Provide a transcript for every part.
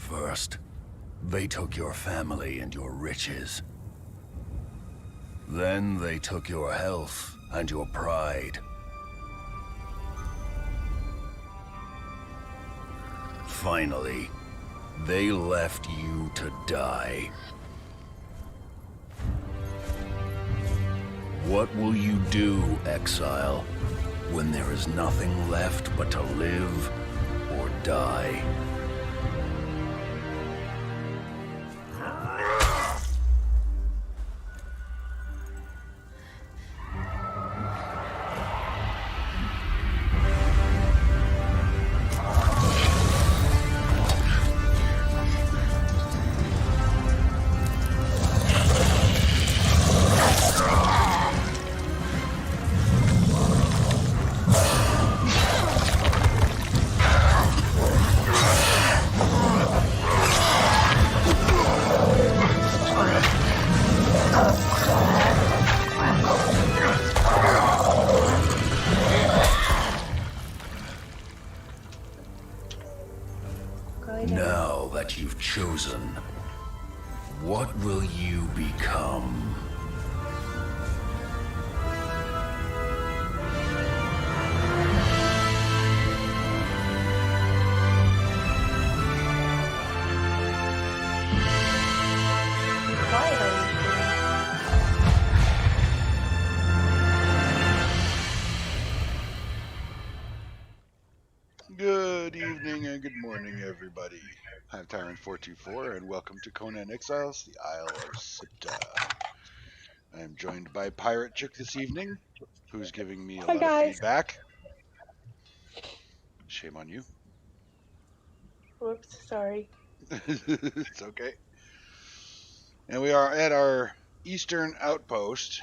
First, they took your family and your riches. Then they took your health and your pride. Finally, they left you to die. What will you do, exile, when there is nothing left but to live or die? Now that you've chosen, what will you become? Good evening and good morning, everybody. Hivetyrant 424, and welcome to Conan Exiles, the Isle of Siptah. I am joined by Pirate Chick this evening, who's giving me a lot of feedback. Shame on you. Whoops, sorry. It's okay. And we are at our eastern outpost,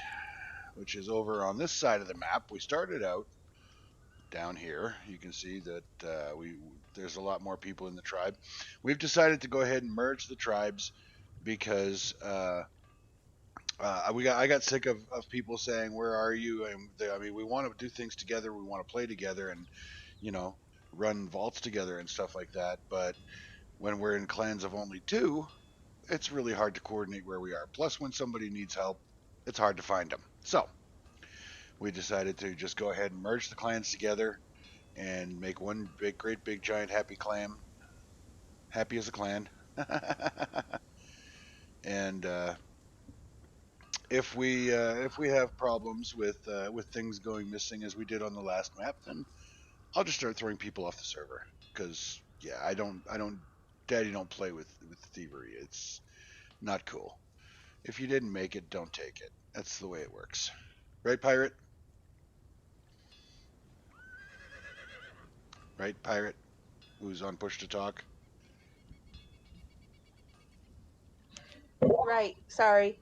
which is over on this side of the map. We started out down here. You can see that there's a lot more people in the tribe. We've decided to go ahead and merge the tribes because I got sick of people saying, "Where are you?" And we want to do things together. We want to play together, and run vaults together and stuff like that. But when we're in clans of only two, it's really hard to coordinate where we are. Plus, when somebody needs help, it's hard to find them. So we decided to just go ahead and merge the clans together and make one great big giant happy clan. Happy as a clan. And if we have problems with things going missing as we did on the last map, then I'll just start throwing people off the server. Because Daddy don't play with thievery. It's not cool. If you didn't make it, don't take it. That's the way it works. Right, Pirate? Right, Pirate? Who's on push to talk? Right, sorry.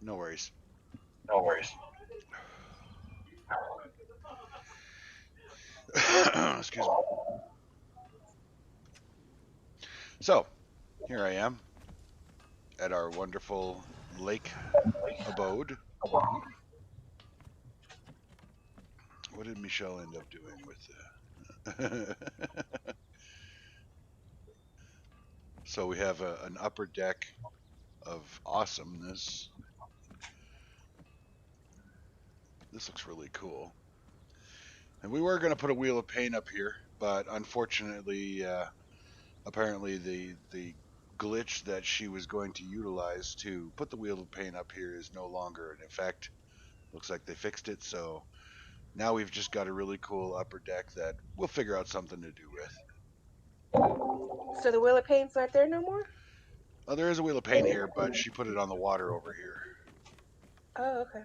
No worries. No worries. Excuse me. So, here I am at our wonderful lake abode. What did Michelle end up doing with So we have an upper deck of awesomeness. This looks really cool. And we were going to put a wheel of paint up here, but unfortunately, apparently the glitch that she was going to utilize to put the wheel of paint up here is no longer in effect. Looks like they fixed it, so now we've just got a really cool upper deck that we'll figure out something to do with. So the wheel of paint's not there no more? Oh, there is a wheel of paint here, but she put it on the water over here. Oh, okay.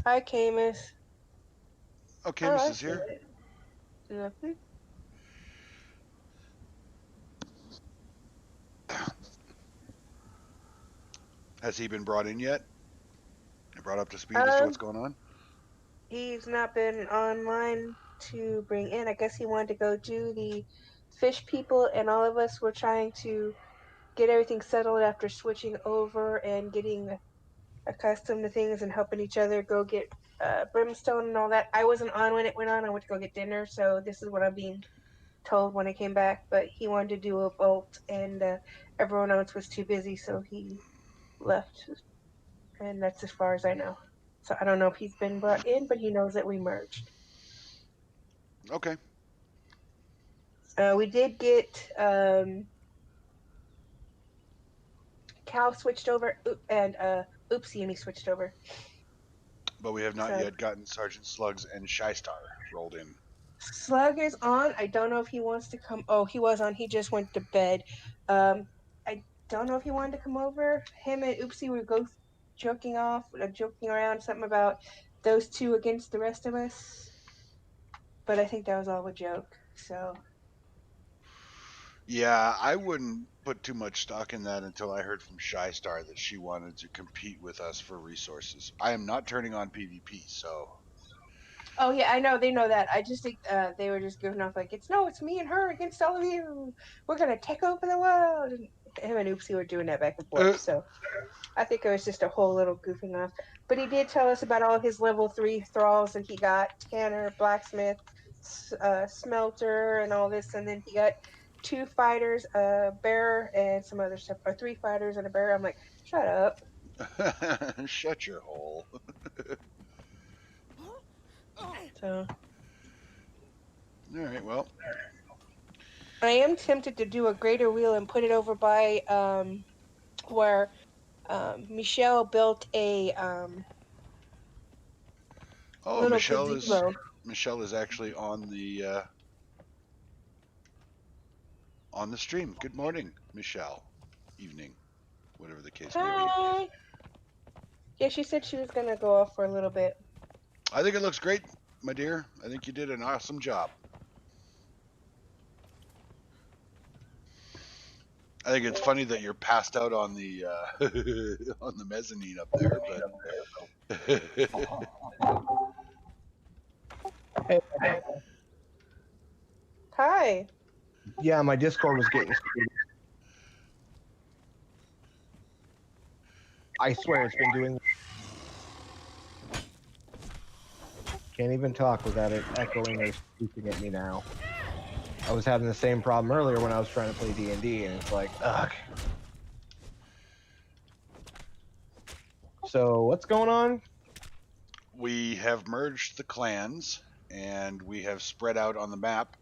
Hi, Camus. Oh, Camus is here. Nothing. Has he been brought in yet? Brought up to speed as to what's going on? He's not been online to bring in. I guess he wanted to go do the fish people, and all of us were trying to get everything settled after switching over and getting accustomed to things and helping each other go get brimstone and all that. I wasn't on when it went on. I went to go get dinner, so this is what I'm being told when I came back. But he wanted to do a bolt, and everyone else was too busy, so he left. And that's as far as I know. So I don't know if he's been brought in, but he knows that we merged. Okay. We did get Cal switched over, and Oopsie and me switched over. But we have not So yet gotten Sergeant Slugs and Shystar rolled in. Slug is on. I don't know if he wants to come. Oh, he was on. He just went to bed. I don't know if he wanted to come over. Him and Oopsie were both joking around, something about those two against the rest of us. But I think that was all a joke. So Yeah, I wouldn't put too much stock in that until I heard from Shystar that she wanted to compete with us for resources. I am not turning on PvP, so. oh yeah, I know they know that. I just think they were just goofing off like it's me and her against all of you. We're gonna take over the world. And him and Oopsie were doing that back and forth. Uh, So I think it was just a whole little goofing off. But he did tell us about all his level 3 thralls that he got: Tanner, Blacksmith, Smelter, and all this. And then he got 2 fighters, a bear, and some other stuff. Or 3 fighters and a bear. I'm like, shut up. Shut your hole. So All right, well. I am tempted to do a greater wheel and put it over by where Michelle built a Oh, little Michelle gazebo. is actually on the stream. Good morning, Michelle. Evening, whatever the case may be. Hi. Yeah, she said she was gonna go off for a little bit. I think it looks great, my dear. I think you did an awesome job. I think it's funny that you're passed out on the on the mezzanine up there, Hey, Hi. yeah, my Discord was getting screwed. I swear it's been doing. Can't even talk without it echoing or speaking at me now. I was having the same problem earlier when I was trying to play D&D, and it's like, ugh. So what's going on? we have merged the clans and we have spread out on the map.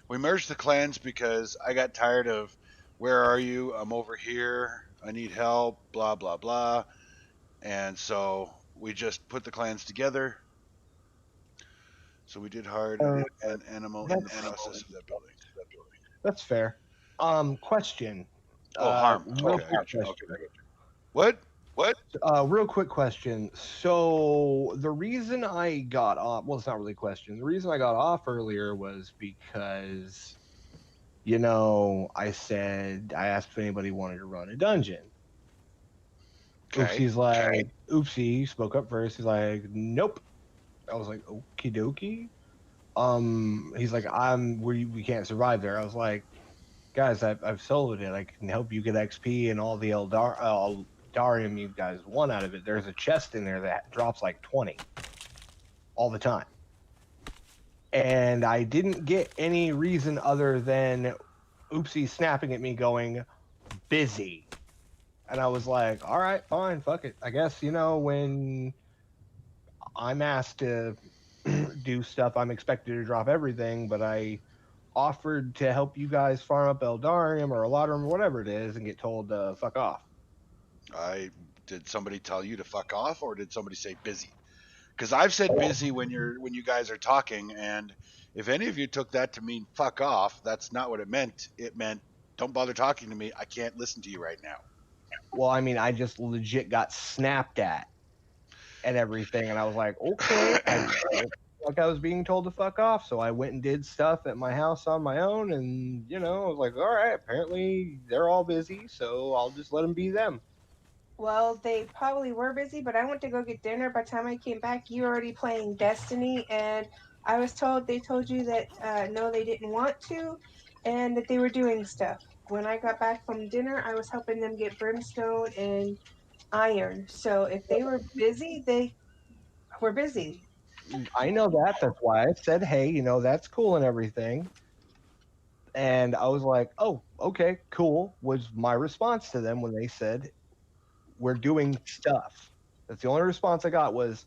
We merged the clans because I got tired of, where are you? I'm over here. I need help, blah, blah, blah. And so we just put the clans together. So we did hard and animal in the process of that building. That's fair. Question. Oh, harm. Real Okay, I quick got you. question. What? Real quick question. So the reason I got off, well, it's not really a question. The reason I got off earlier was because, I asked if anybody wanted to run a dungeon. Okay. Oopsie's like, Oopsie spoke up first. He's like, nope. I was like, okie dokie. He's like, we can't survive there. I was like, guys, I've soloed it. I can help you get XP and all the Eldarium you guys want out of it. There's a chest in there that drops like 20 all the time. And I didn't get any reason other than Oopsie snapping at me going, busy. And I was like, all right, fine, fuck it. I guess, when I'm asked to do stuff, I'm expected to drop everything, but I offered to help you guys farm up Eldarium or Eladrim or whatever it is and get told to fuck off. Did somebody tell you to fuck off, or did somebody say busy? Because I've said busy when you guys are talking, and if any of you took that to mean fuck off, that's not what it meant. It meant don't bother talking to me. I can't listen to you right now. Well, I mean, I just legit got snapped at and everything, and I was like, okay. Like I was being told to fuck off, so I went and did stuff at my house on my own, and I was like, all right, apparently they're all busy, so I'll just let them be them. Well, they probably were busy, but I went to go get dinner. By the time I came back, you were already playing Destiny, and I was told they told you that no, they didn't want to, and that they were doing stuff. When I got back from dinner, I was helping them get brimstone and iron. So if they were busy, they were busy. I know that. That's why I said, hey, that's cool and everything. And I was like, oh, okay, cool, was my response to them when they said, we're doing stuff. That's the only response I got was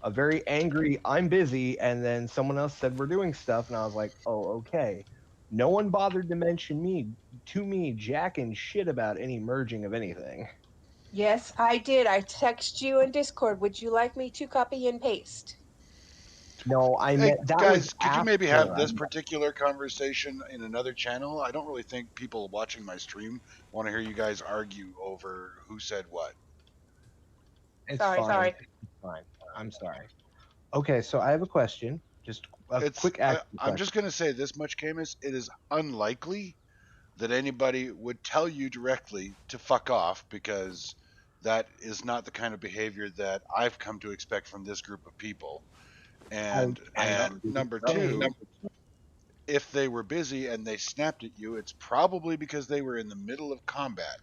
a very angry, I'm busy. And then someone else said, we're doing stuff. And I was like, oh, okay. No one bothered to mention me, jacking shit about any merging of anything. Yes, I did. I text you in Discord. Would you like me to copy and paste? No, I Hey meant that was guys, could you maybe have after. this particular conversation in another channel? I don't really think people watching my stream want to hear you guys argue over who said what. It's Sorry, fine. sorry. It's fine. I'm sorry. Okay, so I have a question. Just a quick action I'm question. just going to say this much, Camus. It is unlikely that anybody would tell you directly to fuck off, because that is not the kind of behavior that I've come to expect from this group of people. And number two, if they were busy and they snapped at you, it's probably because they were in the middle of combat.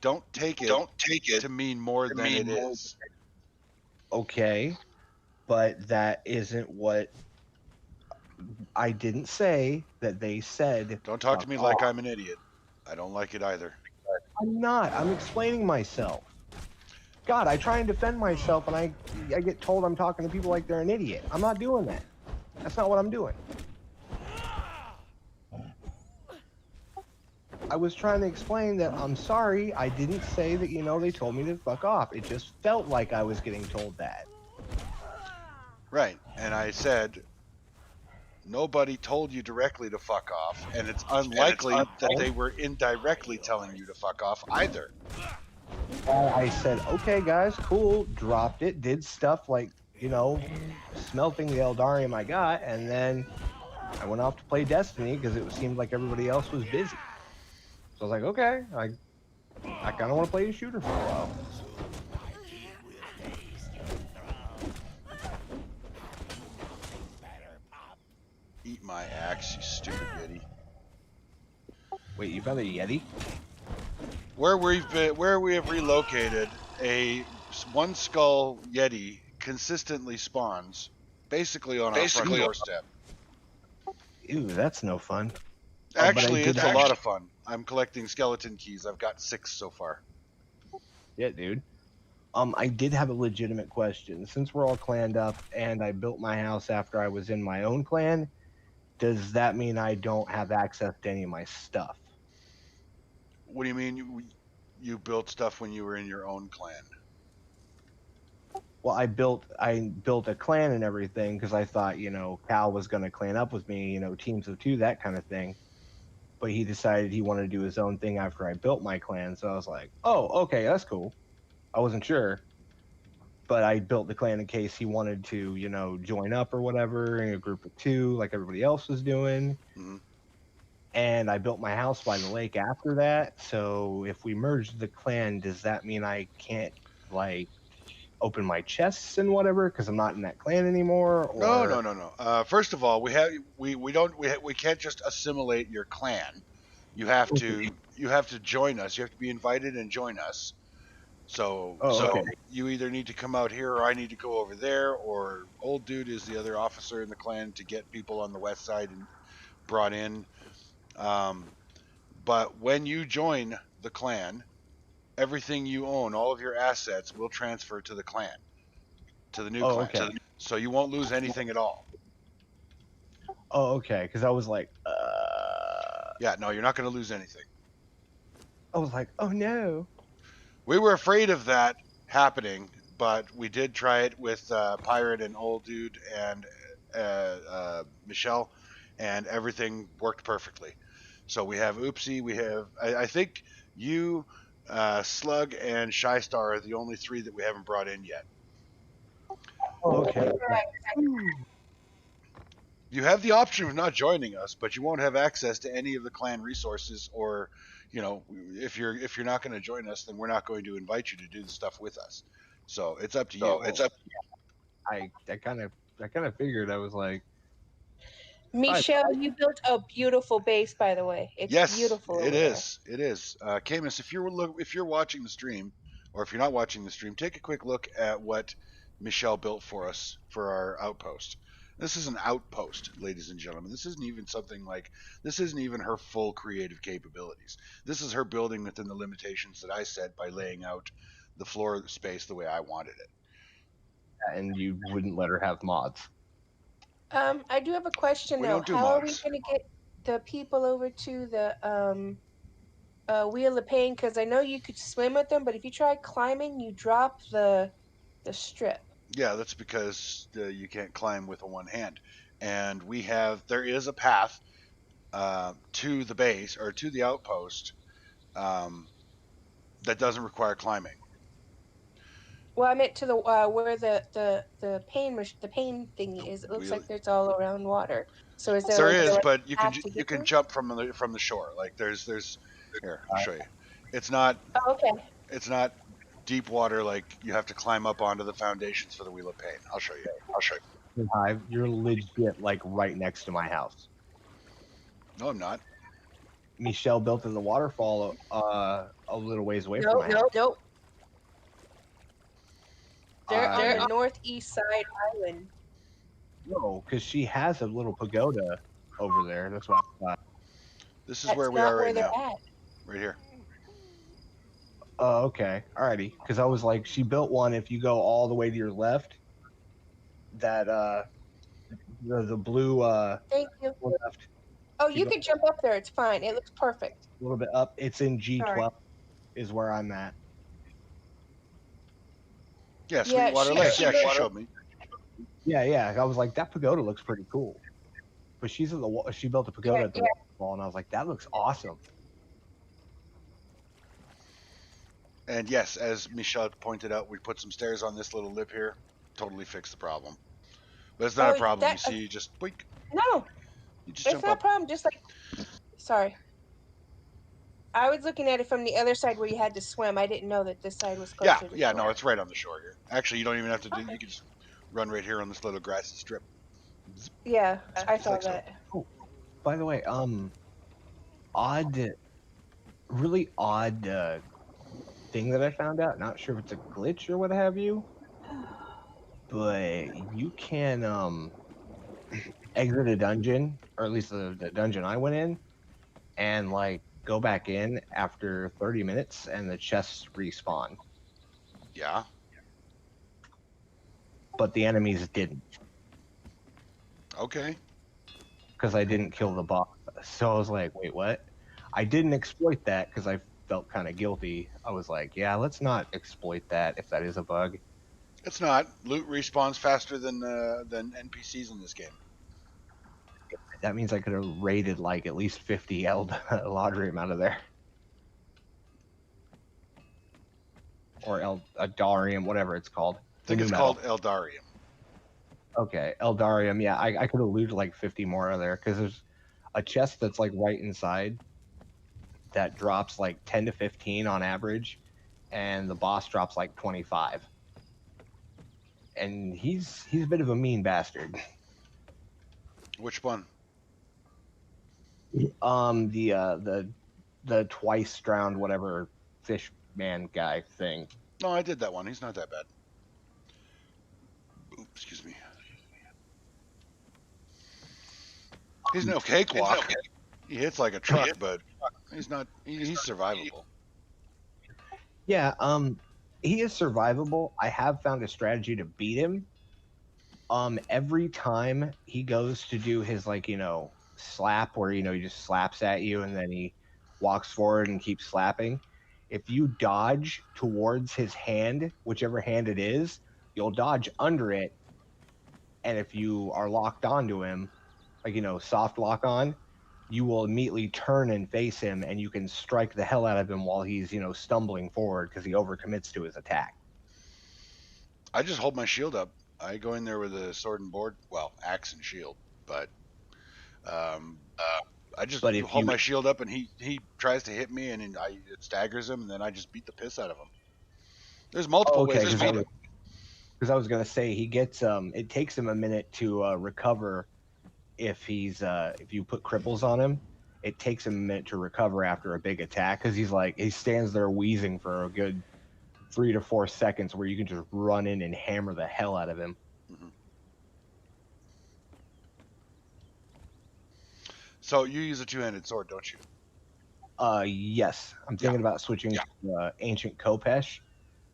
Don't take it to mean more than it is. Okay, but that isn't what I didn't say that they said. Don't talk to fuck me like off. I'm an idiot. I don't like it either. I'm not. I'm explaining myself. God, I try and defend myself, and I get told I'm talking to people like they're an idiot. I'm not doing that. That's not what I'm doing. I was trying to explain that I'm sorry. I didn't say that, they told me to fuck off. It just felt like I was getting told that. Right. And I said, nobody told you directly to fuck off, and it's unlikely that they were indirectly telling you to fuck off either. I said, okay, guys, cool. Dropped it, did stuff like, smelting the Eldarium I got, and then I went off to play Destiny because it seemed like everybody else was busy. So I was like, okay, I kind of want to play a shooter for a while. Eat my axe, you stupid Yeti. Wait, you found a Yeti? Where we have relocated, a one skull Yeti consistently spawns, basically on our front doorstep. Ew, that's no fun. Actually, it's a lot of fun. I'm collecting skeleton keys. I've got 6 so far. Yeah, dude. I did have a legitimate question. Since we're all clanned up and I built my house after I was in my own clan, does that mean I don't have access to any of my stuff? What do you mean you built stuff when you were in your own clan? Well, I built a clan and everything because I thought, Cal was going to clan up with me, teams of 2, that kind of thing. But he decided he wanted to do his own thing after I built my clan. So I was like, oh, okay, that's cool. I wasn't sure. But I built the clan in case he wanted to, join up or whatever in a group of 2 like everybody else was doing. Mm-hmm. And I built my house by the lake after that. So if we merged the clan, does that mean I can't, open my chests and whatever because I'm not in that clan anymore? Or... No. First of all, we can't just assimilate your clan. You have to join us. You have to be invited and join us. So okay. You either need to come out here, or I need to go over there, or old dude is the other officer in the clan to get people on the west side and brought in. But when you join the clan, everything you own, all of your assets, will transfer to the clan, to the new clan. Okay. So you won't lose anything at all. Oh, okay. Because I was like, Yeah, no, you're not going to lose anything. I was like, oh no. We were afraid of that happening, but we did try it with Pirate and Old Dude and Michelle, and everything worked perfectly. So we have Oopsie, we have, I think you, Slug, and Shystar are the only 3 that we haven't brought in yet. Okay. You have the option of not joining us, but you won't have access to any of the clan resources, or, if you're not going to join us, then we're not going to invite you to do the stuff with us. So it's up to you. I kind of figured. I was like, Michelle, you built a beautiful base, by the way. It's yes, beautiful. It is. Camus, if you're watching the stream, or if you're not watching the stream, take a quick look at what Michelle built for us for our outpost. This is an outpost, ladies and gentlemen. This isn't even her full creative capabilities. This is her building within the limitations that I set by laying out the floor space the way I wanted it. And you wouldn't let her have mods. I do have a question We though. don't do How are we mods. gonna get the people over to the Wheel of Pain? Because I know you could swim with them, but if you try climbing, you drop the strip. Yeah, that's because you can't climb with a one hand. And there is a path to the base or to the outpost that doesn't require climbing. Well, I meant to the where the pain thingy is. It looks like it's all around water. So is there There like a is, direct but you path to get can there? jump from the shore. Like there's here, I'll show you. It's not Oh, okay. it's not deep water like you have to climb up onto the foundations for the Wheel of Pain. I'll show you. Hive, you're legit like right next to my house. No, I'm not. Michelle built in the waterfall a little ways away from my house. Nope. They're on the northeast side island. No, because she has a little pagoda over there. That's what I thought. This is where we are right now. At. Right here. Oh, okay. Alrighty. Because I was like, she built one. If you go all the way to your left, that the blue Thank you. left. Oh, you can jump up there. It's fine. It looks perfect. A little bit up. It's in G12. Sorry. Is where I'm at. Yeah, Sweetwater Lake. Yeah, she showed me. Yeah. I was like, that pagoda looks pretty cool. But she built a pagoda at the waterfall, and I was like, that looks awesome. And yes, as Michelle pointed out, we put some stairs on this little lip here. Totally fixed the problem. But it's not a problem. You see, you just boink. No, You just it's jump not up. a problem. Just like, sorry. I was looking at it from the other side where you had to swim. I didn't know that this side was closer to Yeah, shore. no, it's right on the shore here. Actually, you don't even have to do. You can just run right here on this little grassy strip. Yeah, I saw like that. Oh, by the way, really odd thing that I found out. Not sure if it's a glitch or what have you, but you can exit a dungeon, or at least the dungeon I went in, and like go back in after 30 minutes, and the chests respawn. Yeah. But the enemies didn't. Okay. Because I didn't kill the boss. So I was like, wait, what? I didn't exploit that because I felt kind of guilty. I was like, yeah, let's not exploit that if that is a bug. It's not. Loot respawns faster than NPCs in this game. That means I could have raided like at least 50 Eldarium out of there. Or Eldarium, whatever it's called. I think it's called Eldarium. Okay, Eldarium. Yeah, I could have looted like 50 more out of there because there's a chest that's like right inside that drops like 10 to 15 on average, and the boss drops like 25. And he's a bit of a mean bastard. Which one? The twice drowned whatever fish man guy thing. No, I did that one. He's not that bad. Oops, excuse me. He's no cakewalk. He hits like a truck, but he's not. He's survivable. Yeah, he is survivable. I have found a strategy to beat him. Every time he goes to do his slap, where he just slaps at you and then he walks forward and keeps slapping. If you dodge towards his hand, whichever hand it is, you'll dodge under it. And if you are locked onto him, soft lock on, you will immediately turn and face him, and you can strike the hell out of him while he's, stumbling forward because he overcommits to his attack. I just hold my shield up. I go in there with a sword and board, well, axe and shield, but I just hold my shield up, and he tries to hit me, and it staggers him, and then I just beat the piss out of him. There's multiple ways to beat him. Because I was gonna say he gets it takes him a minute to recover if you put cripples on him. It takes him a minute to recover after a big attack because he stands there wheezing for a good 3 to 4 seconds where you can just run in and hammer the hell out of him. Mm-hmm. So you use a two-handed sword, don't you? Yes. I'm thinking about switching to Ancient Kopesh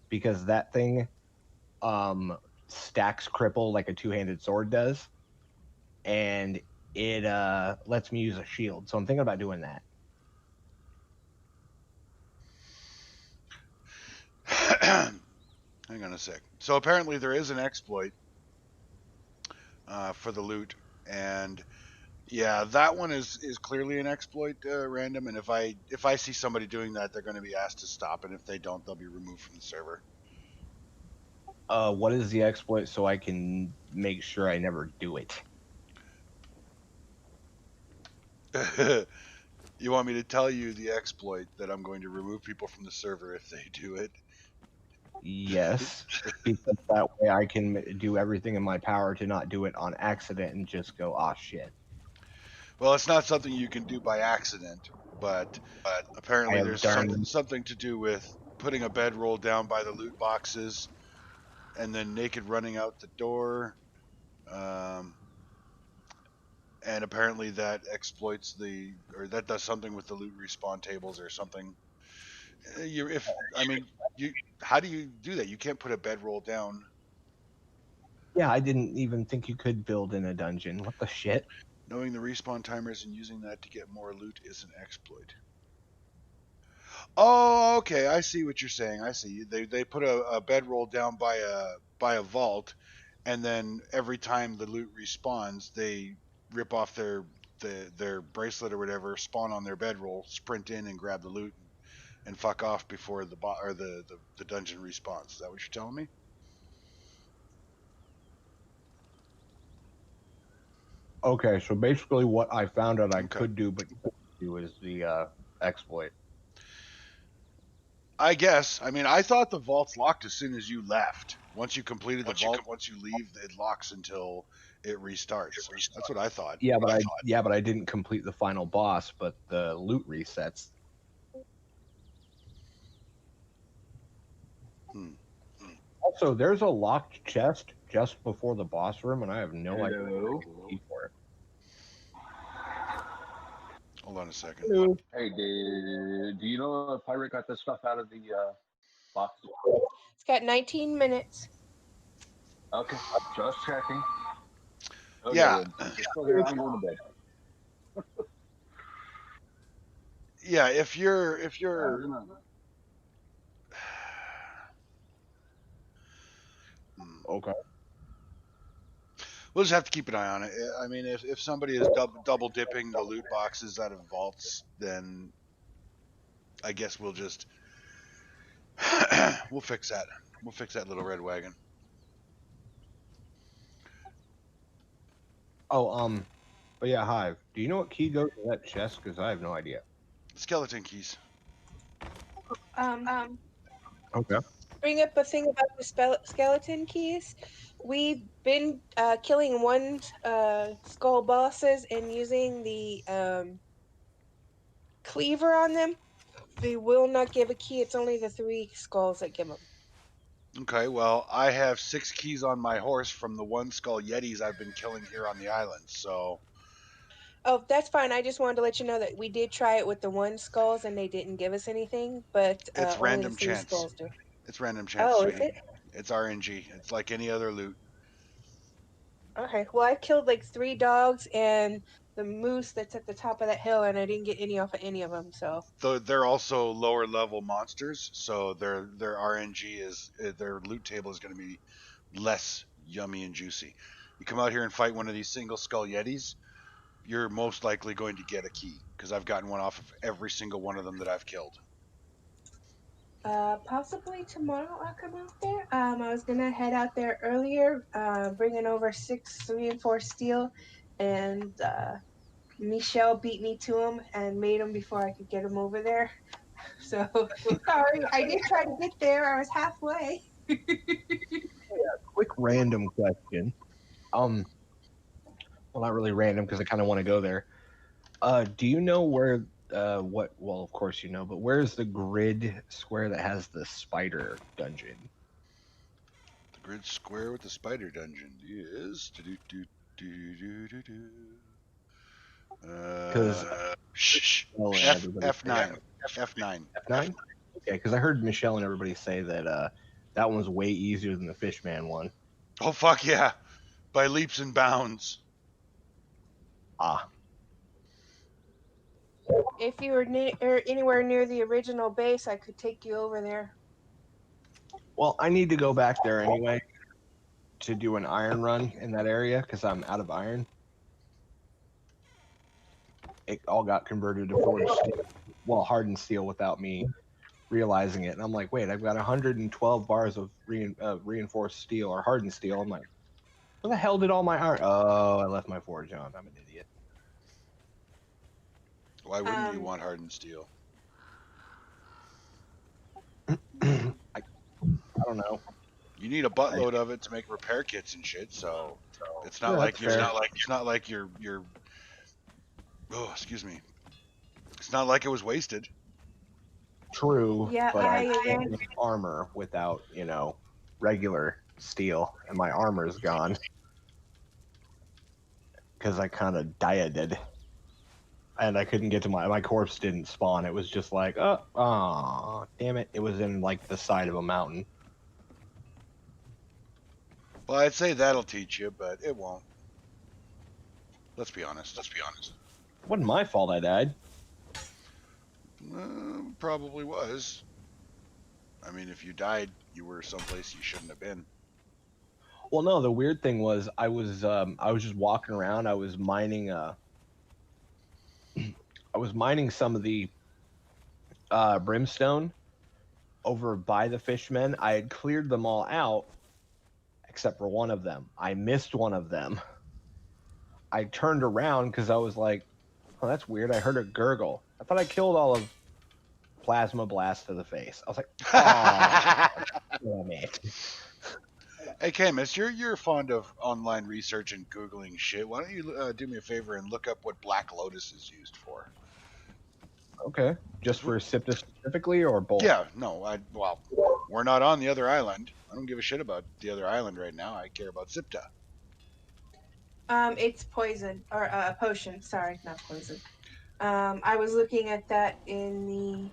because that thing stacks cripple like a two-handed sword does, and it lets me use a shield. So I'm thinking about doing that. Hang on a sec. So apparently there is an exploit for the loot, and yeah, that one is clearly an exploit, random. And if I see somebody doing that, they're going to be asked to stop, and if they don't, they'll be removed from the server. What is the exploit so I can make sure I never do it? You want me to tell you the exploit that I'm going to remove people from the server if they do it? Yes, because that way I can do everything in my power to not do it on accident and just go, ah, shit. Well, it's not something you can do by accident, but apparently there's something to do with putting a bedroll down by the loot boxes and then naked running out the door. And apparently that exploits that does something with the loot respawn tables or something. How do you do that? You can't put a bedroll down. Yeah, I didn't even think you could build in a dungeon. What the shit? Knowing the respawn timers and using that to get more loot is an exploit. Oh, okay. I see what you're saying. I see. They put a bedroll down by a vault, and then every time the loot respawns, they rip off their bracelet or whatever, spawn on their bedroll, sprint in and grab the loot, and fuck off before the dungeon respawns. Is that what you're telling me? Okay, so basically what I found out I could do but couldn't do is the exploit. I guess. I mean, I thought the vault's locked as soon as you left. Once you completed the vault, once you leave, it locks until it restarts. That's what I thought. Yeah, but I didn't complete the final boss, but the loot resets. Also, there's a locked chest just before the boss room, and I have no idea what to key for it. Hold on a second. Hello. Hey, do you know if Pirate got this stuff out of the box? It's got 19 minutes. Okay, just checking. Okay, yeah. I'm going to bed. Yeah, if you're okay. We'll just have to keep an eye on it. I mean, if somebody is double dipping the loot boxes out of vaults, then I guess we'll just we'll fix that. We'll fix that little red wagon. Oh, but yeah, Hive. Do you know what key goes to that chest? Because I have no idea. Skeleton keys. Okay. Bring up a thing about the skeleton keys. We've been killing one skull bosses and using the cleaver on them. They will not give a key. It's only the 3 skulls that give them. Okay, well, I have 6 keys on my horse from the 1 skull yetis I've been killing here on the island, so... Oh, that's fine. I just wanted to let you know that we did try it with the 1 skulls and they didn't give us anything, but it's only random the 3 chance. skulls do. It's random chance. Oh, is it? It's RNG. It's like any other loot. Okay, well, I killed like 3 dogs and the moose that's at the top of that hill, and I didn't get any off of any of them, so... They're also lower level monsters, so their RNG is... their loot table is going to be less yummy and juicy. You come out here and fight one of these single skull yetis, you're most likely going to get a key, because I've gotten one off of every single one of them that I've killed. Possibly tomorrow I'll come out there. I was gonna head out there earlier, bringing over 6 reinforced steel, and Michelle beat me to him and made him before I could get him over there. So sorry, I did try to get there. I was halfway. Quick random question. Well, not really random because I kind of want to go there. Do you know where what? Well, of course you know, but where's the grid square that has the spider dungeon? The grid square with the spider dungeon is. Because Shh. F9. F9. F9. Okay, because I heard Michelle and everybody say that that one was way easier than the Fishman one. Oh, fuck yeah. By leaps and bounds. Ah, If you were anywhere near the original base, I could take you over there. well, I need to go back there anyway to do an iron run in that area because I'm out of iron. It all got converted to forged steel, well, hardened steel without me realizing it. And I'm like, wait, I've got 112 bars of reinforced steel or hardened steel. I'm like, where the hell did all my iron? Oh, I left my forge on. I'm an idiot. Why wouldn't you want hardened steel? I don't know. You need a buttload of it to make repair kits and shit, so it's not Yeah, like that's you're fair. it's not like you're oh, excuse me. It's not like it was wasted. True, Yeah, but I I can't make armor without, regular steel, and my armor's gone because I kind of dieted, and I couldn't get to my corpse didn't spawn. It was just like, oh, damn it! It was in like the side of a mountain. Well, I'd say that'll teach you, but it won't. Let's be honest. It wasn't my fault I died. Probably was. I mean, if you died, you were someplace you shouldn't have been. Well, no, the weird thing was I was just walking around. I was mining some of the brimstone over by the fishmen. I had cleared them all out except for one of them. I missed one of them. I turned around because I was like, oh, that's weird. I heard a gurgle. I thought I killed all of Plasma Blast to the face. I was like, oh, damn it. Hey, Camus, you're fond of online research and Googling shit. Why don't you do me a favor and look up what Black Lotus is used for? Okay. Just for Siptah specifically or both? Yeah, no, well, we're not on the other island. I don't give a shit about the other island right now. I care about Siptah. It's poison or potion. Sorry, not poison. I was looking at that in the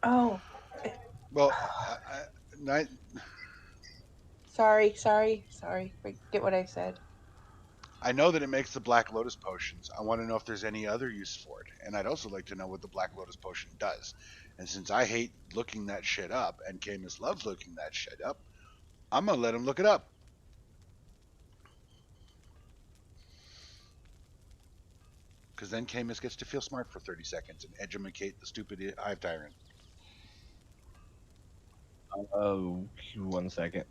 oh. Well, Sorry. Forget what I said. I know that it makes the Black Lotus potions. I want to know if there's any other use for it. And I'd also like to know what the Black Lotus potion does. And since I hate looking that shit up, and Camus loves looking that shit up, I'm going to let him look it up. Because then Camus gets to feel smart for 30 seconds and educate the stupid Hivetyrant. Oh, 1 second.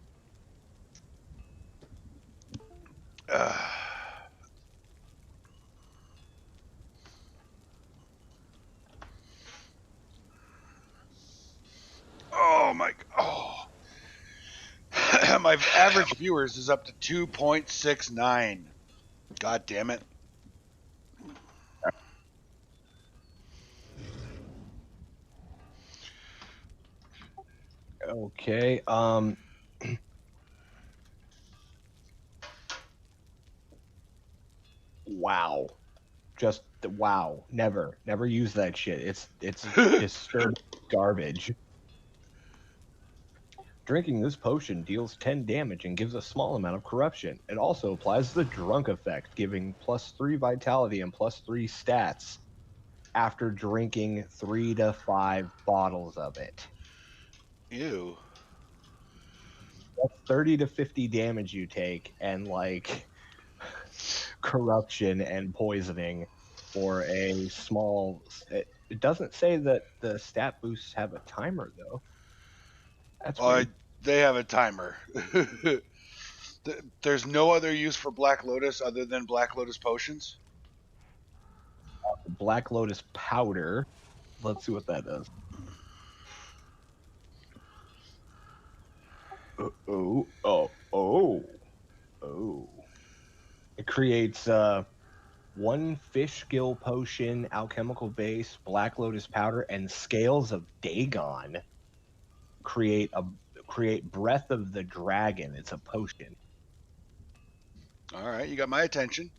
Oh my! Oh, my average viewers is up to 2.69. God damn it! Okay. Wow. Just wow. Never use that shit. It's disturbing garbage. Drinking this potion deals 10 damage and gives a small amount of corruption. It also applies the drunk effect, giving +3 vitality and +3 stats after drinking 3 to 5 bottles of it. Ew. That's 30 to 50 damage you take, and like corruption and poisoning for a small. It doesn't say that the stat boosts have a timer though. That's weird. They have a timer. There's no other use for Black Lotus other than Black Lotus potions? Black Lotus powder. Let's see what that does. Oh, creates one fish gill potion, alchemical base, black lotus powder, and scales of Dagon. Create breath of the dragon. It's a potion. All right, you got my attention.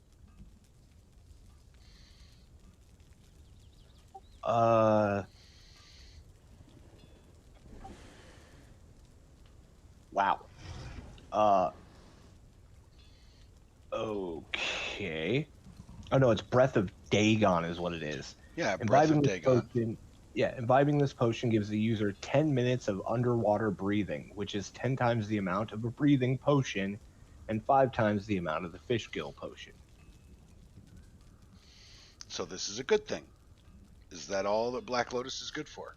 Wow. Okay. Oh no, it's breath of Dagon is what it is. Yeah, breath of Dagon. Imbibing this potion gives the user 10 minutes of underwater breathing, which is 10 times the amount of a breathing potion and 5 times the amount of the fish gill potion. So this is a good thing. Is that all that Black Lotus is good for?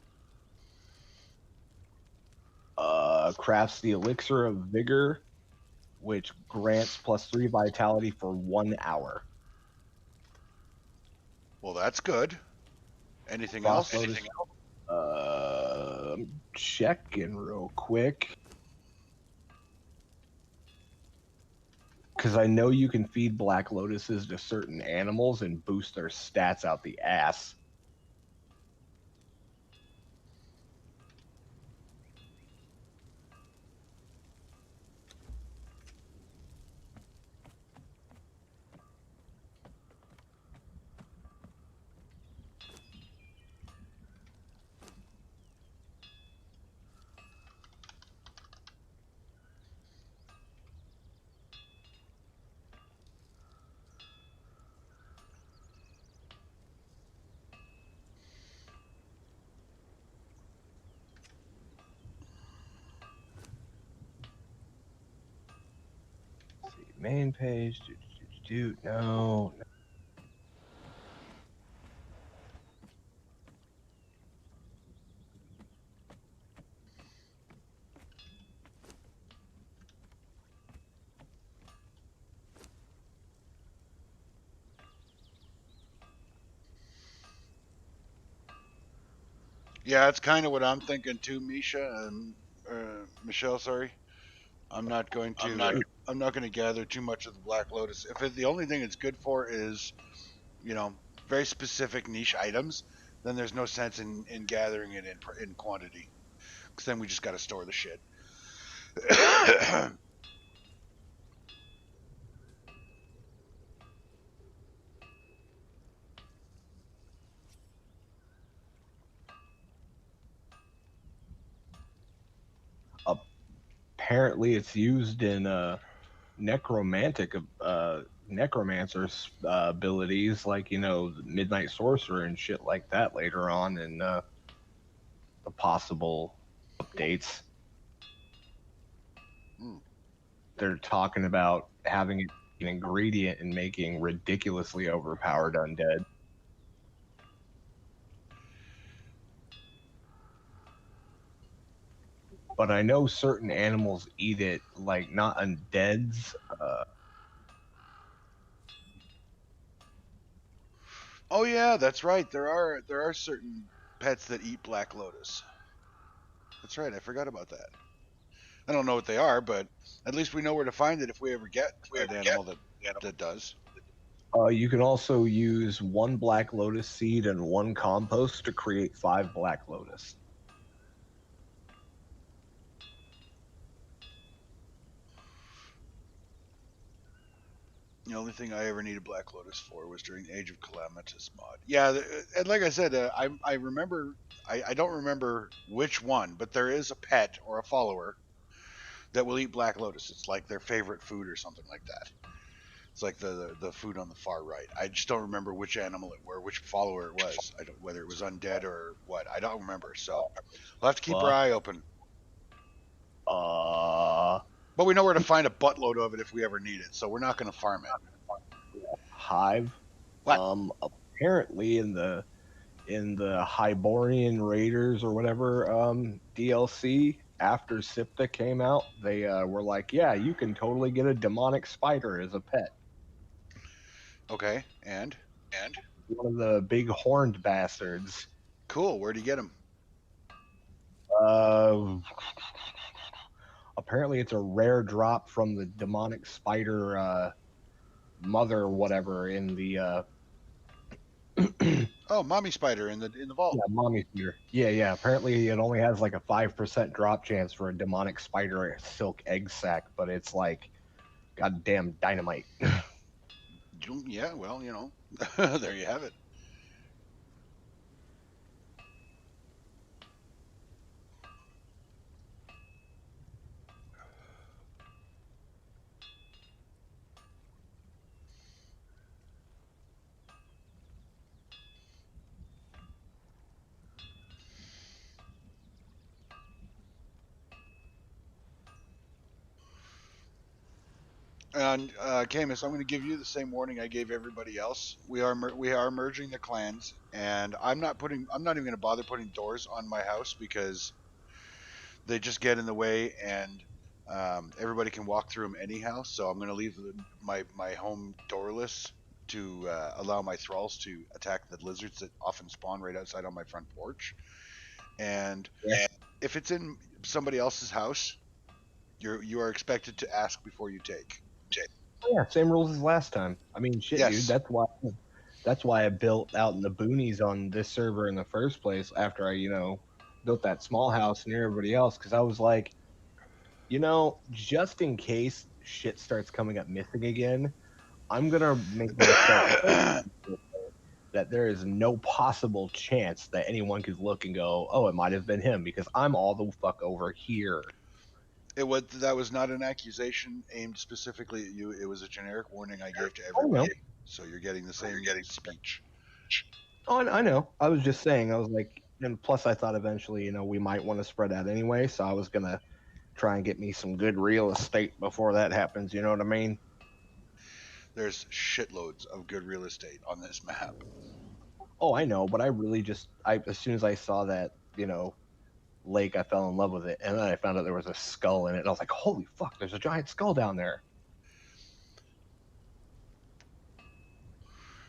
Crafts the elixir of vigor, which grants +3 vitality for 1 hour. Well, that's good. Anything Frost else? Lotus, checking real quick. Because I know you can feed Black Lotuses to certain animals and boost their stats out the ass. Main page. No. Yeah, it's kind of what I'm thinking too, Michelle. Sorry, I'm not going to gather too much of the Black Lotus. The only thing it's good for is, very specific niche items, then there's no sense in gathering it in quantity, because then we just got to store the shit. Apparently, it's used in necromancer's abilities, like Midnight Sorcerer and shit like that later on in the possible updates. They're talking about having it an ingredient in making ridiculously overpowered undead. But I know certain animals eat it, like not undeads. Oh yeah, that's right. There are certain pets that eat Black Lotus. That's right. I forgot about that. I don't know what they are, but at least we know where to find it if we ever get an animal that does. You can also use 1 Black Lotus seed and 1 compost to create 5 Black Lotus. The only thing I ever needed Black Lotus for was during the Age of Calamitous mod. Yeah, and like I said, I remember. I don't remember which one, but there is a pet or a follower that will eat Black Lotus. It's like their favorite food or something like that. It's like the food on the far right. I just don't remember which animal it were, which follower it was. I don't whether it was undead or what. I don't remember. So we'll have to keep our eye open. But we know where to find a buttload of it if we ever need it. So we're not going to farm it. Hive. What? Apparently in the Hyborian Raiders or whatever DLC after Siptah came out, they were like, yeah, you can totally get a demonic spider as a pet. Okay, and one of the big horned bastards. Cool. Where do you get them? Apparently it's a rare drop from the demonic spider mother whatever in the Oh, mommy spider in the vault. yeah, mommy spider. Yeah. Apparently, it only has like a 5% drop chance for a demonic spider silk egg sac, but it's like goddamn dynamite. Yeah, well, you know, there you have it. And Camus, I'm going to give you the same warning I gave everybody else. We are merging the clans, and I'm not even going to bother putting doors on my house because they just get in the way, and everybody can walk through them anyhow. So I'm going to leave my home doorless to allow my thralls to attack the lizards that often spawn right outside on my front porch. And Yeah. if it's in somebody else's house, you are expected to ask before you take. Yeah, same rules as last time. I mean, shit, dude. Yes. That's why I built out in the boonies on this server in the first place. After I, built that small house near everybody else, because I was like, just in case shit starts coming up missing again, I'm gonna make myself that there is no possible chance that anyone could look and go, oh, it might have been him because I'm all the fuck over here. That was not an accusation aimed specifically at you. It was a generic warning I gave to Oh no, everybody. So you're getting the same speech. oh, I know. I was just saying. I was like, and plus I thought eventually, we might want to spread out anyway. So I was gonna try and get me some good real estate before that happens. You know what I mean? There's shitloads of good real estate on this map. Oh, I know, but I really as soon as I saw that, lake, I fell in love with it, and then I found out there was a skull in it, and I was like, holy fuck, there's a giant skull down there.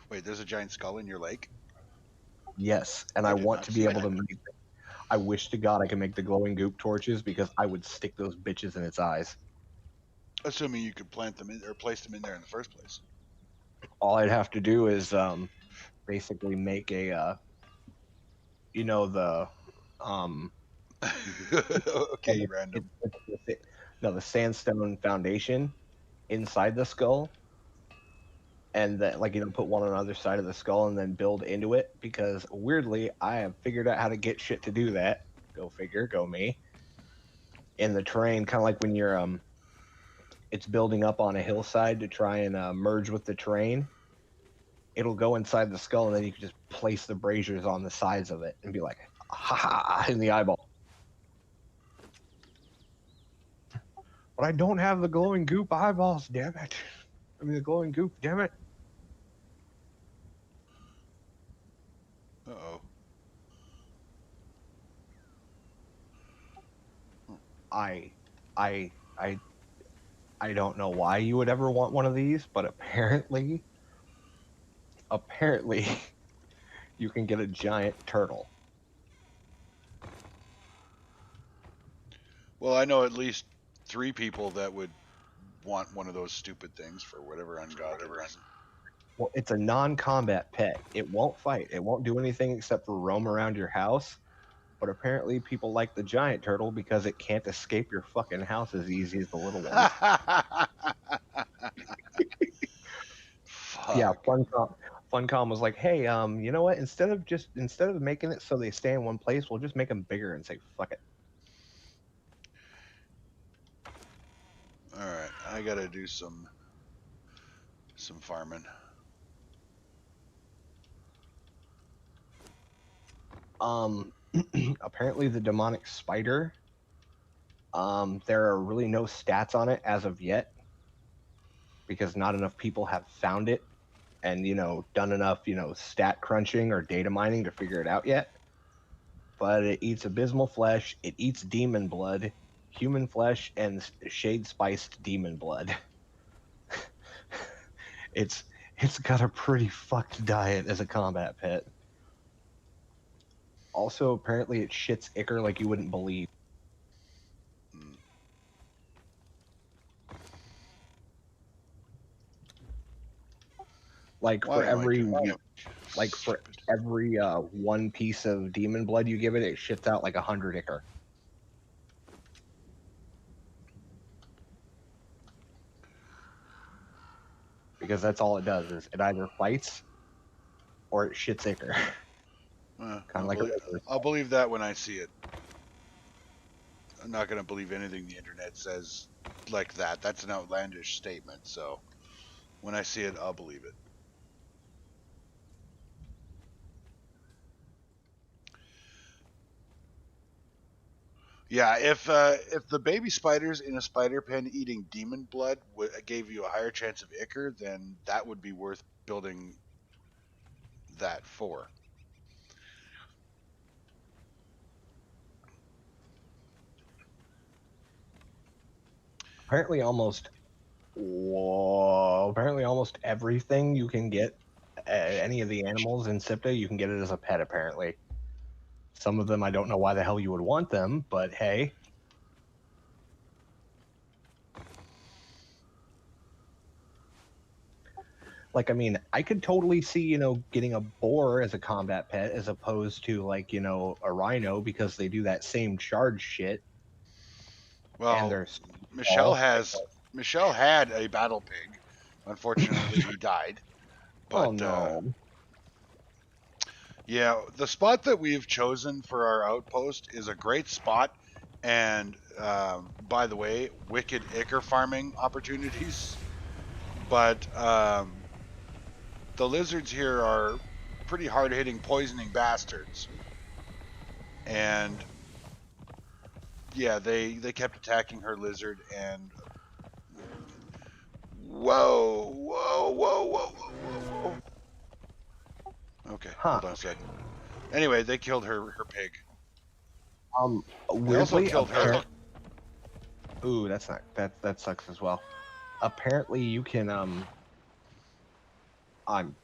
Wait, there's a giant skull in your lake? Yes, and I I did want not to see be able that. to make. I wish to God I could make the glowing goop torches because I would stick those bitches in its eyes. Assuming you could plant them in or place them in there in the first place. All I'd have to do is basically make a the Okay, random. no, the sandstone foundation inside the skull, and that put one on either side of the skull and then build into it, because weirdly I have figured out how to get shit to do that. Go figure, go me. In the terrain, kind of like when you're it's building up on a hillside to try and merge with the terrain. It'll go inside the skull, and then you can just place the braziers on the sides of it and be like, ha ha, in the eyeball. But I don't have the glowing goop eyeballs, damn it. I mean, the glowing goop, damn it. Uh-oh. I, I, I, I don't know why you would ever want one of these, but apparently, you can get a giant turtle. Well, I know at least 3 people that would want one of those stupid things for whatever ungodly reason. Well, it's a non-combat pet. It won't fight. It won't do anything except for roam around your house. But apparently people like the giant turtle because it can't escape your fucking house as easy as the little one. Fuck. Yeah, Funcom was like, hey, you know what? Instead of making it so they stay in one place, we'll just make them bigger and say fuck it. All right, I gotta do some farming. Apparently the demonic spider. There are really no stats on it as of yet because not enough people have found it and done enough stat crunching or data mining to figure it out yet. But it eats abysmal flesh, it eats demon blood, human flesh, and shade spiced demon blood. it's got a pretty fucked diet as a combat pet. Also, apparently it shits ichor like you wouldn't believe. Like Why for am I every doing that? like for Stupid. every one piece of demon blood you give it, it shits out like 100 ichor. Because that's all it does is it either fights or it shits ichor. Kind of like a lizard. I'll believe that when I see it. I'm not going to believe anything the internet says like that. That's an outlandish statement. So when I see it, I'll believe it. Yeah, if the baby spiders in a spider pen eating demon blood gave you a higher chance of ichor, then that would be worth building that for. Apparently almost everything you can get any of the animals in Siptah, you can get it as a pet apparently. Some of them I don't know why the hell you would want them, but hey. Like, I mean, I could totally see, getting a boar as a combat pet as opposed to, like, a rhino because they do that same charge shit. And Well, they're Michelle small. had a battle pig. Unfortunately, he died. Oh, But no. yeah, the spot that we've chosen for our outpost is a great spot. And by the way, wicked ichor farming opportunities. But the lizards here are pretty hard hitting, poisoning bastards. And yeah, they kept attacking her lizard. And whoa, whoa, whoa, whoa, whoa, whoa. Okay, hold on a sec. Anyway, they killed her pig. They also Weirdly, killed her. Ooh, that sucks as well. Apparently, you can I'm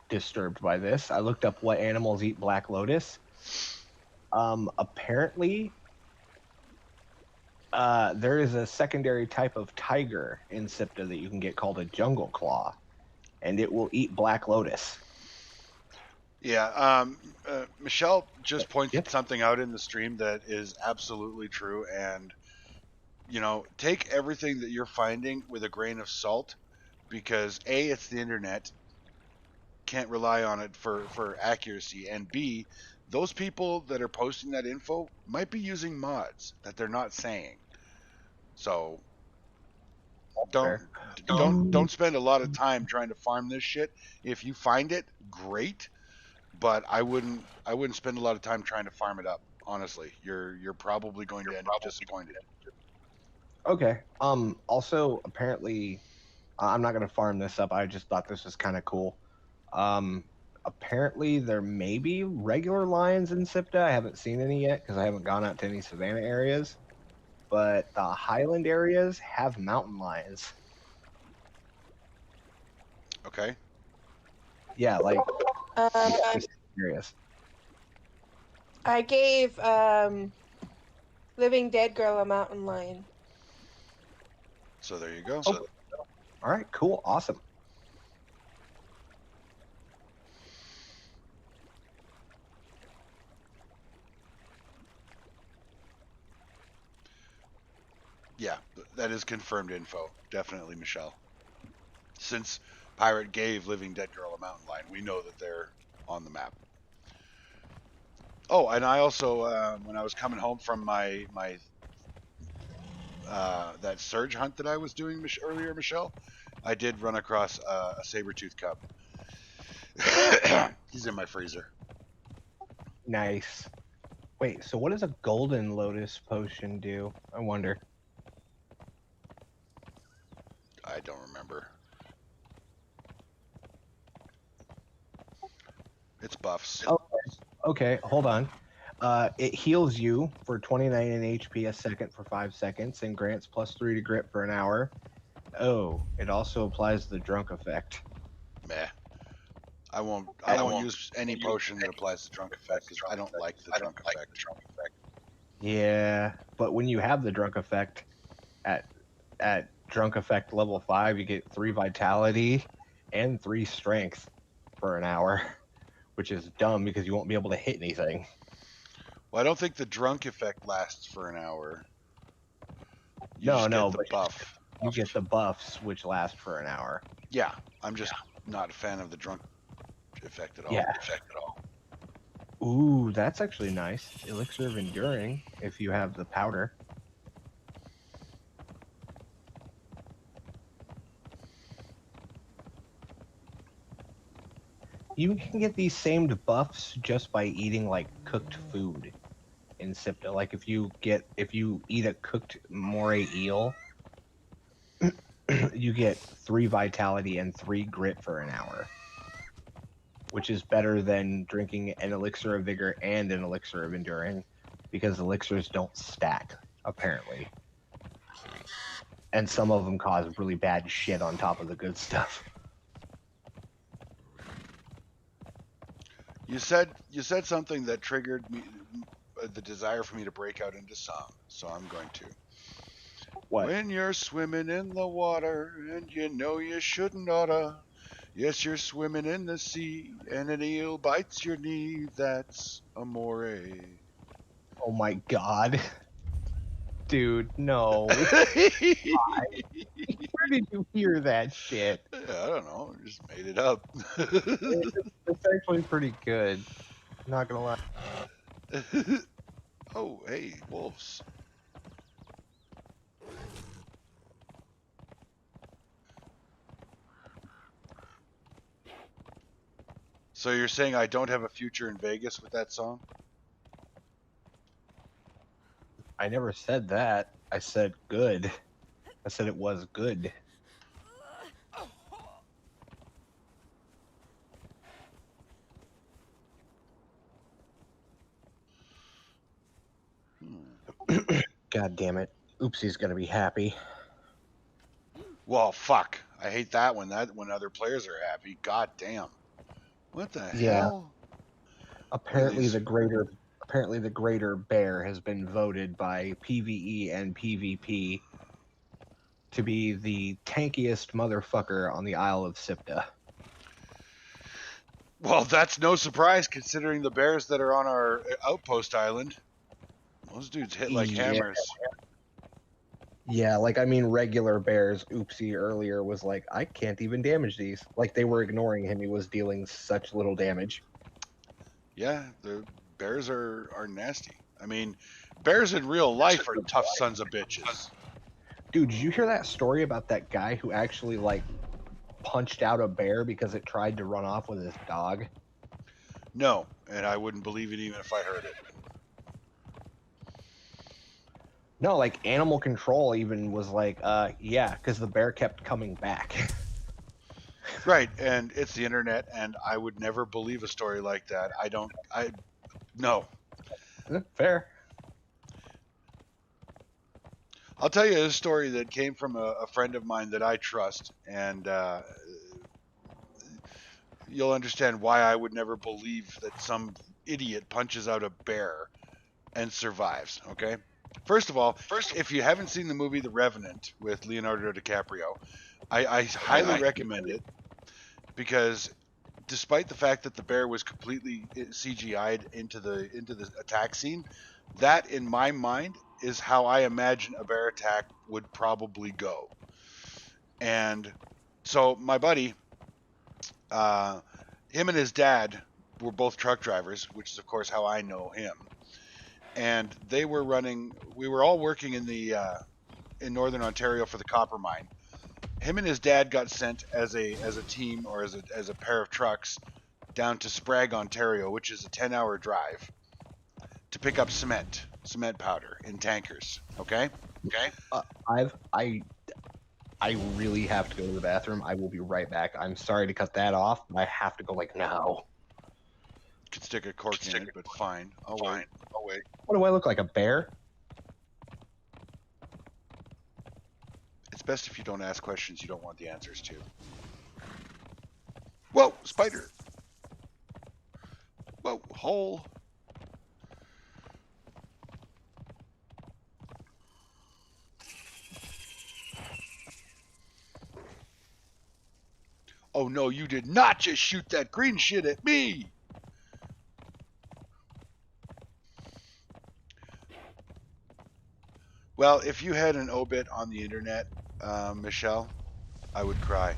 disturbed by this. I looked up what animals eat black lotus. Apparently, there is a secondary type of tiger in Siptah that you can get called a jungle claw, and it will eat black lotus. Yeah, Michelle just pointed Yep. something out in the stream that is absolutely true. And, take everything that you're finding with a grain of salt because A, it's the internet, can't rely on it for accuracy. And B, those people that are posting that info might be using mods that they're not saying. So don't don't spend a lot of time trying to farm this shit. If you find it, great. But I wouldn't spend a lot of time trying to farm it up. Honestly, you're probably going to end up disappointed. Okay. Also, apparently, I'm not gonna farm this up. I just thought this was kind of cool. Apparently, there may be regular lions in Siptah. I haven't seen any yet because I haven't gone out to any savanna areas. But the highland areas have mountain lions. Okay. Yeah, like Um, areas. I gave Living Dead Girl a mountain lion. So there you go. Oh. All right, cool, awesome. Yeah, that is confirmed info. Definitely, Michelle. Since Pirate gave Living Dead Girl a mountain lion, we know that they're on the map. Oh, and I also, when I was coming home from my that surge hunt that I was doing earlier, Michelle, I did run across a saber-tooth cub. He's in my freezer. Nice. Wait, so what does a golden lotus potion do? I wonder. I don't remember. It's buffs. Okay, hold on. It heals you for 29 HP a second for 5 seconds and grants +3 to grip for an hour. Oh, it also applies the drunk effect. Meh. I won't use any potion that applies the drunk effect because I don't like the drunk effect. Yeah, but when you have the drunk effect at drunk effect level 5, you get 3 vitality and 3 strength for an hour, which is dumb because you won't be able to hit anything. Well, I don't think the drunk effect lasts for an hour. You No, just no, get the but buff. you get the buffs, which last for an hour. Yeah, I'm just not a fan of the drunk effect at all. Yeah. Ooh, that's actually nice. Elixir of Enduring, if you have the powder. You can get these same buffs just by eating like cooked food in Siptah. Like if you eat a cooked moray eel, you get 3 vitality and 3 grit for an hour, which is better than drinking an elixir of vigor and an elixir of enduring, because elixirs don't stack apparently, and some of them cause really bad shit on top of the good stuff. You said something that triggered me the desire for me to break out into song, so I'm going to. What? When you're swimming in the water and you know you shouldn't oughta. Yes, you're swimming in the sea and an eel bites your knee. That's amore. Oh my god. Dude, no. I Where did you hear that shit? don't know. I just made it up. It's actually pretty good. Not gonna lie. Oh, hey, wolves. So you're saying I don't have a future in Vegas with that song? I never said that. I said good. I said it was good. God damn it. Oopsie's gonna be happy. Well, fuck. I hate that when other players are happy. God damn. What the Yeah. hell? Apparently these- the greater bear has been voted by PvE and PvP to be the tankiest motherfucker on the Isle of Siptah. Well, that's no surprise considering the bears that are on our outpost island. Those dudes hit like hammers. Yeah, like I mean regular bears. Oopsie earlier was like, I can't even damage these. Like they were ignoring him. He was dealing such little damage. Yeah, the bears are nasty. I mean, bears in real life are tough sons of bitches. Dude, did you hear that story about that guy who actually like punched out a bear because it tried to run off with his dog? No, and I wouldn't believe it even if I heard it. No, like animal control even was like, yeah, because the bear kept coming back. Right, and it's the internet, and I would never believe a story like that. No. Fair. I'll tell you a story that came from a friend of mine that I trust, and you'll understand why I would never believe that some idiot punches out a bear and survives, okay? First of all, if you haven't seen the movie The Revenant with Leonardo DiCaprio, I highly recommend it, because despite the fact that the bear was completely CGI'd into the attack scene, that in my mind is how I imagine a bear attack would probably go. And so my buddy, him and his dad were both truck drivers, which is of course how I know him. And we were all working in Northern Ontario for the copper mine. Him and his dad got sent as a team, or as a pair of trucks down to Sprague, Ontario, which is a 10-hour drive, to pick up cement powder in tankers. Okay. I really have to go to the bathroom. I will be right back. I'm sorry to cut that off, but I have to go like now. Could stick a cork in it, but fine. I'll wait. What do I look like, a bear? It's best if you don't ask questions you don't want the answers to. Whoa, spider. Whoa, hole. Oh no, you did not just shoot that green shit at me! Well, if you had an obit on the internet, Michelle, I would cry.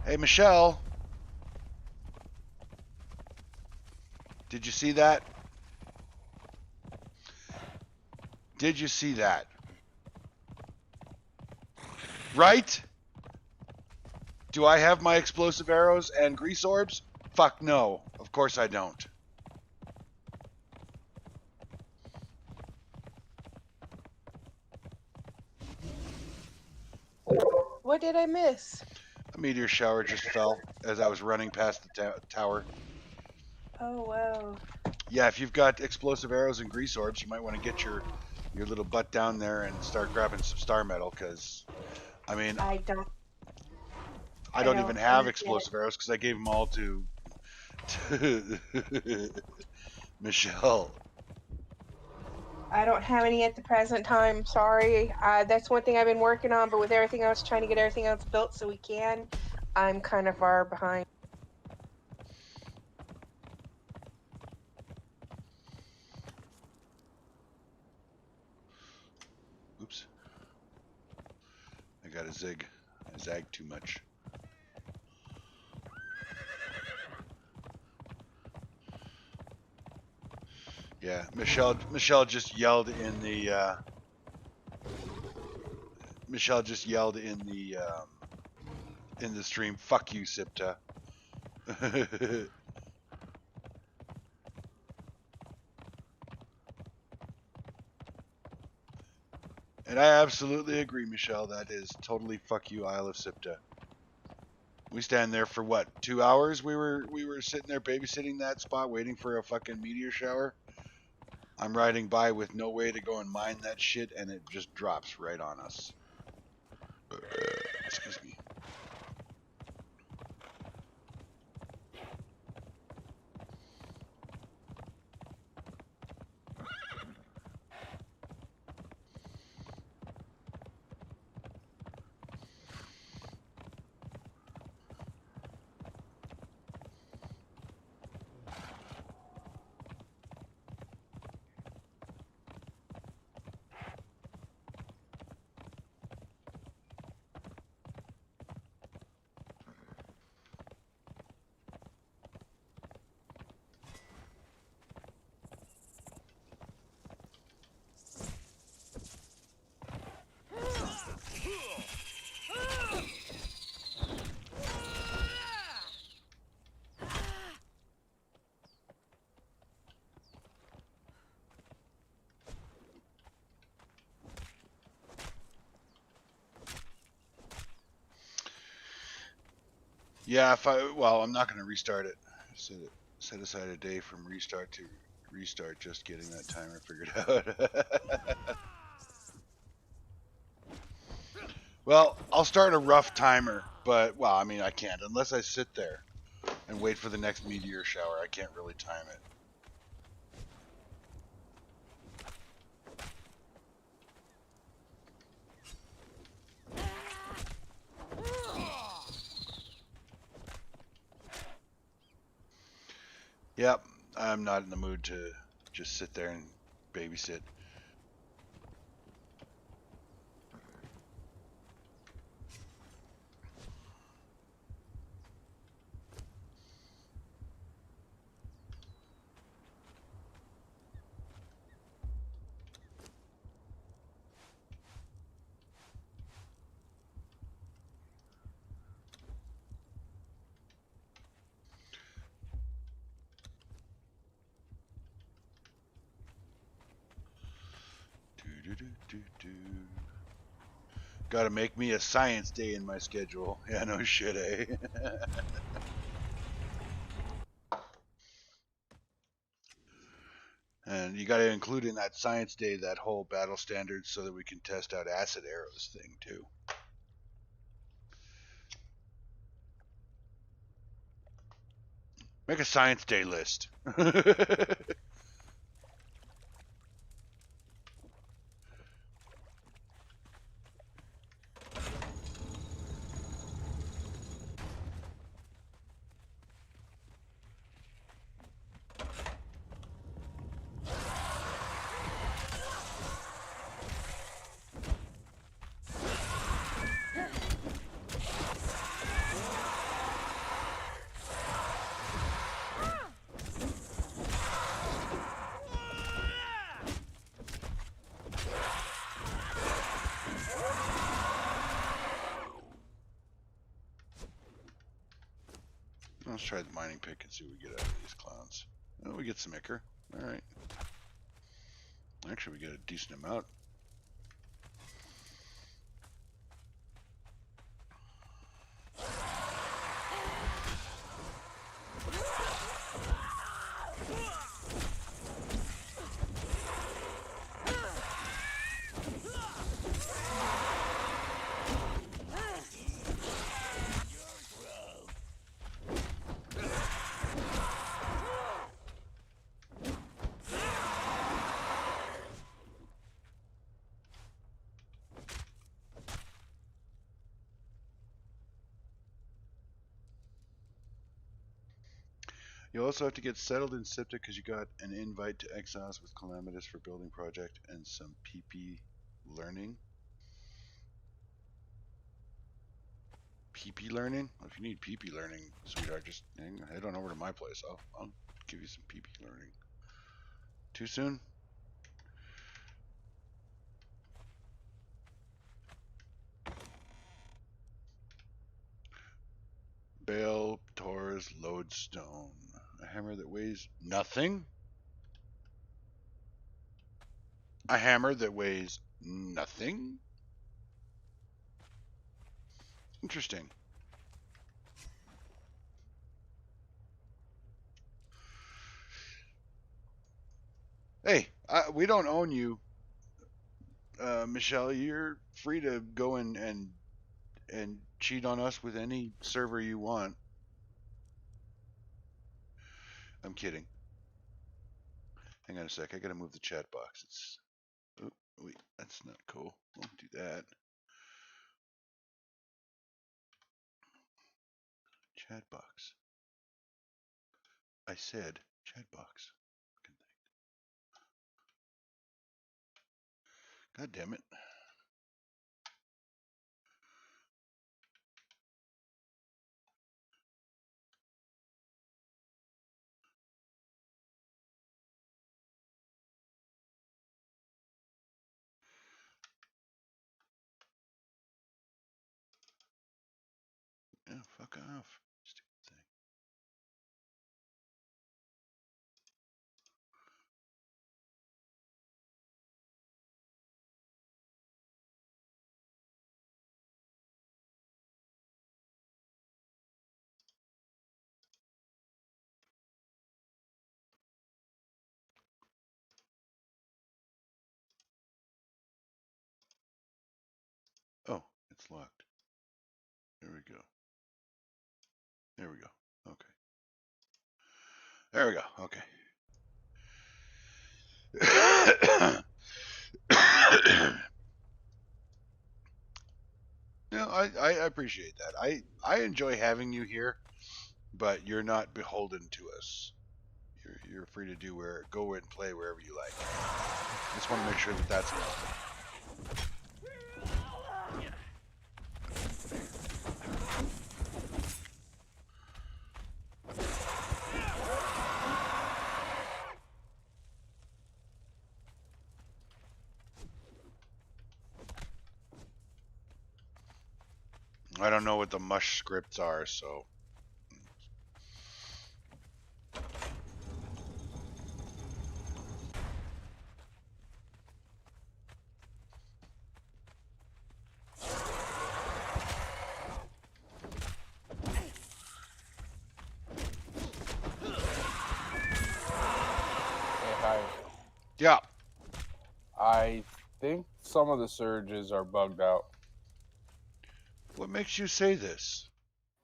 Hey, Michelle! Did you see that? Did you see that? Right? Do I have my explosive arrows and grease orbs? Fuck no. Of course I don't. What did I miss? A meteor shower just fell as I was running past the tower. Oh, wow. Yeah, if you've got explosive arrows and grease orbs, you might want to get your little butt down there and start grabbing some star metal, because, I mean, I don't I don't even have yet. explosive arrows because I gave them all to Michelle. I don't have any at the present time. Sorry. That's one thing I've been working on, but with everything else, trying to get everything else built so we can, I'm kind of far behind. Oops. I got a zig. I zagged too much. Yeah, Michelle just yelled in the in the stream, "Fuck you, Siptah." And I absolutely agree, Michelle. That is totally fuck you, Isle of Siptah. We stand there for what, 2 hours? We were sitting there babysitting that spot, waiting for a fucking meteor shower. I'm riding by with no way to go and mine that shit, and it just drops right on us. Excuse me. Yeah, well, I'm not going to restart it. Set aside a day from restart to restart, just getting that timer figured out. Well, I'll start a rough timer, but, well, I mean, I can't. Unless I sit there and wait for the next meteor shower, I can't really time it. Yep, I'm not in the mood to just sit there and babysit. Gotta make me a science day in my schedule. Yeah, no shit, eh? And you gotta include in that science day that whole battle standards so that we can test out acid arrows thing too. Make a science day list. Let's try the mining pick and see what we get out of these clowns. Oh, we get some ichor. All right. Actually, we get a decent amount. You also have to get settled in Siptah because you got an invite to Exiles with Calamitous for building project and some PP learning. PP learning? Well, if you need PP learning, sweetheart, just head on over to my place. I'll give you some PP learning. Too soon? Bale, Taurus, Lodestone. A hammer that weighs nothing? A hammer that weighs nothing? Interesting. Hey, we don't own you, Michelle. You're free to go and cheat on us with any server you want. I'm kidding. Hang on a sec. I gotta move the chat box. It's wait, that's not cool. Don't do that. Chat box. I said chat box. God damn it. Yeah, fuck off. Stupid thing. Oh, it's locked. There we go. There we go. Okay. There we go. Okay. No, I appreciate that. I enjoy having you here, but you're not beholden to us. You're free to go and play wherever you like. Just want to make sure that that's known. I don't know what the mush scripts are, so. Yeah. I think some of the surges are bugged out. What makes you say this?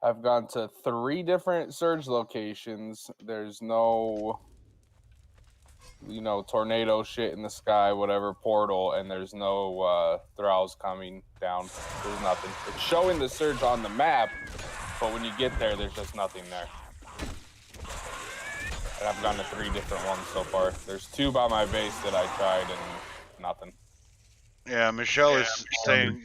I've gone to 3 different surge locations. There's no, tornado shit in the sky, whatever, portal, and there's no thralls coming down. There's nothing. It's showing the surge on the map, but when you get there, there's just nothing there. And I've gone to 3 different ones so far. There's 2 by my base that I tried and nothing. Yeah, Michelle is saying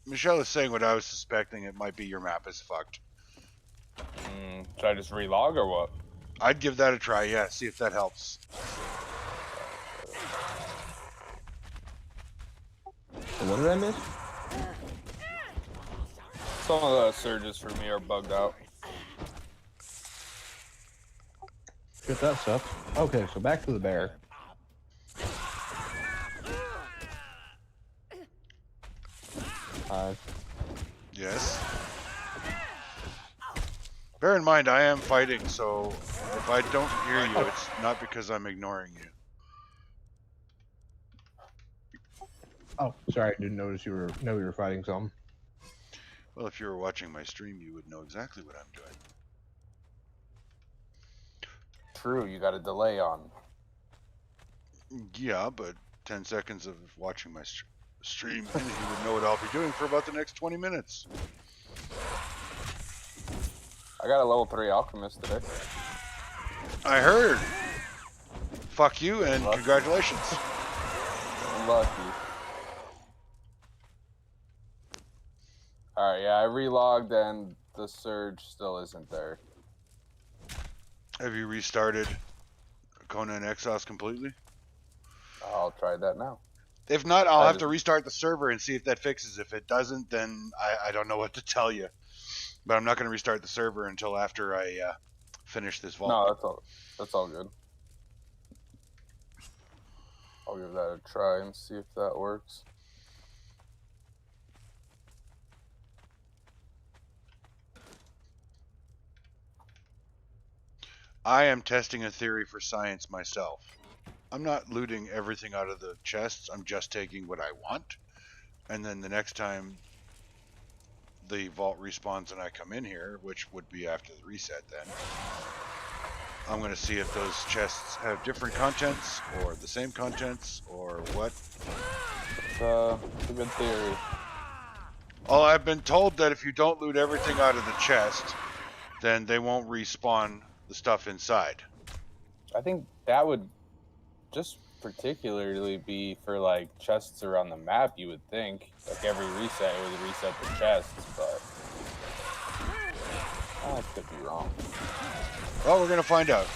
Michelle is saying what I was suspecting. It might be your map is fucked. Should I just relog or what? I'd give that a try. Yeah, see if that helps. What did I miss? Some of the surges for me are bugged out. Shit, that sucks. Okay, so back to the bear. Yes. Bear in mind, I am fighting, so if I don't hear you, it's not because I'm ignoring you. Oh, sorry, I didn't notice you were fighting something. Well, if you were watching my stream, you would know exactly what I'm doing. True, you got a delay on. Yeah, but 10 seconds of watching my stream, and you would know what I'll be doing for about the next 20 minutes. I got a level 3 alchemist today. I heard. Fuck you and Lucky. congratulations. Lucky. Alright, yeah, I relogged and the surge still isn't there. Have you restarted Conan Exiles completely? I'll try that now. If not, I'll have to restart the server and see if that fixes. If it doesn't, then I don't know what to tell you. But I'm not going to restart the server until after I finish this vault. No, that's all good. I'll give that a try and see if that works. I am testing a theory for science myself. I'm not looting everything out of the chests. I'm just taking what I want. And then the next time the vault respawns and I come in here, which would be after the reset then, I'm going to see if those chests have different contents or the same contents or what. It's a good theory. Well, I've been told that if you don't loot everything out of the chest, then they won't respawn the stuff inside. I think that would just particularly be for like chests around the map, you would think. Like every reset, it would reset the chests, but I could be wrong. Well, we're going to find out.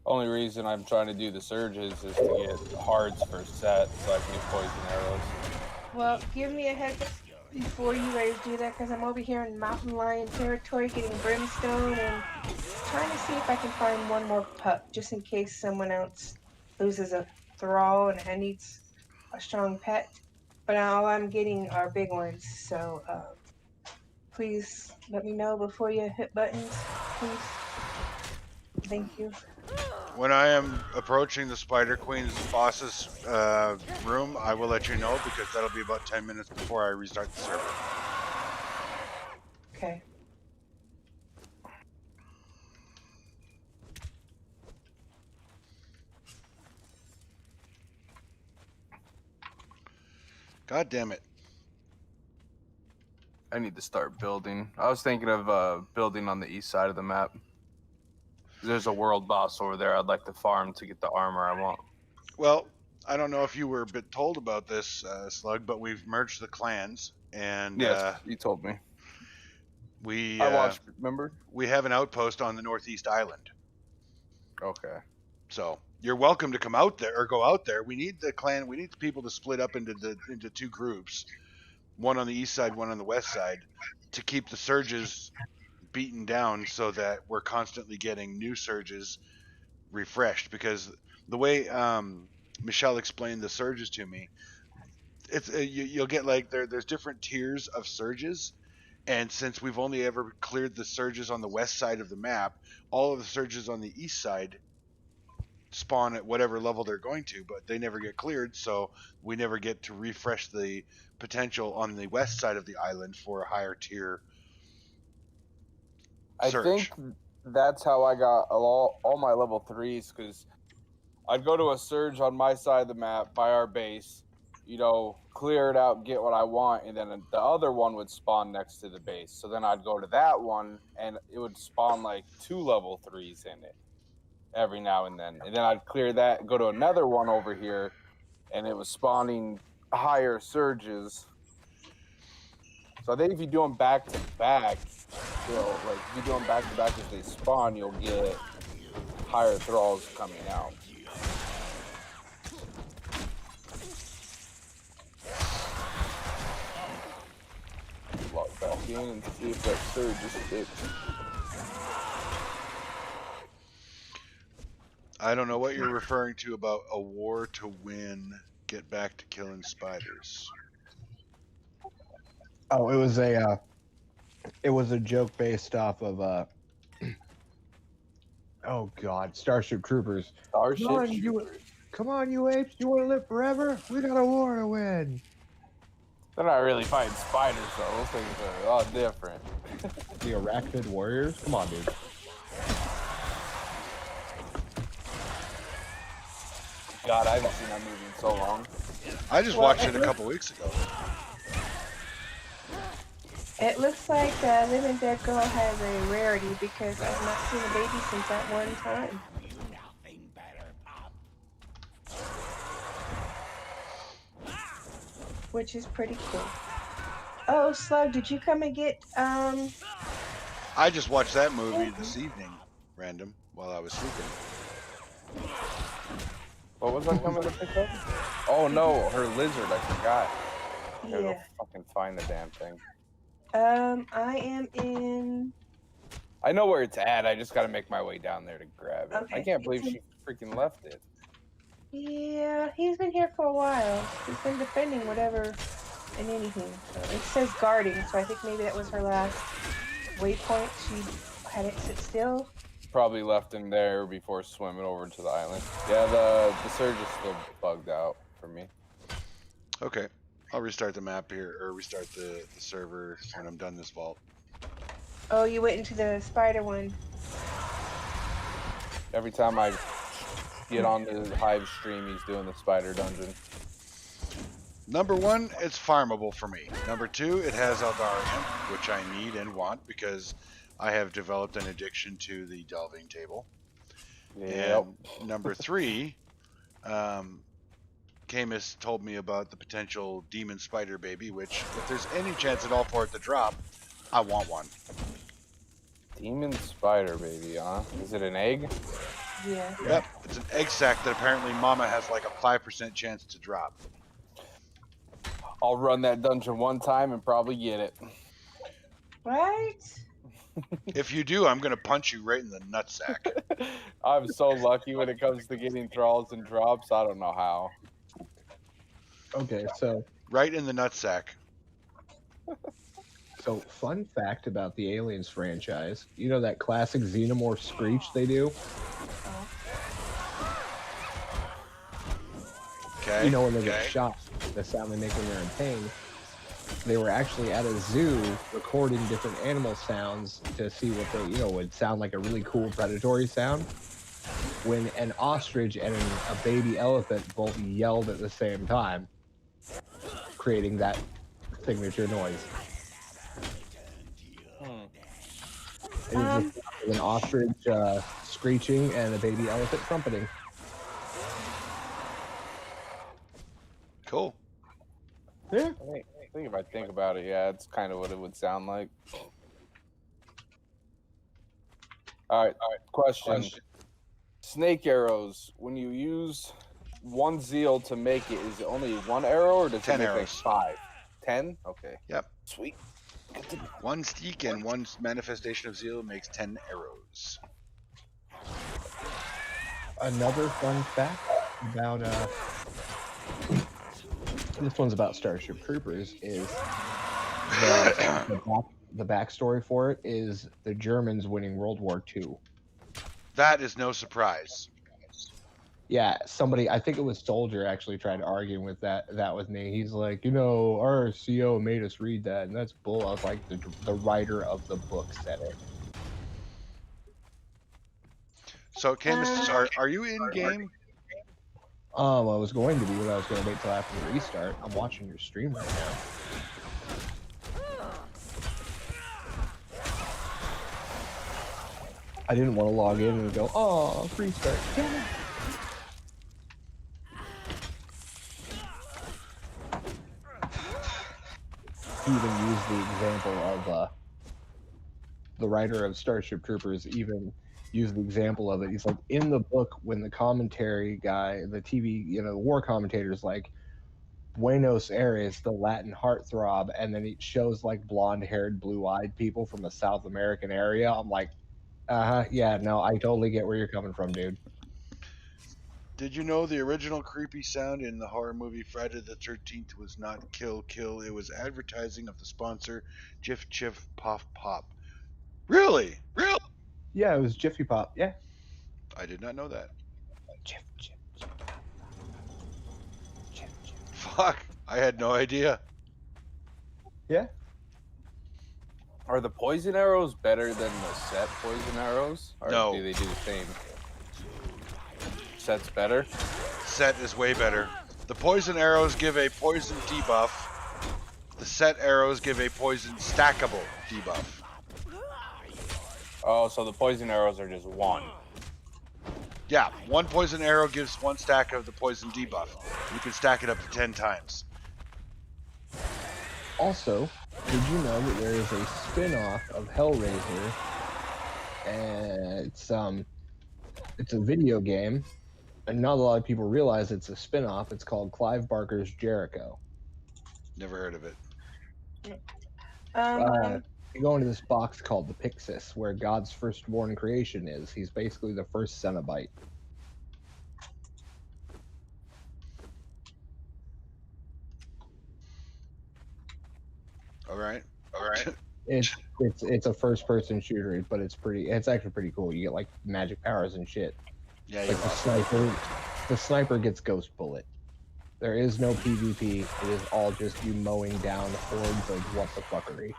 Only reason I'm trying to do the surges is to get hards first set so I can get poison arrows. Well, give me a heads before you guys do that, because I'm over here in Mountain Lion territory getting brimstone and trying to see if I can find one more pup, just in case someone else loses a thrall and needs a strong pet. But all I'm getting are big ones, so please let me know before you hit buttons, please. Thank you. When I am approaching the Spider Queen's boss's room, I will let you know, because that'll be about 10 minutes before I restart the server. Okay. God damn it. I need to start building. I was thinking of building on the east side of the map. There's a world boss over there I'd like to farm to get the armor I want. Well, I don't know if you were a bit told about this, Slug, but we've merged the clans, and Yes, you told me. I watched, remember? we have an outpost on the Northeast Island. Okay. So you're welcome to come out there or go out there. We need the clan. We need the people to split up into two groups, one on the east side, one on the west side, to keep the surges beaten down so that we're constantly getting new surges refreshed. Because the way Michelle explained the surges to me, it's you'll get like there's different tiers of surges. And since we've only ever cleared the surges on the west side of the map, all of the surges on the east side spawn at whatever level they're going to, but they never get cleared, so we never get to refresh the potential on the west side of the island for a higher tier surge. I think that's how I got all my level 3s, because I'd go to a surge on my side of the map by our base, you know, clear it out, get what I want, and then the other one would spawn next to the base. So then I'd go to that one, and it would spawn like 2 level 3s in it every now and then. And then I'd clear that, go to another one over here, and it was spawning higher surges. So I think if you do them back to back, you know, like if you do them back to back as they spawn, you'll get higher thralls coming out. in and see if that surge is fixed. I don't know what you're referring to about a war to win. Get back to killing spiders. Oh, it was a joke based off of oh God, Starship Troopers. Starship Come on, Troopers. Come on, you apes! You want to live forever? We got a war to win. They're not really fighting spiders, though. Those things are a lot different. The Arachnid Warriors? Come on, dude. God, I haven't seen that movie in so long. I just watched it a couple weeks ago. It looks like Living Dead Girl has a rarity because I've not seen a baby since that one time. Which is pretty cool. Oh, Slug, did you come and get I just watched that movie this evening, random, while I was sleeping. What was I coming to pick up? Oh no, her lizard, I forgot. I gotta go Yeah. fucking find the damn thing. I am in I know where it's at, I just gotta make my way down there to grab it. Okay, I can't believe it's in- she freaking left it. Yeah, he's been here for a while. He's been defending whatever and anything. So it says guarding, so I think maybe that was her last waypoint. She had it sit still. Probably left him there before swimming over to the island. Yeah, the surge is still bugged out for me. Okay, I'll restart the map here, or restart the server when I'm done this vault. Oh, you went into the spider one. Every time I get on the Hive stream, he's doing the spider dungeon. Number one, it's farmable for me. Number two, it has Aldarian, which I need and want because I have developed an addiction to the delving table. Yep. And number three, Camus told me about the potential demon spider baby, which if there's any chance at all for it to drop, I want one. Demon spider baby, huh? Is it an egg? Yeah. Yep, it's an egg sac that apparently Mama has like a 5% chance to drop. I'll run that dungeon one time and probably get it. Right? If you do, I'm gonna punch you right in the nutsack. I'm so lucky when it comes to getting thralls and drops. I don't know how. Okay, so Right in the nutsack. fun fact about the Aliens franchise. You know that classic xenomorph screech they do? Okay. You know when they get okay. shot, the sound they make when they're in pain. They were actually at a zoo recording different animal sounds to see what they, would sound like a really cool predatory sound. When an ostrich and a baby elephant both yelled at the same time, creating that signature noise. It was just an ostrich screeching and a baby elephant trumpeting. Cool. Yeah. I think if I think about it, yeah, it's kind of what it would sound like. All right. Question. Snake arrows, when you use one zeal to make it, is it only one arrow or does 10 it make arrows. like 5? 10? Okay. Yep. Sweet. One steak and one manifestation of zeal makes 10 arrows. Another fun fact about this one's about Starship Troopers is the backstory for it is the Germans winning World War II. That is no surprise. Yeah, somebody, I think it was Soldier, actually tried arguing with that with me. He's like, our CO made us read that, and that's bull. I was like, the writer of the book said it. So, Camus, are you in game? I was going to be, but I was going to wait till after the restart. I'm watching your stream right now. I didn't want to log in and go, oh, restart. Damn it. He even used the example of the writer of Starship Troopers even used the example of it. He's like, in the book, when the commentary guy, the TV, the war commentator's like, Buenos Aires, the Latin heartthrob, and then it shows like blonde-haired, blue-eyed people from a South American area. I'm like, yeah, no, I totally get where you're coming from, dude. Did you know the original creepy sound in the horror movie Friday the 13th was not kill kill? It was advertising of the sponsor Jif Jif Pop Pop. Really? Real? Yeah, it was Jiffy Pop. Yeah. I did not know that. Jif, Jif, Jif, Jif, Jif. Fuck. I had no idea. Yeah. Are the poison arrows better than the set poison arrows? Or No. do they do the same? Set's better? Set is way better. The poison arrows give a poison debuff. The set arrows give a poison stackable debuff. Oh, so the poison arrows are just one. Yeah, one poison arrow gives one stack of the poison debuff. You can stack it up to 10 times. Also, did you know that there is a spin-off of Hellraiser? And it's a video game, and not a lot of people realize it's a spin-off. It's called Clive Barker's Jericho. Never heard of it. You go into this box called the Pyxis, where God's firstborn creation is. He's basically the first Cenobite. All right. All right. It's a first-person shooter, but it's actually pretty cool. You get like magic powers and shit. Yeah, Like the sniper gets ghost bullet. There is no PvP. It is all just you mowing down hordes of what the fuckery.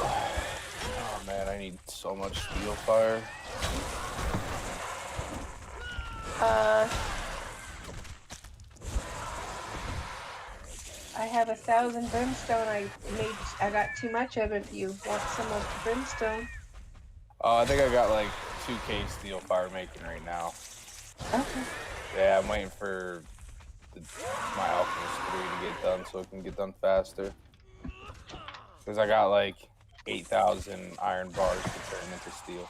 Oh man, I need so much steel fire. I have 1,000 brimstone. I got too much of it. If you want some of the brimstone. I think I got like 2k steel fire making right now. Okay. Yeah, I'm waiting for my alchemist 3 to get done so it can get done faster. Because I got like 8,000 iron bars to turn into steel.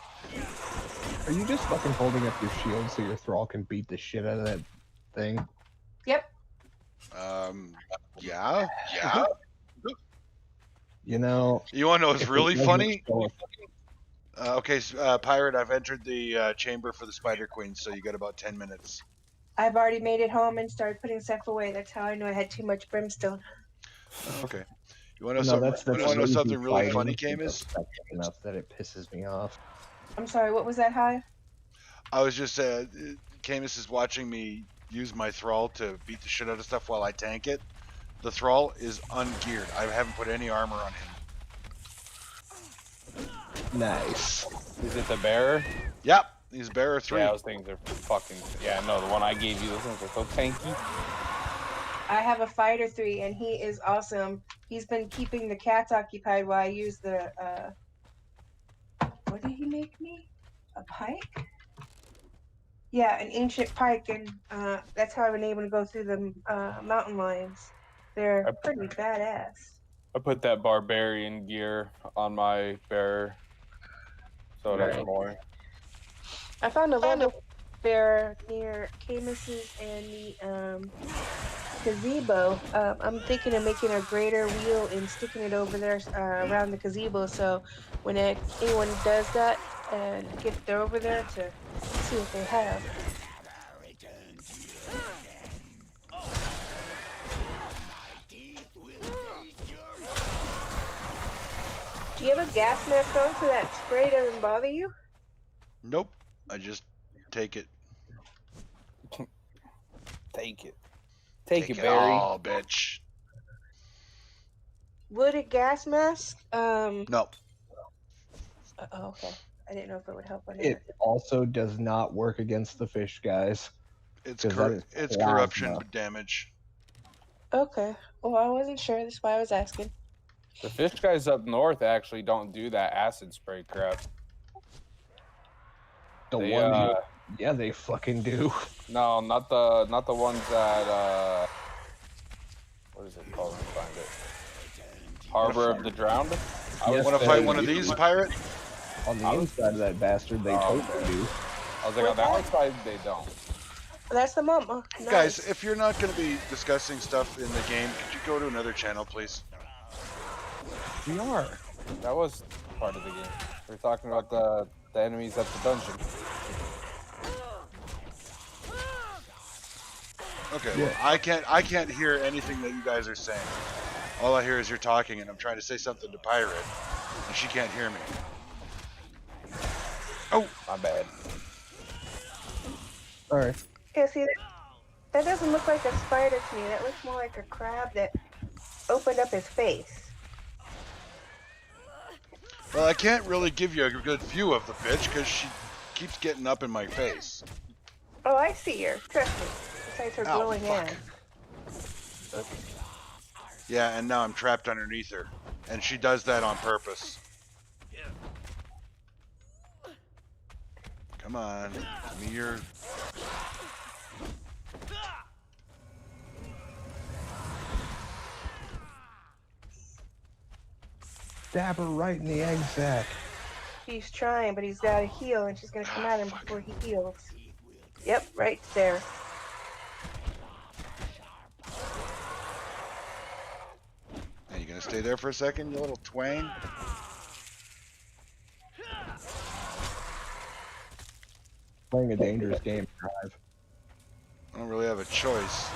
Are you just fucking holding up your shield so your thrall can beat the shit out of that thing? Yep. Yeah. You know. You want to know what's really funny? Okay. Pirate, I've entered the chamber for the Spider Queen, so you got about 10 minutes. I've already made it home and started putting stuff away. That's how I knew I had too much brimstone. Okay. You want to know something really funny, Camus? Enough that it pisses me off. I'm sorry, what was that, Hive? I was just saying, Camus is watching me use my thrall to beat the shit out of stuff while I tank it. The thrall is ungeared. I haven't put any armor on him. Nice. Is it the bearer? Yep, he's bearer 3. Yeah, those things are fucking... Yeah, no, the one I gave you, those things are so tanky. I have a fighter 3, and he is awesome. He's been keeping the cats occupied while I use the, what did he make me? A pike? Yeah, an ancient pike, and that's how I've been able to go through the mountain lions. They're pretty badass. I put that barbarian gear on my bearer, so it has more. I found a level bear near Camus's and the gazebo. I'm thinking of making a greater wheel and sticking it over there around the gazebo, so when anyone does that and they're over there to see what they have. Do you have a gas mask on so that spray doesn't bother you? Nope. I just take it. Take it. Take it, it Barry. all, bitch. Would a gas mask? No. Oh, okay. I didn't know if it would help or not. It also does not work against the fish guys. It's 'Cause that is it's plasma. corruption damage. Okay. Well, I wasn't sure. That's why I was asking. The fish guys up north actually don't do that acid spray crap. Yeah, they fucking do. No, not the ones that what is it called? Let me find it. Harbor of the Drowned. I want to fight one of these, pirate. On the inside of that bastard, they totally do. I was like, on the outside, they don't. That's the mama. Guys, Nice. if you're not going to be discussing stuff in the game, could you go to another channel, please? We are. That was part of the game. We were talking about the enemies at the dungeon. Okay, Yeah. well, I can't hear anything that you guys are saying. All I hear is you're talking, and I'm trying to say something to Pirate, and she can't hear me. Oh, My bad. All right. Yeah, see, that doesn't look like a spider to me. That looks more like a crab that opened up his face. well, I can't really give you a good view of the bitch because she keeps getting up in my face. Oh, I see her. Trust me. Besides her Ow, glowing fuck. eyes. Yeah, and now I'm trapped underneath her, and she does that on purpose. Come on, give me your... Stab her right in the egg sac. He's trying, but he's got to heal, and she's going to come at him before he heals. Yep, right there. Hey, you gonna stay there for a second, you little twain? Playing a dangerous game, Drive. I don't really have a choice.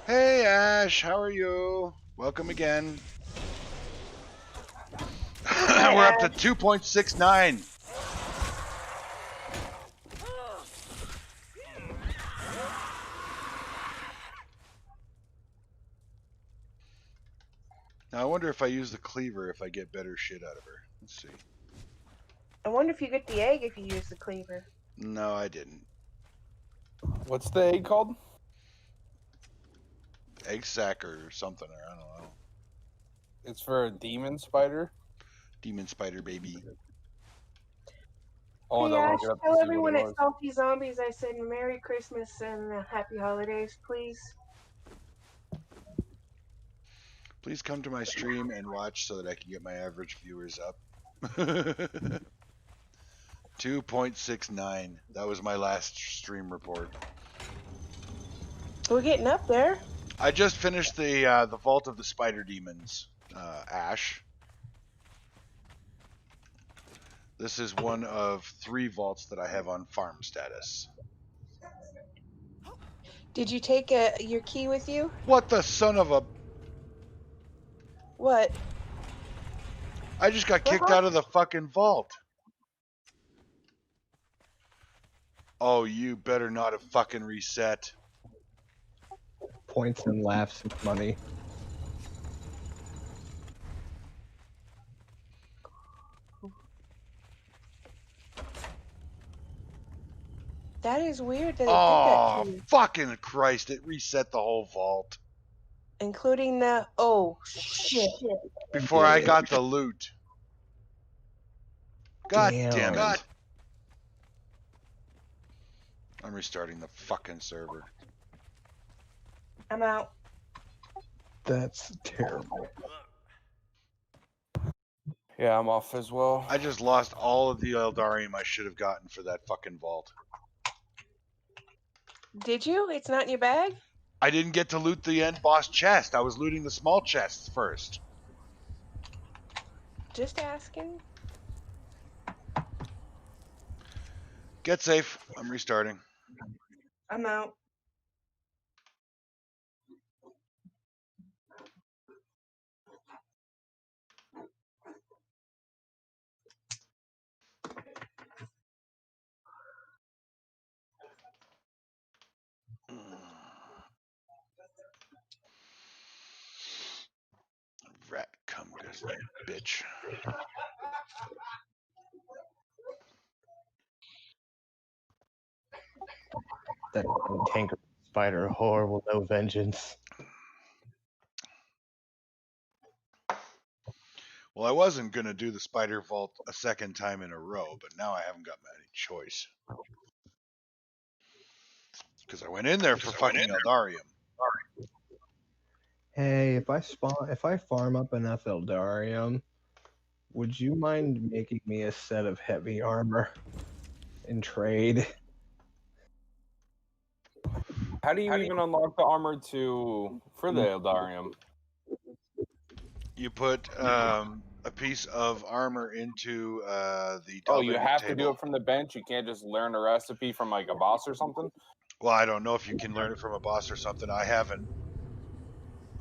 Hey Ash, how are you? Welcome again. We're up to 2.69. Now I wonder if I use the cleaver if I get better shit out of her. Let's see. I wonder if you get the egg if you use the cleaver. No, I didn't. What's the egg called? Egg sac or something, or I don't know. It's for a demon spider. Demon spider baby. Oh, Hey, then Ash, look it up to tell see what everyone it at was. Salty Zombies I said Merry Christmas and Happy Holidays, please. Please come to my stream and watch so that I can get my average viewers up. 2.69. That was my last stream report. We're getting up there. I just finished the Vault of the Spider Demons, Ash. This is one of 3 vaults that I have on farm status. Did you take your key with you? What the son of a... What? I just got kicked out of the fucking vault. Oh, you better not have fucking reset. Points and laughs and money. That is weird that it did that Oh, to you. fucking Christ. It reset the whole vault. Including the... Oh, shit. Before I got the loot. God damn it. God. I'm restarting the fucking server. I'm out. That's terrible. Yeah, I'm off as well. I just lost all of the Eldarium I should have gotten for that fucking vault. Did you? It's not in your bag? I didn't get to loot the end boss chest. I was looting the small chests first. Just asking. Get safe. I'm restarting. I'm out. Rat cum, bitch. That tanker spider whore will know vengeance. Well, I wasn't going to do the spider vault a second time in a row, but now I haven't got any choice. Because I went in there for fucking Eldarium. Hey, if I farm up enough Eldarium, would you mind making me a set of heavy armor in trade? How do you even unlock the armor for the Eldarium? You put a piece of armor into the Oh, delving you have to table. do it from the bench. You can't just learn a recipe from like a boss or something. Well, I don't know if you can learn it from a boss or something. I haven't.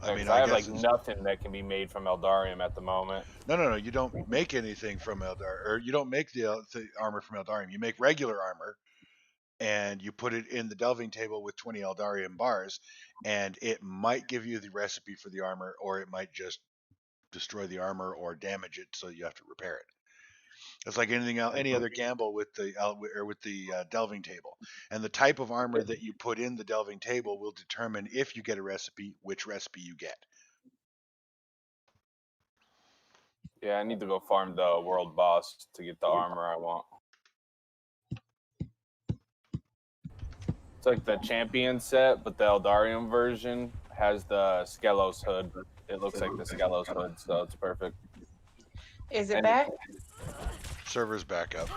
I have like nothing that can be made from Eldarium at the moment. No. You don't make anything from or you don't make the armor from Eldarium. You make regular armor, and you put it in the delving table with 20 Eldarium bars, and it might give you the recipe for the armor, or it might just destroy the armor or damage it, so you have to repair it. It's like anything else, any other gamble with the delving table, and the type of armor that you put in the delving table will determine if you get a recipe, which recipe you get. Yeah, I need to go farm the world boss to get the armor I want. It's like the champion set, but the Eldarium version has the Skelos hood. It looks like the Skelos hood, so it's perfect. Is it back? Server's back up.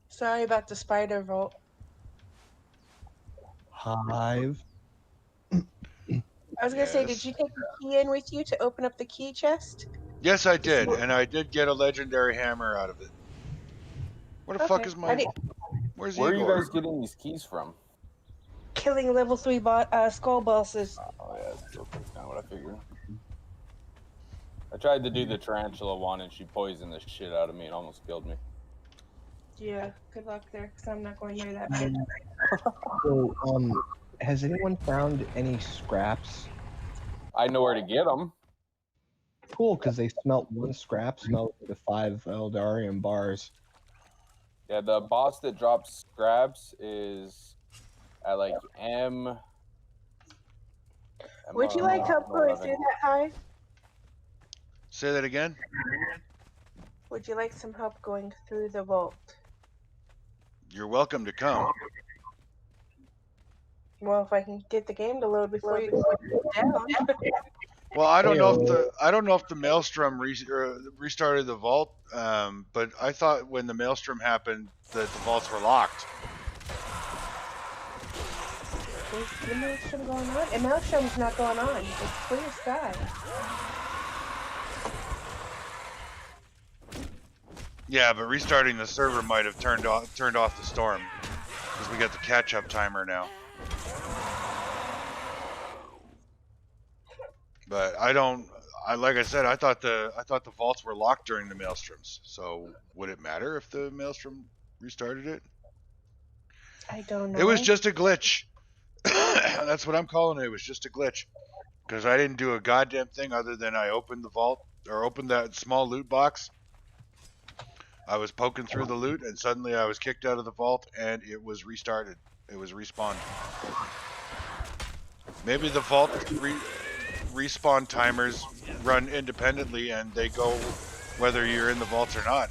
Sorry about the spider vault. Hive. I was gonna say, did you take the key in with you to open up the key chest? Yes, I did, and I did get a legendary hammer out of it. Where the fuck is my? Where's Where Igor? are you guys getting these keys from? Killing level 3 skull bosses. Oh yeah, that's kind of what I figured. I tried to do the tarantula one, and she poisoned the shit out of me and almost killed me. Yeah, good luck there, because I'm not going near that bit. So, has anyone found any scraps? I know where to get them. Cool, because they smelt one scrap, smelt the 5 Eldarium bars. Yeah, the boss that drops scraps is at like M. Would you like help going through that, Hive? Say that again? Would you like some help going through the vault? You're welcome to come. Well, if I can get the game to load before you go down. Well, I don't know if the Maelstrom restarted the vault, but I thought when the Maelstrom happened that the vaults were locked. Is the Maelstrom going on? And Maelstrom's not going on. It's clear sky. Yeah, but restarting the server might have turned off the storm, because we got the catch-up timer now. But like I said, I thought the vaults were locked during the Maelstroms. So would it matter if the Maelstrom restarted it? I don't know. It was just a glitch. That's what I'm calling it. It was just a glitch, because I didn't do a goddamn thing other than I opened the vault, or opened that small loot box. I was poking through the loot, and suddenly I was kicked out of the vault, and it was restarted. It was respawned. Maybe the vault respawn timers run independently, and they go whether you're in the vaults or not.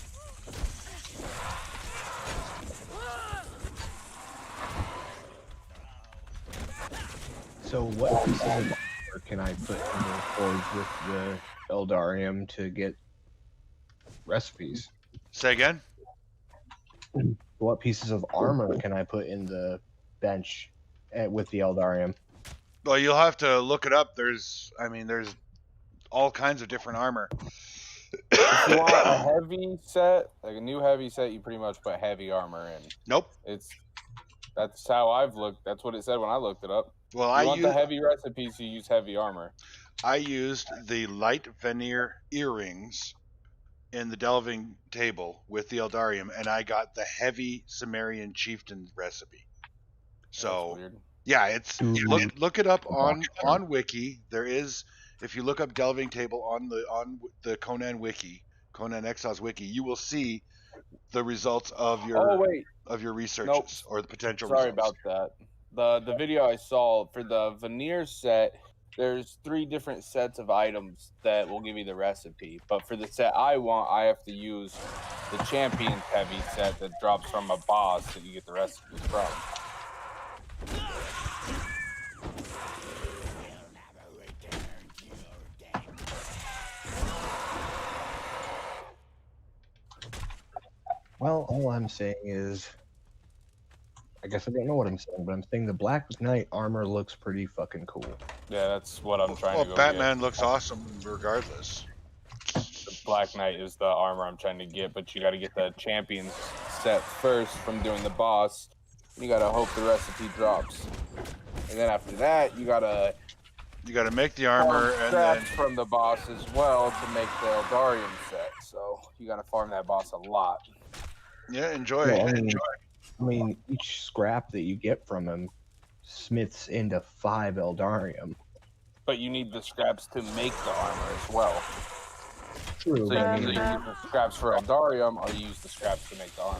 So what pieces of armor can I put in the forge with the Eldarium to get recipes? Say again? What pieces of armor can I put in the bench with the Eldarium? Well, you'll have to look it up. There's all kinds of different armor. If you want a heavy set, like a new heavy set, you pretty much put heavy armor in. Nope. That's how I've looked. That's what it said when I looked it up. Well, you want the heavy recipes, you use heavy armor. I used the light veneer earrings in the delving table with the Eldarium, and I got the heavy Sumerian chieftain recipe. So yeah, it's look it up on Wiki. There is, if you look up delving table on the Conan Wiki, Conan Exiles wiki, you will see the results of your Oh wait, researches or the potential sorry results. about that. The video I saw for the veneer set, there's 3 different sets of items that will give you the recipe. But for the set I want, I have to use the Champions Heavy set that drops from a boss that you get the recipes from. Well, all I'm saying is, I guess I don't know what I'm saying, but I'm saying the Black Knight armor looks pretty fucking cool. Yeah, that's what I'm trying to go Batman get. looks awesome regardless. The Black Knight is the armor I'm trying to get, but you got to get the Champions set first from doing the boss. You got to hope the recipe drops. And then after that, you got to make the armor and then from the boss as well to make the Eldarium set. So you got to farm that boss a lot. enjoy. Well, I mean, each scrap that you get from him smiths into 5 Eldarium. But you need the scraps to make the armor as well. True. So you can either use the scraps for Eldarium or use the scraps to make the armor.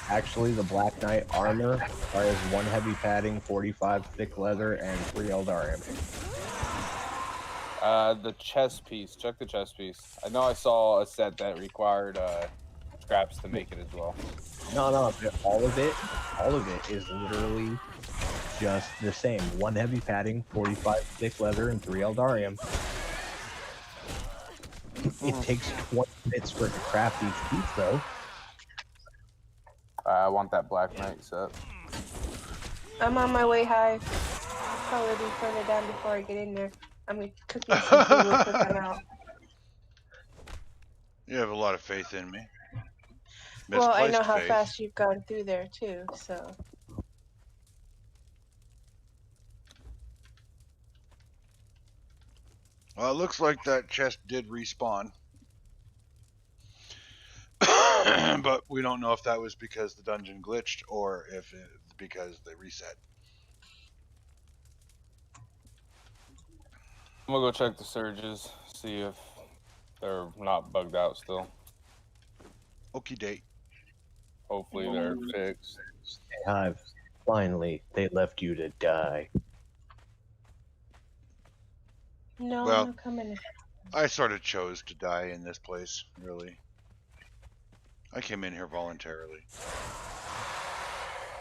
Actually, the Black Knight armor requires 1 heavy padding, 45 thick leather, and 3 Eldarium. The chest piece. Check the chest piece. I know I saw a set that required scraps to make it as well. No, all of it is literally just the same. 1 heavy padding, 45 thick leather, and 3 Eldarium. It takes 20 minutes for it to craft each piece, though. I want that Black Knight set. I'm on my way, Hive. I'll probably be further down before I get in there. I'm cooking some food real quick. I'm out. You have a lot of faith in me. Well, I know Misplaced how faith. fast you've gone through there too, so. Well, it looks like that chest did respawn. But we don't know if that was because the dungeon glitched or if it's because they reset. I'm gonna go check the surges, see if they're not bugged out still. Okie date. Hopefully they're fixed. Hey, Hive, finally, they left you to die. No, Well, I'm coming. I sort of chose to die in this place, really. I came in here voluntarily.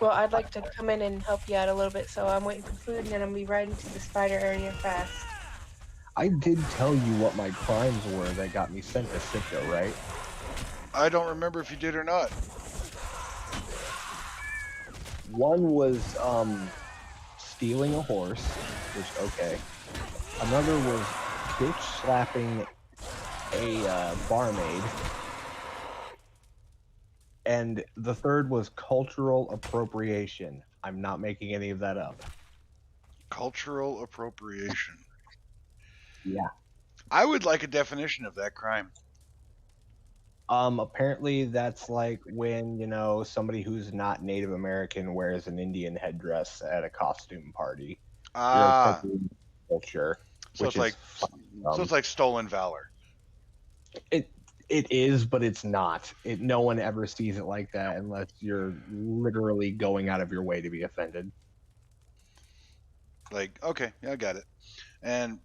Well, I'd like to come in and help you out a little bit, so I'm waiting for food, and then I'm gonna be riding to the spider area fast. I did tell you what my crimes were that got me sent to Siptah, right? I don't remember if you did or not. One was stealing a horse, which okay. Another was bitch slapping a barmaid, and the third was cultural appropriation. I'm not making any of that up. Cultural appropriation. Yeah. I would like a definition of that crime. Apparently that's like when, somebody who's not Native American wears an Indian headdress at a costume party. Ah, You're appropriating culture. so which it's like is, so it's like stolen valor. It is, but it's not. No one ever sees it like that unless you're literally going out of your way to be offended. Like, okay, yeah, I got it. And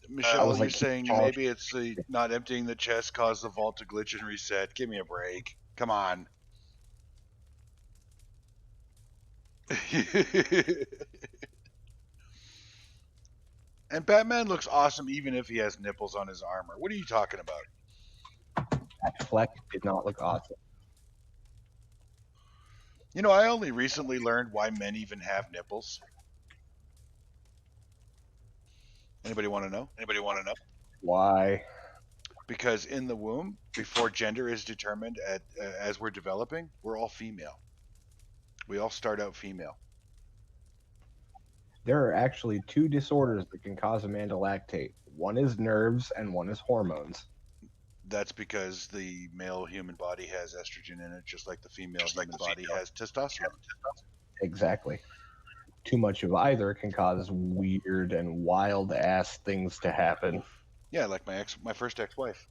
Michelle, was you're like, saying oh, maybe it's the not emptying the chest caused the vault to glitch and reset. Give me a break. Come on. And Batman looks awesome even if he has nipples on his armor. What are you talking about? That fleck did not look awesome. I only recently learned why men even have nipples. Anybody want to know? Why? Because in the womb, before gender is determined as we're developing, we're all female. We all start out female. There are actually 2 disorders that can cause a man to lactate. One is nerves and one is hormones. That's because the male human body has estrogen in it, just like the female human body has testosterone. Exactly. Too much of either can cause weird and wild ass things to happen. Yeah, like my first ex-wife.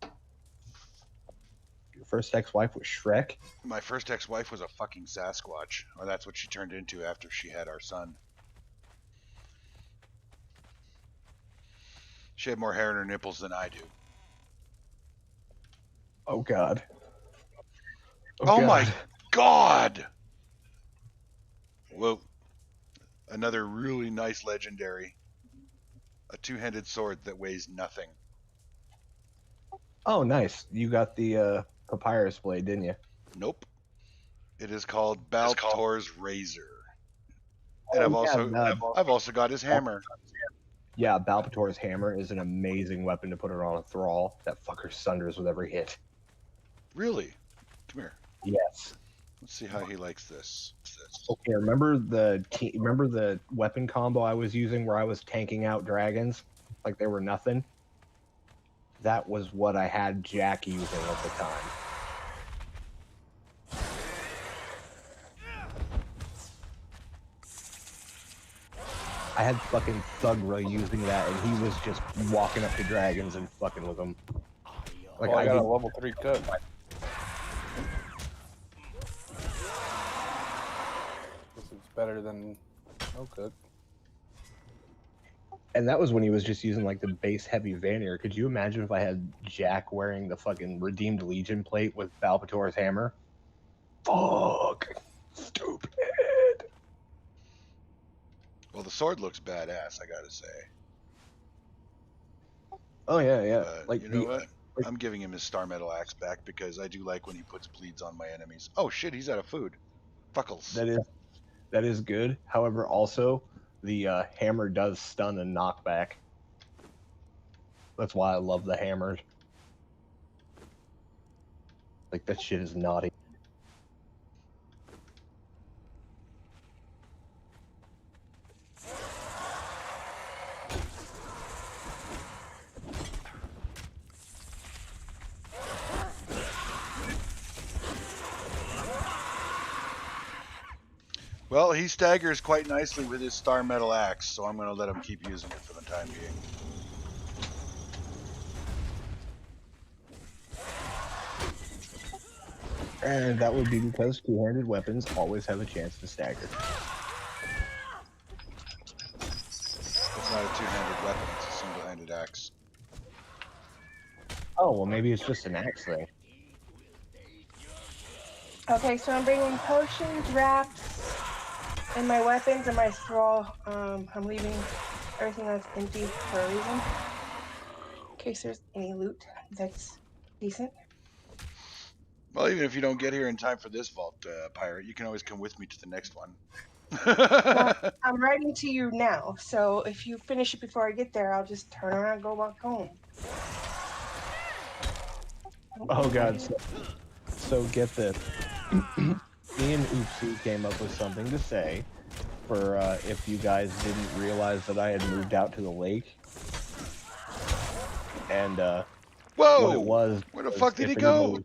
Your first ex-wife was Shrek? My first ex-wife was a fucking Sasquatch, or that's what she turned into after she had our son. She had more hair in her nipples than I do. Oh, God. Oh my God! Well, another really nice legendary. A two-handed sword that weighs nothing. Oh, nice. You got the papyrus blade, didn't you? Nope. It is called Baltor's Razor. And Oh, I've also got his hammer. Yeah, Balpator's hammer is an amazing weapon to put it on a thrall. That fucker sunders with every hit. Really? Come here. Yes. Let's see how he likes this. Okay, remember the weapon combo I was using where I was tanking out dragons like they were nothing? That was what I had Jack using at the time. I had fucking Thugra using that, and he was just walking up to dragons and fucking with them. Like I got a level 3 cook. This is better than no cook. And that was when he was just using like the base heavy Vanir. Could you imagine if I had Jack wearing the fucking Redeemed Legion plate with Balpator's hammer? Fuck. Stupid. Well, the sword looks badass, I gotta say. Oh yeah. You know what? I'm giving him his Star Metal Axe back because I do like when he puts bleeds on my enemies. Oh shit, he's out of food. Fuckles. That is good. However, also the hammer does stun and knock back. That's why I love the hammers. Like that shit is naughty. Well, he staggers quite nicely with his Star Metal Axe, so I'm going to let him keep using it for the time being. And that would be because two-handed weapons always have a chance to stagger. It's not a two-handed weapon, it's a single-handed axe. Oh, well maybe it's just an axe thing. Okay, so I'm bringing potions, wraps, and my weapons and my thrall. I'm leaving everything that's empty for a reason. In case there's any loot that's decent. Well, even if you don't get here in time for this vault, Pirate, you can always come with me to the next one. Well, I'm writing to you now, so if you finish it before I get there, I'll just turn around and go back home. Oh god, so get this. Me and Oopsie came up with something to say for if you guys didn't realize that I had moved out to the lake. And Whoa! what it was... Where the fuck did he go?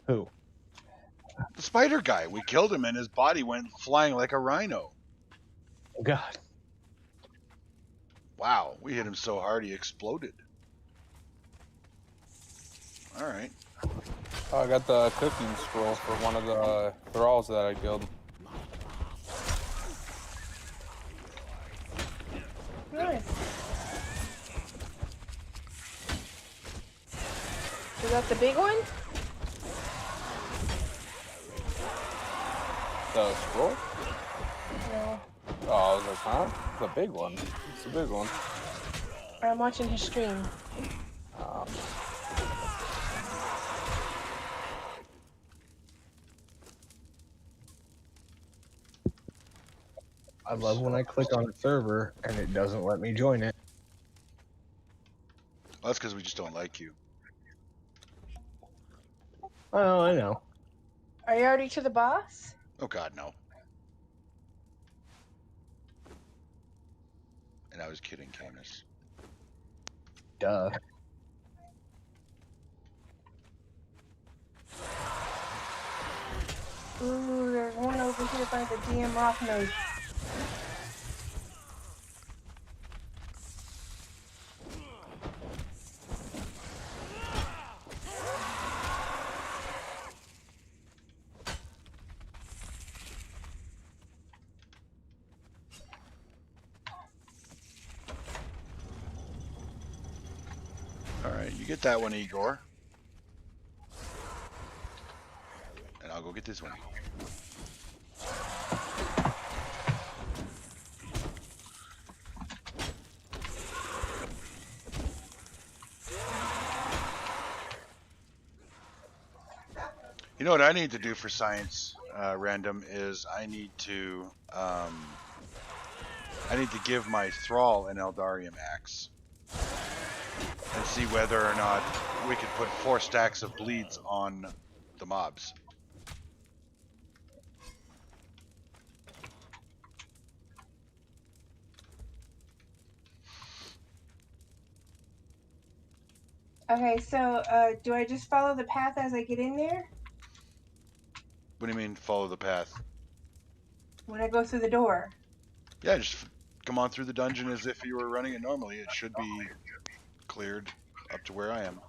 Who? The spider guy. We killed him and his body went flying like a rhino. Oh god. Wow, we hit him so hard he exploded. Alright. Oh, I got the cooking scroll for one of the thralls that I killed. Nice. Is that the big one? The scroll? No. Oh, I was like, huh? It's a big one. It's a big one. I'm watching his stream. I love when I click on a server and it doesn't let me join it. Well, that's because we just don't like you. Oh, I know. Are you already to the boss? Oh god, no. And I was kidding, Camus. Duh. Ooh, there's one over here by the DM rock nose. Alright, you get that one, Igor. And I'll go get this one. You know what I need to do for science, random, is I need to give my thrall an Eldarium axe and see whether or not we could put 4 stacks of bleeds on the mobs. Okay, so do I just follow the path as I get in there? What do you mean, follow the path? When I go through the door? Yeah, just come on through the dungeon as if you were running it normally. It should be cleared up to where I am.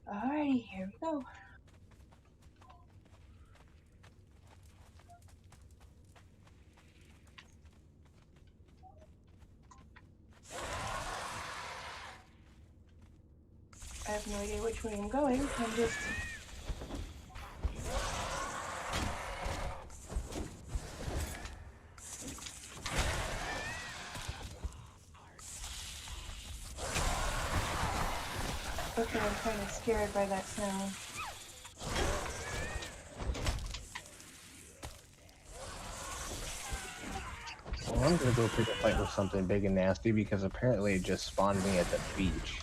Alrighty, here we go. I have no idea which way I'm going. I'm just... Okay, I'm kind of scared by that sound. Well, I'm gonna go pick a fight with something big and nasty because apparently it just spawned me at the beach.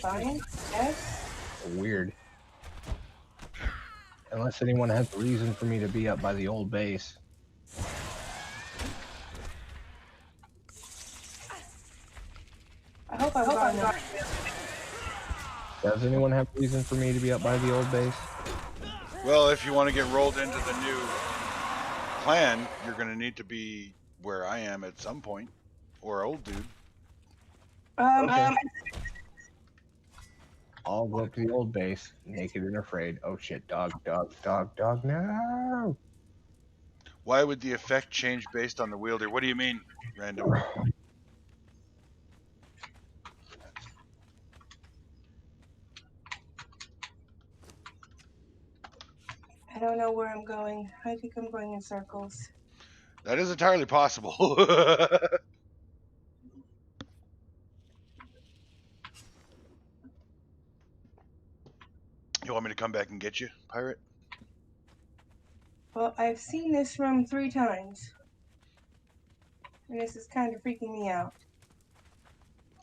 Fine, yes. Weird. Unless anyone has a reason for me to be up by the old base. I hope I'm gone. Does anyone have a reason for me to be up by the old base? Well, if you want to get rolled into the new clan, you're going to need to be where I am at some point. Or old dude. Okay. I'll go up to the old base, naked and afraid. Oh shit, dog, no! Why would the effect change based on the wielder? What do you mean, random? I don't know where I'm going. I think I'm going in circles. That is entirely possible. You want me to come back and get you, pirate? Well, I've seen this room 3 times. And this is kind of freaking me out.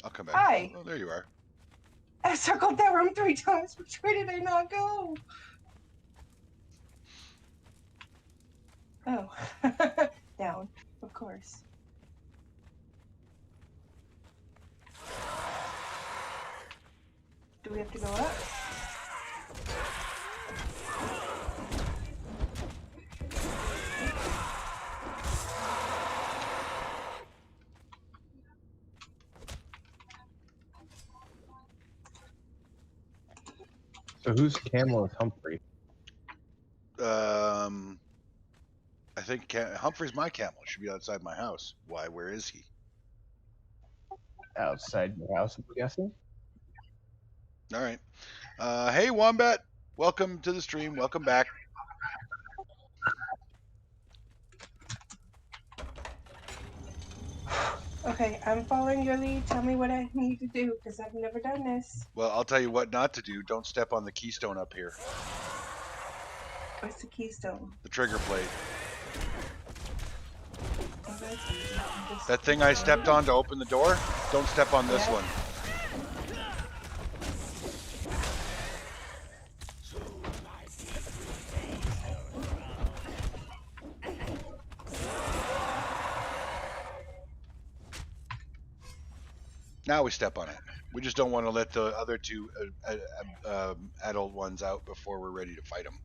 I'll come back. Hi. Oh, there you are. I circled that room 3 times. Which way did I not go? Oh. Down, of course. Do we have to go up? So whose camel is Humphrey? I think Humphrey's my camel. Should be outside my house. Why? Where is he? Outside your house, I'm guessing? All right. Hey, Wombat. Welcome to the stream. Welcome back. Okay, I'm following your lead. Tell me what I need to do, because I've never done this. Well, I'll tell you what not to do. Don't step on the keystone up here. What's the keystone? The trigger plate. Oh, that's easy. Just... That thing I stepped on to open the door? Don't step on this one. Now we step on it. We just don't want to let the other 2 adult ones out before we're ready to fight them.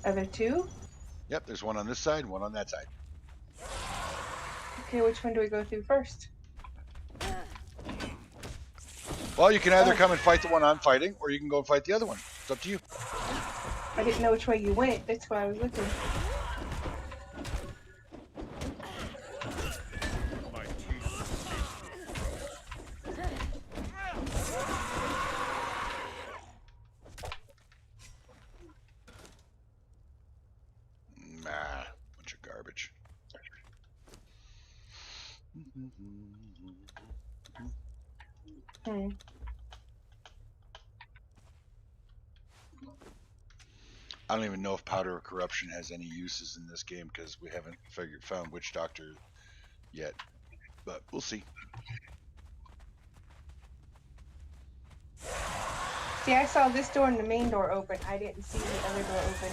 Other 2? Yep, there's one on this side and one on that side. Okay, which one do we go through first? Well, you can either come and fight the one I'm fighting, or you can go and fight the other one. It's up to you. I didn't know which way you went. That's why I was looking. Hmm. I don't even know if Powder of Corruption has any uses in this game because we haven't found Witch Doctor yet. But we'll see. See, I saw this door and the main door open. I didn't see the other door open.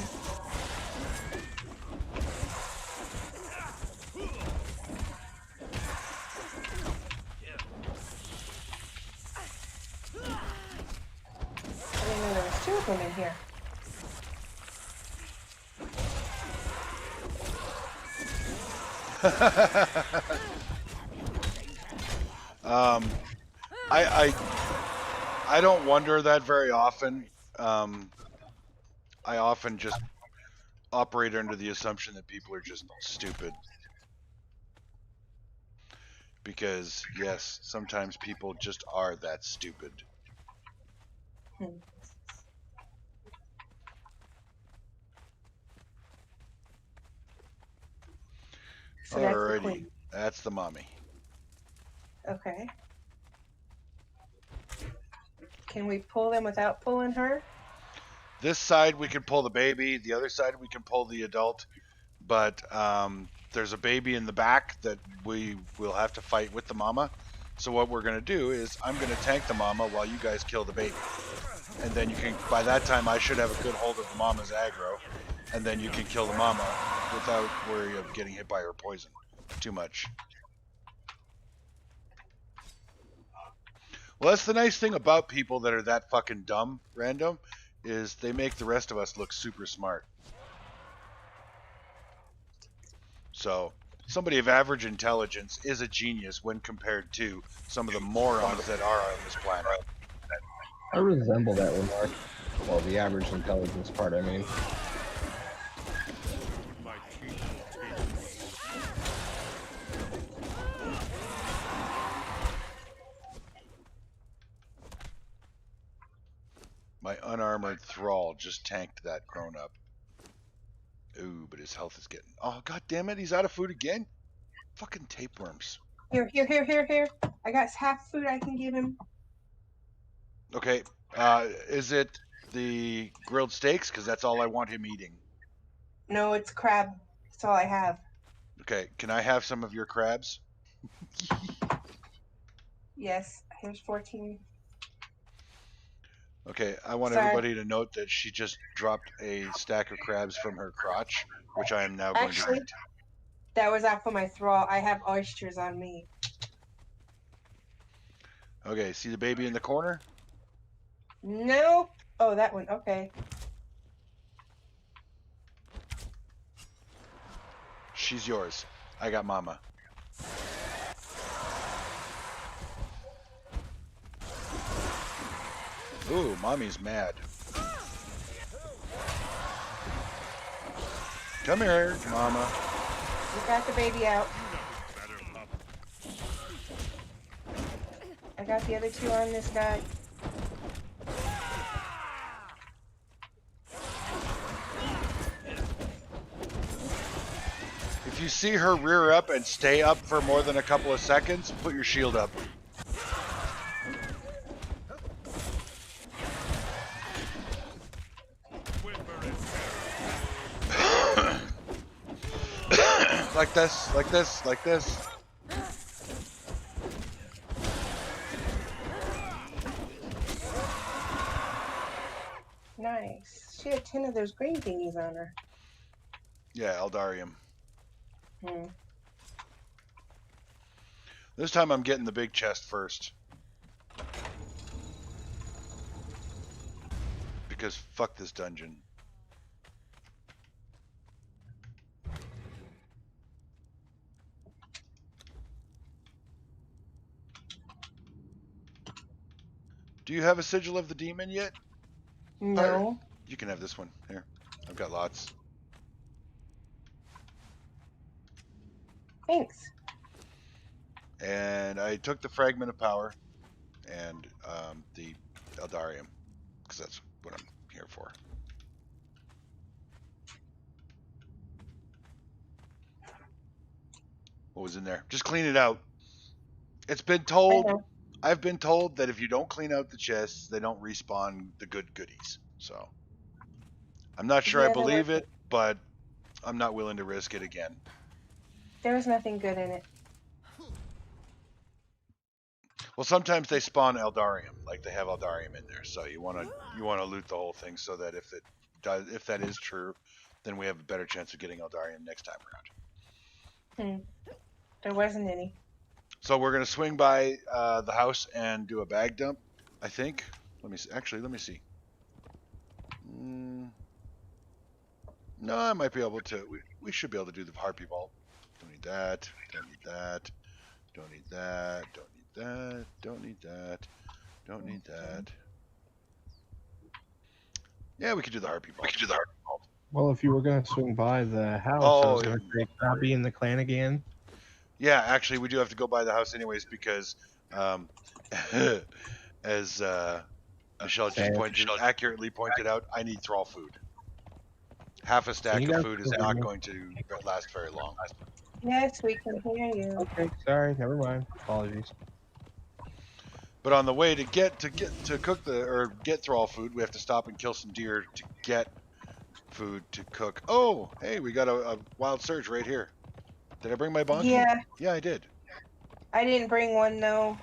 I didn't know there was two of them in here. I don't wonder that very often. I often just operate under the assumption that people are just stupid. Because, yes, sometimes people just are that stupid. So that's the Alrighty, queen. that's the mommy. Okay. Can we pull them without pulling her? This side we can pull the baby, the other side we can pull the adult, but there's a baby in the back that we will have to fight with the mama. So what we're going to do is I'm going to tank the mama while you guys kill the baby. And then you can, by that time I should have a good hold of the mama's aggro, and then you can kill the mama without worry of getting hit by her poison too much. Well, that's the nice thing about people that are that fucking dumb, random, is they make the rest of us look super smart. So, somebody of average intelligence is a genius when compared to some of the morons that are on this planet. I resemble that remark. Well, the average intelligence part, I mean. My unarmored thrall just tanked that grown up. Ooh, but his health is getting... Oh, god damn it, he's out of food again? Fucking tapeworms. Here. I got half food I can give him. Okay, is it the grilled steaks? Because that's all I want him eating. No, it's crab. That's all I have. Okay, can I have some of your crabs? Yes, here's 14. Okay, I want Sorry. everybody to note that she just dropped a stack of crabs from her crotch, which I am now going Actually, to eat. that was off of my thrall. I have oysters on me. Okay, see the baby in the corner? Nope. Oh, that one. Okay. She's yours. I got mama. Ooh, mommy's mad. Come here, mama. We got the baby out. I got the other two on this guy. If you see her rear up and stay up for more than a couple of seconds, put your shield up. Like this, like this, like this. Nice. She had 10 of those green thingies on her. Yeah, Eldarium. Hmm. This time I'm getting the big chest first. Because fuck this dungeon. Do you have a Sigil of the Demon yet? No. You can have this one. Here. I've got lots. Thanks. And I took the Fragment of Power and the Eldarium. Because that's what I'm here for. What was in there? Just clean it out. It's been I told. know. I've been told that if you don't clean out the chests, they don't respawn the good goodies. So I'm not sure I Yeah, that believe was. it, but I'm not willing to risk it again. There was nothing good in it. Well, sometimes they spawn Eldarium, like they have Eldarium in there. So you want to loot the whole thing so that if that is true, then we have a better chance of getting Eldarium next time around. There wasn't any. So we're gonna swing by the house and do a bag dump. I think. Let me see. Actually, let me see. No, I might be able to. We should be able to do the harpy vault. Don't need that. Don't need that. Don't need that. Don't need that. Don't need that. Don't need that. Yeah, we could do the harpy vault. Well, if you were gonna swing by the house, I Oh, was gonna say, can I be in the clan again? yeah. Actually, we do have to go by the house anyways because, as Michelle just accurately pointed out, I need thrall food. Half a Can stack you of guys food is hear not me? going to last very long. Yes, we can hear you. Okay, sorry, never mind. Apologies. But on the way to get thrall food, we have to stop and kill some deer to get food to cook. Oh, hey, we got a wild surge right here. Did I bring my bonky? Yeah, Yeah, I did. I didn't bring one though,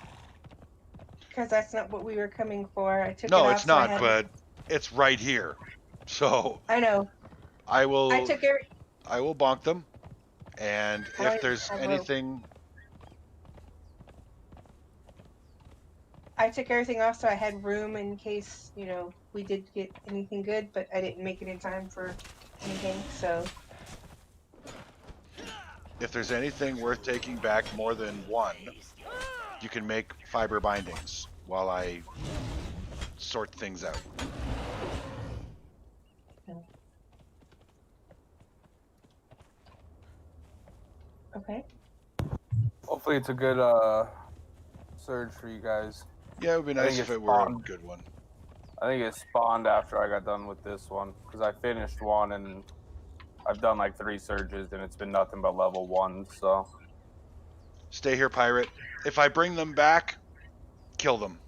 because that's not what we were coming for. I took it No, off, it's so I not, had. but it's right here. So I know. I I will took every. bonk them, and I don't if even there's have rope. anything, I took everything off so I had room in case we did get anything good, but I didn't make it in time for anything. So if there's anything worth taking back more than one, you can make fiber bindings while I sort things out. okay. Hopefully, it's a good surge for you guys. Yeah, it would be I nice think if it it were a spawned. good one. I think it spawned after I got done with this one because I finished one and I've done like 3 surges and it's been nothing but level 1. So Stay here, pirate. If I bring them back, kill them.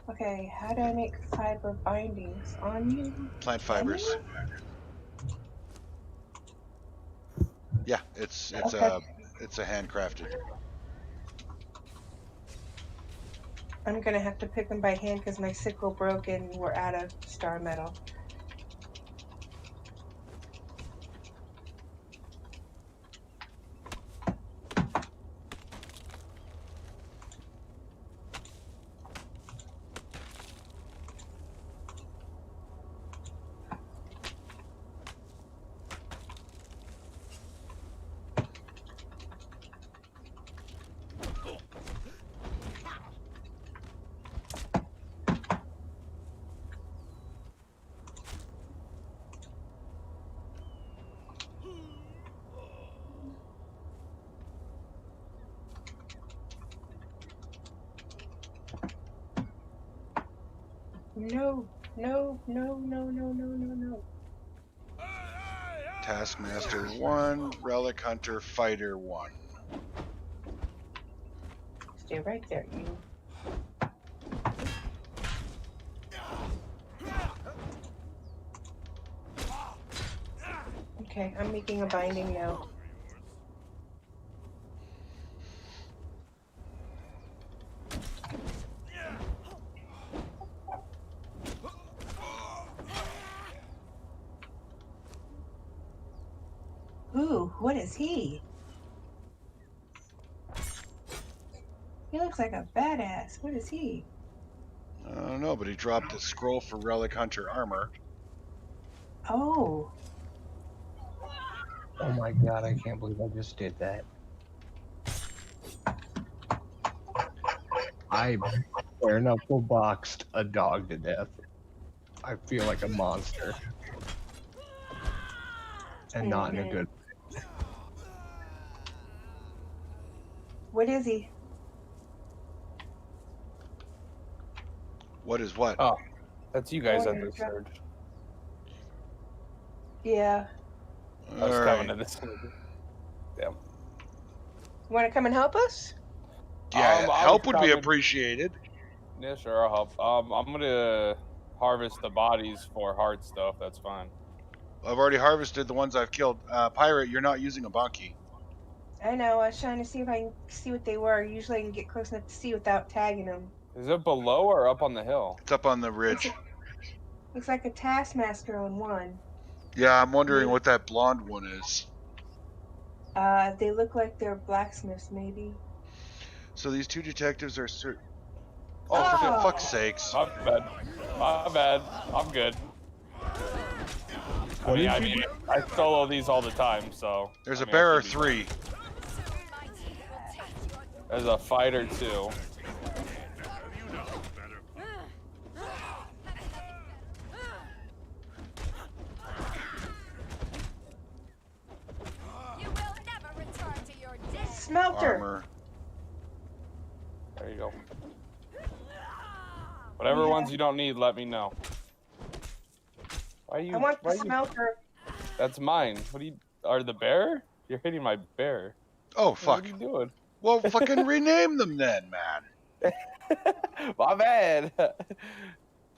Okay, how do I make fiber bindings on you? Plant fibers. Yeah, it's Okay. a handcrafted. I'm gonna have to pick them by hand because my sickle broke and we're out of star metal. No, no, no, no, no, no, no, no. Taskmaster 1, Relic Hunter, Fighter 1. Stay right there, you. Okay, I'm making a binding now. Ooh, what is he? He looks like a badass. What is he? I don't know, but he dropped a scroll for Relic Hunter armor. Oh. Oh my god, I can't believe I just did that. I bare knuckle boxed a dog to death. I feel like a monster. And not in a good way. What is he? What is what? oh, that's you guys Oh, at the yeah. surge. Yeah. I was All coming right. to this. Damn. You want to come and help us? Yeah, I help was would be coming- appreciated. Yeah, sure, I'll help. I'm gonna harvest the bodies for heart stuff. That's fine. I've already harvested the ones I've killed. Pirate, you're not using a bunkie. I know. I was trying to see if I can see what they were. Usually I can get close enough to see without tagging them. Is it below or up on the hill? It's up on the ridge. Looks like a taskmaster on one. Yeah, I'm wondering Yeah. what that blonde one is. They look like they're blacksmiths, maybe. So these two detectives are Oh, for shit. fuck's sakes. My bad. My bad. I'm good. What I did you mean, I solo these all the time, so. There's I a mean, I bearer should be 3. fine. There's a fighter 2. Smelter. Armor. There you go. Whatever ones you don't need, let me know. Why are you? I want the why are you- smelter. That's mine. What are you? Are the bear? You're hitting my bear. Oh, What fuck. are you doing? Well, fucking rename them then, man. My bad.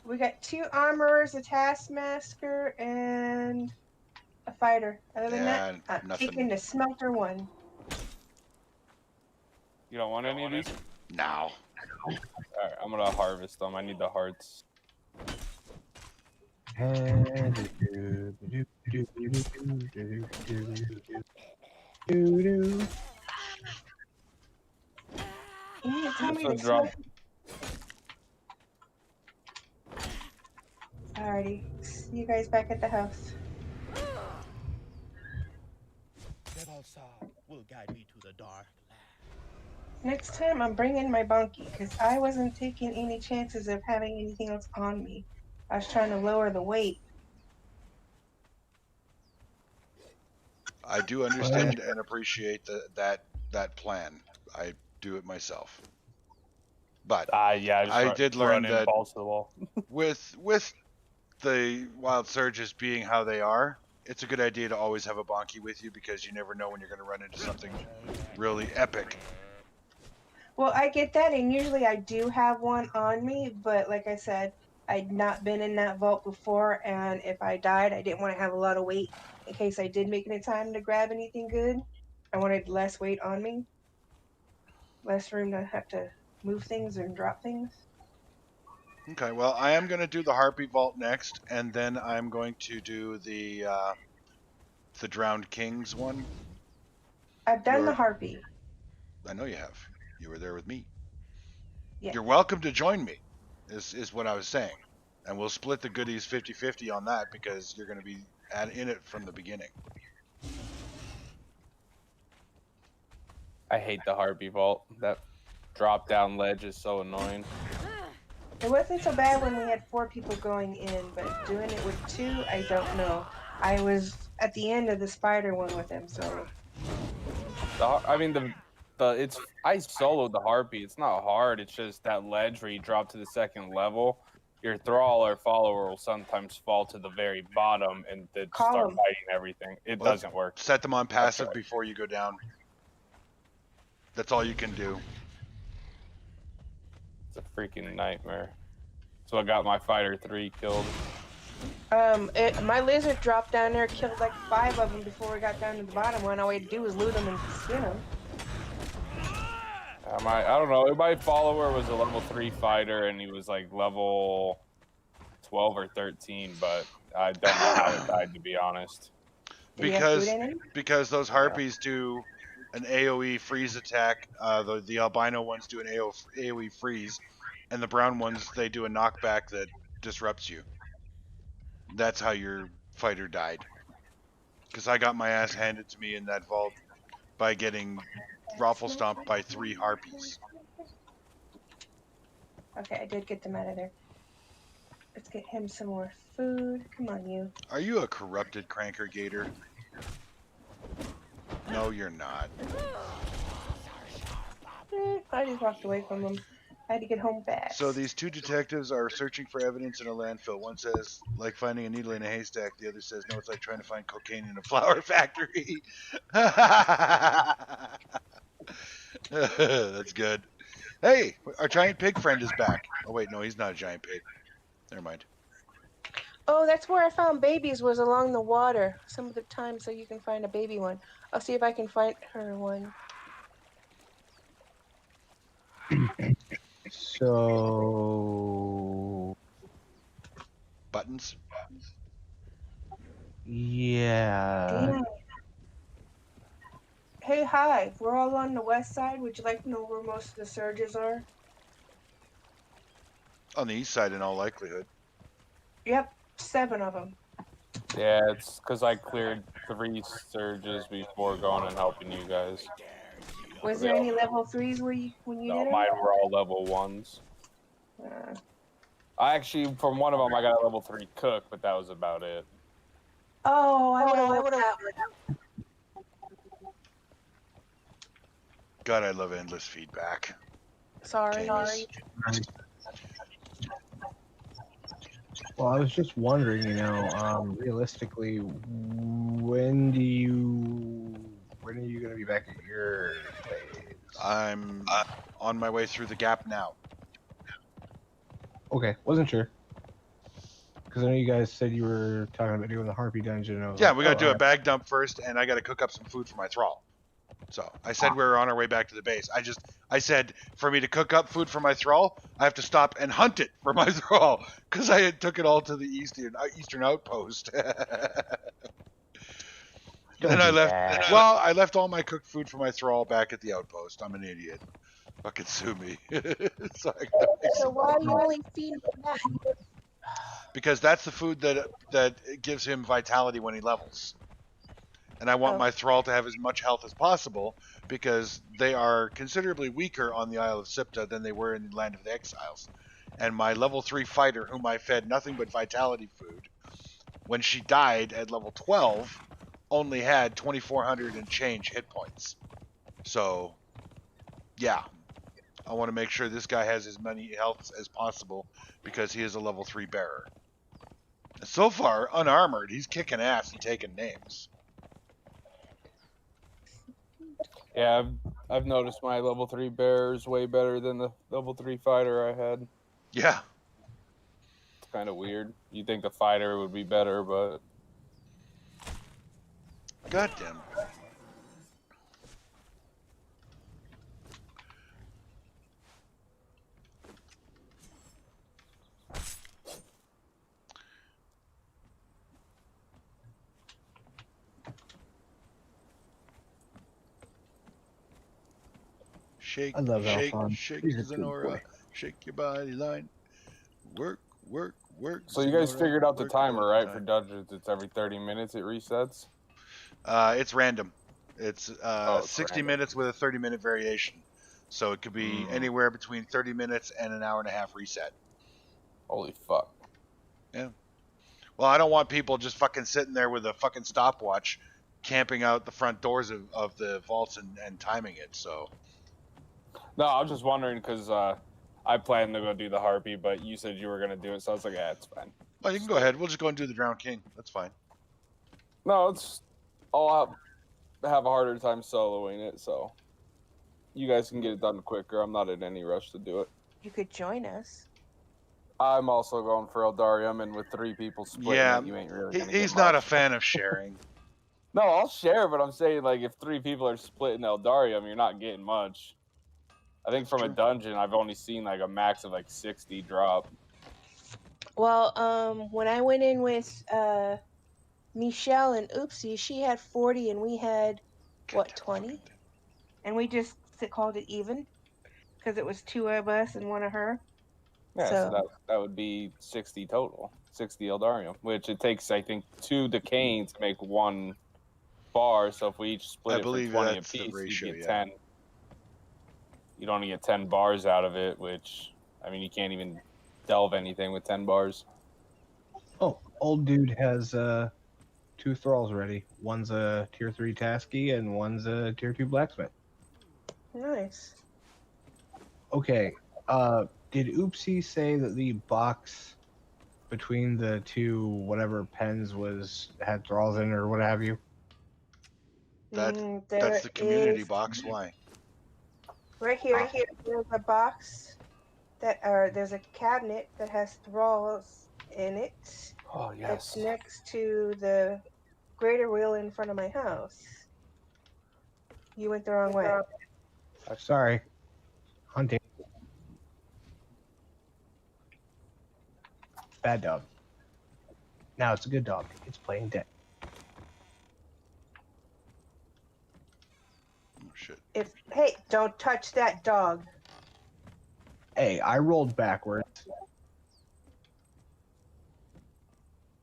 We got 2 armorers, a taskmaster, and a fighter. Other than that, I'm nothing. taking the smelter 1. You don't want any of these? Now. Alright, I'm gonna harvest them. I need the hearts. You need to tell me That's the a drum. smelter. Alrighty. See you guys back at the house. Will guide me to the dark. Next time I'm bringing my bunkie because I wasn't taking any chances of having anything else on me. I was trying to lower the weight. I do understand and appreciate that plan. I do it myself. But Yeah, I did learn run in that balls to the wall. with the wild surges being how they are, it's a good idea to always have a bonky with you because you never know when you're going to run into something really epic. Well, I get that, and usually I do have one on me, but like I said, I'd not been in that vault before, and if I died, I didn't want to have a lot of weight in case I did make it in time to grab anything good. I wanted less weight on me, less room to have to move things and drop things. Okay, well, I am going to do the Harpy Vault next, and then I'm going to do the Drowned Kings one. I've done the harpy. I know you have. You were there with me. Yeah. You're welcome to join me, is what I was saying. And we'll split the goodies 50-50 on that because you're going to be in it from the beginning. I hate the Harpy Vault. That drop down ledge is so annoying. It wasn't so bad when we had 4 people going in, but doing it with 2, I don't know. I was at the end of the spider one with him, so. I mean, I soloed the Harpy. It's not hard. It's just that ledge where you drop to the 2nd level. Your thrall or follower will sometimes fall to the very bottom and then start Column. fighting everything. It doesn't work. Set them on passive right. before you go down. That's all you can do. It's a freaking nightmare. So I got my fighter 3 killed. My lizard dropped down there, killed like 5 of them before we got down to the bottom one. All we had to do was loot them and skin them. I don't know. My follower was a level 3 fighter, and he was like level 12 or 13, but I don't know how it died, to be honest. Did you have food in him? Because those harpies do an AoE freeze attack. The albino ones do an AoE freeze, and the brown ones, they do a knockback that disrupts you. That's how your fighter died. Because I got my ass handed to me in that vault by getting raffle stomped by 3 harpies. Okay, I did get them out of there. Let's get him some more food. Come on, you. Are you a corrupted cranker gator? No, you're not. I just walked away from them. I had to get home fast. So these 2 detectives are searching for evidence in a landfill. One says, like finding a needle in a haystack. The other says, no, it's like trying to find cocaine in a flour factory. That's good. Hey, our giant pig friend is back. Oh wait, no, he's not a giant pig. Never mind. Oh, that's where I found babies, was along the water. Some of the time, so you can find a baby one. I'll see if I can find her one. So Buttons. yeah. Damn. Hey, hi. We're all on the west side. Would you like to know where most of the surges are? On the east side, in all likelihood. Yep, 7 of them. Yeah, it's because I cleared 3 surges before going and helping you guys. Was there any level 3s when you No, did them? mine were all level 1s. I actually, from one of them, I got a level 3 cook, but that was about it. Oh, I would have that one. God, I love endless feedback. Sorry. Well, I was just wondering, realistically, when are you gonna be back at your place? I'm on my way through the gap now. Okay, wasn't sure. Because I know you guys said you were talking about doing the Harpy dungeon. And I was Yeah, like, we got to do a alright. bag dump first, and I got to cook up some food for my thrall. So I said we were on our way back to the base. I said for me to cook up food for my thrall, I have to stop and hunt it for my thrall because I had took it all to the eastern outpost. Don't Then I do left. that. Well, I left all my cooked food for my thrall back at the outpost. I'm an idiot. Fucking sue me. So So why are you only feeding that? because that's the food that gives him vitality when he levels. And I want Oh. my thrall to have as much health as possible because they are considerably weaker on the Isle of Siptah than they were in the Land of the Exiles. And my level 3 fighter, whom I fed nothing but vitality food, when she died at level 12, only had 2,400 and change hit points. So, yeah, I want to make sure this guy has as many healths as possible because he is a level 3 bearer. So far, unarmored, he's kicking ass and taking names. Yeah, I've noticed my level 3 bear is way better than the level 3 fighter I had. Yeah. It's kind of weird. You'd think the fighter would be better, but... Goddamn. Shake, I love shake, Alphonse. shake, He's a good Zenora. boy. Shake your body line. Work, work, work. So you guys Zenora, figured out the work timer, that right? For time. dungeons, it's every 30 minutes it resets? It's random. It's It's 60 random. minutes with a 30-minute variation. So it could be anywhere between 30 minutes and an hour and a half reset. Holy fuck. Yeah. Well, I don't want people just fucking sitting there with a fucking stopwatch camping out the front doors of the vaults and timing it, so... No, I was just wondering because I planned to go do the Harpy, but you said you were going to do it, so I was like, yeah, it's fine. Well, you can go ahead. We'll just go and do the Drowned King. That's fine. No, I'll have a harder time soloing it, so you guys can get it done quicker. I'm not in any rush to do it. You could join us. I'm also going for Eldarium, and with 3 people splitting it, you ain't really going to he's get not a much. fan of sharing. No, I'll share, but I'm saying, like, if 3 people are splitting Eldarium, you're not getting much. I think from a dungeon, I've only seen, like, a max of, like, 60 drop. Well, when I went in with Michelle and Oopsie, she had 40 and we had, what, 20? And we just called it even because it was 2 of us and 1 of her. Yeah, so that would be 60 total. 60 Eldarium, which it takes, I think, 2 Decane to make 1 bar. So if we each split it for 20 apiece, you get 10. You'd only get 10 bars out of it, which, I mean, you can't even delve anything with 10 bars. Oh, old dude has 2 thralls ready. One's a tier 3 tasky and one's a tier 2 blacksmith. Nice. Okay. Did Oopsie say that the box between the 2 whatever pens had thralls in it or what have you? That's the community box. Why? Right here, there's a box there's a cabinet that has thralls in it. Oh That's yes. next to the greater wheel in front of my house. You went the wrong way. Sorry. Hunting. Bad dog. Now it's a good dog. It's playing dead. Oh shit. Hey, don't touch that dog. Hey, I rolled backwards.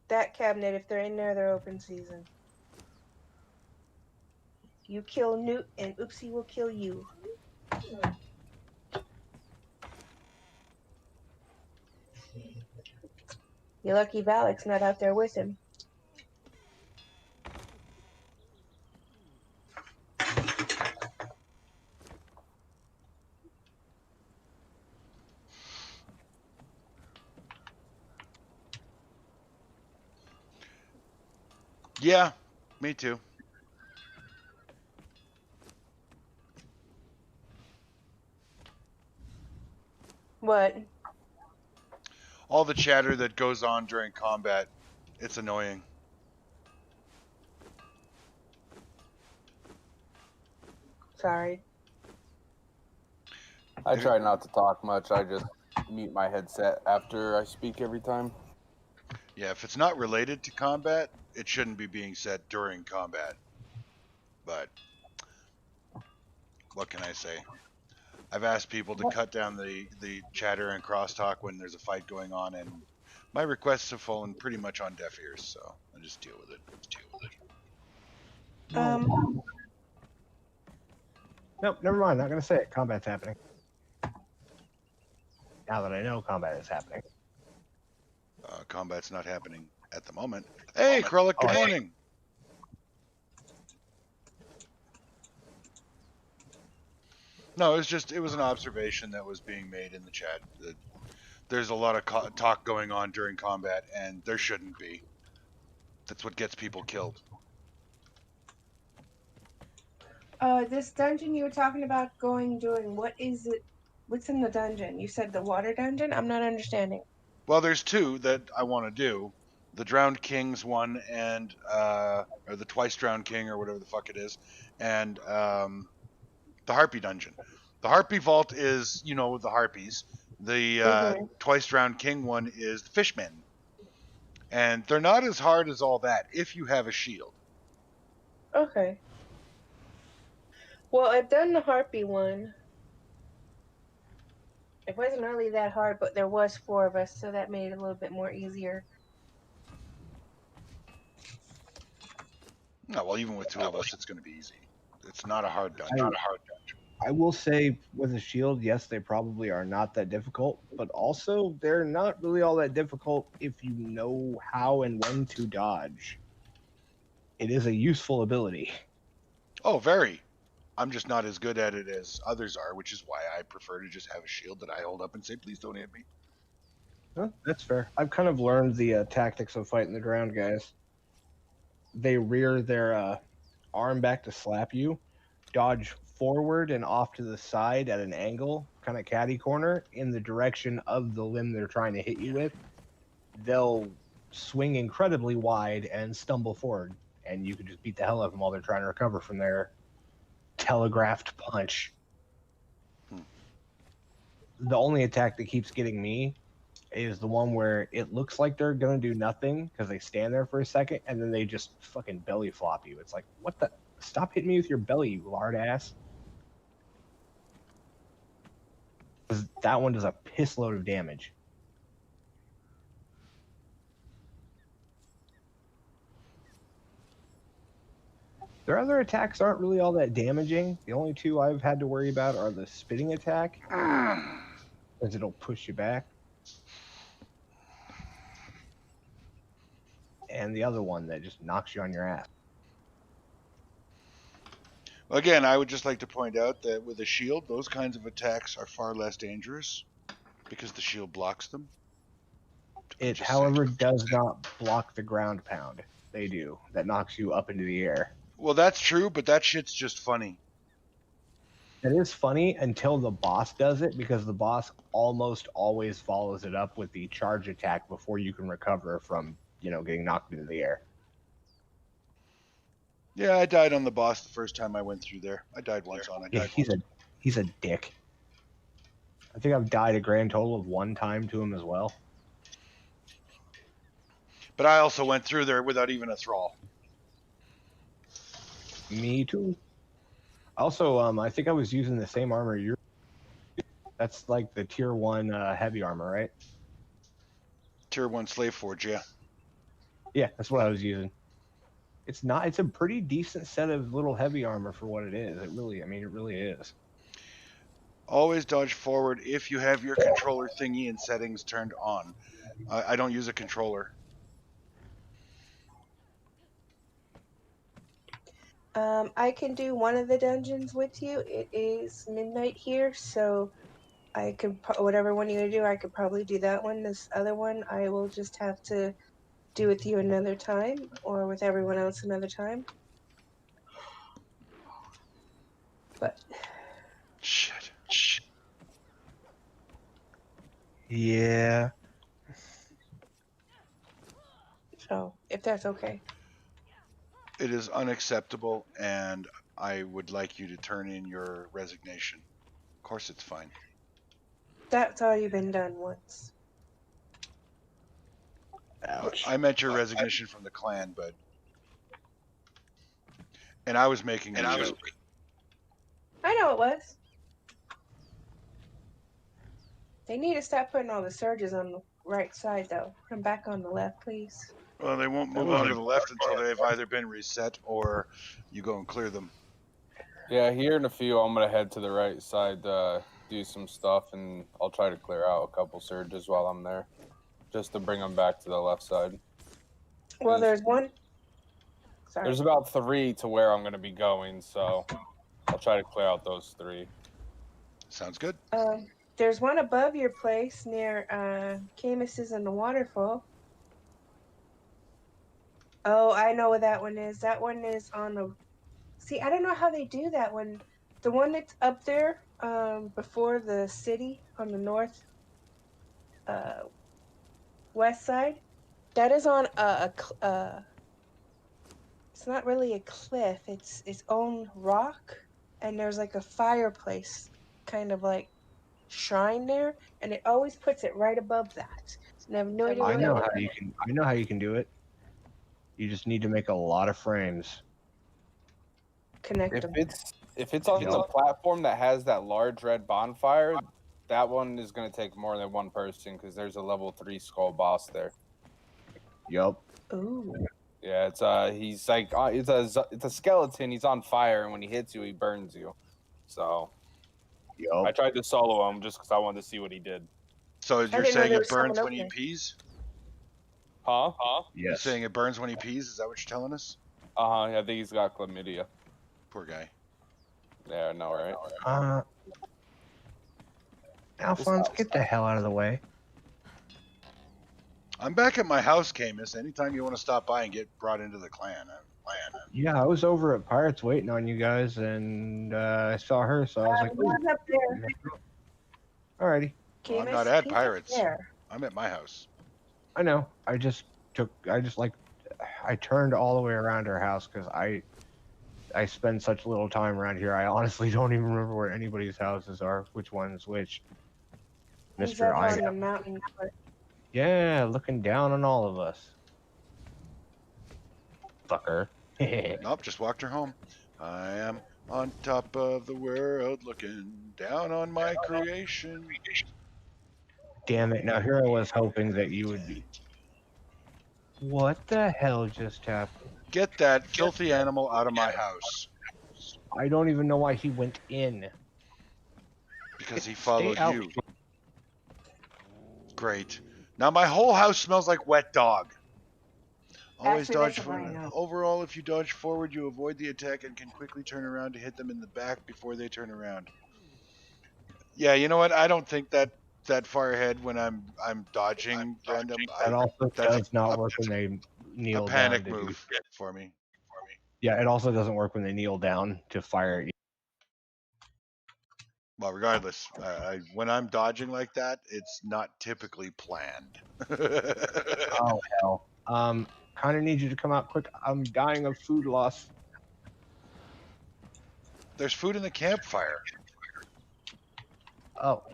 That cabinet, if they're in there, they're open season. You kill Newt, and Oopsie will kill you. You're lucky Valak's not out there with him. Yeah, me too. What? All the chatter that goes on during combat, it's annoying. Sorry. I try not to talk much. I just mute my headset after I speak every time. Yeah, if it's not related to combat, it shouldn't be being said during combat. But what can I say? I've asked people to cut down the chatter and crosstalk when there's a fight going on, and my requests have fallen pretty much on deaf ears, so I just deal with it. Nope, never mind. Not gonna say it. Combat's happening. Now that I know combat is happening. Combat's not happening at the moment. Hey, Krullik, good morning. No, it was an observation that was being made in the chat. That there's a lot of talk going on during combat, and there shouldn't be. That's what gets people killed. This dungeon you were talking about doing, what is it? What's in the dungeon? You said the water dungeon? I'm not understanding. Well, there's two that I want to do. The Drowned Kings one and or the Twice Drowned King or whatever the fuck it is, and the Harpy dungeon. The Harpy Vault is, the Harpies. The Twice Drowned King one is the Fishmen. And they're not as hard as all that if you have a shield. Okay. Well, I've done the Harpy one. It wasn't really that hard, but there was 4 of us, so that made it a little bit more easier. No, well, even with 2 of us, it's going to be easy. It's not a hard dungeon. I will say, with a shield, yes, they probably are not that difficult, but also they're not really all that difficult if you know how and when to dodge. It is a useful ability. Oh, very. I'm just not as good at it as others are, which is why I prefer to just have a shield that I hold up and say, please don't hit me. Huh, that's fair. I've kind of learned the tactics of fighting the ground guys. They rear their arm back to slap you, dodge forward and off to the side at an angle, kind of catty corner, in the direction of the limb they're trying to hit you with. They'll swing incredibly wide and stumble forward, and you can just beat the hell out of them while they're trying to recover from their telegraphed punch. The only attack that keeps getting me is the one where it looks like they're going to do nothing because they stand there for a second and then they just fucking belly flop you. It's like, what the? Stop hitting me with your belly, you lard ass. That one does a piss load of damage. Their other attacks aren't really all that damaging. The only 2 I've had to worry about are the spitting attack, because it'll push you back, and the other one that just knocks you on your ass. Again, I would just like to point out that with a shield, those kinds of attacks are far less dangerous because the shield blocks them. It, however, does not block the ground pound. They do. That knocks you up into the air. Well, that's true, but that shit's just funny. That is funny until the boss does it, because the boss almost always follows it up with the charge attack before you can recover from, getting knocked into the air. Yeah, I died on the boss the first time I went through there. I died once on it. Yeah, he's a dick. I think I've died a grand total of 1 time to him as well. But I also went through there without even a thrall. Me too. Also, I think I was using the same armor you're. That's like the tier 1 heavy armor, right? Tier 1 Slave Forge, yeah. Yeah, that's what I was using. It's a pretty decent set of little heavy armor for what it is. It really is. Always dodge forward if you have your controller thingy and settings turned on. I don't use a controller. I can do one of the dungeons with you. It is midnight here, so I could whatever one you're gonna do, I could probably do that one. This other one, I will just have to do with you another time, or with everyone else another time. But Shit. Yeah. so, if that's okay. It is unacceptable, and I would like you to turn in your resignation. Of course, it's fine. That's already been done once. Ouch. I meant your resignation from the clan, but... And I was making a joke. I know it was. They need to stop putting all the surges on the right side, though. Put them back on the left, please. Well, they won't move on to the left until they've either been reset or you go and clear them. Yeah, here in a few, I'm gonna head to the right side to do some stuff, and I'll try to clear out a couple surges while I'm there, just to bring them back to the left side. Well, there's one. Sorry. There's about 3 to where I'm gonna be going, so I'll try to clear out those 3. Sounds good. There's one above your place near Camus's and the waterfall. Oh, I know what that one is. That one is on the... See, I don't know how they do that one. The one that's up there before the city on the north west side, that is on it's not really a cliff. It's its own rock, and there's like a fireplace kind of like shrine there, and it always puts it right above that. And I have no idea. I know how you can do it. You just need to make a lot of frames. Connect them. If it's on the platform that has that large red bonfire, that one is gonna take more than one person because there's a level 3 skull boss there. Yup. Ooh. Yeah, it's he's like it's a skeleton. He's on fire, and when he hits you, he burns you. So Yup. I tried to solo him just because I wanted to see what he did. So you're didn't know saying there it was someone burns up when he there. pees? Huh? You're Yes. saying it burns when he pees? Is that what you're telling us? I think he's got chlamydia. Poor guy. Yeah, I know, right? Alphonse, get the hell out of the way. I'm back at my house, Camus. Anytime you want to stop by and get brought into the clan. Yeah, I was over at Pirates waiting on you guys, and I saw her, so I was like, One up there. alrighty. Well, I'm Camus, not at he's up Pirates. there. I'm at my house. I know. I turned all the way around her house because I spend such little time around here. I honestly don't even remember where anybody's houses are, which one's which. He's Mr. up on I. the mountain. Yeah, looking down on all of us. Fucker. Nope, just walked her home. I am on top of the world looking down on my creation. Damn it. Now here I was hoping that you would be. What the hell just happened? Get that filthy animal out of my house. I don't even know why he went in. Because he Stay followed out. you. Great. Now my whole house smells like wet dog. Always Actually, dodge that's a forward. rhino. Overall, if you dodge forward, you avoid the attack and can quickly turn around to hit them in the back before they turn around. Yeah, you know what? I don't think that far ahead when I'm dodging random. That also that's does not work when they kneel a panic down. move for me. Yeah, it also doesn't work when they kneel down to fire at you. Well, regardless, when I'm dodging like that, it's not typically planned. Oh hell. Kind of need you to come out quick. I'm dying of food loss. There's food in the campfire. Oh.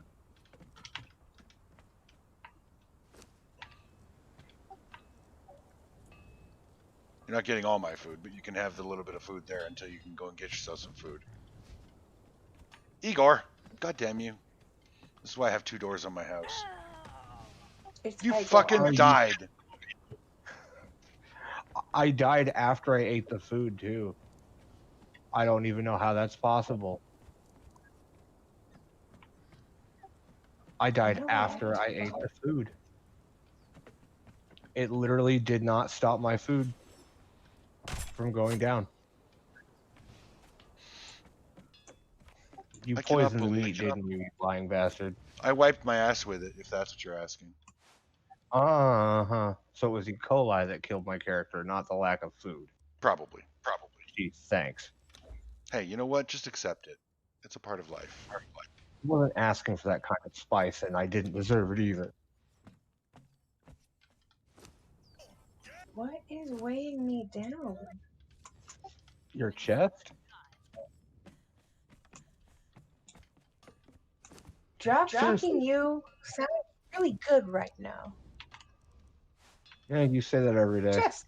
You're not getting all my food, but you can have the little bit of food there until you can go and get yourself some food. Igor, god damn you. This is why I have 2 doors on my house. It's You Igor. fucking died. I died after I ate the food too. I don't even know how that's possible. I died after I ate the food. It literally did not stop my food from going down. You I cannot poisoned the believe- meat, didn't you, you lying bastard? I wiped my ass with it, if that's what you're asking. Uh-huh. So it was E. coli that killed my character, not the lack of food. Probably. Gee, thanks. Hey, you know what? Just accept it. It's a part of life. I wasn't asking for that kind of spice, and I didn't deserve it either. What is weighing me down? Your chest? Drop Seriously. kicking you sounds really good right now. Yeah, you say that every day. Just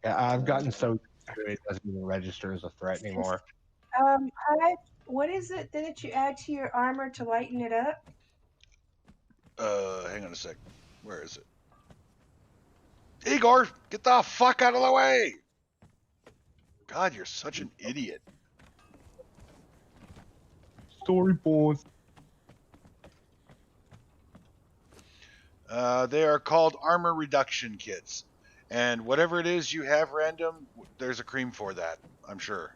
Yeah, I've gotten so used to it doesn't even register as a threat anymore. hi. What is it that you add to your armor to lighten it up? Hang on a sec. Where is it? Igor, get the fuck out of the way! God, you're such an idiot. Story boys. They are called armor reduction kits. And whatever it is you have random, there's a cream for that, I'm sure.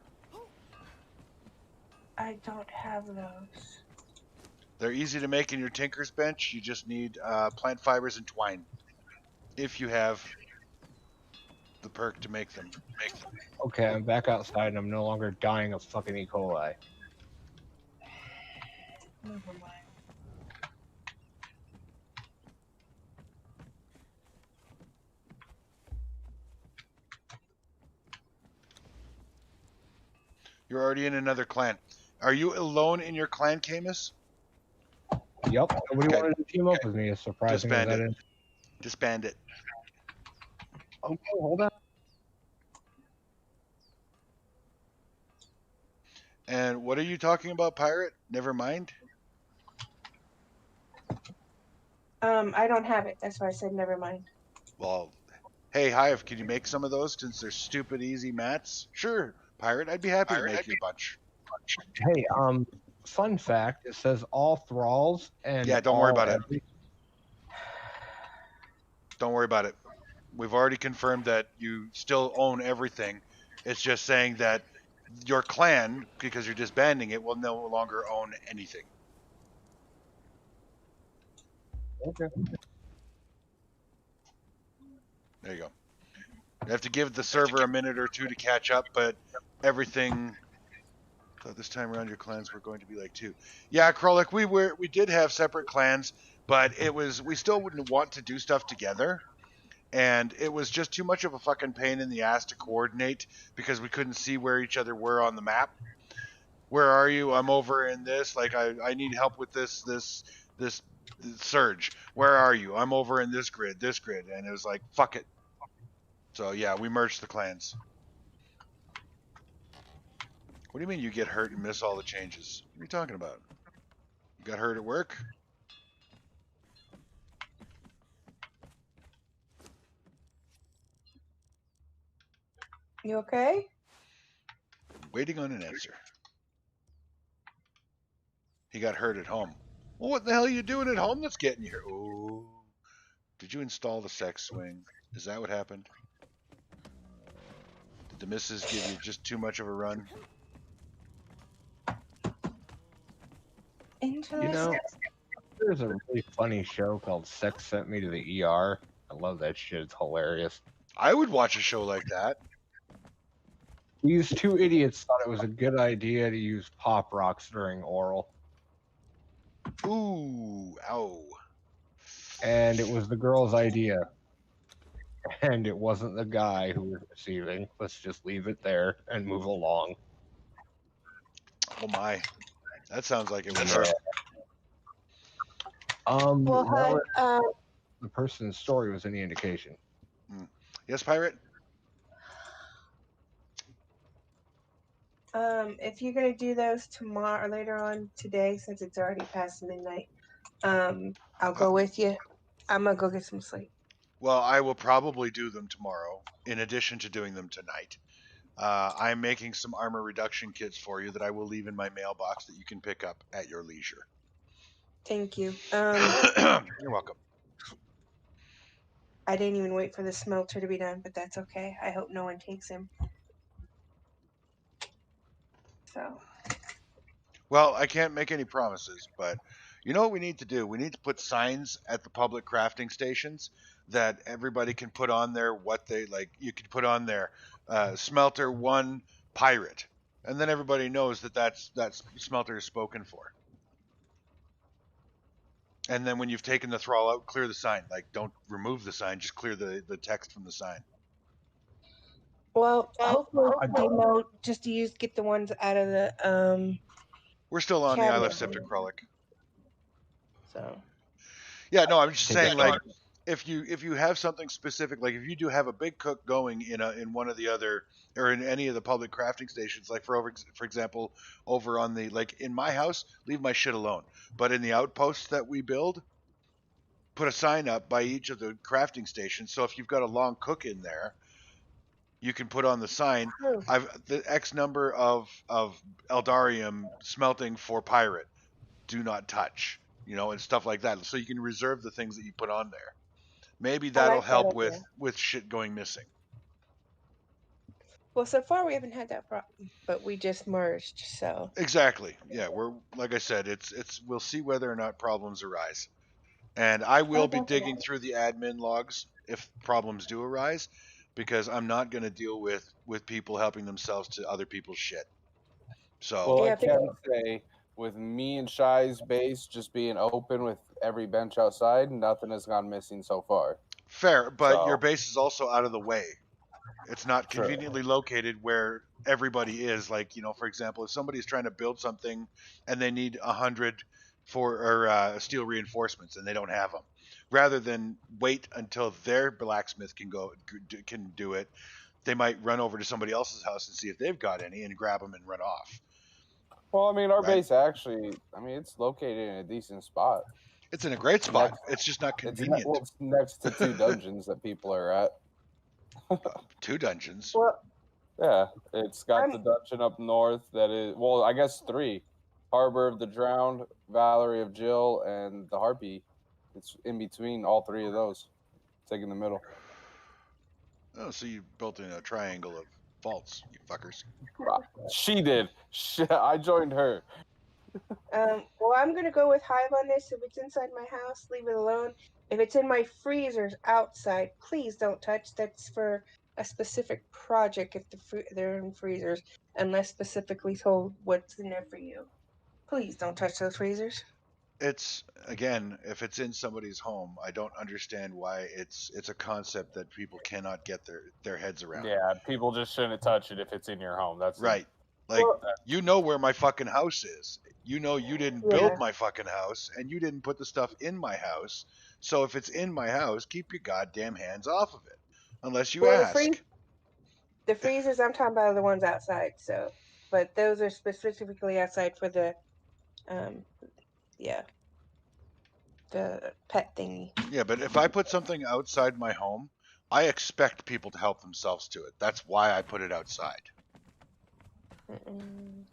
I don't have those. They're easy to make in your tinker's bench. You just need plant fibers and twine. If you have the perk to make them. Okay, I'm back outside and I'm no longer dying of fucking E. coli. Never mind. You're already in another clan. Are you alone in your clan, Camus? Yep, nobody Okay. wanted to team up with me, as surprising as Disband that it. is. Disband it. Okay, hold on. And what are you talking about, pirate? Never mind. I don't have it. That's why I said never mind. Well, hey, Hive, can you make some of those since they're stupid easy mats? Sure, pirate. I'd be happy to make you a bunch. Hey, fun fact, it says all thralls and Yeah, don't worry all about it. Don't worry about it. We've already confirmed that you still own everything. It's just saying that your clan, because you're disbanding it, will no longer own anything. Okay. There you go. You have to give the server a minute or two to catch up, but everything. So this time around, your clans were going to be like 2. Yeah, Krolik, we did have separate clans, but we still wouldn't want to do stuff together. And it was just too much of a fucking pain in the ass to coordinate because we couldn't see where each other were on the map. Where are you? I'm over in this. Like I need help with this surge. Where are you? I'm over in this grid. And it was like, fuck it. So yeah, we merged the clans. What do you mean you get hurt and miss all the changes? What are you talking about? You got hurt at work? You okay? Waiting on an answer. He got hurt at home. Well, what the hell are you doing at home that's getting you here? Oh, did you install the sex swing? Is that what happened? Did the missus give you just too much of a run? Interesting. You know, there's a really funny show called Sex Sent Me to the ER. I love that shit. It's hilarious. I would watch a show like that. These two idiots thought it was a good idea to use pop rocks during oral, Ooh, ow. and it was the girl's idea, and it wasn't the guy who was receiving. Let's just leave it there and move along. Oh my. That sounds like it was Yeah. her. Well, Well, hi, the person's story was any indication. Yes, Pirate? if you're gonna do those tomorrow or later on today, since it's already past midnight, I'll go with you. I'm gonna go get some sleep. Well, I will probably do them tomorrow, in addition to doing them tonight. I'm making some armor reduction kits for you that I will leave in my mailbox that you can pick up at your leisure. Thank you. You're welcome. I didn't even wait for the smelter to be done, but that's okay. I hope no one takes him. So. Well, I can't make any promises, but you know what we need to do? We need to put signs at the public crafting stations that everybody can put on there what they like. You could put on there smelter 1 pirate, and then everybody knows that that's smelter is spoken for. And then when you've taken the thrall out, clear the sign. Like, don't remove the sign, just clear the text from the sign. Well, hopefully they know just to get the ones out of the We're still on the I Left cabinet. Siptah Krullik. So. Yeah, no, I'm just Take saying, that like, if you have something specific, like if you do have a big cook going in one of the other or in any of the public crafting stations, like for example, over on the like in my house, leave my shit alone. But in the outposts that we build, put a sign up by each of the crafting stations. So if you've got a long cook in there, you can put on the sign, I've the X number of Eldarium smelting for pirate. Do not touch, and stuff like that. So you can reserve the things that you put on there. Maybe that'll like that help idea. with shit going missing. Well, so far we haven't had that problem, but we just merged, so. Exactly. Yeah, we're like I said, it's we'll see whether or not problems arise. And I will be digging through the admin logs if problems do arise, because I'm not going to deal with people helping themselves to other people's shit. So Well, Yeah, I can say with me and Shy's base just being open with every bench outside, nothing has gone missing so far. fair, but So- your base is also out of the way. It's not Sure. conveniently located where everybody is. Like, for example, if somebody's trying to build something and they need 100 for steel reinforcements and they don't have them, rather than wait until their blacksmith can do it, they might run over to somebody else's house and see if they've got any and grab them and run off. Well, I mean, our Right. base actually, it's located in a decent spot. It's in a great spot. Next- It's just not It's, convenient. it's next to 2 dungeons that people are at. 2 dungeons. well, Yeah, it's got I'm- the dungeon up north that is, well, I guess 3. Harbor of the Drowned, Valerie of Jill, and the Harpy. It's in between all 3 of those. It's like in the middle. Oh, so you built in a triangle of vaults, you fuckers. She did. I joined her. well, I'm gonna go with Hive on this. If it's inside my house, leave it alone. If it's in my freezers outside, please don't touch. That's for a specific project if they're in freezers, unless specifically told what's in there for you. Please don't touch those freezers. It's again, if it's in somebody's home, I don't understand why it's a concept that people cannot get their heads around. Yeah, people just shouldn't touch it if it's in your home. That's Right. Like, Well- you know where my fucking house is. You know you didn't Yeah. build my fucking house, and you didn't put the stuff in my house. So if it's in my house, keep your goddamn hands off of it, unless you Well, ask. the freezers I'm talking about are the ones outside. So, but those are specifically outside for the, the pet thingy. Yeah, but if I put something outside my home, I expect people to help themselves to it. That's why I put it outside.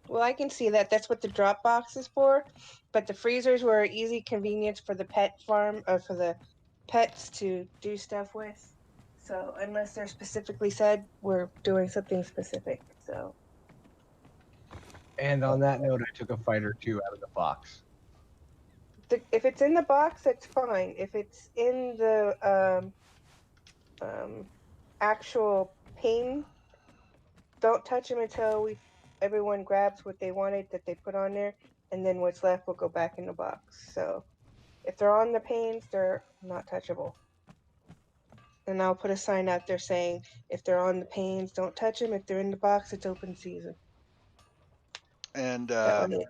Well, I can see that. That's what the drop box is for. But the freezers were easy convenience for the pet farm or for the pets to do stuff with. So unless they're specifically said, we're doing something specific. So. And on that note, I took a fight or 2 out of the box. If it's in the box, that's fine. If it's in the actual pain don't touch them until everyone grabs what they wanted that they put on there, and then what's left will go back in the box. So if they're on the panes, they're not touchable. And I'll put a sign out there saying, if they're on the panes, don't touch them. If they're in the box, it's open season. And That way,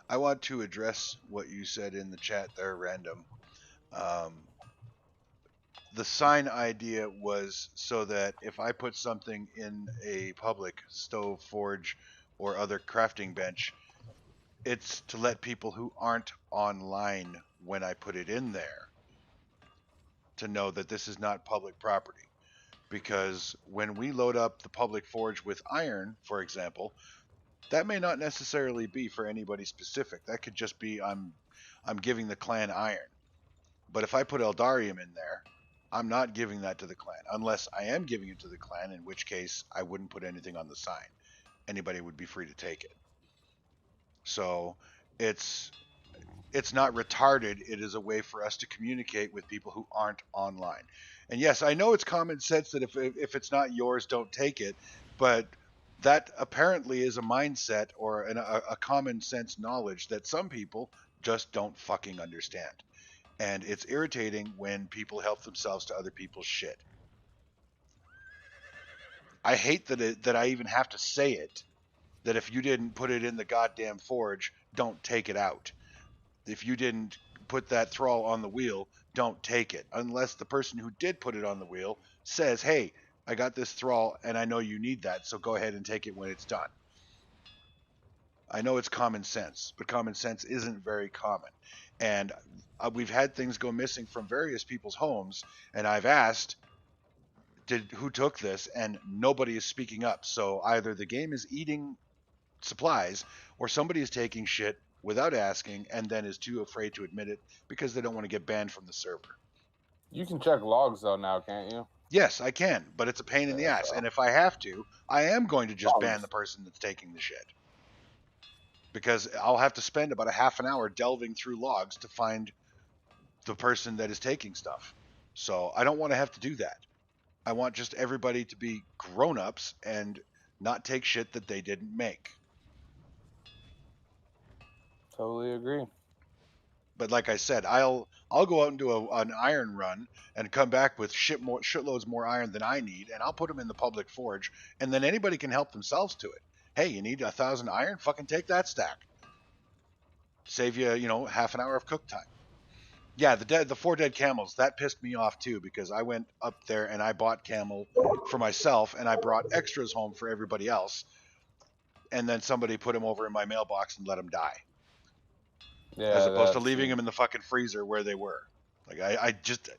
I want to address what you said in the chat there, Random. The sign idea was so that if I put something in a public stove, forge, or other crafting bench, it's to let people who aren't online when I put it in there to know that this is not public property. Because when we load up the public forge with iron, for example, that may not necessarily be for anybody specific. That could just be I'm giving the clan iron. But if I put Eldarium in there, I'm not giving that to the clan, unless I am giving it to the clan, in which case I wouldn't put anything on the sign. Anybody would be free to take it. So it's not retarded. It is a way for us to communicate with people who aren't online. And yes, I know it's common sense that if it's not yours, don't take it. But that apparently is a mindset or a common sense knowledge that some people just don't fucking understand. And it's irritating when people help themselves to other people's shit. I hate that I even have to say it, that if you didn't put it in the goddamn forge, don't take it out. If you didn't put that thrall on the wheel, don't take it. Unless the person who did put it on the wheel says, hey, I got this thrall and I know you need that, so go ahead and take it when it's done. I know it's common sense, but common sense isn't very common. And we've had things go missing from various people's homes, and I've asked, who took this, and nobody is speaking up. So either the game is eating supplies, or somebody is taking shit without asking, and then is too afraid to admit it because they don't want to get banned from the server. You can check logs though now, can't you? Yes, I can, but it's a pain in the ass. And if I have to, I am going to just ban the person that's taking the shit. Because I'll have to spend about a half an hour delving through logs to find the person that is taking stuff. So I don't want to have to do that. I want just everybody to be grown-ups and not take shit that they didn't make. Totally agree. But like I said, I'll go out and do an iron run and come back with shitloads more iron than I need, and I'll put them in the public forge, and then anybody can help themselves to it. Hey, you need 1,000 iron? Fucking take that stack. Save you, half an hour of cook time. Yeah, the 4 dead camels, that pissed me off too, because I went up there and I bought camel for myself, and I brought extras home for everybody else, and then somebody put them over in my mailbox and let them die. Yeah, as opposed to leaving them in the fucking freezer where they were. Like I just,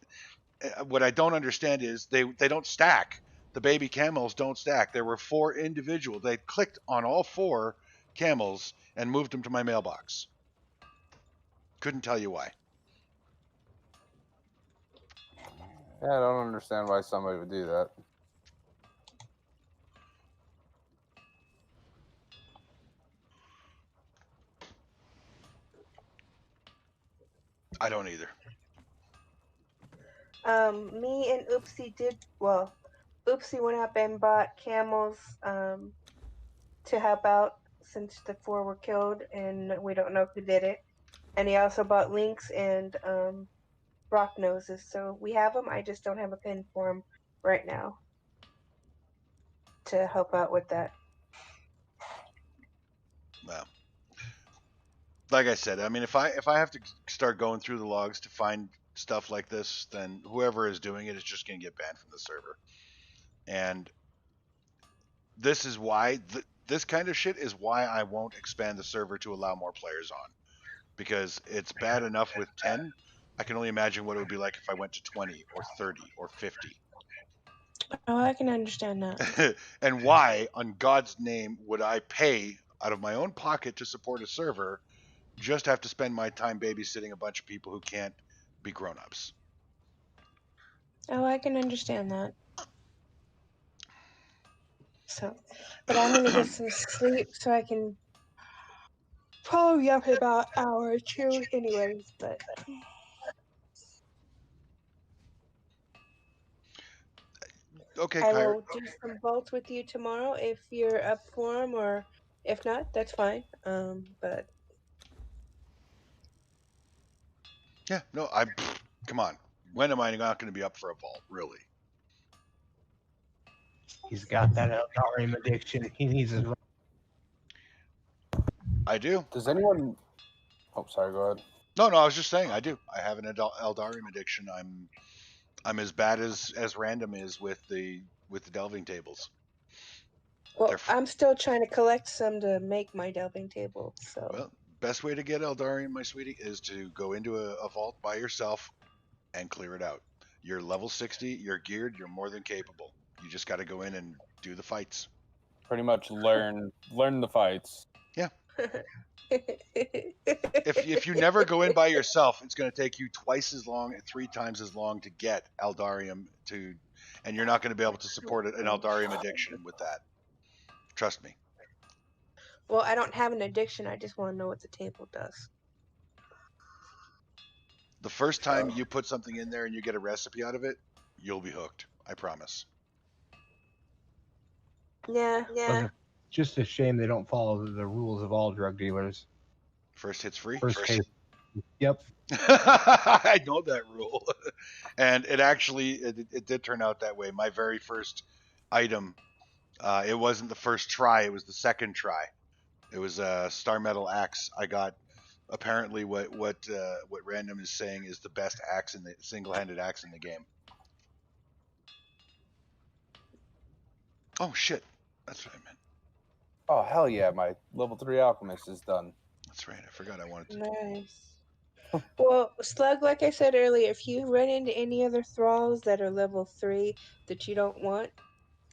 what I don't understand is they don't stack. The baby camels don't stack. There were 4 individual. They clicked on all 4 camels and moved them to my mailbox. Couldn't tell you why. Yeah, I don't understand why somebody would do that. I don't either. Me and Oopsie Oopsie went up and bought camels to help out since the 4 were killed, and we don't know who did it. And he also bought lynx and rock noses, so we have them. I just don't have a pin for them right now to help out with that. Well, like I said, I mean, if I have to start going through the logs to find stuff like this, then whoever is doing it is just going to get banned from the server. And this is why this kind of shit is why I won't expand the server to allow more players on, because it's bad enough with 10. I can only imagine what it would be like if I went to 20 or 30 or 50. Oh, I can understand that. And why, on God's name, would I pay out of my own pocket to support a server, just have to spend my time babysitting a bunch of people who can't be grown-ups? Oh, I can understand that. So, but I'm gonna get some sleep so I can probably up in about an hour or 2 anyways, but Okay, I Kyra. will do some bolts with you tomorrow if you're up for them, or if not, that's fine. But Yeah, no, come on. When am I not going to be up for a vault? Really? He's got that Eldarium addiction. He needs his. I do. Does anyone? Oh, sorry. Go ahead. No, I was just saying I do. I have an Eldarium addiction. I'm as bad as Random is with the delving tables. well, They're I'm still trying to collect some to make my delving table. So well, best way to get Eldarium, my sweetie, is to go into a vault by yourself and clear it out. You're level 60. You're geared. You're more than capable. You just got to go in and do the fights. Pretty much learn the fights. Yeah. If you never go in by yourself, it's going to take you twice as long and 3 times as long to get Eldarium and you're not going to be able to support an Eldarium addiction with that. Trust me. well, I don't have an addiction. I just want to know what the table does. The first time you put something in there and you get a recipe out of it, you'll be hooked. I promise. Yeah. Okay. Just a shame they don't follow the rules of all drug dealers. First hit's free. First case. Yep. I know that rule. And it actually, it did turn out that way. My very first item, it wasn't the first try, it was the second try. It was a Star Metal axe. I got apparently what Random is saying is the best axe in the single-handed axe in the game. Oh shit, that's what I meant. Oh hell yeah! My level 3 alchemist is done. That's right. I forgot I wanted to. Nice. Well, Slug, like I said earlier, if you run into any other thralls that are level 3 that you don't want,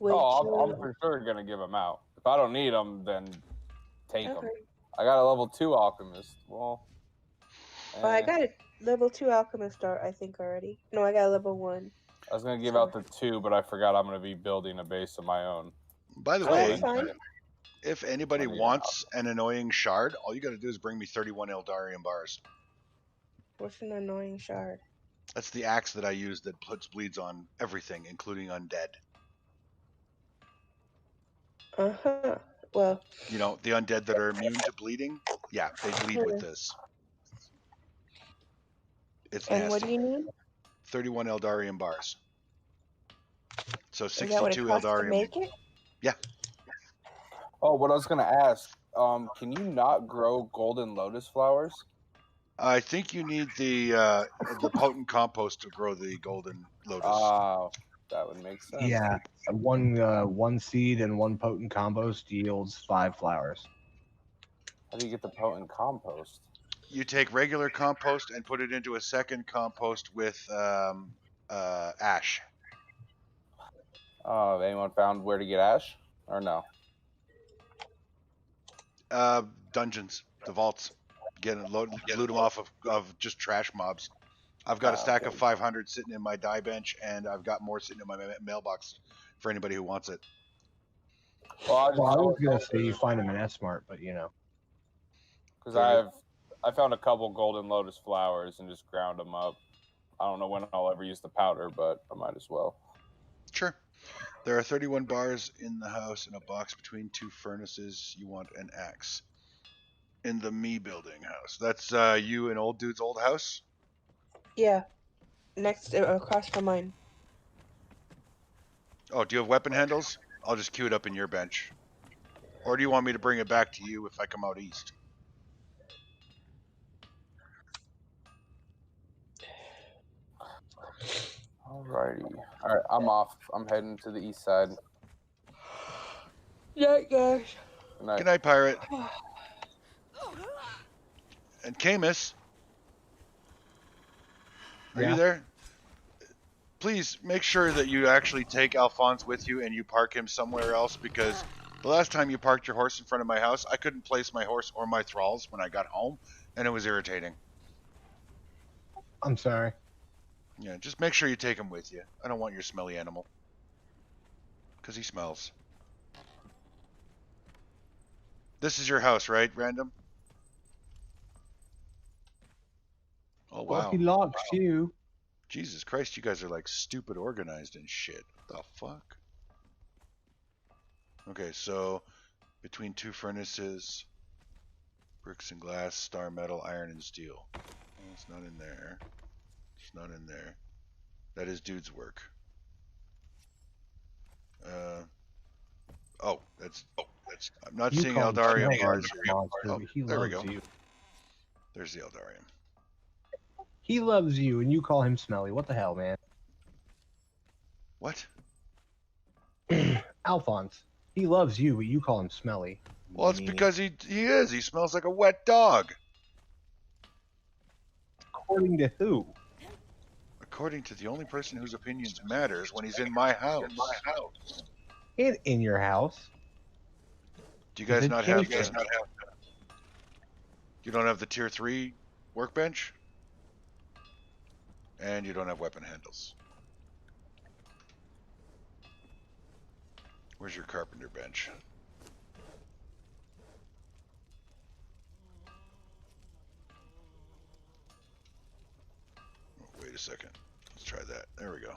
I'm for sure gonna give them out. If I don't need them, then take them. I got a level 2 alchemist. Well, I got a level 2 alchemist, I think already. No, I got a level 1. I was gonna give out the 2, but I forgot I'm gonna be building a base of my own. By the Oh, way, that's fine. if anybody wants an annoying shard, all you got to do is bring me 31 Eldarium bars. What's an annoying shard? That's the axe that I use that puts bleeds on everything, including undead. Uh-huh. Well, you know, the undead that are immune to bleeding, yeah, they bleed with this. It's and nasty. what do you need? 31 Eldarium bars. So Is that what it 62 costs to Eldarium. make it? Yeah. Oh, what I was gonna ask, can you not grow golden lotus flowers? I think you need the potent compost to grow the golden lotus. Oh, that would make sense. Yeah, one seed and one potent compost yields 5 flowers. How do you get the potent compost? You take regular compost and put it into a second compost with ash. Anyone found where to get ash? Or no? Dungeons, the vaults. Loot them off of just trash mobs. I've got a stack of 500 sitting in my die bench, and I've got more sitting in my mailbox for anybody who wants it. Well, I was gonna say you find them in S-Mart, but you know. Because I found a couple golden lotus flowers and just ground them up. I don't know when I'll ever use the powder, but I might as well. Sure. There are 31 bars in the house in a box between 2 furnaces. You want an axe. In the me building house. That's you and old dude's old house? Yeah. Across from mine. Oh, do you have weapon handles? I'll just queue it up in your bench. Or do you want me to bring it back to you if I come out east? Alrighty. Alright, I'm off. I'm heading to the east side. Yeah, guys. Good night. Good night, pirate. And Camus, are you there? Please make sure that you actually take Alphonse with you and you park him somewhere else, because the last time you parked your horse in front of my house, I couldn't place my horse or my thralls when I got home, and it was irritating. I'm sorry. Yeah, just make sure you take him with you. I don't want your smelly animal. Because he smells. This is your house, right, Random? Oh, wow. Well, he locks you. Jesus Christ, you guys are like stupid organized and shit. What the fuck? Okay, so between two furnaces, bricks and glass, star metal, iron and steel. Well, it's not in there. It's not in there. That is dude's work. That's. I'm not seeing call him Eldarium Smelly, bars you here. monster, Oh, but he there we loves go. you. There's the Eldarium. He loves you, and you call him Smelly. What the hell, man? What? Alphonse, he loves you, but you call him Smelly. Well, it's because he is. He smells like a wet dog. According to who? According to the only person whose opinions matters when he's in my house. In your house. Do you guys not have You don't have the tier 3 workbench? And you don't have weapon handles. Where's your carpenter bench? Oh, wait a second. Let's try that. There we go.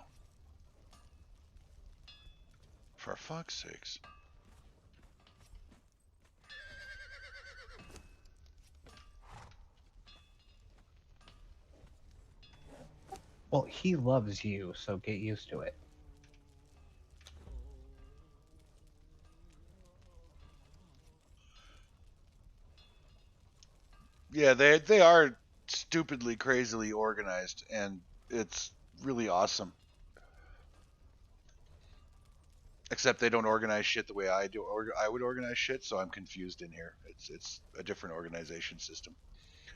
For fuck's sakes. Well, he loves you, so get used to it. Yeah, they are stupidly, crazily organized, and it's really awesome. Except they don't organize shit the way I do, or I would organize shit, so I'm confused in here. It's a different organization system.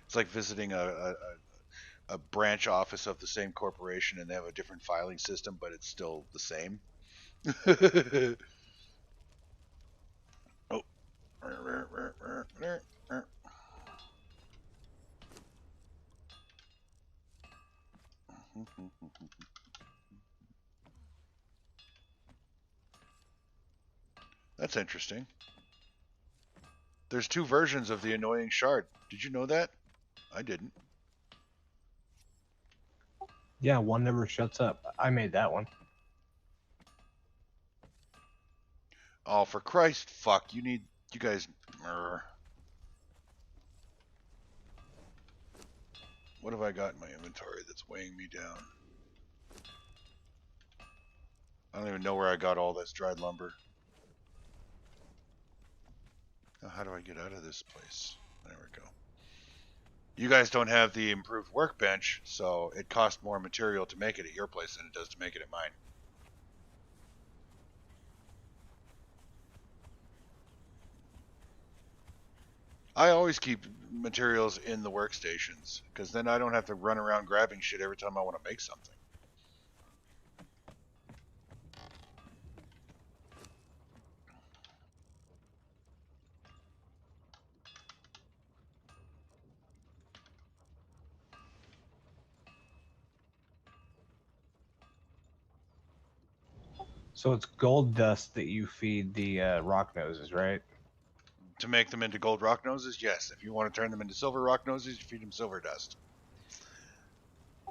It's like visiting a branch office of the same corporation, and they have a different filing system, but it's still the same. Oh. That's interesting. There's two versions of the annoying shard. Did you know that? I didn't. Yeah, one never shuts up. I made that one. Oh, for Christ, fuck. You guys... What have I got in my inventory that's weighing me down? I don't even know where I got all this dried lumber. Now, how do I get out of this place? There we go. You guys don't have the improved workbench, so it costs more material to make it at your place than it does to make it at mine. I always keep materials in the workstations, because then I don't have to run around grabbing shit every time I want to make something. So it's gold dust that you feed the rock noses, right? To make them into gold rock noses, yes. If you want to turn them into silver rock noses, you feed them silver dust.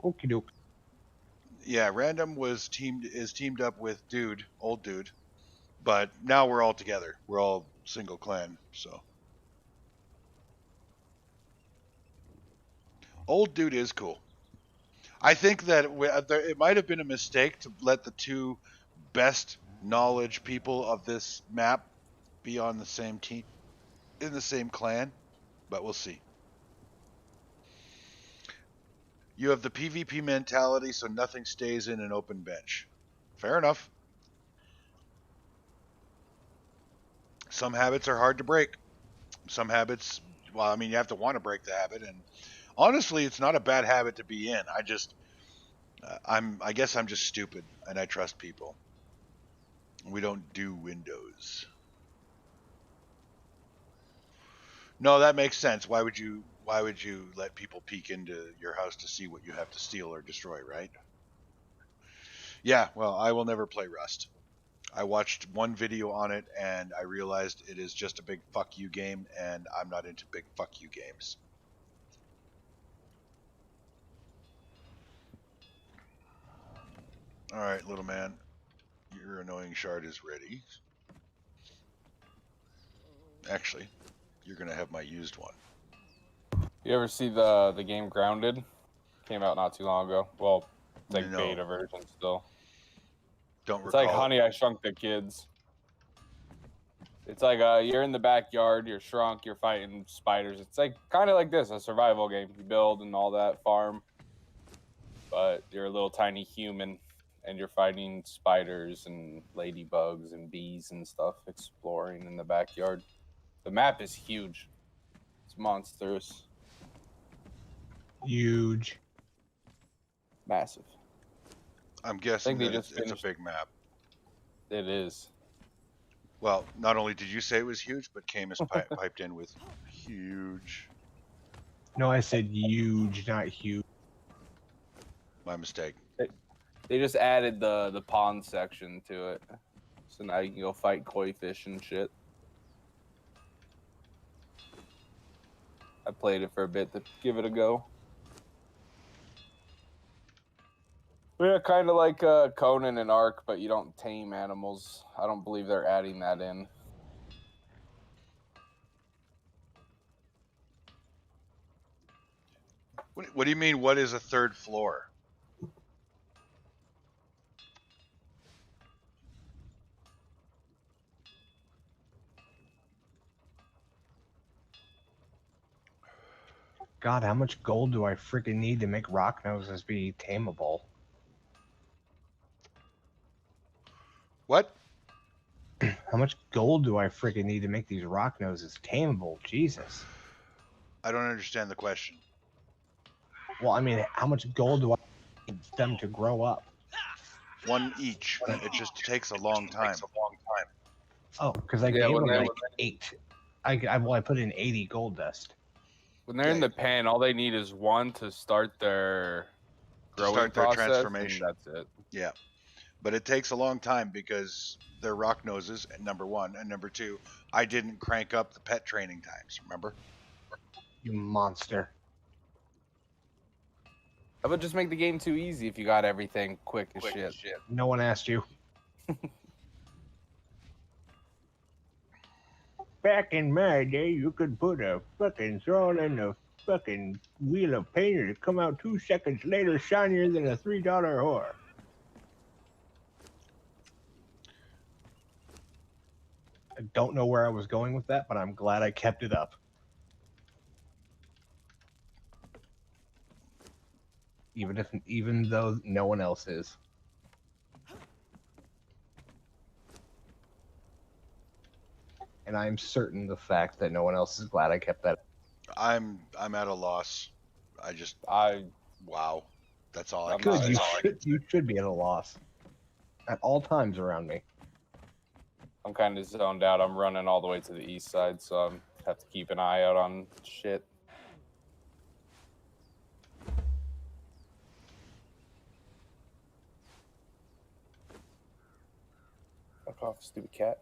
Okie doke. Yeah, Random is teamed up with Old Dude, but now we're all together. We're all single clan, so. Old Dude is cool. I think that it might have been a mistake to let the two best knowledge people of this map be on the same team, in the same clan, but we'll see. You have the PvP mentality, so nothing stays in an open bench. Fair enough. Some habits are hard to break. Some habits, well, I mean, you have to want to break the habit, and honestly, it's not a bad habit to be in. I guess I'm just stupid, and I trust people. We don't do windows. No, that makes sense. Why would you let people peek into your house to see what you have to steal or destroy, right? Yeah, well, I will never play Rust. I watched one video on it, and I realized it is just a big fuck you game, and I'm not into big fuck you games. All right, little man. Your annoying shard is ready. Actually, you're gonna have my used one. You ever see the game Grounded? Came out not too long ago. Well, it's like No. beta version still. Don't It's recall. like Honey, I Shrunk the Kids. It's like you're in the backyard, you're shrunk, you're fighting spiders. It's like kind of like this, a survival game. You build and all that, farm, but you're a little tiny human, and you're fighting spiders and ladybugs and bees and stuff, exploring in the backyard. The map is huge. It's monstrous. Huge. Massive. I'm guessing they that just it's a finished- big map. It is. Well, not only did you say it was huge, but Camus piped in with huge. No, I said huge, not huge. My mistake. They just added the pond section to it. So now you can go fight koi fish and shit. I played it for a bit to give it a go. Yeah, kind of like Conan and Ark, but you don't tame animals. I don't believe they're adding that in. What do you mean? What is a third floor? God, how much gold do I freaking need to make rock noses be tameable? What? How much gold do I freaking need to make these rock noses tameable? Jesus. I don't understand the question. Well, I mean, how much gold do I need them to grow up? One each. It just takes a long time. Oh, because I gave them like 8. I put in 80 gold dust. When they're in the pen, all they need is one to start their growing process, transformation. And that's it. Yeah. But it takes a long time because they're rock noses, number one. And number two, I didn't crank up the pet training times, remember? You monster. How about just make the game too easy if you got everything quick as shit? No one asked you. Back in my day, you could put a fucking throw in the fucking wheel of paint and it'd come out 2 seconds later shinier than a $3 whore. I don't know where I was going with that, but I'm glad I kept it up. Even though no one else is. And I'm certain the fact that no one else is glad I kept that. I'm at a loss. Wow. That's all I can Good. say. You should be at a loss at all times around me. I'm kind of zoned out. I'm running all the way to the east side, so I have to keep an eye out on shit. Fuck off, stupid cat.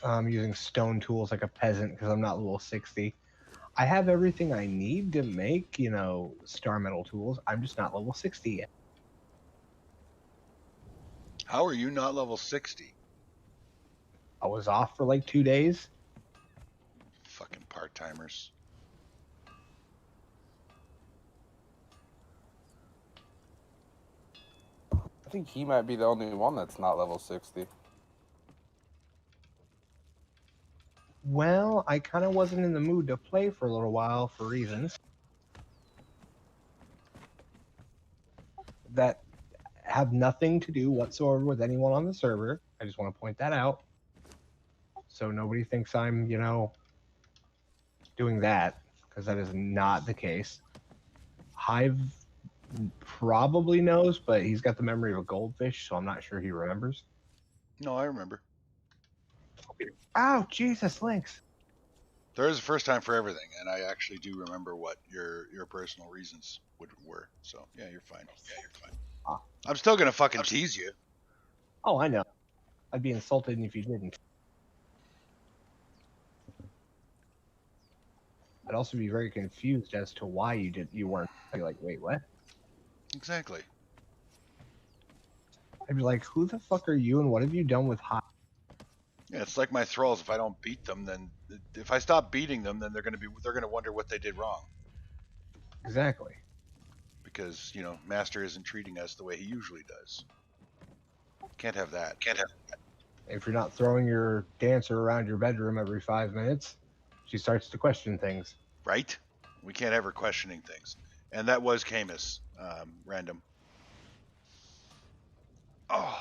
I'm using stone tools like a peasant because I'm not level 60. I have everything I need to make, star metal tools. I'm just not level 60 yet. How are you not level 60? I was off for like 2 days. Fucking part-timers. I think he might be the only one that's not level 60. Well, I kind of wasn't in the mood to play for a little while for reasons that have nothing to do whatsoever with anyone on the server. I just want to point that out. So nobody thinks I'm, doing that, because that is not the case. Hive probably knows, but he's got the memory of a goldfish, so I'm not sure he remembers. No, I remember. Oh, Jesus, Lynx. There is a first time for everything, and I actually do remember what your personal reasons were. So, yeah, you're fine. I'm still going to fucking tease you. Oh, I know. I'd be insulted if you didn't. I'd also be very confused as to why you weren't. I'd be like, wait, what? Exactly. I'd be like, who the fuck are you and what have you done with hot? Yeah, it's like my thralls. If I don't beat them, then if I stop beating them, then they're gonna wonder what they did wrong. Exactly. Because Master isn't treating us the way he usually does. Can't have that. If you're not throwing your dancer around your bedroom every 5 minutes, she starts to question things. Right? We can't have her questioning things. And that was Camus, random. Oh.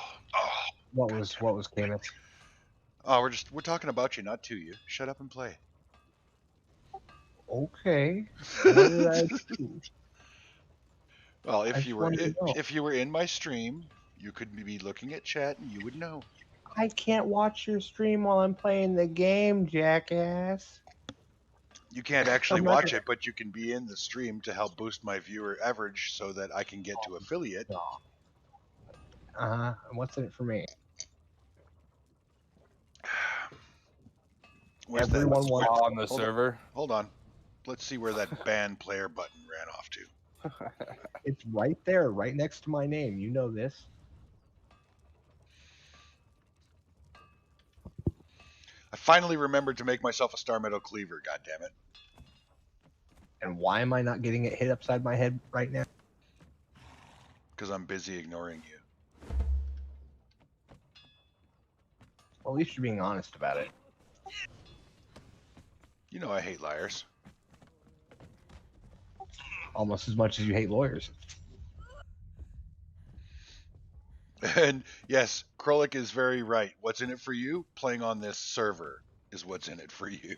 What was Camus? Oh, we're talking about you, not to you. Shut up and play. Okay. What did I do? Well, I if just you wanted to know. were in my stream, you could be looking at chat and you would know. I can't watch your stream while I'm playing the game, jackass. You can't actually I'm not watch gonna- it, but you can be in the stream to help boost my viewer average so that I can get to affiliate. And what's in it for me? Where's Everyone that? wants On the Hold on. server. Hold on. Let's see where that ban player button ran off to. It's right there, right next to my name. You know this. I finally remembered to make myself a Star Metal Cleaver, goddammit. And why am I not getting it hit upside my head right now? Because I'm busy ignoring you. Well, at least you're being honest about it. You know I hate liars. Almost as much as you hate lawyers. And yes, Krolik is very right. What's in it for you? Playing on this server is what's in it for you.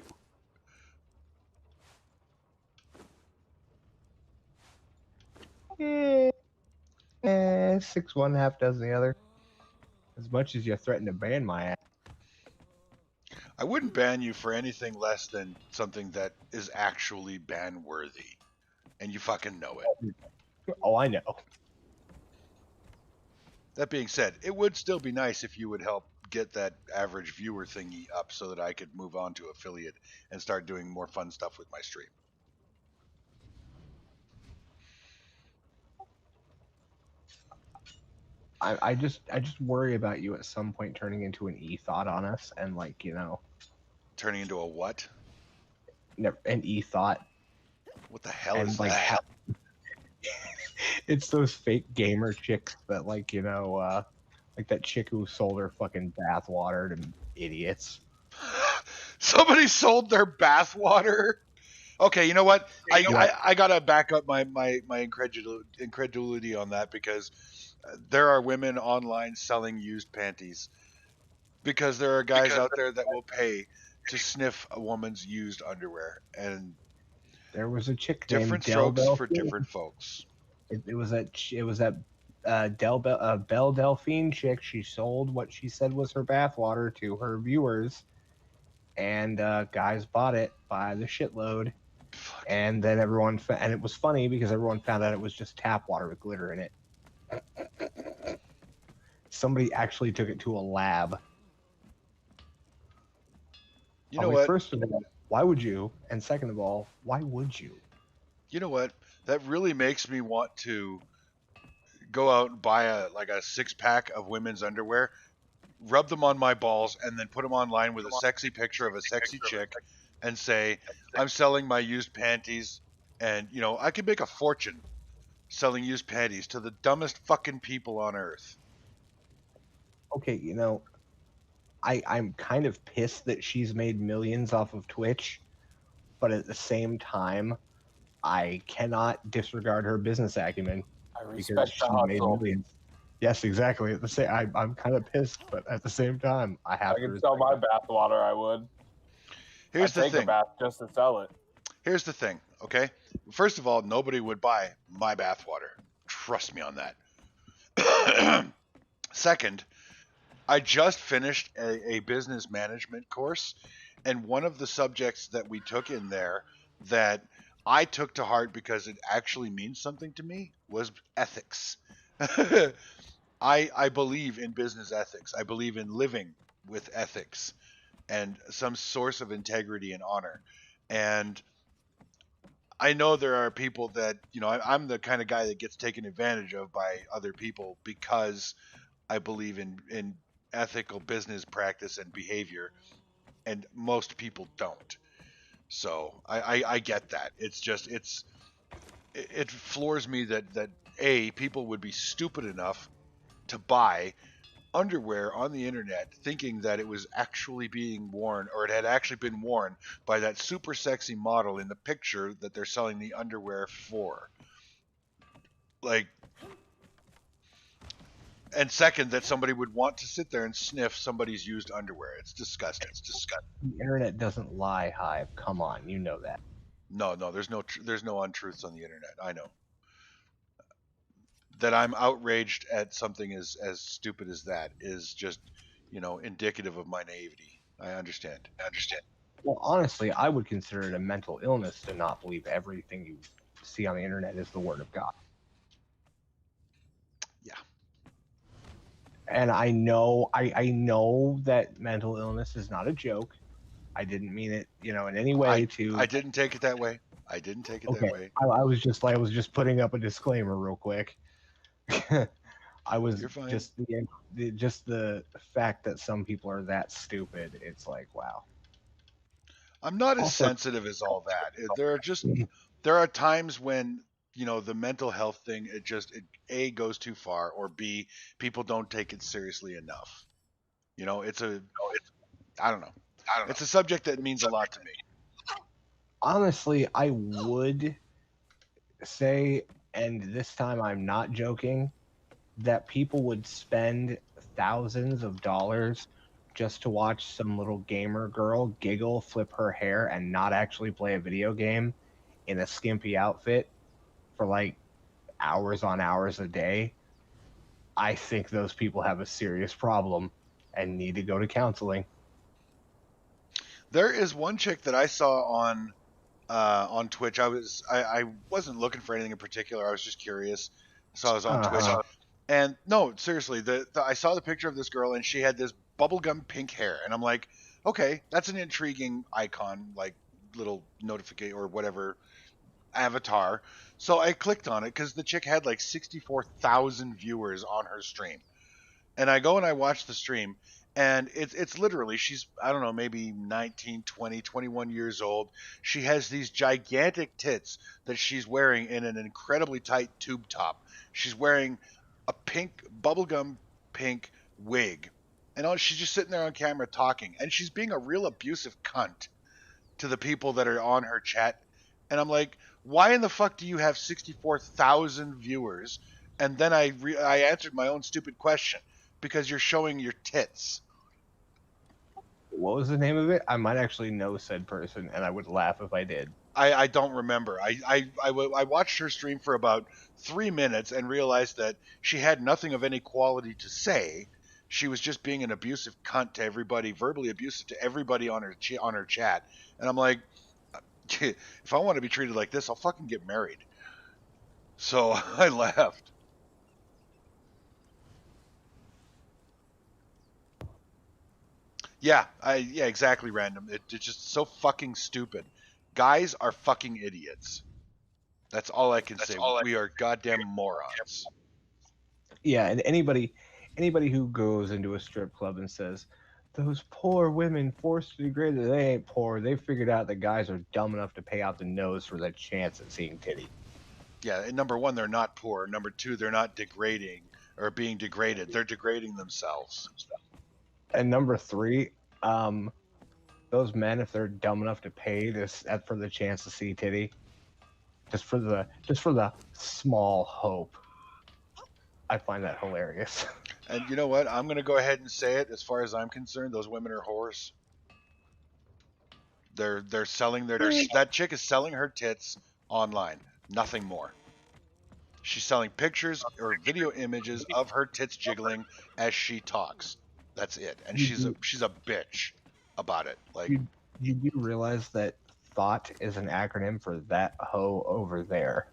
Yeah, 6 one, half dozen the other. As much as you threaten to ban my ass. I wouldn't ban you for anything less than something that is actually ban worthy. And you fucking know it. Oh, I know. That being said, it would still be nice if you would help get that average viewer thingy up so that I could move on to affiliate and start doing more fun stuff with my stream. I just worry about you at some point turning into an e-thought on us and Turning into a what? an e-thought. What the hell And is like that? it's those fake gamer chicks that like that chick who sold her fucking bathwater to idiots. Somebody sold their bathwater. Okay, you know what? I gotta back up my incredulity on that because there are women online selling used panties because there are guys out there that will pay to sniff a woman's used underwear, and There was a chick different named Del strokes for Delphine. different folks. It was that Belle Delphine chick. She sold what she said was her bathwater to her viewers, and guys bought it by the shitload. Fuck. And then and it was funny because everyone found out it was just tap water with glitter in it. Somebody actually took it to a lab. You know what? First of all, why would you? And second of all, why would you? You know what? That really makes me want to go out and buy a 6-pack of women's underwear, rub them on my balls, and then put them online with a sexy picture of a sexy chick and say, I'm selling my used panties, and I could make a fortune selling used panties to the dumbest fucking people on earth. Okay, I'm kind of pissed that she's made millions off of Twitch, but at the same time, I cannot disregard her business acumen. I Because respect she the made hustle. millions. Yes, exactly. At the same, I'm kind of pissed, but at the same time, I have I to. could sell my bathwater. I would. Here's I'd the take a thing. bath just to sell it. Here's the thing, okay? First of all, nobody would buy my bathwater. Trust me on that. Second, I just finished a business management course, and one of the subjects that we took in there that I took to heart because it actually means something to me was ethics. I believe in business ethics. I believe in living with ethics and some source of integrity and honor. And I know there are people that, you know, I'm the kind of guy that gets taken advantage of by other people because I believe in ethical business practice and behavior, and most people don't. So I get that. It's just it floors me that people would be stupid enough to buy underwear on the internet thinking that it was actually being worn, or it had actually been worn by that super sexy model in the picture that they're selling the underwear for. Like, and second, that somebody would want to sit there and sniff somebody's used underwear. It's disgusting. The internet doesn't lie, Hive. Come on, you know that. No, there's no untruths on the internet. I know that I'm outraged at something as stupid as that is just, you know, indicative of my naivety. I understand. Well, honestly, I would consider it a mental illness to not believe everything you see on the internet is the word of God. Yeah. And I know that mental illness is not a joke. I didn't mean it, you know, in any way I didn't take it that way. That way. I was just putting up a disclaimer real quick. I was You're fine. just the fact that some people are that stupid. It's like, wow. I'm not as Also- sensitive as all that. There are times when, you know, the mental health thing, it A, goes too far, or B, people don't take it seriously enough. You know, I don't know. It's a subject that means a lot to me. Honestly, I would say, and this time I'm not joking, that people would spend thousands of dollars just to watch some little gamer girl giggle, flip her hair, and not actually play a video game in a skimpy outfit for like hours on hours a day. I think those people have a serious problem and need to go to counseling. There is one chick that I saw on Twitch. I wasn't looking for anything in particular. I was just curious. So I was on Twitch. And no, seriously, I saw the picture of this girl and she had this bubblegum pink hair. And I'm like, okay, that's an intriguing icon, like little notification or whatever avatar. So I clicked on it because the chick had like 64,000 viewers on her stream. And I go and I watch the stream, and it's literally, she's, I don't know, maybe 19, 20, 21 years old. She has these gigantic tits that she's wearing in an incredibly tight tube top. She's wearing a pink, bubblegum pink wig. And she's just sitting there on camera talking, and she's being a real abusive cunt to the people that are on her chat. And I'm like, why in the fuck do you have 64,000 viewers? And then I answered my own stupid question. Because you're showing your tits. What was the name of it? I might actually know said person, and I would laugh if I did. I don't remember. I watched her stream for about 3 minutes and realized that she had nothing of any quality to say. She was just being an abusive cunt to everybody, verbally abusive to everybody on her chat. And I'm like, if I want to be treated like this, I'll fucking get married. So I left. Yeah, exactly, random. It's just so fucking stupid. Guys are fucking idiots. That's all I can say. We are goddamn morons. Yeah, and anybody who goes into a strip club and says, those poor women forced to degrade, they ain't poor. They figured out that guys are dumb enough to pay out the nose for that chance at seeing titty. Yeah, and number one, they're not poor. Number two, they're not degrading or being degraded. They're degrading themselves. And number three, those men, if they're dumb enough to pay this for the chance to see titty, just for the small hope, I find that hilarious. And you know what? I'm gonna go ahead and say it. As far as I'm concerned, those women are whores. They're selling that chick is selling her tits online. Nothing more. She's selling pictures or video images of her tits jiggling as she talks. That's it. And she's a bitch about it. Like, you do realize that thought is an acronym for that hoe over there.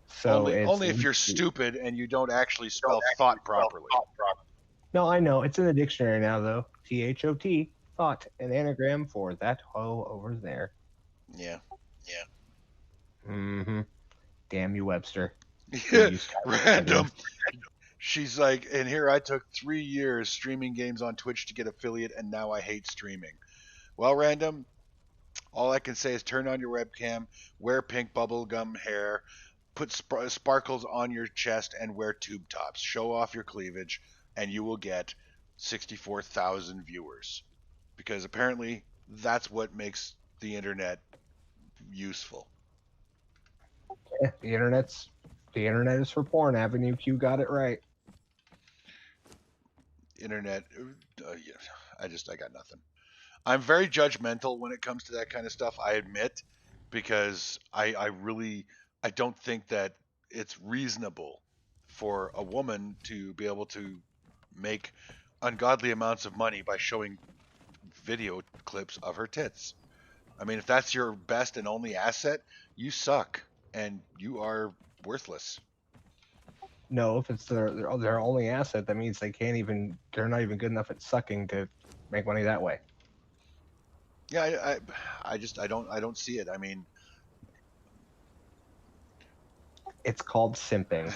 So only if you're stupid and you don't actually spell thought properly. No, I know. It's in the dictionary now, though. THOT, thought, an anagram for that hoe over there. Yeah. Mm-hmm. Damn you, Webster. Yeah, You start random. She's like, and here I took 3 years streaming games on Twitch to get affiliate, and now I hate streaming. Well, random, all I can say is turn on your webcam, wear pink bubblegum hair, put sparkles on your chest, and wear tube tops. Show off your cleavage, and you will get 64,000 viewers. Because apparently that's what makes the internet useful. Yeah, the internet is for porn. Avenue Q got it right. Internet, yeah, I got nothing. I'm very judgmental when it comes to that kind of stuff, I admit, because I don't think that it's reasonable for a woman to be able to make ungodly amounts of money by showing video clips of her tits. I mean, if that's your best and only asset, you suck and you are worthless. No, if it's their only asset, that means they're not even good enough at sucking to make money that way. Yeah, I don't see it. I mean, It's called simping.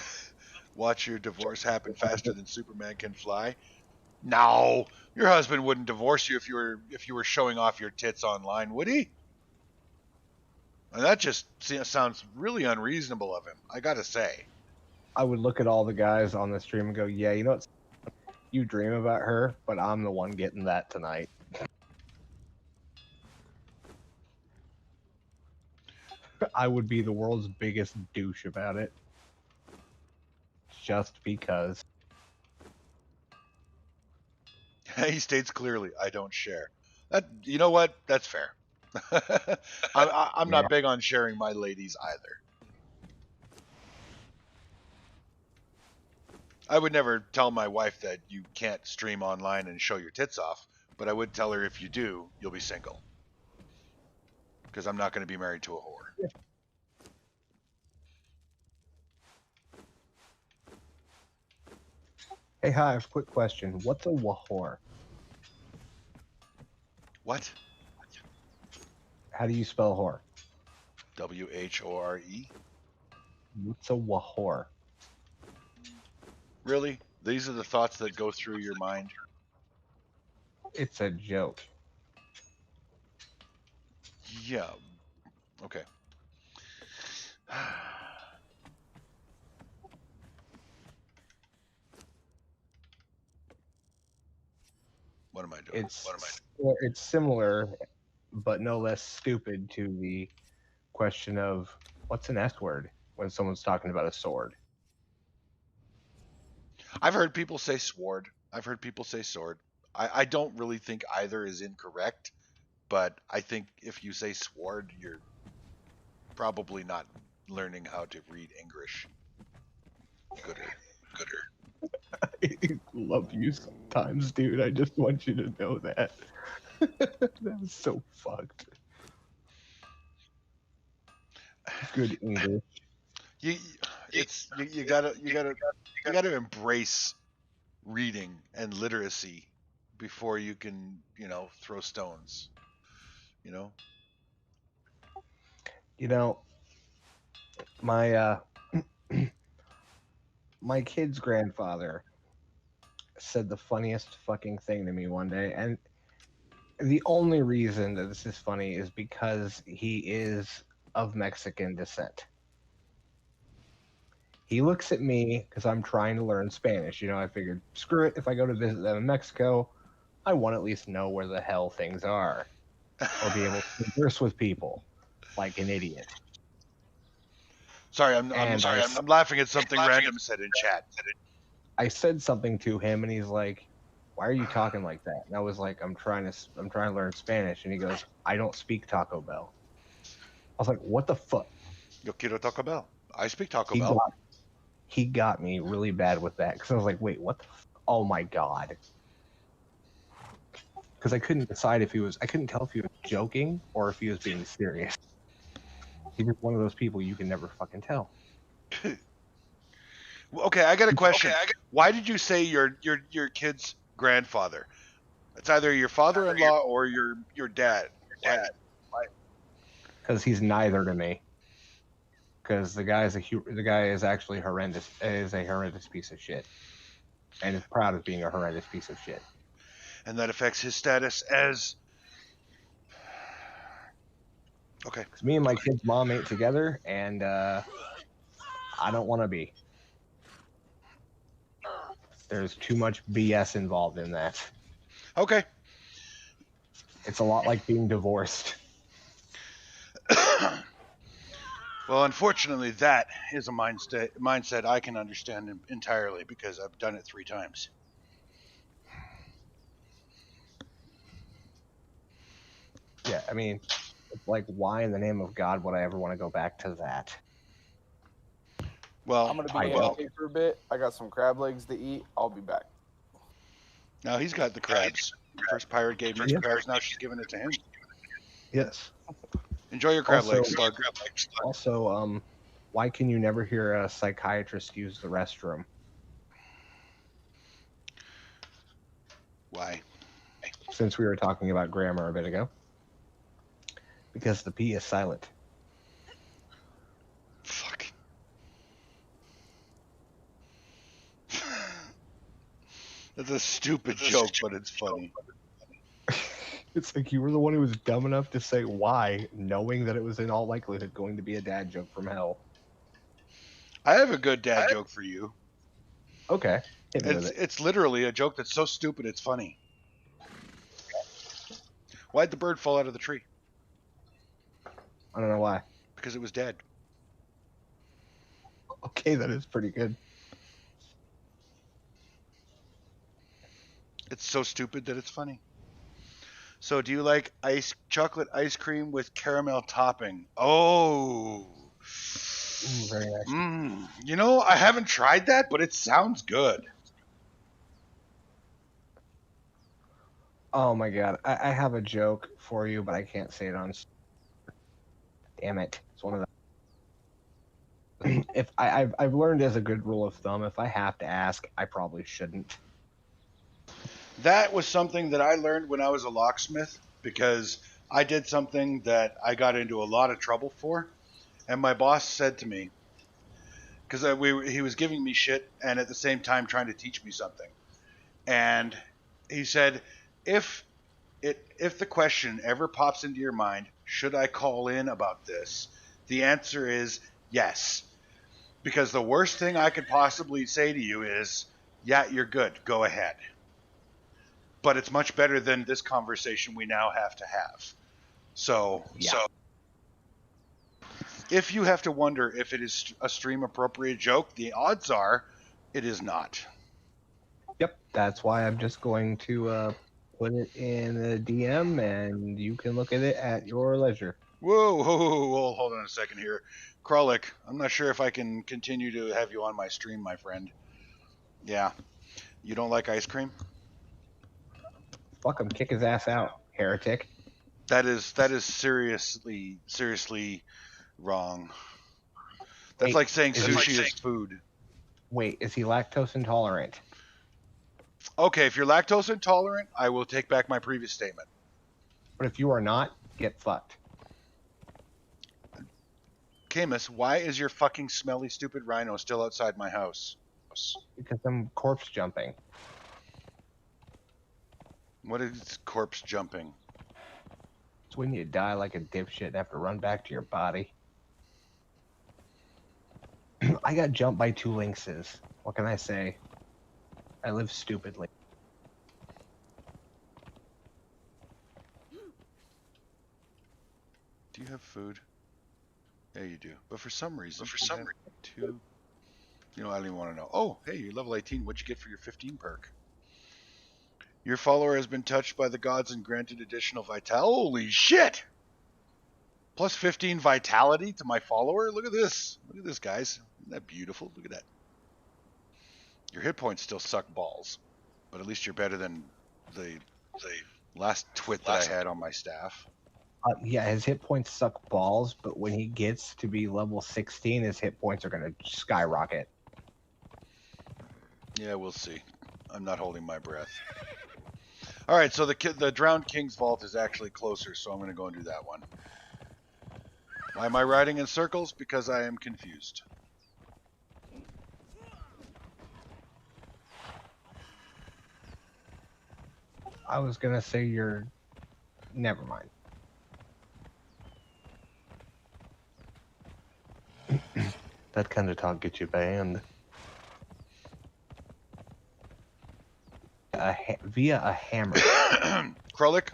watch your divorce happen faster than Superman can fly. No, your husband wouldn't divorce you if you were showing off your tits online, would he? And that just sounds really unreasonable of him, I gotta say. I would look at all the guys on the stream and go, yeah, you know what? You dream about her, but I'm the one getting that tonight. I would be the world's biggest douche about it. Just because. He states clearly, I don't share. That, you know what? That's fair. I'm not big on sharing my ladies either. I would never tell my wife that you can't stream online and show your tits off, but I would tell her if you do, you'll be single. Because I'm not going to be married to a whore. Yeah. Hey, Hive, quick question. What's a whore? What? How do you spell whore? WHORE? What's a whore? Really? These are the thoughts that go through your mind? It's a joke. Yeah. Okay. What am I doing? It's similar, but no less stupid to the question of what's an S word when someone's talking about a sword. I've heard people say sword. I've heard people say sword. I don't really think either is incorrect, but I think if you say sword, you're probably not learning how to read English. Gooder. I love you sometimes, dude. I just want you to know that. That was so fucked. Good English. You gotta embrace reading and literacy before you can, throw stones. My my kid's grandfather said the funniest fucking thing to me one day, and the only reason that this is funny is because he is of Mexican descent. He looks at me because I'm trying to learn Spanish. I figured, screw it, if I go to visit them in Mexico, I want to at least know where the hell things are, or be able to converse with people like an idiot. Sorry, I'm laughing at something random said in chat. I said something to him, and he's like, "Why are you talking like that?" And I was like, "I'm trying to learn Spanish." And he goes, "I don't speak Taco Bell." I was like, "What the fuck?" Yo quiero Taco Bell. I speak Taco Bell. He got me really bad with that because I was like, "Wait, what the? Oh my god!" Because I couldn't decide I couldn't tell if he was joking or if he was being serious. He's just one of those people you can never fucking tell. Okay, I got a question. Why did you say your kid's grandfather? It's either your father-in-law or your dad. Why? because he's neither to me. Because the guy is actually horrendous. Is a horrendous piece of shit, and is proud of being a horrendous piece of shit. And that affects his status as. Okay. Because me and my kid's mom ain't together, and I don't want to be. There's too much BS involved in that. Okay. It's a lot like being divorced. Well, unfortunately, that is a mindset I can understand entirely because I've done it 3 times. Yeah, I mean, it's like, why in the name of God would I ever want to go back to that? Well, I'm gonna I be will. AFK for a bit. I got some crab legs to eat. I'll be back. now he's got the crabs. First pirate gave me Yeah. crabs, now she's giving it to him. Yes. Enjoy your crab Also- legs, Slug. Also, why can you never hear a psychiatrist use the restroom? Why? Since we were talking about grammar a bit ago. Because the P is silent. Fuck. That's a stupid joke, but it's funny. It's like you were the one who was dumb enough to say why, knowing that it was in all likelihood going to be a dad joke from hell. I have a good dad joke for you. Okay. Hit me with it. It's literally a joke that's so stupid it's funny. Why'd the bird fall out of the tree? I don't know why. Because it was dead. Okay, that is pretty good. It's so stupid that it's funny. So do you like chocolate ice cream with caramel topping? Oh. Very nice. You know, I haven't tried that, but it sounds good. Oh my god, I have a joke for you, but I can't say it on. Damn it! It's one of the. If I've learned as a good rule of thumb, if I have to ask, I probably shouldn't. That was something that I learned when I was a locksmith because I did something that I got into a lot of trouble for, and my boss said to me, because he was giving me shit and at the same time trying to teach me something, and he said, if the question ever pops into your mind, should I call in about this? The answer is yes, because the worst thing I could possibly say to you is, yeah, you're good, go ahead. But it's much better than this conversation we now have to have. So if you have to wonder if it is a stream appropriate joke, the odds are it is not. Yep, that's why I'm just going to put it in the DM, and you can look at it at your leisure. Whoa, hold on a second here. Kralik, I'm not sure if I can continue to have you on my stream, my friend. Yeah. You don't like ice cream? Fuck him, kick his ass out, heretic. That is seriously wrong. That's Wait, like saying is he- sushi is food. Wait, is he lactose intolerant? Okay, if you're lactose intolerant, I will take back my previous statement. But if you are not, get fucked. Camus, why is your fucking smelly stupid rhino still outside my house? Because I'm corpse jumping. What is corpse jumping? It's when you die like a dipshit and have to run back to your body. I got jumped by 2 lynxes. What can I say? I live stupidly. Do you have food? Yeah, you do. But for some reason, two. You know, I don't even want to know. Oh, hey, you're level 18. What'd you get for your 15 perk? Your follower has been touched by the gods and granted additional vitality. Holy shit! Plus 15 vitality to my follower? Look at this. Look at this, guys. Isn't that beautiful? Look at that. Your hit points still suck balls. But at least you're better than the last twit that I had on my staff. Yeah, his hit points suck balls, but when he gets to be level 16, his hit points are going to skyrocket. Yeah, we'll see. I'm not holding my breath. All right, so the Drowned King's Vault is actually closer, so I'm going to go and do that one. Why am I riding in circles? Because I am confused. I was gonna say you're. Never mind. That kind of talk gets you banned. Via a hammer. Krolik,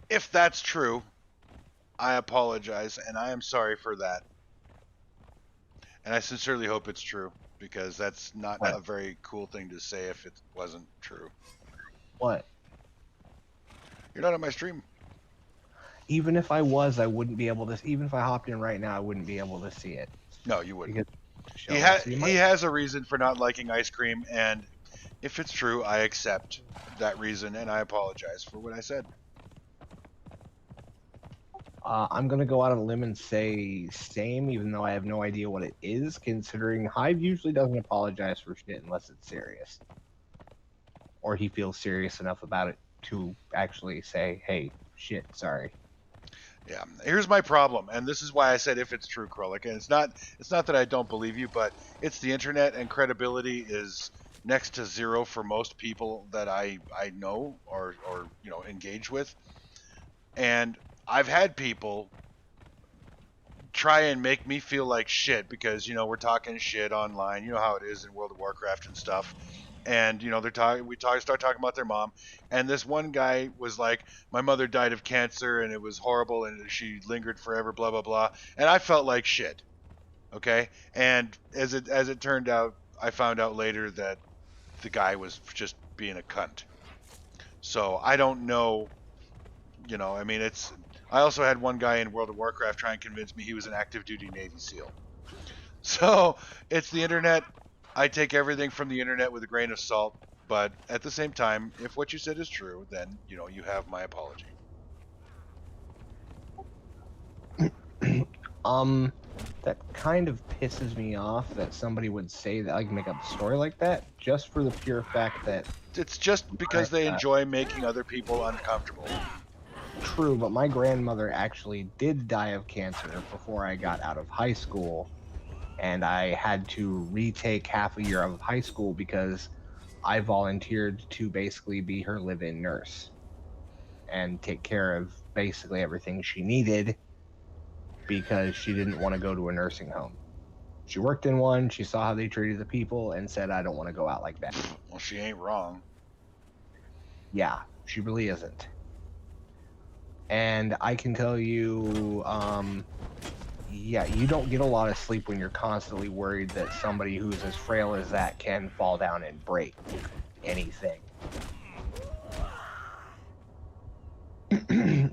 if that's true, I apologize, and I am sorry for that. And I sincerely hope it's true, because that's not What? a very cool thing to say if it wasn't true. What? You're not on my stream. Even if I was, I wouldn't be able to. Even if I hopped in right now, I wouldn't be able to see it. No, you wouldn't. Because He has a reason for not liking ice cream, and if it's true, I accept that reason, and I apologize for what I said. I'm gonna go out on a limb and say same, even though I have no idea what it is. Considering Hive usually doesn't apologize for shit unless it's serious, or he feels serious enough about it to actually say, "Hey, shit, sorry." Yeah, here's my problem, and this is why I said if it's true, Krolik. And it's not that I don't believe you, but it's the internet, and credibility is next to zero for most people that I know or engage with. And I've had people try and make me feel like shit because we're talking shit online. You know how it is in World of Warcraft and stuff. And start talking about their mom, and this one guy was like, my mother died of cancer and it was horrible and she lingered forever, blah blah blah, and I felt like shit. Okay, and as it turned out, I found out later that the guy was just being a cunt. So I don't know, I mean, I also had one guy in World of Warcraft try and convince me he was an active duty Navy SEAL. So it's the internet. I take everything from the internet with a grain of salt, but at the same time, if what you said is true, then you have my apology. That kind of pisses me off that somebody would say that, like, make up a story like that, just for the pure fact that It's just because they enjoy making other people uncomfortable. true, but my grandmother actually did die of cancer before I got out of high school, and I had to retake half a year of high school because I volunteered to basically be her live-in nurse and take care of basically everything she needed because she didn't want to go to a nursing home. She worked in one, she saw how they treated the people, and said, I don't want to go out like that. Well, she ain't wrong. Yeah, she really isn't. And I can tell you, yeah, you don't get a lot of sleep when you're constantly worried that somebody who's as frail as that can fall down and break anything.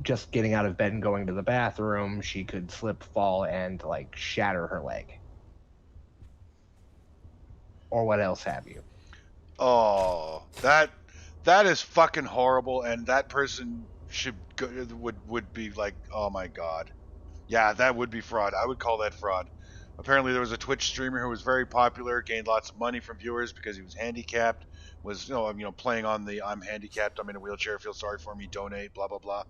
Just getting out of bed and going to the bathroom, she could slip, fall, and, like, shatter her leg. Or what else have you. Oh, that is fucking horrible, and that person would be like, oh my god. Yeah, that would be fraud. I would call that fraud. Apparently there was a Twitch streamer who was very popular, gained lots of money from viewers because he was handicapped, was playing on the I'm handicapped, I'm in a wheelchair, feel sorry for me, donate, blah blah blah.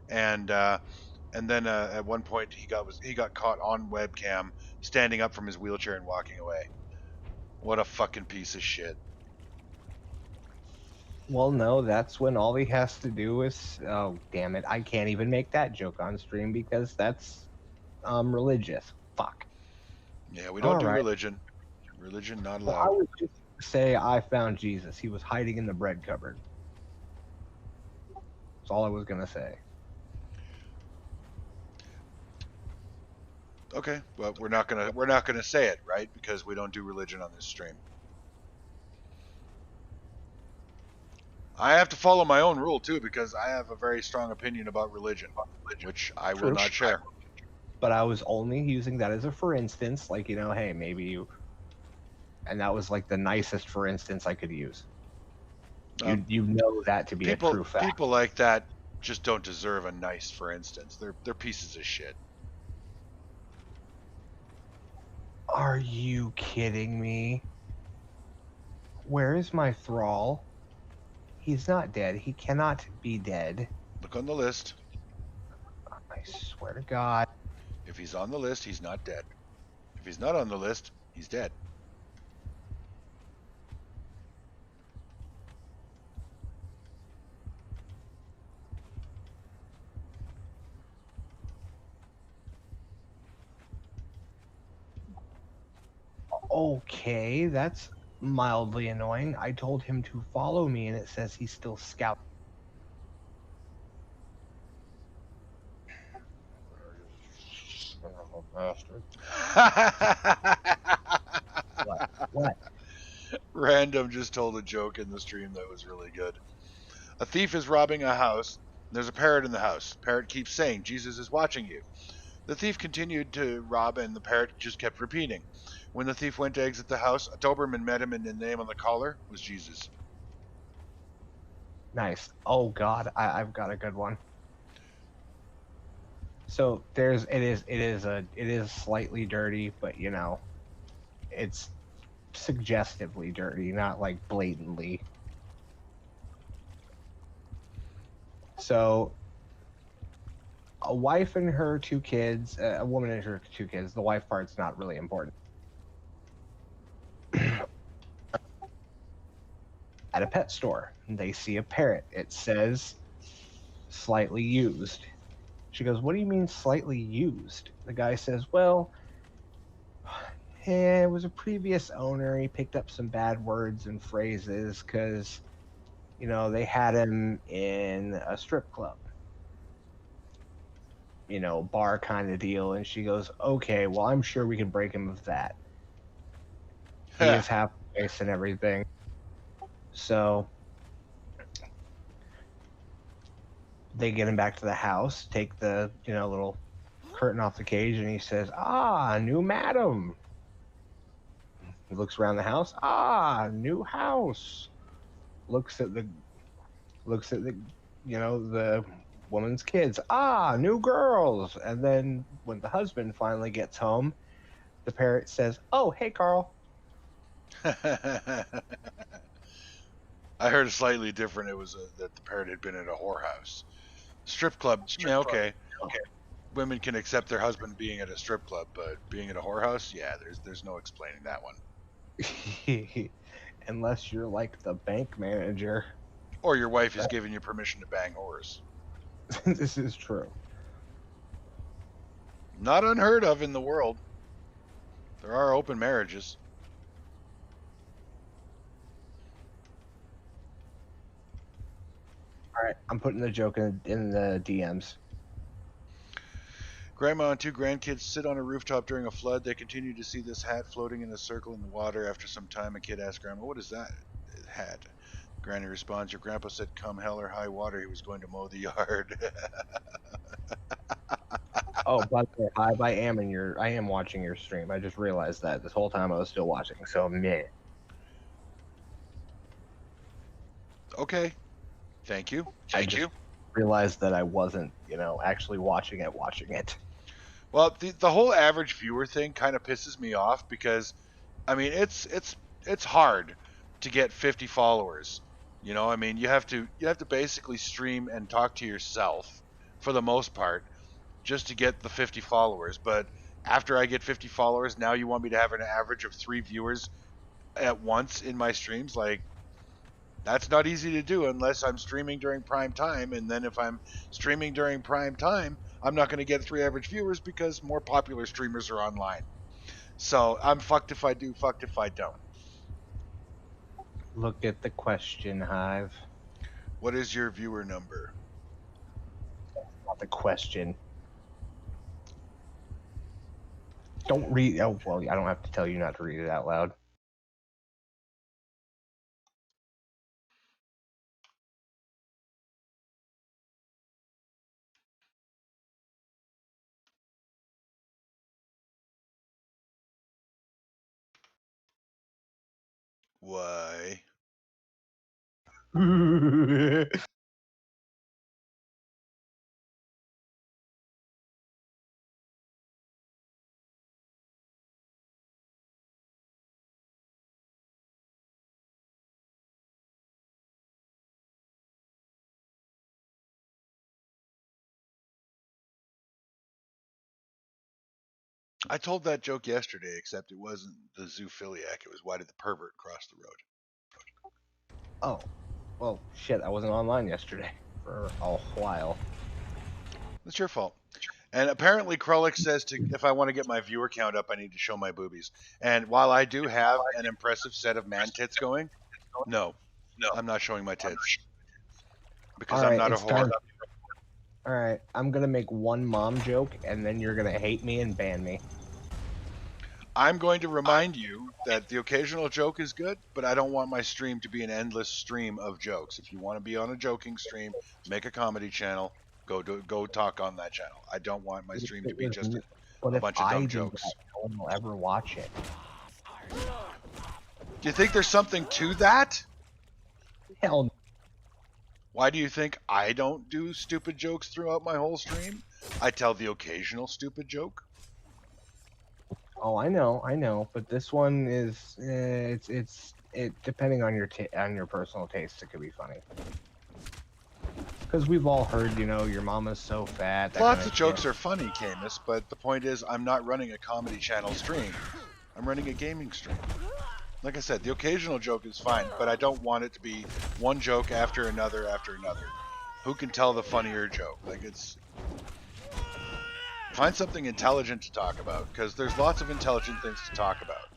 And then at one point he got caught on webcam standing up from his wheelchair and walking away. What a fucking piece of shit. Well, no, that's when all he has to do is, oh, damn it, I can't even make that joke on stream because that's religious. Fuck. Yeah, we don't do Alright. religion. Religion not Well, I allowed. would just say I found Jesus. He was hiding in the bread cupboard. That's all I was gonna say. Okay, but we're not gonna say it, right? Because we don't do religion on this stream. I have to follow my own rule too, because I have a very strong opinion about religion, which I will True. not share. But I was only using that as a for instance, like, hey, maybe you... And that was like the nicest for instance I could use. You know that to be a true fact. People like that just don't deserve a nice for instance. They're pieces of shit. Are you kidding me? Where is my thrall? He's not dead. He cannot be dead. Look on the list. I swear to God. If he's on the list, he's not dead. If he's not on the list, he's dead. Okay, that's mildly annoying. I told him to follow me, and it says he's still scouting. Son of a bastard. What? Random just told a joke in the stream that was really good. A thief is robbing a house. There's a parrot in the house. Parrot keeps saying, Jesus is watching you. The thief continued to rob, and the parrot just kept repeating. When the thief went to exit the house, a Doberman met him, and the name on the collar was Jesus. Nice. Oh God, I've got a good one. So it is slightly dirty, but you know, it's suggestively dirty, not like blatantly. So a wife and her two kids, a woman and her two kids. The wife part's not really important. At a pet store, they see a parrot. It says slightly used. She goes, "What do you mean slightly used?" The guy says, "Well, it was a previous owner. He picked up some bad words and phrases because, you know, they had him in a strip club, you know, bar kind of deal." And she goes, "Okay, well, I'm sure we can break him of that. He is half face and everything." So they get him back to the house, take the, you know, little curtain off the cage, and he says, "Ah, new madam." He looks around the house. "Ah, new house." Looks at the you know, the woman's kids. "Ah, new girls." And then when the husband finally gets home, the parrot says, "Oh, hey, Carl." I heard slightly different. It was that the parrot had been at a whorehouse. Strip club, yeah, okay. Women can accept their husband being at a strip club, but being at a whorehouse, yeah, there's no explaining that one. Unless you're like the bank manager. Or your wife is giving you permission to bang whores. This is true. Not unheard of in the world. There are open marriages. All right, I'm putting the joke in the DMs. Grandma and two grandkids sit on a rooftop during a flood. They continue to see this hat floating in a circle in the water. After some time, a kid asks Grandma, "What is that hat?" Granny responds, "Your grandpa said come hell or high water, he was going to mow the yard." Oh, by the way, I am watching your stream. I just realized that this whole time I was still watching. So meh. Okay. Thank you. I just realized that I wasn't, you know, actually watching it. Well, the whole average viewer thing kind of pisses me off because, I mean, it's hard to get 50 followers. You know, I mean, you have to basically stream and talk to yourself for the most part just to get the 50 followers. But after I get 50 followers, now you want me to have an average of 3 viewers at once in my streams? Like, that's not easy to do unless I'm streaming during prime time. And then if I'm streaming during prime time, I'm not going to get 3 average viewers because more popular streamers are online. So I'm fucked if I do, fucked if I don't. Look at the question, Hive. What is your viewer number? Not the question. Don't read. Oh, well, I don't have to tell you not to read it out loud. Why? I told that joke yesterday, except it wasn't the zoophiliac. It was why did the pervert cross the road? Oh, well, shit. I wasn't online yesterday for a while. It's your fault. And apparently, Krolix says if I want to get my viewer count up, I need to show my boobies. And while I do have an impressive set of man tits going, no, I'm not showing my tits because All I'm right, not a it's whore. time. All right, I'm gonna make one mom joke, and then you're gonna hate me and ban me. I'm going to remind you that the occasional joke is good, but I don't want my stream to be an endless stream of jokes. If you want to be on a joking stream, make a comedy channel. Go talk on that channel. I don't want my stream to be just But a if bunch of I dumb do jokes. that, no one will ever watch it. Do you think there's something to that? Hell, Why do you think I don't do stupid jokes throughout my whole stream? I tell the occasional stupid joke. oh, I know, but this one is it depending on your personal taste, it could be funny. Because we've all heard, your mama's so fat. Lots of jokes are funny, Camus, but the point is I'm not running a comedy channel stream. I'm running a gaming stream. Like I said, the occasional joke is fine, but I don't want it to be one joke after another after another. Who can tell the funnier joke? Find something intelligent to talk about, because there's lots of intelligent things to talk about.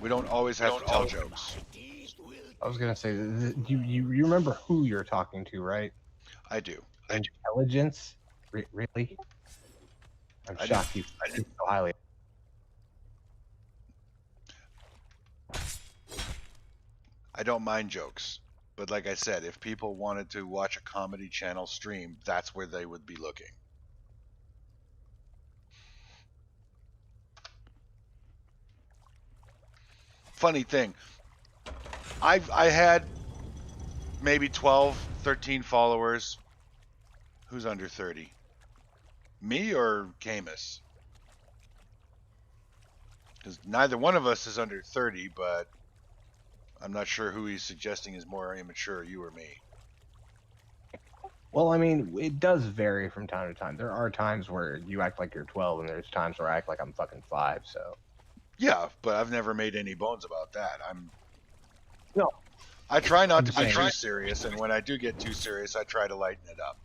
We don't always have to tell jokes. I was gonna say, you remember who you're talking to, right? I do. Intelligence? Really? I'm shocked you think so highly. I don't mind jokes. But like I said, if people wanted to watch a comedy channel stream, that's where they would be looking. Funny thing, I had maybe 12, 13 followers. Who's under 30? Me or Camus? Because neither one of us is under 30, but I'm not sure who he's suggesting is more immature, you or me. Well, I mean, it does vary from time to time. There are times where you act like you're 12, and there's times where I act like I'm fucking 5, so. Yeah, but I've never made any bones about that. No. I try not to be too serious, and when I do get too serious, I try to lighten it up.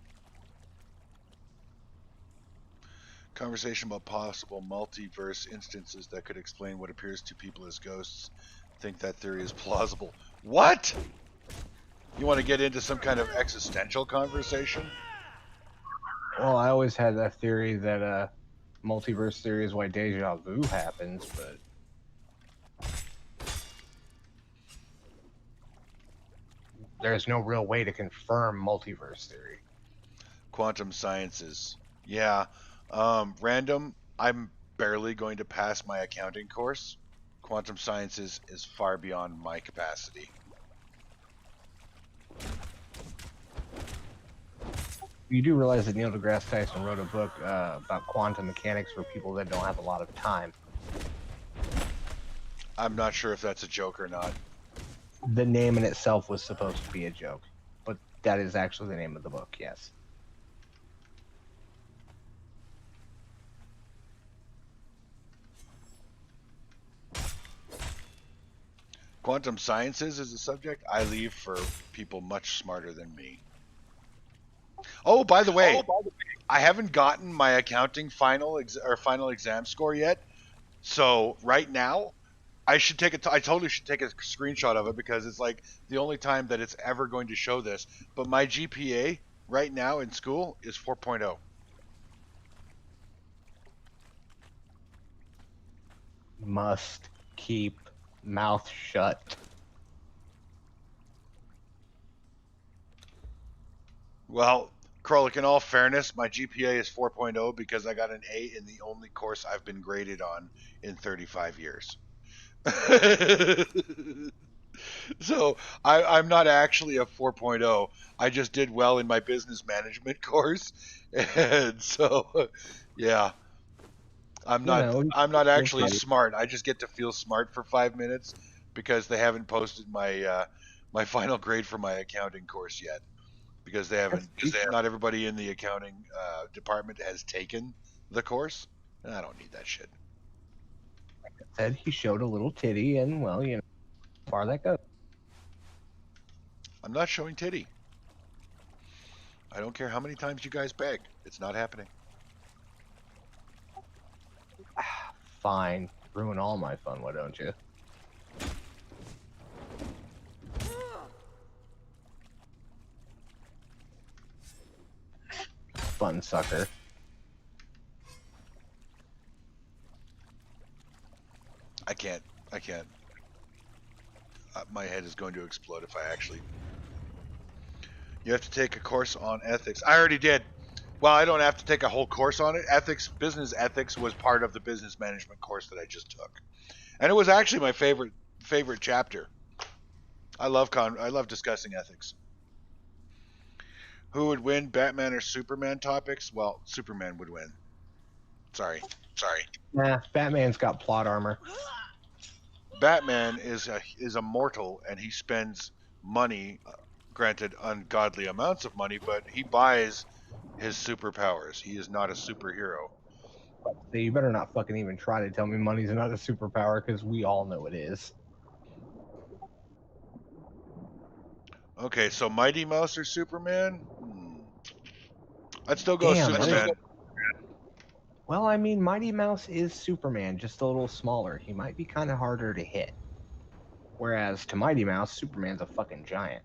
Conversation about possible multiverse instances that could explain what appears to people as ghosts. Think that theory is plausible. What? You want to get into some kind of existential conversation? Well, I always had that theory that multiverse theory is why deja vu happens, but there's no real way to confirm multiverse theory. Quantum sciences. Yeah. Random, I'm barely going to pass my accounting course. Quantum sciences is far beyond my capacity. You do realize that Neil deGrasse Tyson wrote a book about quantum mechanics for people that don't have a lot of time. I'm not sure if that's a joke or not. The name in itself was supposed to be a joke, but that is actually the name of the book, yes. Quantum sciences is a subject I leave for people much smarter than me. Oh, by the way, I haven't gotten my accounting final exam score yet. So right now, I totally should take a screenshot of it because it's like the only time that it's ever going to show this. But my GPA right now in school is 4.0. Must keep mouth shut. Well, Krolik, in all fairness, my GPA is 4.0 because I got an A in the only course I've been graded on in 35 years. So I'm not actually a 4.0. I just did well in my business management course, and so yeah, I'm not actually smart. I just get to feel smart for 5 minutes because they haven't posted my my final grade for my accounting course yet. because not everybody in the accounting department has taken the course. I don't need that shit. Said he showed a little titty, and well, you know, how far that goes. I'm not showing titty. I don't care how many times you guys beg. It's not happening. Fine, ruin all my fun, why don't you? Fun sucker. I can't. My head is going to explode if I actually... You have to take a course on ethics. I already did. Well, I don't have to take a whole course on it. Business ethics was part of the business management course that I just took. And it was actually my favorite chapter. I love discussing ethics. Who would win, Batman or Superman topics? Well, Superman would win. Sorry. Nah, Batman's got plot armor. Batman is a mortal, and he spends money, granted ungodly amounts of money, but he buys his superpowers. He is not a superhero. So you better not fucking even try to tell me money's not a superpower, because we all know it is. Okay, so Mighty Mouse or Superman? I'd still go Superman. Well, I mean, Mighty Mouse is Superman, just a little smaller. He might be kind of harder to hit. Whereas to Mighty Mouse, Superman's a fucking giant.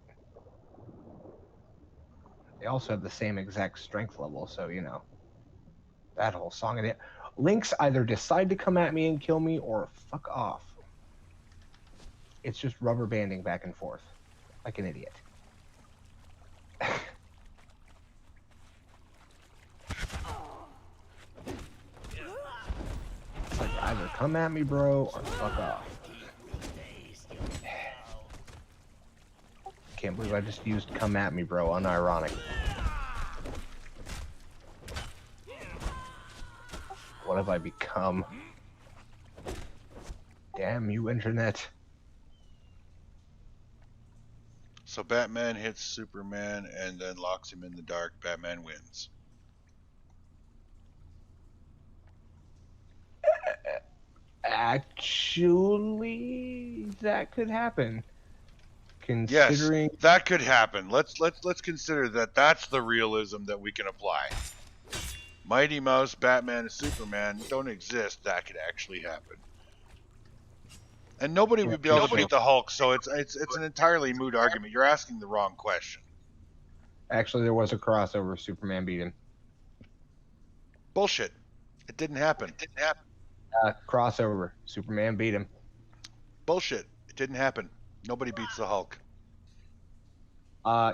They also have the same exact strength level, so, you know. That whole song of it. Lynx either decide to come at me and kill me, or fuck off. It's just rubber banding back and forth. Like an idiot. It's like, either come at me, bro, or fuck off. Can't believe I just used come at me, bro, unironic. What have I become? Damn you, internet. So Batman hits Superman and then locks him in the dark. Batman wins. Actually, that could happen. Considering... Yes, that could happen. Let's consider that that's the realism that we can apply. Mighty Mouse, Batman, and Superman don't exist. That could actually happen. And nobody would be able to beat the Hulk, so it's an entirely moot argument. You're asking the wrong question. Actually, there was a crossover. Superman beat him. Bullshit. It didn't happen. Crossover. Superman beat him. Bullshit. It didn't happen. Nobody beats the Hulk.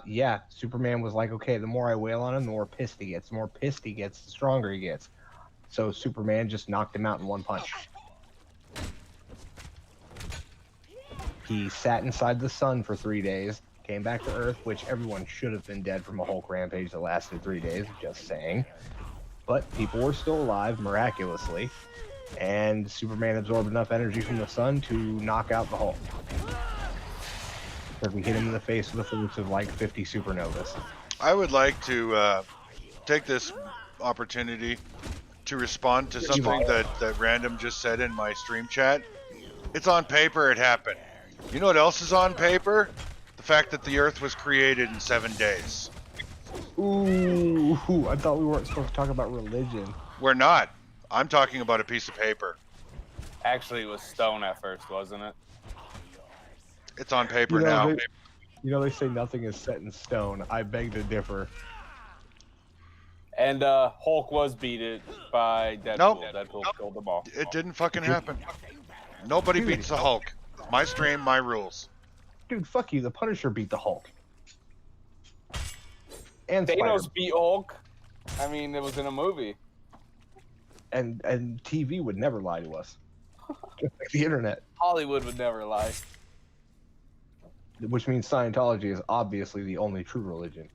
Yeah. Superman was like, okay, the more I wail on him, the more pissed he gets. The more pissed he gets, the stronger he gets. So Superman just knocked him out in one punch. He sat inside the sun for 3 days, came back to Earth, which everyone should have been dead from a Hulk rampage that lasted 3 days, just saying. But people were still alive, miraculously, and Superman absorbed enough energy from the sun to knock out the Hulk. Because we hit him in the face with a force of like 50 supernovas. I would like to take this opportunity to respond to something that Random just said in my stream chat. It's on paper, it happened. You know what else is on paper? The fact that the Earth was created in 7 days. Ooh, I thought we weren't supposed to talk about religion. We're not. I'm talking about a piece of paper. Actually, it was stone at first, wasn't it? It's on paper now. They say nothing is set in stone. I beg to differ. And Hulk was beaten by Deadpool. Nope. Deadpool killed them all. It didn't fucking happen. Nobody beats the Hulk. My stream, my rules. Dude, fuck you. The Punisher beat the Hulk. And Thanos beat Hulk. I mean, it was in a movie. And TV would never lie to us. Just like the internet. Hollywood would never lie. Which means Scientology is obviously the only true religion.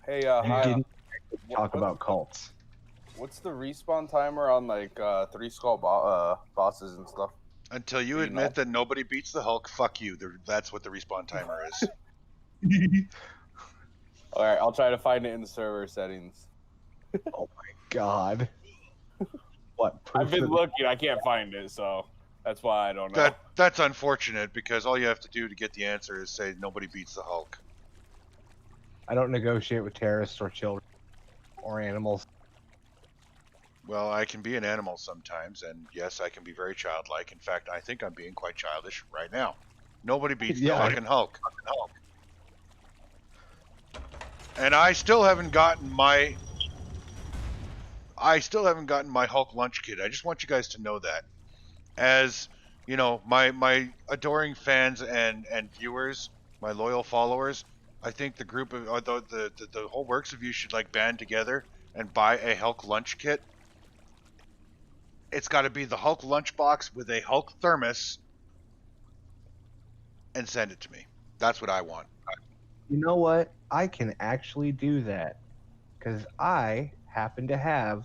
Hey, You didn't talk about cults. What's the respawn timer on like 3 skull bosses and stuff? Until you You admit know. that nobody beats the Hulk, fuck you. That's what the respawn timer is. All right, I'll try to find it in the server settings. Oh my god. What? I've Proof been that- looking, I can't find it, so that's why I don't know. That's unfortunate because all you have to do to get the answer is say nobody beats the Hulk. I don't negotiate with terrorists or children or animals. Well, I can be an animal sometimes, and yes, I can be very childlike. In fact, I think I'm being quite childish right now. Nobody beats the Yeah, I- fucking Hulk. And I still haven't gotten my Hulk lunch kit. I just want you guys to know that. As you know, my adoring fans and viewers, my loyal followers, I think the group of the whole works of you should like band together and buy a Hulk lunch kit. It's got to be the Hulk lunchbox with a Hulk thermos and send it to me. That's what I want. You know what? I can actually do that because I happen to have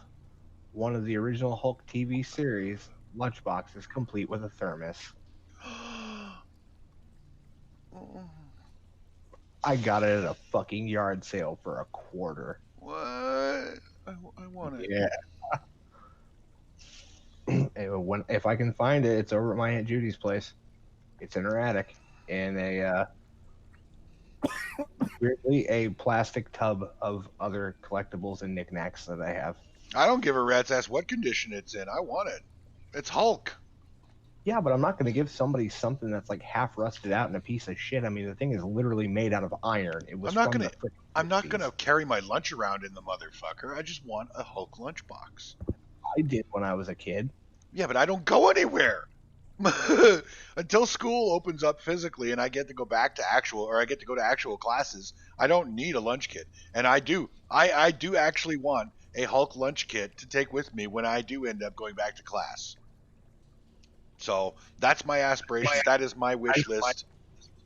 one of the original Hulk TV series lunchboxes complete with a thermos. I got it at a fucking yard sale for $1. What? I want it. Yeah. If I can find it, it's over at my Aunt Judy's place. It's in her attic, in a weirdly a plastic tub of other collectibles and knickknacks that I have. I don't give a rat's ass what condition it's in. I want it. It's Hulk. Yeah, but I'm not going to give somebody something that's like half rusted out and a piece of shit. I mean, the thing is literally made out of iron. It was. I'm not gonna carry my lunch around in the motherfucker. I just want a Hulk lunchbox. I did when I was a kid. Yeah, but I don't go anywhere until school opens up physically, and I get to go back to I get to go to actual classes. I don't need a lunch kit, and I do. I do actually want a Hulk lunch kit to take with me when I do end up going back to class. So that's my aspiration. That is my wish list.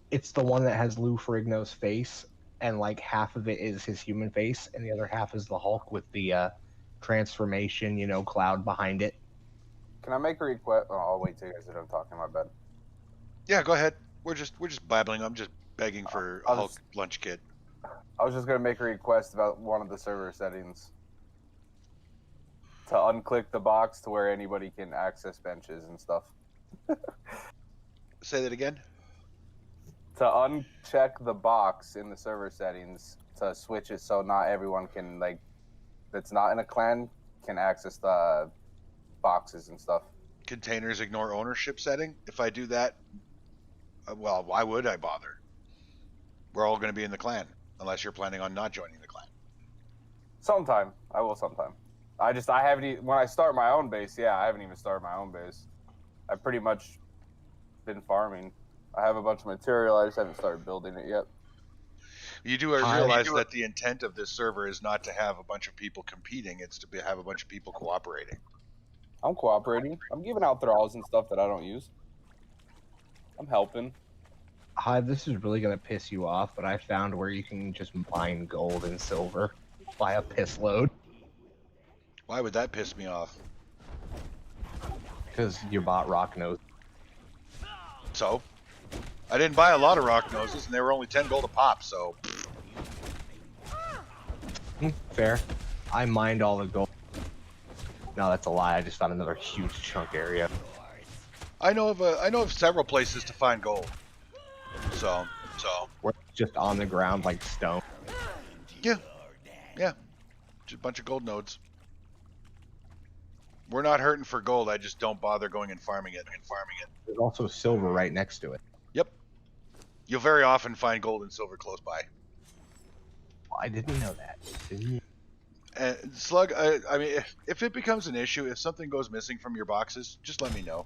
It's the one that has Lou Ferrigno's face, and like half of it is his human face, and the other half is the Hulk with the transformation, cloud behind it. Can I make a request? Oh, I'll wait till you guys are done talking. My bad. Yeah, go ahead. We're just babbling. I'm just begging for a Hulk lunch kit. I was just gonna make a request about one of the server settings. To unclick the box to where anybody can access benches and stuff. Say that again. To uncheck the box in the server settings to switch it so not everyone can that's not in a clan can access the boxes and stuff. Containers ignore ownership setting. If I do that, well, why would I bother? We're all going to be in the clan, unless you're planning on not joining the clan. Sometime. I will sometime. I haven't, when I start my own base, I haven't even started my own base. I've pretty much been farming. I have a bunch of material, I just haven't started building it yet. You do realize that the intent of this server is not to have a bunch of people competing, it's to have a bunch of people cooperating. I'm cooperating. I'm giving out thralls and stuff that I don't use. I'm helping. Hi, this is really going to piss you off, but I found where you can just mine gold and silver by a piss load. Why would that piss me off? Because you bought rock nose. So? I didn't buy a lot of rock noses, and they were only 10 gold a pop, so... Fair. I mined all the gold. No, that's a lie. I just found another huge chunk area. I know of several places to find gold. So Where it's just on the ground like stone. yeah, just a bunch of gold nodes. We're not hurting for gold. I just don't bother going and farming it. There's also silver right next to it. Yep. You'll very often find gold and silver close by. Well, I didn't know that. Didn't you? And Slug, I mean, if it becomes an issue, if something goes missing from your boxes, just let me know.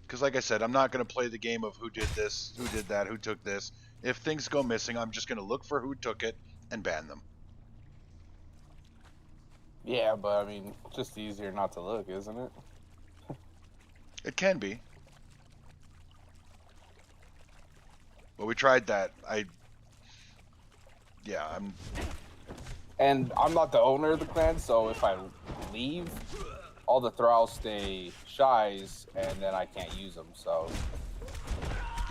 Because like I said, I'm not going to play the game of who did this, who did that, who took this. If things go missing, I'm just going to look for who took it and ban them. Yeah, but I mean, just easier not to look, isn't it? It can be. But we tried that. I'm... And I'm not the owner of the clan, so if I leave, all the thralls stay shies, and then I can't use them. So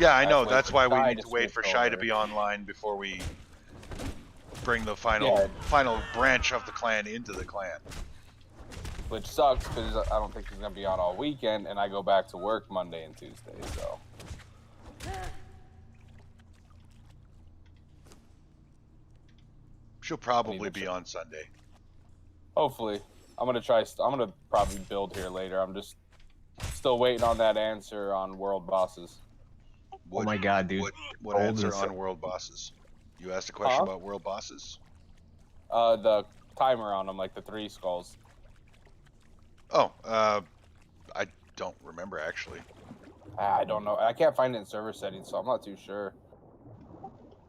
Yeah, I know. wait That's for why we Shy need to to wait for switch Shy to over. be online before we bring the final branch of the clan into the clan. Which sucks because I don't think he's gonna be on all weekend, and I go back to work Monday and Tuesday. So She'll probably be on Sunday. hopefully, I'm gonna probably build here later. I'm just still waiting on that answer on world bosses. Oh my god, dude. What Old answer as- on world bosses? You asked a question about world bosses? The timer on them, like the 3 skulls. Oh, I don't remember actually. I don't know. I can't find it in server settings, so I'm not too sure.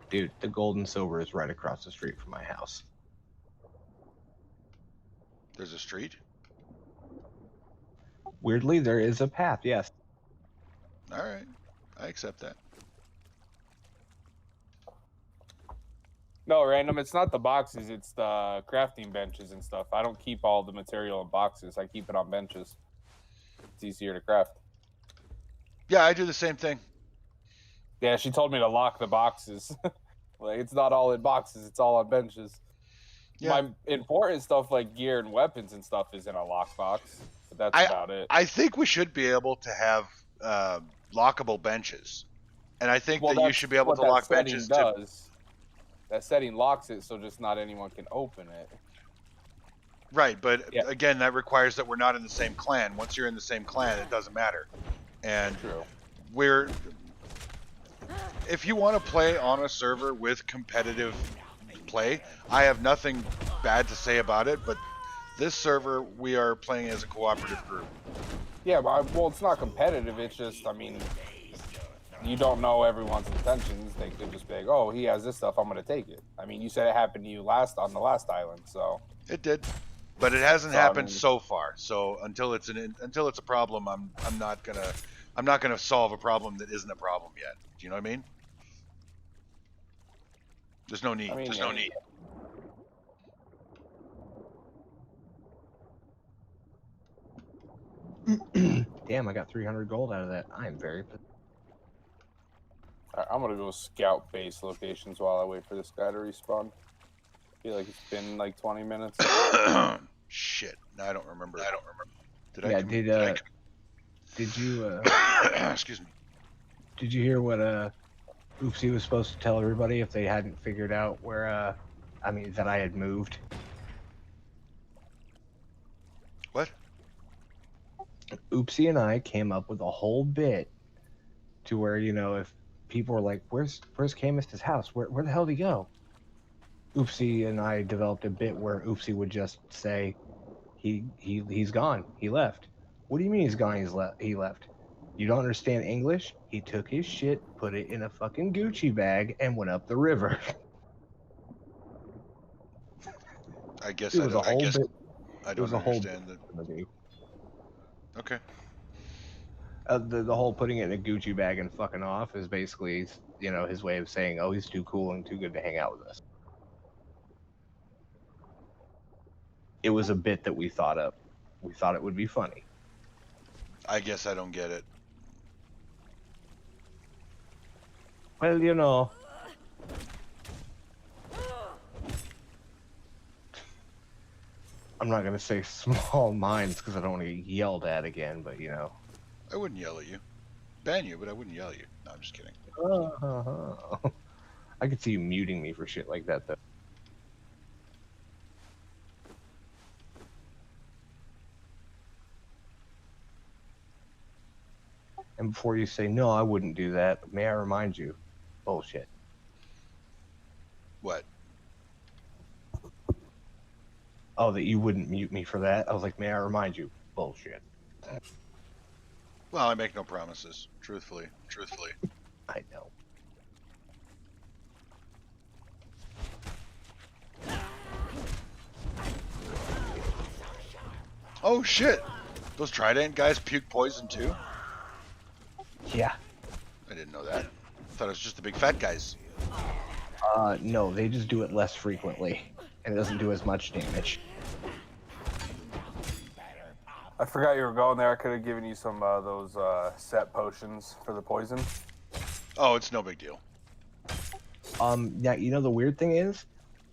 Dude, the gold and silver is right across the street from my house. There's a street? Weirdly, there is a path, yes. Alright. I accept that. No, random. It's not the boxes. It's the crafting benches and stuff. I don't keep all the material in boxes. I keep it on benches. It's easier to craft. Yeah, I do the same thing. Yeah, she told me to lock the boxes. Like, it's not all in boxes. It's all on benches. Yeah. My important stuff like gear and weapons and stuff is in a lockbox. But that's about it. I think we should be able to have lockable benches. And I think that you that's should be able what to that lock setting benches does. That setting locks it so just not anyone can open it. Right, but Yeah. again, that requires that we're not in the same clan. Once you're in the same clan, it doesn't matter. And True. if you want to play on a server with competitive play, I have nothing bad to say about it, but this server, we are playing as a cooperative group. Yeah, but well, it's not competitive. It's just, I mean, you don't know everyone's intentions. They could just be like, "Oh, he has this stuff. I'm going to take it." I mean, you said it happened to you on the last island, so It did, but it hasn't So, I happened mean- so far. So until it's a problem, I'm not gonna solve a problem that isn't a problem yet. Do you know what I mean? There's no need. I mean, There's yeah. no need. Damn, I got 300 gold out of that. I am very... Alright, I'm gonna go scout base locations while I wait for this guy to respawn. I feel like it's been like 20 minutes. Shit. No, I don't remember. Did Yeah, I? did you Excuse me. did you hear what Oopsie was supposed to tell everybody if they hadn't figured out where that I had moved? What? Oopsie and I came up with a whole bit to where, you know, if people were like, where's Camus's house? Where the hell did he go? Oopsie and I developed a bit where Oopsie would just say, he's gone. He left. What do you mean he's gone? He left. You don't understand English? He took his shit, put it in a fucking Gucci bag, and went up the river. I guess It I was a don't. whole bit. I It don't was a whole understand that. movie. Okay. The whole putting it in a Gucci bag and fucking off is basically, you know, his way of saying, oh, he's too cool and too good to hang out with us. It was a bit that we thought up. We thought it would be funny. I guess I don't get it. Well, you know. I'm not going to say small minds because I don't want to get yelled at again, but you know. I wouldn't yell at you. Ban you, but I wouldn't yell at you. No, I'm just kidding. I could see you muting me for shit like that, though. And before you say, no, I wouldn't do that, may I remind you, bullshit. What? Oh, that you wouldn't mute me for that? I was like, may I remind you, bullshit. Well, I make no promises. Truthfully. I know. Oh shit! Those Trident guys puke poison too? Yeah. I didn't know that. I thought it was just the big fat guys. No, they just do it less frequently, and it doesn't do as much damage. I forgot you were going there. I could have given you some those set potions for the poison. Oh, it's no big deal. Yeah, you know the weird thing is,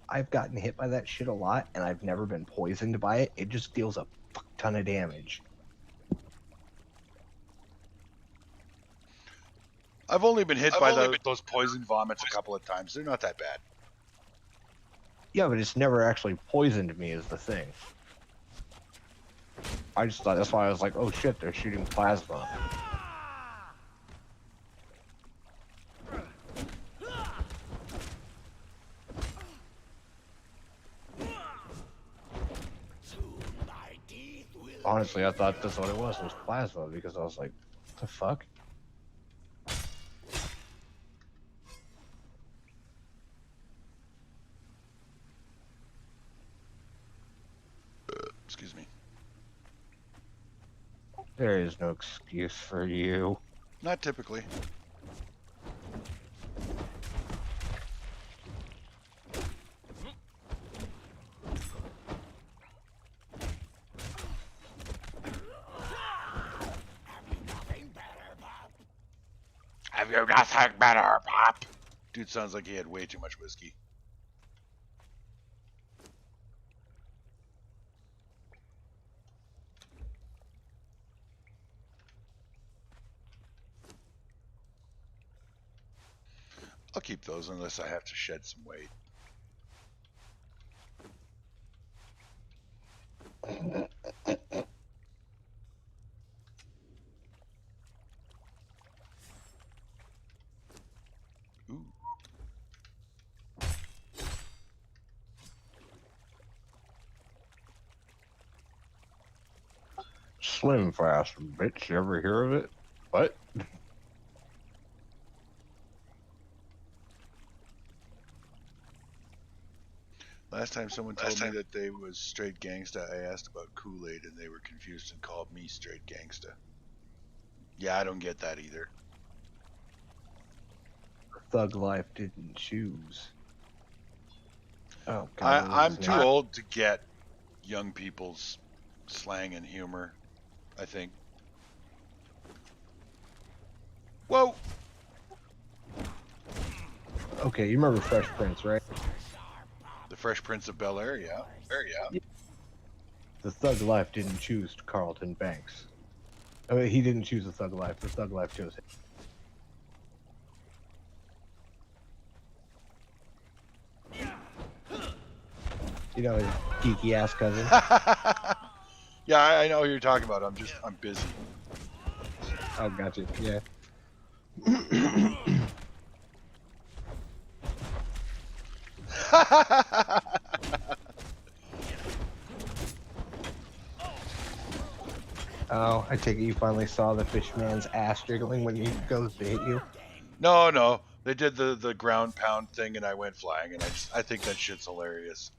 I've gotten hit by that shit a lot, and I've never been poisoned by it. It just deals a fuck ton of damage. I've only been hit by those poison vomits a couple of times. They're not that bad. Yeah, but it's never actually poisoned me is the thing. I just thought that's why I was like, oh shit, they're shooting plasma. Honestly, I thought that's what it was plasma, because I was like, what the fuck? Excuse me. There is no excuse for you. Not typically. Have you nothing better, Pop? Dude sounds like he had way too much whiskey. I'll keep those unless I have to shed some weight. Ooh. Slim Fast, bitch. You ever hear of it? What? Last time someone told me that they was straight gangsta, I asked about Kool-Aid and they were confused and called me straight gangsta. Yeah, I don't get that either. Thug life didn't choose. Oh God, I'm too old to get young people's slang and humor, I think. Whoa! Okay, you remember Fresh Prince, right? The Fresh Prince of Bel-Air, yeah. Yeah. The thug life didn't choose Carlton Banks. I mean, he didn't choose the thug life. The thug life chose him. You know, his geeky ass cousin. Yeah, I know who you're talking about. I'm busy. Oh, gotcha. Yeah. Oh, I take it you finally saw the fishman's ass jiggling when he goes to hit you? No. They did the ground pound thing and I went flying and I think that shit's hilarious.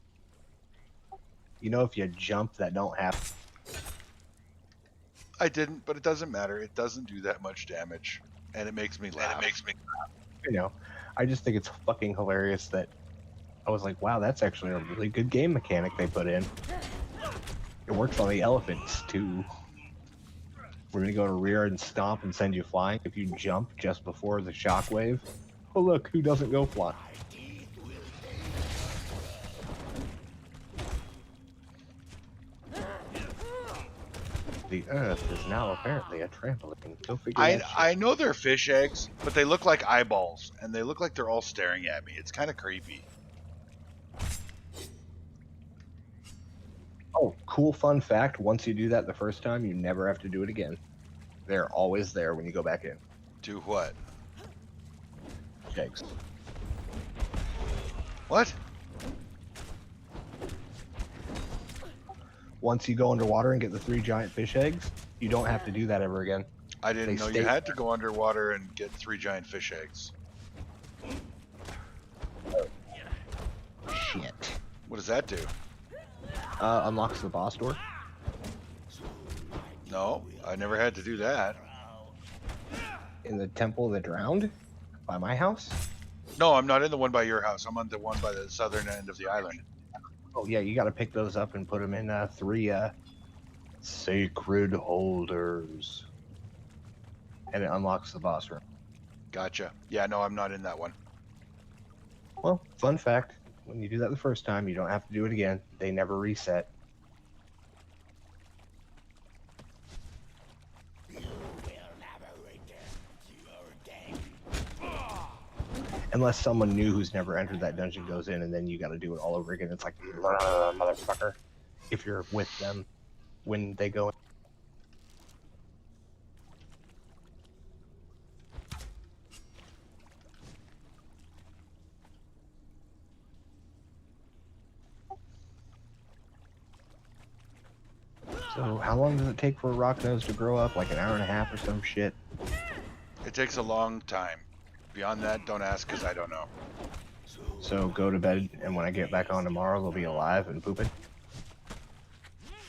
You know, if you jump, that don't happen. I didn't, but it doesn't matter. It doesn't do that much damage. And it makes me laugh. You know, I just think it's fucking hilarious that I was like, wow, that's actually a really good game mechanic they put in. It works on the elephants, too. We're gonna go to rear and stomp and send you flying if you jump just before the shockwave. Oh look, who doesn't go fly? The earth is now apparently a trampoline. Go figure that shit. I know they're fish eggs, but they look like eyeballs, and they look like they're all staring at me. It's kind of creepy. Oh, cool fun fact, once you do that the first time, you never have to do it again. They're always there when you go back in. Do what? Eggs. What? Once you go underwater and get the 3 giant fish eggs, you don't have to do that ever again. I didn't They know stay- you had to go underwater and get 3 giant fish eggs. Shit. What does that do? Unlocks the boss door. No, I never had to do that. In the Temple of the Drowned? By my house? No, I'm not in the one by your house. I'm on the one by the southern end of the island. Oh yeah, you gotta pick those up and put them in 3 Sacred Holders. And it unlocks the boss room. Gotcha. Yeah, no, I'm not in that one. Well, fun fact, when you do that the first time, you don't have to do it again. They never reset. Unless someone new who's never entered that dungeon goes in, and then you got to do it all over again. It's like, motherfucker, if you're with them when they go in. So how long does it take for a rock nose to grow up? Like an hour and a half or some shit? It takes a long time. Beyond that, don't ask because I don't know. So go to bed, and when I get back on tomorrow, they'll be alive and pooping?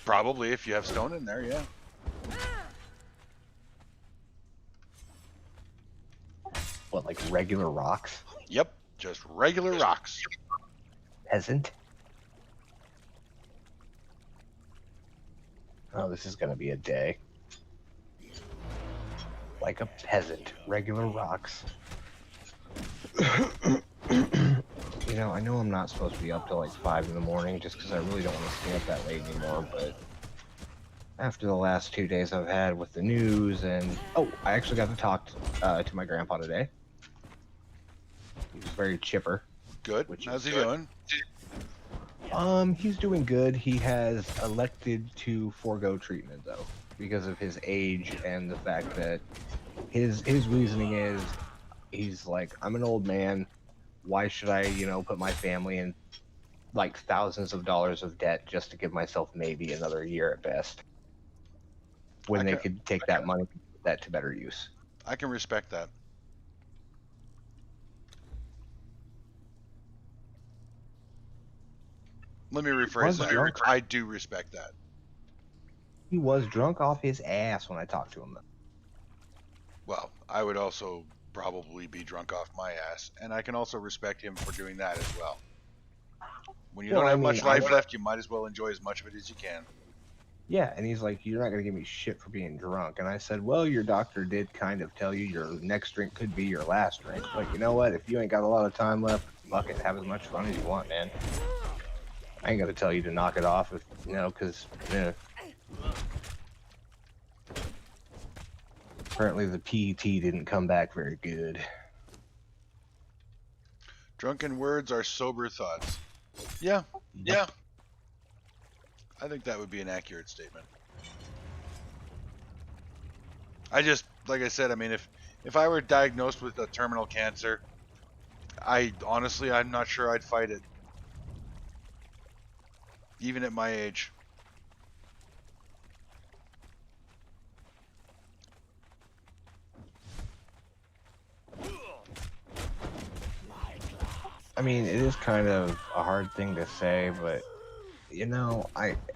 Probably if you have stone in there, yeah. What, like regular rocks? Yep, just regular rocks. Peasant? Oh, this is gonna be a day. Like a peasant. Regular rocks. You know, I know I'm not supposed to be up till like 5 in the morning just because I really don't want to stay up that late anymore, but after the last 2 days I've had with the news and... Oh, I actually got to talk to my grandpa today. He was very chipper. Good. How's he doing? He's doing good. He has elected to forego treatment though, because of his age and the fact that his reasoning is, he's like, I'm an old man. Why should I, you know, put my family in like thousands of dollars of debt just to give myself maybe another year at best, when they could take that money and put that to better use. I can respect that. Let me rephrase that. I do respect that. He was drunk off his ass when I talked to him though. Well, I would also probably be drunk off my ass, and I can also respect him for doing that as well. When you don't have much life left, you might as well enjoy as much of it as you can. Yeah, and he's like, you're not going to give me shit for being drunk. And I said, well, your doctor did kind of tell you your next drink could be your last drink. But you know what? If you ain't got a lot of time left, fuck it, have as much fun as you want, man. I ain't got to tell you to knock it off, if you know, because, yeah. Apparently the PET didn't come back very good. Drunken words are sober thoughts. Yeah, yeah. I think that would be an accurate statement. I just, like I said, I mean, if I were diagnosed with a terminal cancer, I'm not sure I'd fight it. Even at my age. I mean, it is kind of a hard thing to say, but you know,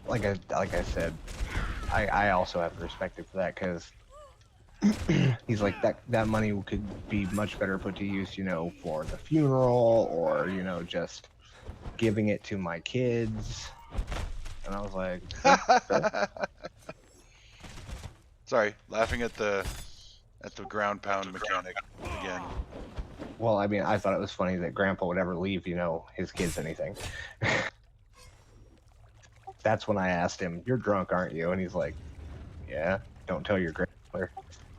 like I said, I also have to respect it for that, because he's like, that money could be much better put to use, you know, for the funeral, or you know, just giving it to my kids. And I was like, sorry, laughing at the ground pound mechanic again. Well, I mean, I thought it was funny that Grandpa would ever leave, you know, his kids anything. That's when I asked him, "You're drunk, aren't you?" And he's like, "Yeah, don't tell your grandmother."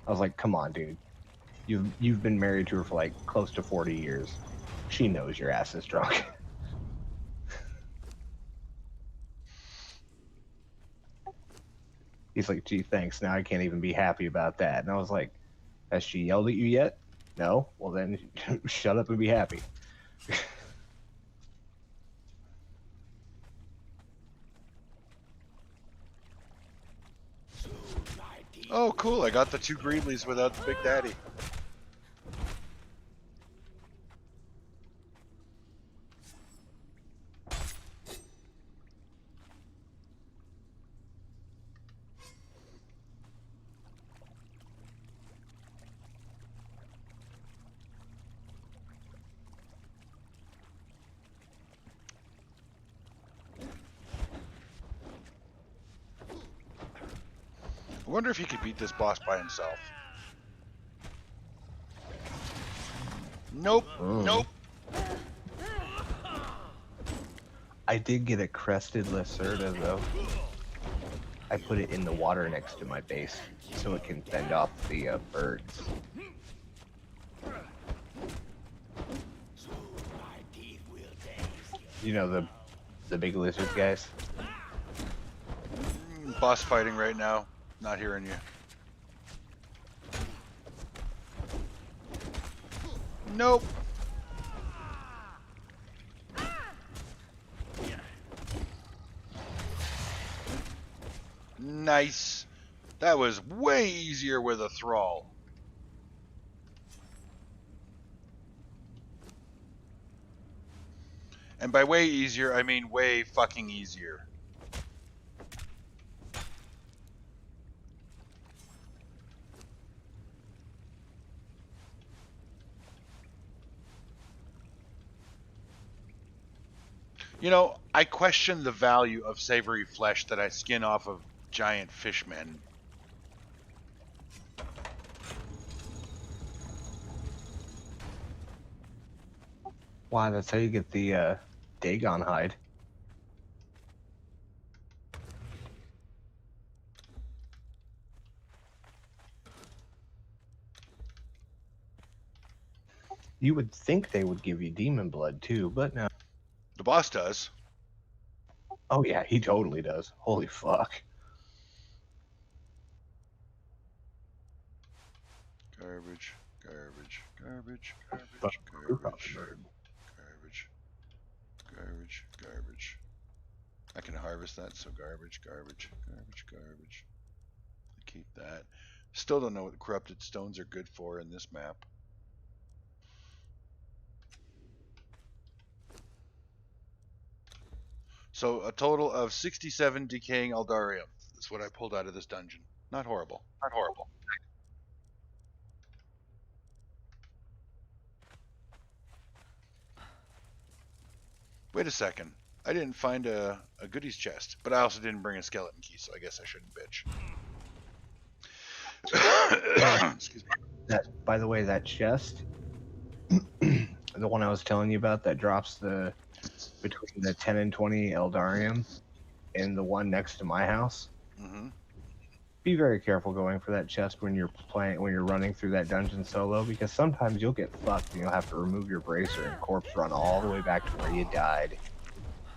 I was like, "Come on, dude. You've been married to her for like close to 40 years. She knows your ass is drunk." He's like, "Gee, thanks. Now I can't even be happy about that." And I was like, "Has she yelled at you yet?" "No." "Well, then shut up and be happy." Oh, cool. I got the 2 Greedleys without the Big Daddy. I wonder if he could beat this boss by himself. Nope. Nope. I did get a crested Lacerda though. I put it in the water next to my base so it can fend off the birds. You know the big lizard guys? Boss fighting right now. Not hearing you. Nope. Nice. That was way easier with a thrall. And by way easier, I mean way fucking easier. You know, I question the value of savory flesh that I skin off of giant fishmen. Why, that's how you get the Dagon hide. You would think they would give you demon blood too, but no. The boss does. Oh yeah, he totally does. Holy fuck. Garbage, garbage, garbage, Fuck, garbage, group up, garbage, bird. garbage, garbage, garbage. I can harvest that, so garbage, garbage, garbage, garbage. Keep that. Still don't know what the corrupted stones are good for in this map. So a total of 67 decaying Eldarium. That's what I pulled out of this dungeon. Not horrible. Not horrible. Wait a second. I didn't find a goodies chest, but I also didn't bring a skeleton key, so I guess I shouldn't bitch. Excuse me. That, by the way, that chest, the one I was telling you about that drops the between the 10 and 20 Eldarium and the one next to my house. Mm-hmm. Be very careful going for that chest when you're running through that dungeon solo, because sometimes you'll get fucked and you'll have to remove your bracer and corpse run all the way back to where you died.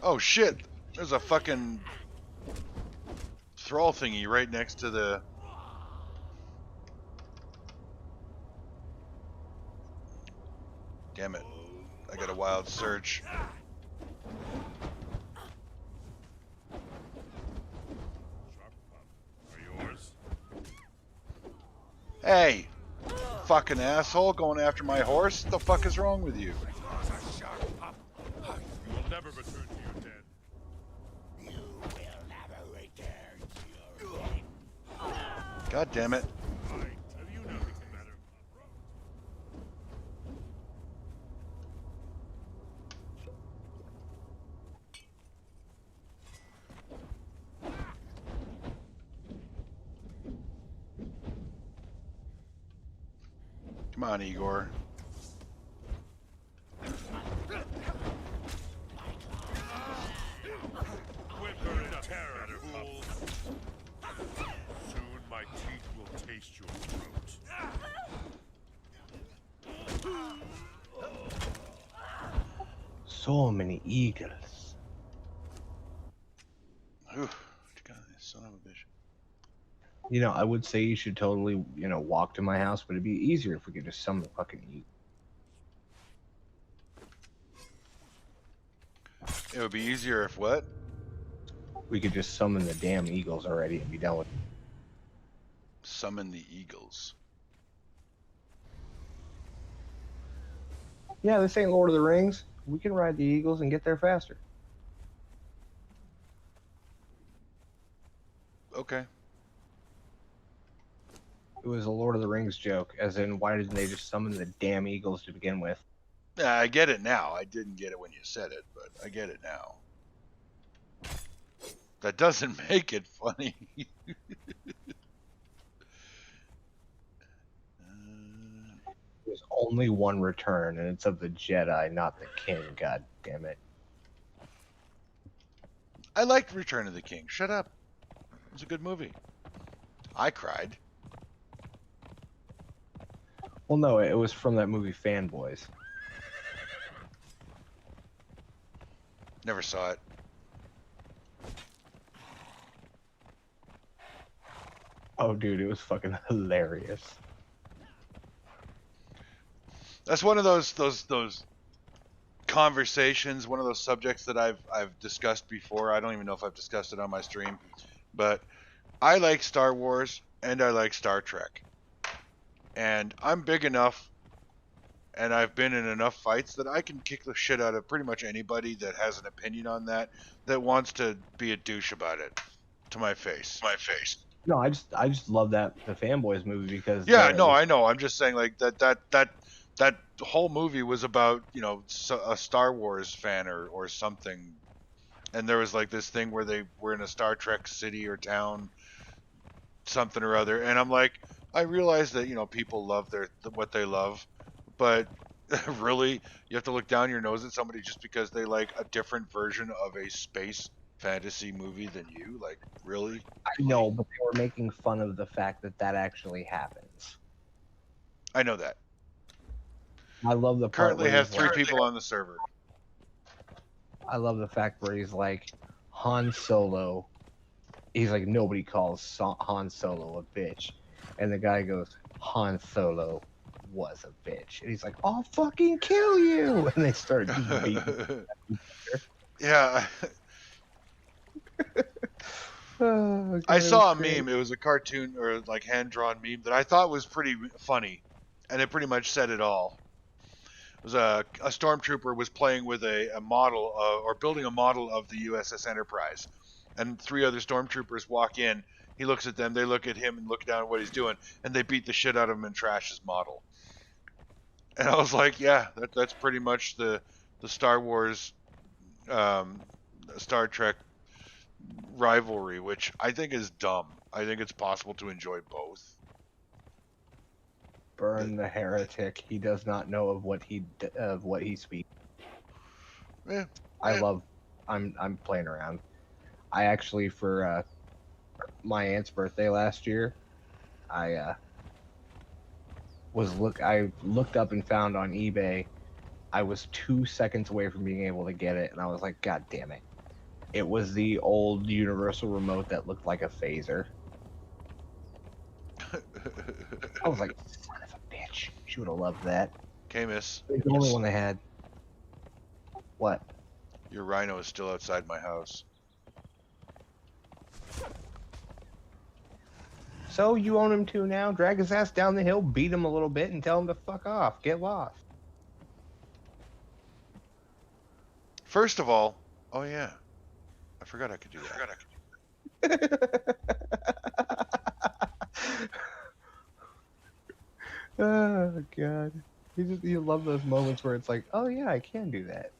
Oh shit! There's a fucking thrall thingy right next to the... Damn it. I got a wild surge. Hey! Fucking asshole going after my horse? What the fuck is wrong with you? You will never return to your dead. You will never return to your dead. God damn it. I tell you nothing matter. Come on, Igor. Whimper and terror, fools. Soon my teeth will taste your throat. So many eagles. Whew. God, son of a bitch. You know, I would say you should totally, walk to my house, but it'd be easier if we could just summon the fucking eagle. It would be easier if what? We could just summon the damn eagles already and be done with it. Summon the eagles. Yeah, this ain't Lord of the Rings. We can ride the eagles and get there faster. Okay. It was a Lord of the Rings joke, as in, why didn't they just summon the damn eagles to begin with? Yeah, I get it now. I didn't get it when you said it, but I get it now. That doesn't make it funny. only one return, and it's of the Jedi, not the King. God damn it! I liked Return of the King. Shut up. It was a good movie. I cried. Well, no, it was from that movie Fanboys. Never saw it. Oh, dude, it was fucking hilarious. That's one of those conversations, one of those subjects that I've discussed before. I don't even know if I've discussed it on my stream, but I like Star Wars and I like Star Trek. And I'm big enough and I've been in enough fights that I can kick the shit out of pretty much anybody that has an opinion on that wants to be a douche about it to my face. No, I just love the Fanboys movie because Yeah, no, I know. I'm just saying like that whole movie was about, you know, a Star Wars fan or something. And there was like this thing where they were in a Star Trek city or town, something or other. And I'm like, I realize that, you know, people love what they love, but really, you have to look down your nose at somebody just because they like a different version of a space fantasy movie than you? Like, really? I know, but they were making fun of the fact that actually happens. I know that. I love the part Currently where have he's 3 like, people on the server. I love the fact where he's like, Han Solo. He's like, nobody calls Han Solo a bitch. And the guy goes, Han Solo was a bitch. And he's like, I'll fucking kill you. And they start just beating. Yeah. Oh, God, I it saw a was great. meme. It was a cartoon or like hand-drawn meme that I thought was pretty funny. And it pretty much said it all. It was a stormtrooper was playing with a model or building a model of the USS Enterprise. And 3 other stormtroopers walk in. He looks at them. They look at him and look down at what he's doing. And they beat the shit out of him and trash his model. And I was like, yeah, that's pretty much the Star Wars, Star Trek rivalry, which I think is dumb. I think it's possible to enjoy both. Burn the heretic. He does not know of what he speaks. Yeah. I'm playing around. I actually, for my aunt's birthday last year, I looked up and found on eBay. I was 2 seconds away from being able to get it, and I was like, God damn it. It was the old universal remote that looked like a phaser. I was like, son of a bitch. She would have loved that. Camus, It's the only one I had. What? your rhino is still outside my house. So you own him too now? Drag his ass down the hill, beat him a little bit, and tell him to fuck off. Get lost. First of all, oh yeah, I forgot I could do that. Oh god, you love those moments where it's like, oh yeah, I can do that.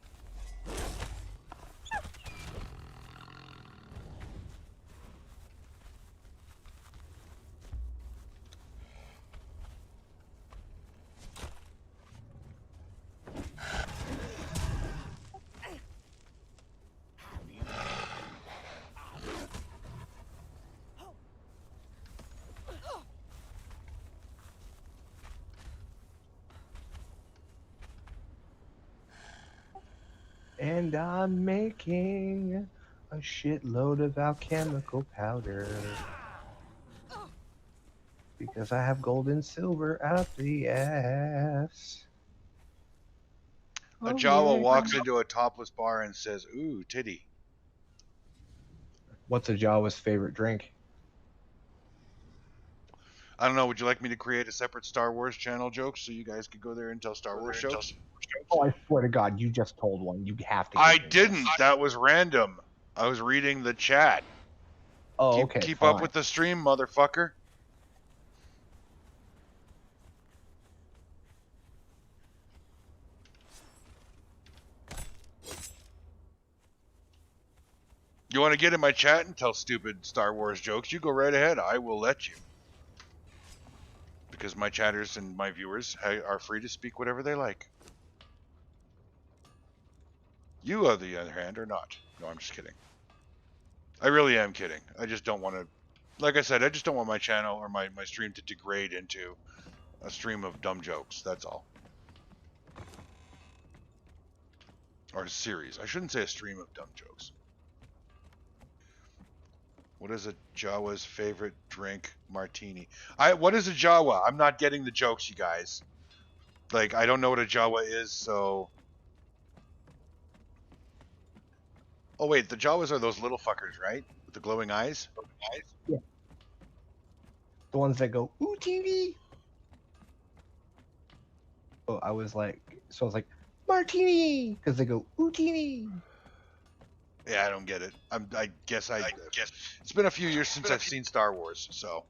And I'm making a shitload of alchemical powder. Because I have gold and silver out the ass. A Oh, Jawa yeah. walks into a topless bar and says, "Ooh, titty." What's a Jawa's favorite drink? I don't know. Would you like me to create a separate Star Wars channel joke so you guys could go there and tell Star Wars jokes? Oh, I swear to God, you just told one. You have to. I give me didn't. one. That was random. I was reading the chat. Oh, Keep, okay. keep fine. up with the stream, motherfucker. You want to get in my chat and tell stupid Star Wars jokes? You go right ahead. I will let you. because my chatters and my viewers are free to speak whatever they like. You, on the other hand, are not. No, I'm just kidding. I really am kidding. I just don't want to, like I said, I just don't want my channel or my stream to degrade into a stream of dumb jokes. That's all. Or a series. I shouldn't say a stream of dumb jokes. What is a Jawa's favorite drink? Martini. What is a Jawa? I'm not getting the jokes, you guys. Like, I don't know what a Jawa is, so... Oh, wait, the Jawas are those little fuckers, right? With the glowing eyes? Yeah. The ones that go, ooh, TV. Oh, I was like, Martini! Because they go, ooh, TV. Yeah, I don't get it. I guess it's been a few years since I've seen Star Wars, so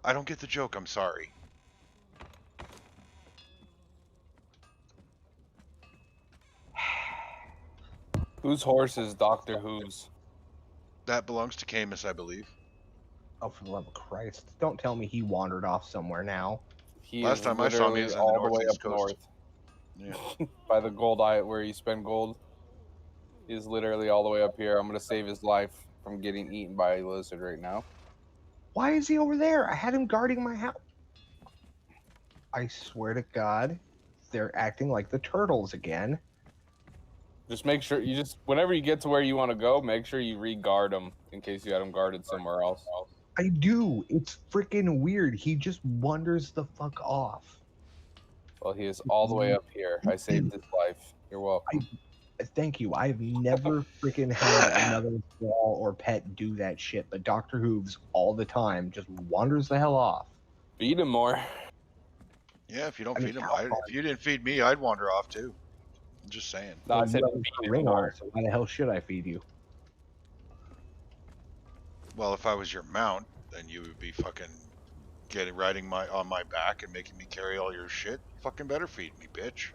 I don't get the joke. I'm sorry. Whose horse is Doctor Who's? That belongs to Camus, I believe. Oh, for the love of Christ. Don't tell me he wandered off somewhere now. He Last is time I saw him, he literally was on the all the way northeast up coast. north Yeah. by the gold eye where you spend gold. He's literally all the way up here. I'm gonna save his life from getting eaten by a lizard right now. Why is he over there? I had him guarding my house. I swear to God, they're acting like the turtles again. Just make sure you whenever you get to where you want to go, make sure you re-guard him in case you had him guarded somewhere else. I do. It's freaking weird. He just wanders the fuck off. Well, he is all the way up here. I saved his life. You're welcome. Thank you. I've never freaking had another wall or pet do that shit, but Dr. Hooves all the time just wanders the hell off. Feed him more. Yeah, if you don't I mean, feed him, how if you didn't feed me, I'd wander off too. I'm just saying. No, I Well, said you have feed a him ring on, more. so why the hell should I feed you? Well, if I was your mount, then you would be fucking riding on my back and making me carry all your shit. Fucking better feed me, bitch.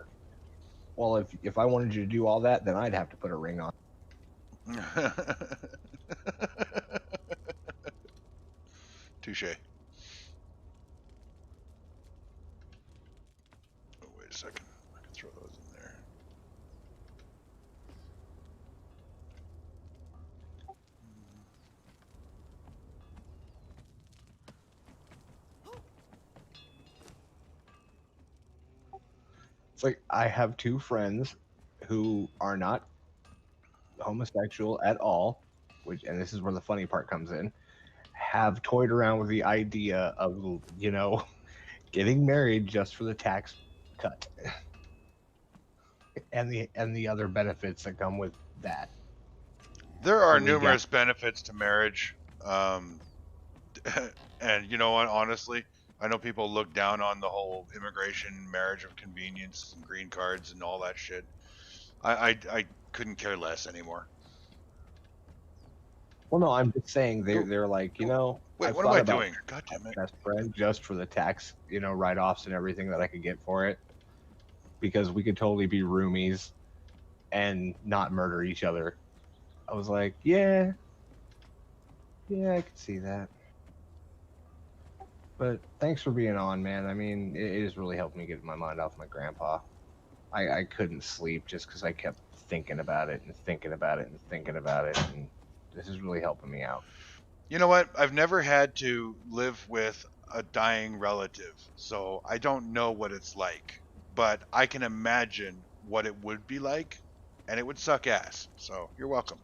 Well, if I wanted you to do all that, then I'd have to put a ring on. Touche. Oh, wait a second. I can throw those in there. It's like I have two friends who are not homosexual at all, and this is where the funny part comes in, have toyed around with the idea of, getting married just for the tax cut and the other benefits that come with that. There are So we numerous benefits to marriage. And you know what, honestly, I know people look down on the whole immigration, marriage of convenience, and green cards and all that shit. I couldn't care less anymore. Well, no, I'm just saying they're like, Wait, I've what am thought I about doing? God damn it. best friend just for the tax, write-offs and everything that I could get for it, because we could totally be roomies and not murder each other. I was like, yeah, I could see that. But thanks for being on, man. I mean, it has really helped me get my mind off my grandpa. I couldn't sleep just because I kept thinking about it and thinking about it and thinking about it, and this is really helping me out. You know what? I've never had to live with a dying relative, so I don't know what it's like. But I can imagine what it would be like, and it would suck ass. So you're welcome.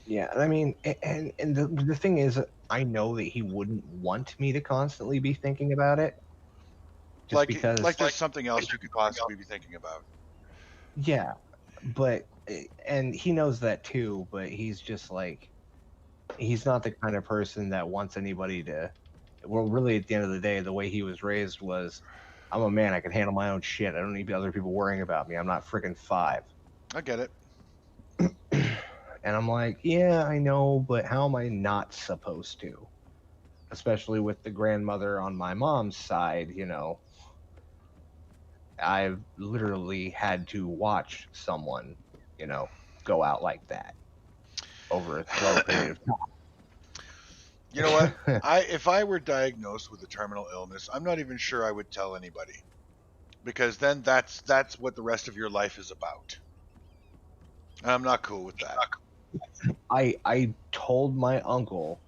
Yeah, and I mean, and the thing is, I know that he wouldn't want me to constantly be thinking about it. Just because, there's something else you could possibly be thinking about. Yeah, but and he knows that too. But he's just like, he's not the kind of person that wants anybody to. Well, really, at the end of the day, the way he was raised was, I'm a man. I can handle my own shit. I don't need other people worrying about me. I'm not freaking 5. I get it. And I'm like, yeah, I know, but how am I not supposed to? Especially with the grandmother on my mom's side, I've literally had to watch someone, go out like that over a slow period of time. You know what? If I were diagnosed with a terminal illness, I'm not even sure I would tell anybody, because then that's what the rest of your life is about. And I'm not cool with that. I told my uncle,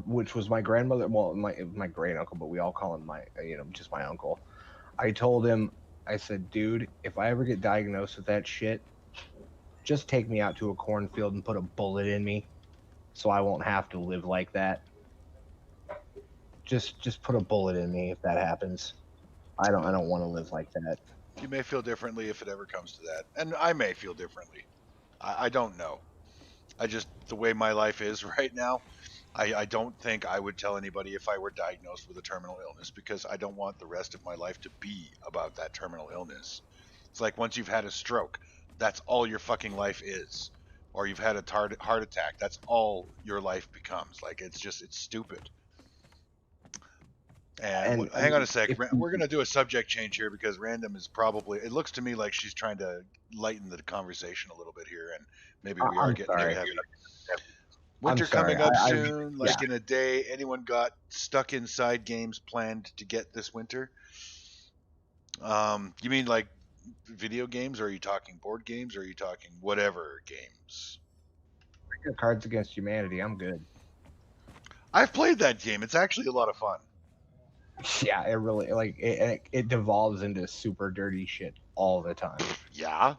which was my grandmother, well, my great uncle, but we all call him just my uncle. I told him, I said, dude, if I ever get diagnosed with that shit, just take me out to a cornfield and put a bullet in me, so I won't have to live like that. Just put a bullet in me if that happens. I don't want to live like that. You may feel differently if it ever comes to that, and I may feel differently. I don't know. The way my life is right now, I don't think I would tell anybody if I were diagnosed with a terminal illness, because I don't want the rest of my life to be about that terminal illness. It's like once you've had a stroke, that's all your fucking life is. Or you've had a heart attack, that's all your life becomes. Like, it's stupid. And hang on a sec. We're going to do a subject change here, because Random is probably, it looks to me like she's trying to lighten the conversation a little bit here, and maybe we are getting too heavy. Winter coming up soon, like in a day. Anyone got stuck inside games planned to get this winter? You mean like video games, or are you talking board games, or are you talking whatever games? Cards Against Humanity, I'm good. I've played that game. It's actually a lot of fun. Yeah, it really it devolves into super dirty shit all the time. Yeah,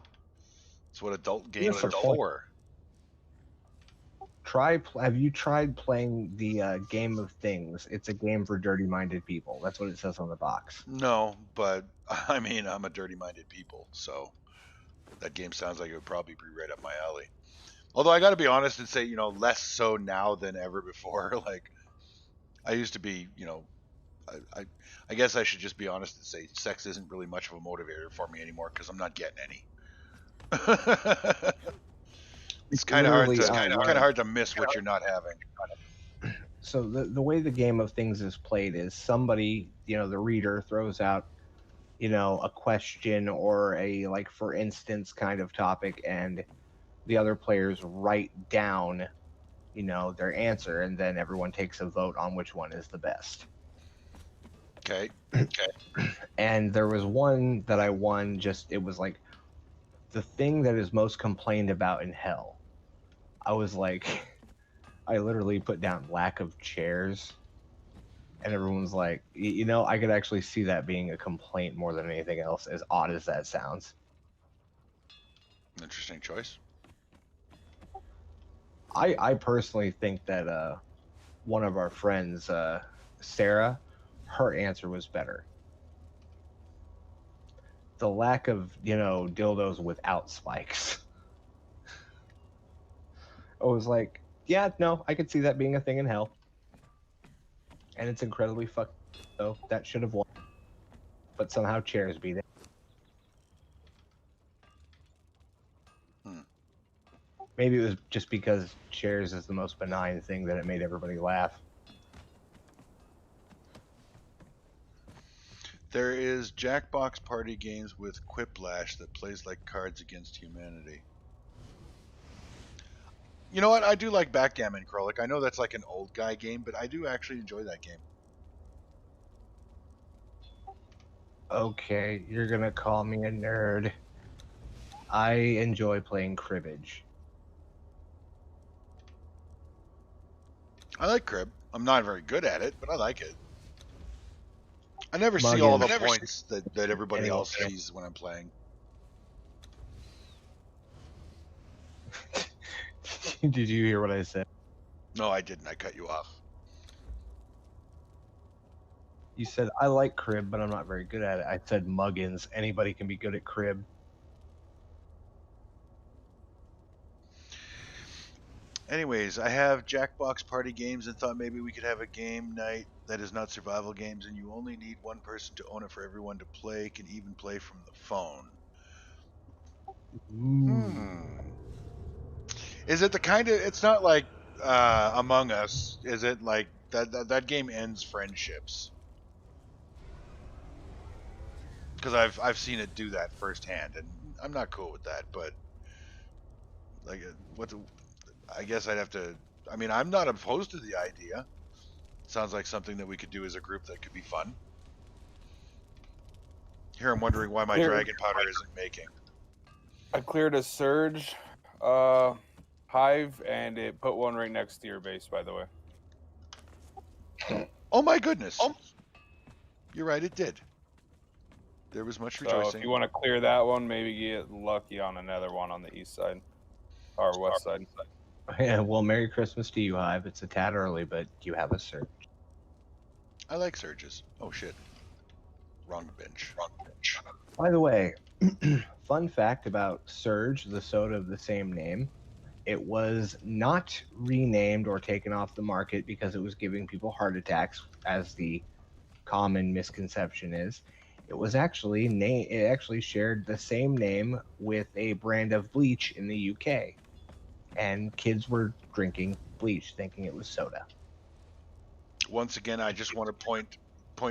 it's what adult games are for. Have you tried playing the Game of Things? It's a game for dirty-minded people. That's what it says on the box. No, but I mean, I'm a dirty-minded people, so that game sounds like it would probably be right up my alley. Although I got to be honest and say, less so now than ever before. Like, I used to be, I guess I should just be honest and say sex isn't really much of a motivator for me anymore, because I'm not getting any. It's kind of hard to miss what you're not having. So the way the Game of Things is played is somebody, the reader throws out, a question or a, like, for instance kind of topic, and the other players write down, their answer, and then everyone takes a vote on which one is the best. Okay. And there was one that I won. It was like the thing that is most complained about in hell. I was like, I literally put down lack of chairs, and everyone's like, I could actually see that being a complaint more than anything else, as odd as that sounds. Interesting choice. I personally think that one of our friends, Sarah, her answer was better. The lack of, dildos without spikes. I was like, yeah, no, I could see that being a thing in hell. And it's incredibly fucked, so that should have won. But somehow chairs beat it. Maybe it was just because chairs is the most benign thing that it made everybody laugh. There is Jackbox party games with Quiplash that plays like Cards Against Humanity. You know what? I do like Backgammon Krollik. I know that's like an old guy game, but I do actually enjoy that game. Okay, you're gonna call me a nerd. I enjoy playing cribbage. I like crib. I'm not very good at it, but I like it. I never see all the points that everybody else sees when I'm playing. Did you hear what I said? No, I didn't. I cut you off. You said, I like crib, but I'm not very good at it. I said muggins. Anybody can be good at crib. Anyways, I have Jackbox party games and thought maybe we could have a game night that is not survival games, and you only need one person to own it for everyone to play. Can even play from the phone. Is it the kind of? It's not like Among Us. Is it like that game ends friendships? Because I've seen it do that firsthand, and I'm not cool with that. But like, I guess I'd have to I mean, I'm not opposed to the idea. Sounds like something that we could do as a group that could be fun. Here, I'm wondering why my dragon powder isn't making. I cleared a surge hive, and it put one right next to your base, by the way. Oh my goodness! You're right, it did. There was much So rejoicing. if you want to clear that one, maybe get lucky on another one on the east side or west side. Yeah, well, Merry Christmas to you, Hive. It's a tad early, but you have a surge. I like surges. Oh shit. Wrong bench. By the way, fun fact about Surge, the soda of the same name. It was not renamed or taken off the market because it was giving people heart attacks, as the common misconception is. It was actually it actually shared the same name with a brand of bleach in the UK, and kids were drinking bleach thinking it was soda. Once again, I just want to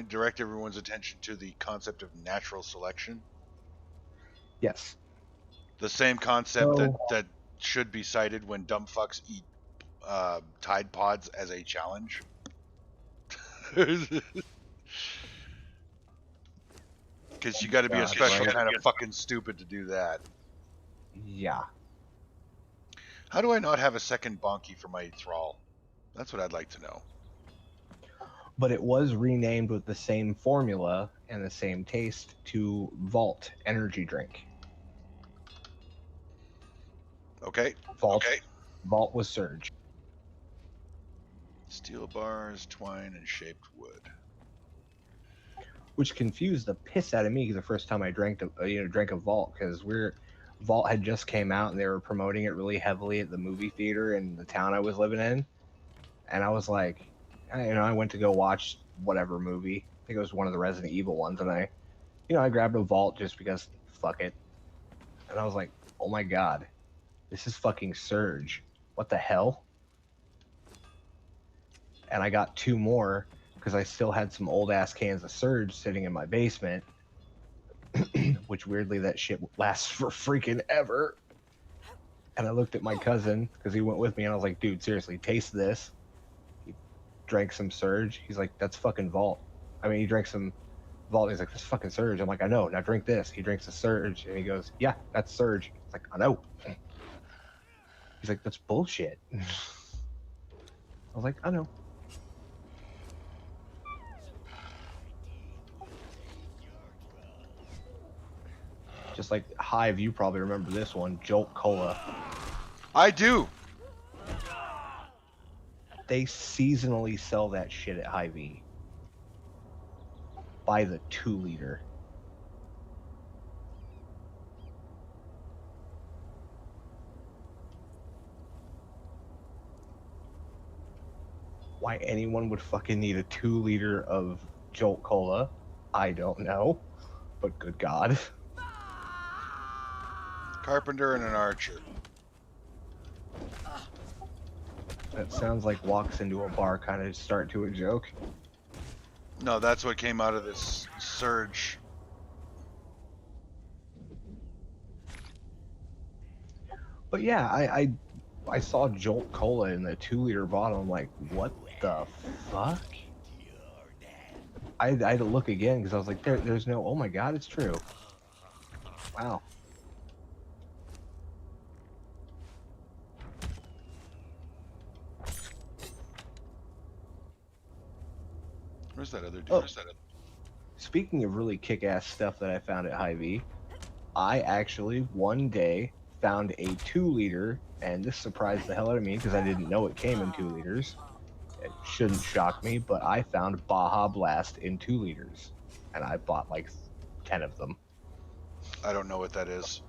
direct everyone's attention to the concept of natural selection. Yes. The same concept that should be cited when dumb fucks eat Tide Pods as a challenge. Because you got to be a special kind of fucking stupid to do that. Yeah. How do I not have a second Bonky for my Thrall? That's what I'd like to know. But it was renamed with the same formula and the same taste to Vault energy drink. Okay. Vault was Surge. Steel bars, twine, and shaped wood. Which confused the piss out of me the first time I drank a Vault, because Vault had just came out and they were promoting it really heavily at the movie theater in the town I was living in, and I was like, I went to go watch whatever movie. I think it was one of the Resident Evil ones, and I grabbed a Vault just because fuck it, and I was like, oh my god, this is fucking Surge. What the hell? And I got 2 more because I still had some old ass cans of Surge sitting in my basement, which weirdly that shit lasts for freaking ever. And I looked at my cousin because he went with me, and I was like, dude, seriously, taste this. He drank some Surge. He's like, that's fucking Vault. I mean, he drank some Vault. And he's like, that's fucking Surge. I'm like, I know. Now drink this. He drinks a Surge, and he goes, yeah, that's Surge. It's like, I know. He's like, that's bullshit. I was like, I know. Just like Hive, you probably remember this one, Jolt Cola. I do. They seasonally sell that shit at Hy-Vee. By the 2-liter. Why anyone would fucking need a 2-liter of Jolt Cola, I don't know. But good God. Carpenter and an archer. That sounds like walks into a bar kind of start to a joke. No, that's what came out of this Surge. But yeah, I saw Jolt Cola in the 2-liter bottle. I'm like, what the fuck? I had to look again because I was like, there's no. Oh my god, it's true. Wow. Where's that other dude? Oh. Speaking of really kick-ass stuff that I found at Hy-Vee, I actually one day found a 2-liter, and this surprised the hell out of me because I didn't know it came in 2 liters. It shouldn't shock me, but I found Baja Blast in 2 liters, and I bought like 10 of them. I don't know what that is.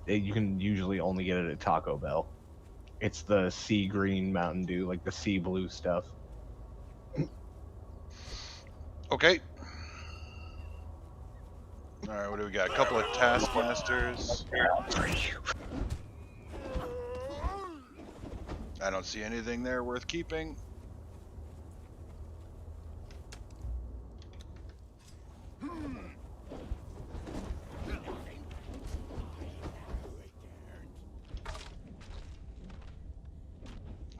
You can usually only get it at Taco Bell. It's the sea green Mountain Dew, like the sea blue stuff. Okay. All right, what do we got? A couple of Taskmasters. I don't see anything there worth keeping.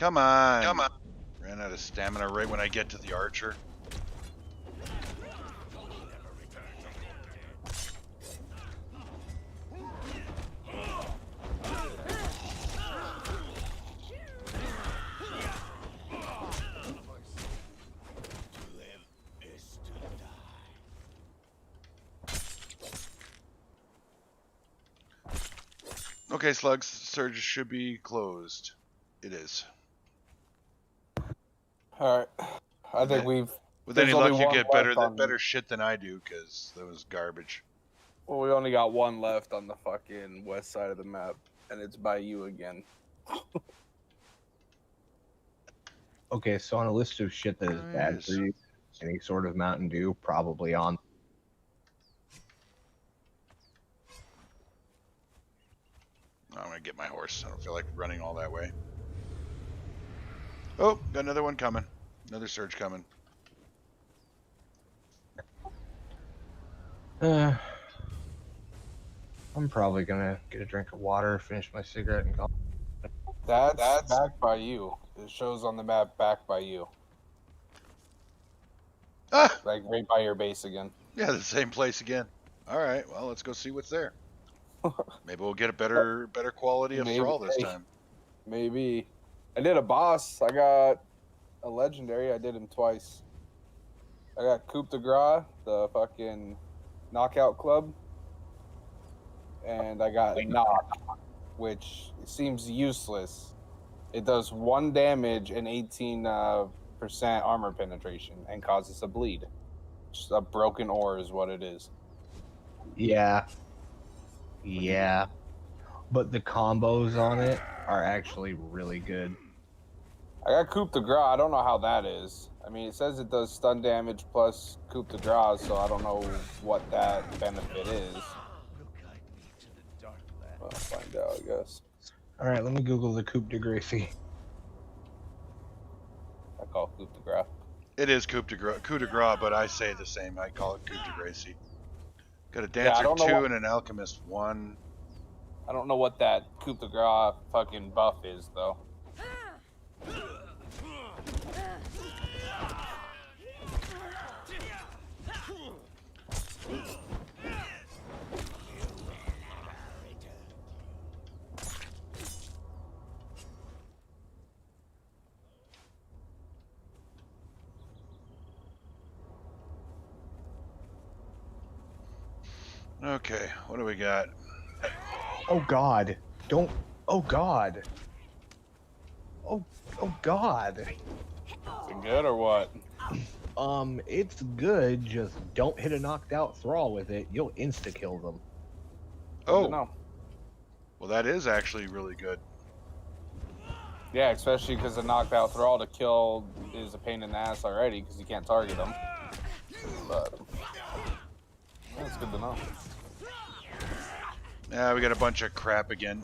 Come on. Come on. Ran out of stamina right when I get to the archer. Okay, Slugs, Surge should be closed. It is. All right. I think With there's any only luck, you one get left better shit than I do, because that was garbage. Well, we only got one left on the fucking west side of the map, and it's by you again. Okay, so on a list of shit that is bad yes. for you, any sort of Mountain Dew, probably on. I'm gonna get my horse. I don't feel like running all that way. Oh, got another one coming. Another surge coming. I'm probably gonna get a drink of water, finish my cigarette, and go. That's back by you. It shows on the map back by you. Ah! Like right by your base again. Yeah, the same place again. All right, well, let's go see what's there. Maybe we'll get a better quality of thrall this time. Maybe. I did a boss. I got a legendary. I did him twice. I got Coup de Gras, the fucking knockout club. And I got Knock, which seems useless. It does 1 damage and 18% armor penetration and causes a bleed. Just a broken ore is what it is. Yeah. Yeah. But the combos on it are actually really good. I got Coup de Gras. I don't know how that is. I mean, it says it does stun damage plus Coup de Gras, so I don't know what that benefit is. I'll find out, I guess. Alright, let me Google the Coupe de Gracie. I call it Coup de Gras. It is coup de gras, but I say the same. I call it coup de Gracie. Got a dancer 2 and an alchemist 1. I don't know what that Coup de Gras fucking buff is, though. Okay, what do we got? Oh God! Don't! Oh God! Oh God! Is it good or what? It's good. Just don't hit a knocked out thrall with it. You'll insta kill them. Oh, No. Well, that is actually really good. Yeah, especially because the knocked out thrall to kill is a pain in the ass already because you can't target them. But that's good to know. Yeah, we got a bunch of crap again.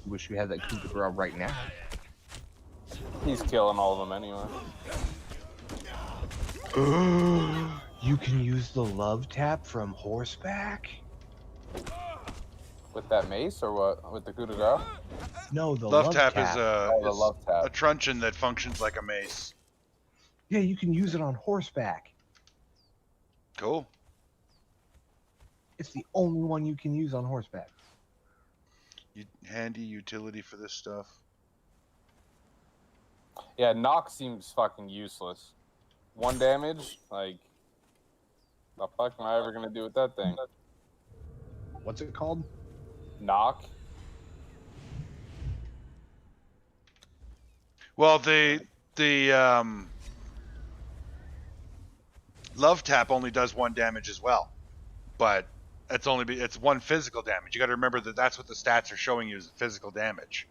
Wish we had that coup de grace right now. He's killing all of them anyway. You can use the love tap from horseback? With that mace or what? With the coup de grace? No, the Love tap is the love tap. a truncheon that functions like a mace. Yeah, you can use it on horseback. Cool. It's the only one you can use on horseback. Handy utility for this stuff. Yeah, knock seems fucking useless. 1 damage? Like, the fuck am I ever gonna do with that thing? What's it called? Knock? Well, the love tap only does 1 damage as well, but it's 1 physical damage. You got to remember that that's what the stats are showing you is physical damage.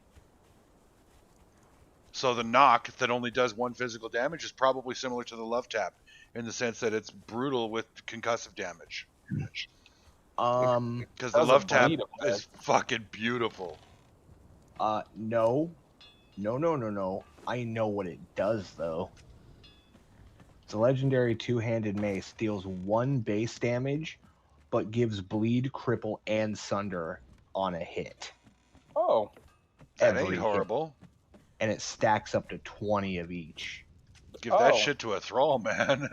So the knock that only does 1 physical damage is probably similar to the love tap in the sense that it's brutal with concussive damage. Because the love tap is fucking beautiful. No. I know what it does, though. It's a legendary 2-handed mace, deals 1 base damage, but gives bleed, cripple, and sunder on a hit. Oh, That Every ain't hit. horrible. And it stacks up to 20 of each. Give that Oh. shit to a thrall, man.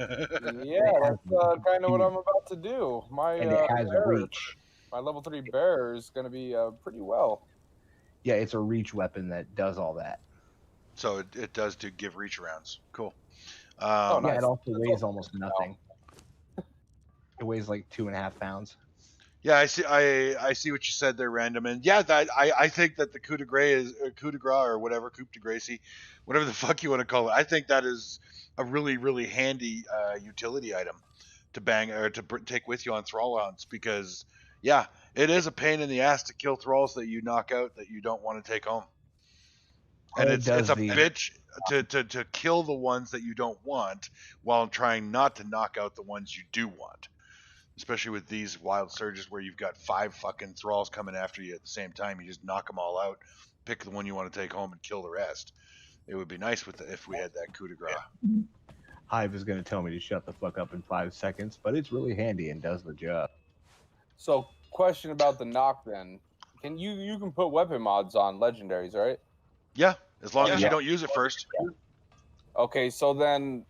yeah, that's kind of what I'm about to do. My And it has bearer, reach. my level 3 bearer is going to be pretty well. Yeah, it's a reach weapon that does all that. So it does give reach rounds. Cool. Oh, Yeah, nice. it also That's weighs awesome. almost nothing. It weighs like 2.5 pounds. Yeah, I see. I see what you said there, Random, and yeah, that I think that the coup de grace is coup de grace or whatever, coup de grace, whatever the fuck you want to call it. I think that is a really really handy utility item to bang or to take with you on thrall hunts because yeah, it is a pain in the ass to kill thralls that you knock out that you don't want to take home, and It it's does a the- bitch to kill the ones that you don't want while trying not to knock out the ones you do want. Especially with these wild surges where you've got 5 fucking thralls coming after you at the same time. You just knock them all out, pick the one you want to take home, and kill the rest. It would be nice if we had that coup de grace. Hive is going to tell me to shut the fuck up in 5 seconds, but it's really handy and does the job. So, question about the knock then. Can you can put weapon mods on legendaries, right? Yeah, as long as you Yeah. don't use it first. Okay, so then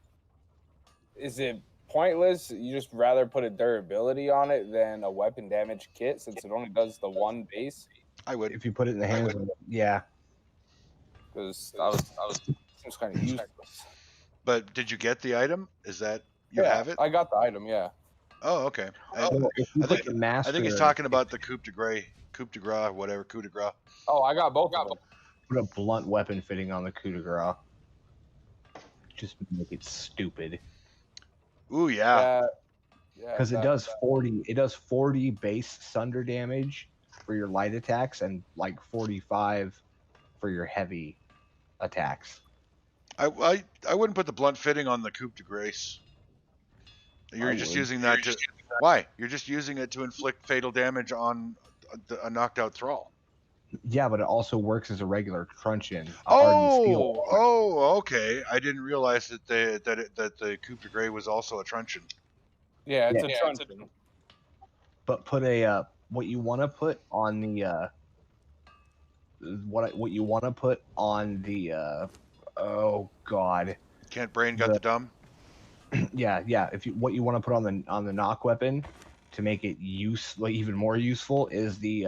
is it pointless? You just rather put a durability on it than a weapon damage kit since it only does the one base? I would. If you put it in the hands of, yeah. Because I was seems kind of useless. But did you get the item? Is that you Yeah, have it? I got the item, yeah. Oh, okay. So if you I put think the master, I think he's talking about the coup de grace, whatever coup de grace. Oh, I got both of them. put a blunt weapon fitting on the coup de grace. Just make it stupid. Ooh yeah. Yeah. Because it does 40. It does 40 base sunder damage for your light attacks and like 45 for your heavy attacks. I wouldn't put the blunt fitting on the coup de grace. You're I just would. using that to why? You're just using it to inflict fatal damage on a knocked out thrall. Yeah, but it also works as a regular truncheon. A hardened steel. Oh, okay. I didn't realize that the coup de grace was also a truncheon. Yeah, it's Yeah. a truncheon. But put a what you want to put on the what you want to put on the oh god. Can't brain got the dumb? Yeah. If you what you want to put on the knock weapon to make it even more useful is the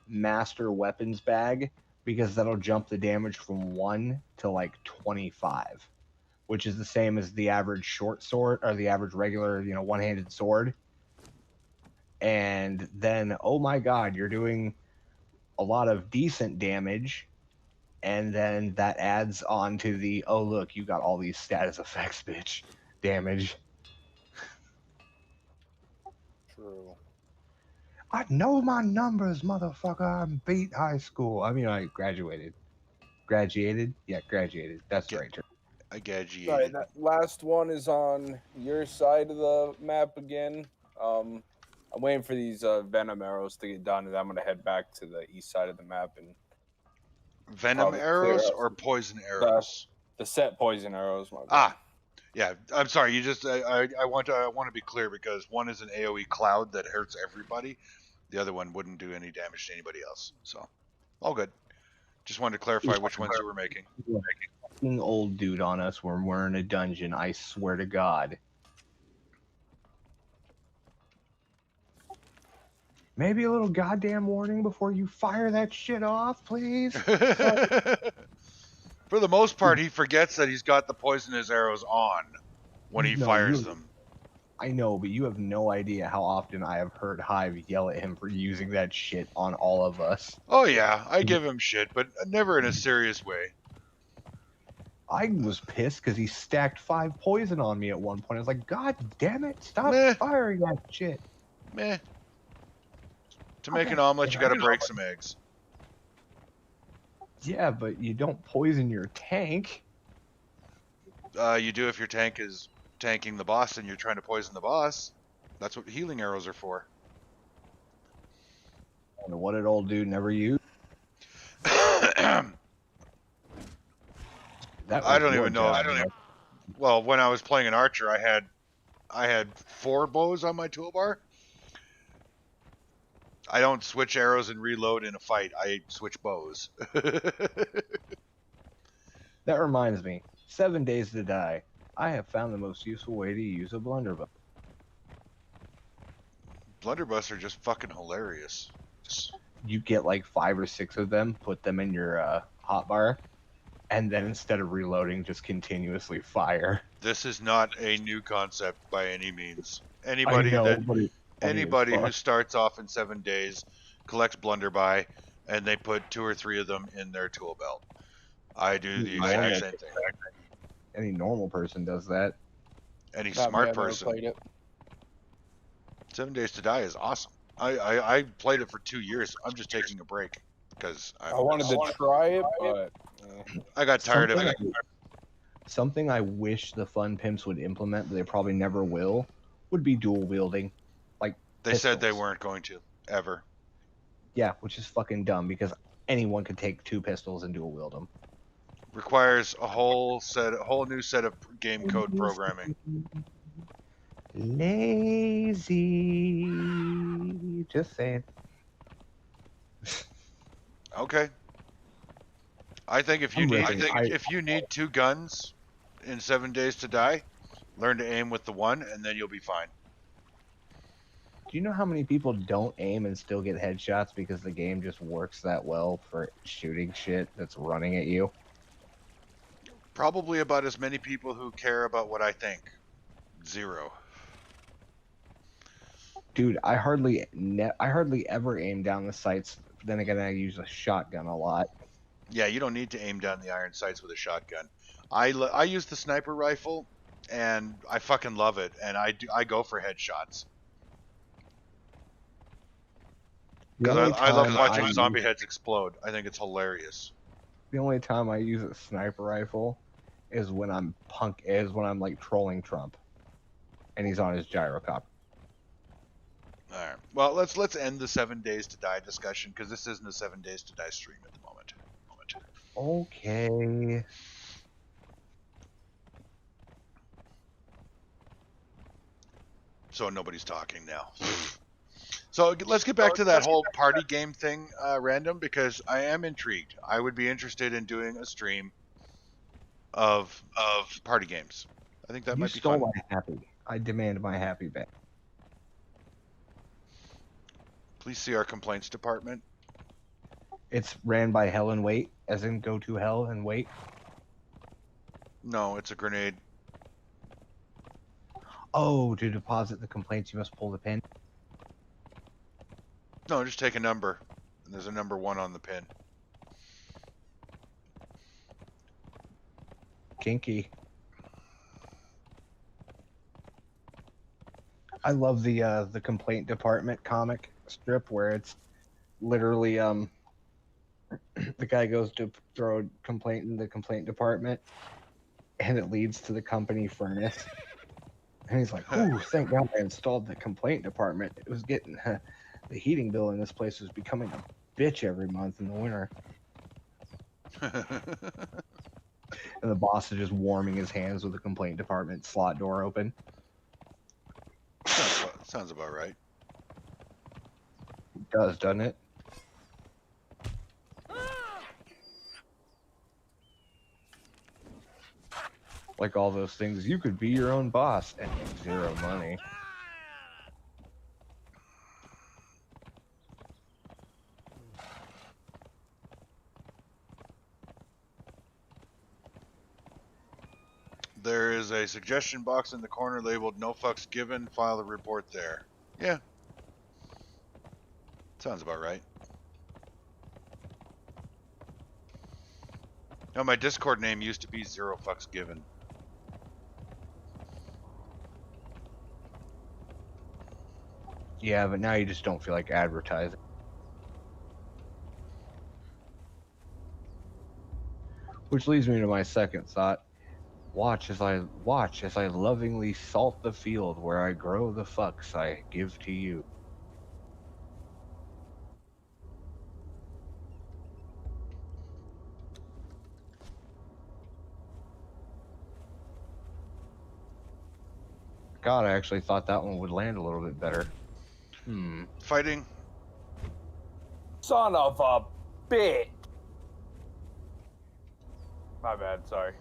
master weapons bag, because that'll jump the damage from 1 to like 25, which is the same as the average short sword or the average regular, one-handed sword. And then, oh my god, you're doing a lot of decent damage, and then that adds on to the, oh look, you got all these status effects, bitch, damage. True. I know my numbers, motherfucker. I beat high school. I mean, I graduated. Graduated? Yeah, graduated. That's the right term. I gadgeted. Sorry, that last one is on your side of the map again. I'm waiting for these venom arrows to get done, and I'm gonna head back to the east side of the map and Venom probably arrows clear out or poison arrows? the set poison arrows. My bad. Ah, yeah. I'm sorry. You just I want to be clear because one is an AOE cloud that hurts everybody. The other one wouldn't do any damage to anybody else. So, all good. Just wanted to clarify which ones you were making. Fucking old dude on us when we're in a dungeon, I swear to God. Maybe a little goddamn warning before you fire that shit off, please. For the most part, he forgets that he's got the poisonous arrows on when he No, fires you- them. I know, but you have no idea how often I have heard Hive yell at him for using that shit on all of us. Oh yeah, I give him shit, but never in a serious way. I was pissed because he stacked 5 poison on me at one point. I was like, God damn it, stop Meh. firing that shit. Meh. To make an omelet, you gotta break some eggs. Yeah, but you don't poison your tank. You do if your tank is tanking the boss and you're trying to poison the boss. That's what healing arrows are for. And what did old dude never use? That I was don't your even know. job, Well, when I was playing an archer, I had 4 bows on my toolbar. I don't switch arrows and reload in a fight. I switch bows. That reminds me, 7 Days to Die. I have found the most useful way to use a blunderbuss. Blunderbuss are just fucking hilarious. You get like 5 or 6 of them, put them in your hotbar, and then instead of reloading, just continuously fire. This is not a new concept by any means. I Anybody know, that but it's funny as anybody who fuck. starts off in 7 days collects blunderbuss, and they put 2 or 3 of them in their tool belt. I do the exact same thing. Any normal person does that. Any Not me, smart I've never person. played it. 7 Days to Die is awesome. I played it for 2 years. I'm just taking a break because I wanted to try it, but I got tired of it. Something I wish the Fun Pimps would implement, but they probably never will, would be dual wielding. Like They said they pistols. weren't going to ever. Yeah, which is fucking dumb because anyone could take 2 pistols and dual wield them. Requires a whole new set of game code programming. Lazy. Just saying. Okay. I think if you I'm need ripping. if you need 2 guns in 7 Days to Die, learn to aim with the one, and then you'll be fine. Do you know how many people don't aim and still get headshots because the game just works that well for shooting shit that's running at you? Probably about as many people who care about what I think. 0. Dude, I hardly ever aim down the sights. Then again, I use a shotgun a lot. Yeah, you don't need to aim down the iron sights with a shotgun. I use the sniper rifle, and I fucking love it. And I go for headshots because I love watching zombie heads explode. I think it's hilarious. The only time I use a sniper rifle is when I'm like trolling Trump, and he's on his gyrocopter. All right. Well, let's end the 7 Days to Die discussion because this isn't a 7 Days to Die stream at the moment. Okay. So nobody's talking now. So let's get back to that whole party game thing, Random, because I am intrigued. I would be interested in doing a stream of party games. I think that You might be stole fun. my happy. I demand my happy back. Please see our complaints department. It's ran by Hell and Wait, as in go to hell and wait. No, it's a grenade. Oh, to deposit the complaints, you must pull the pin. No, just take a number. And there's a number 1 on the pin. Kinky. I love the complaint department comic strip where it's literally the guy goes to throw a complaint in the complaint department and it leads to the company furnace. And he's like, "Ooh, thank God I installed the complaint department. It was getting the heating bill in this place was becoming a bitch every month in the winter." And the boss is just warming his hands with the complaint department slot door open. Sounds about right. It does, doesn't it? Like all those things, you could be your own boss and make 0 money. There is a suggestion box in the corner labeled "No fucks given." File the report there. Yeah. Sounds about right. No, my Discord name used to be 0 fucks given. Yeah, but now you just don't feel like advertising. Which leads me to my second thought. Watch as I lovingly salt the field where I grow the fucks I give to you. God, I actually thought that one would land a little bit better. Fighting. Son of a bitch. My bad, sorry.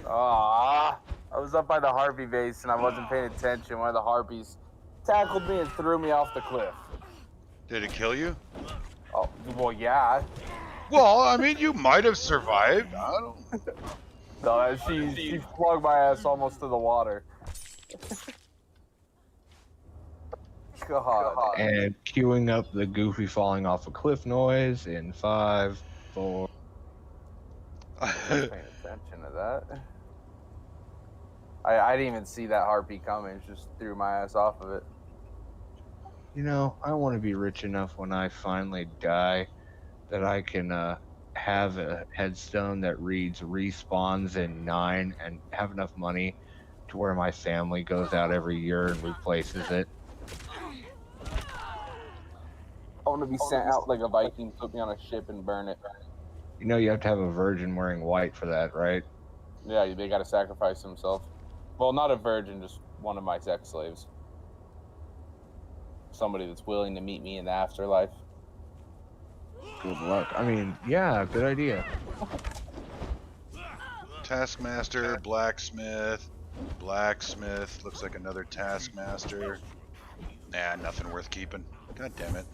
Ah, I was up by the harpy base and I wasn't paying attention. One of the harpies tackled me and threw me off the cliff. Did it kill you? Oh, well, yeah. Well, I mean, you might have survived. I don't. No, she flung my ass almost to the water. God. And queuing up the Goofy falling off a cliff noise in 5, 4. I wasn't paying attention to that. I didn't even see that harpy coming. It just threw my ass off of it. You know, I want to be rich enough when I finally die that I can have a headstone that reads respawns in 9 and have enough money to where my family goes out every year and replaces it. I want to be sent out like a Viking, put me on a ship and burn it. You know, you have to have a virgin wearing white for that, right? Yeah, they got to sacrifice himself. Well, not a virgin, just one of my sex slaves. Somebody that's willing to meet me in the afterlife. Good luck. I mean, yeah, good idea. Taskmaster, blacksmith, looks like another taskmaster. Nah, nothing worth keeping. God damn it.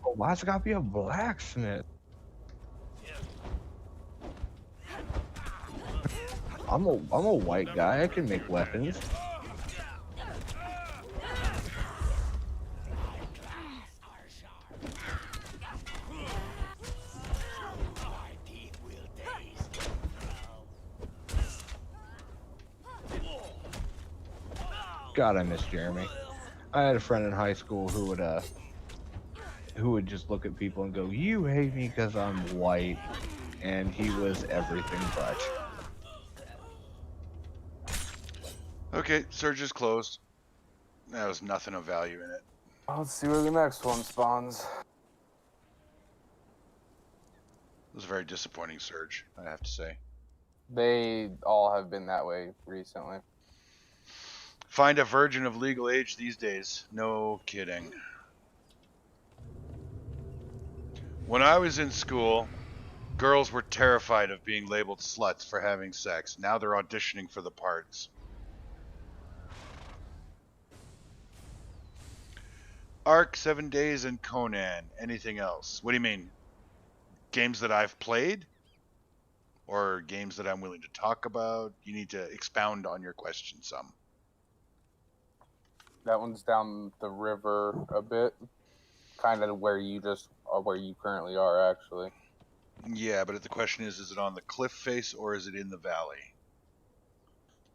Oh, why's it gotta be a blacksmith? I'm a white guy. I can make weapons. God, I miss Jeremy. I had a friend in high school who would just look at people and go, "You hate me because I'm white," and he was everything but. Okay, Surge is closed. There was nothing of value in it. Let's see where the next one spawns. It was a very disappointing Surge, I have to say. They all have been that way recently. Find a virgin of legal age these days. No kidding. When I was in school, girls were terrified of being labeled sluts for having sex. Now they're auditioning for the parts. Ark, 7 Days, and Conan. Anything else? What do you mean? Games that I've played? Or games that I'm willing to talk about? You need to expound on your question some. That one's down the river a bit. Kind of where you currently are, actually. Yeah, but the question is it on the cliff face or is it in the valley?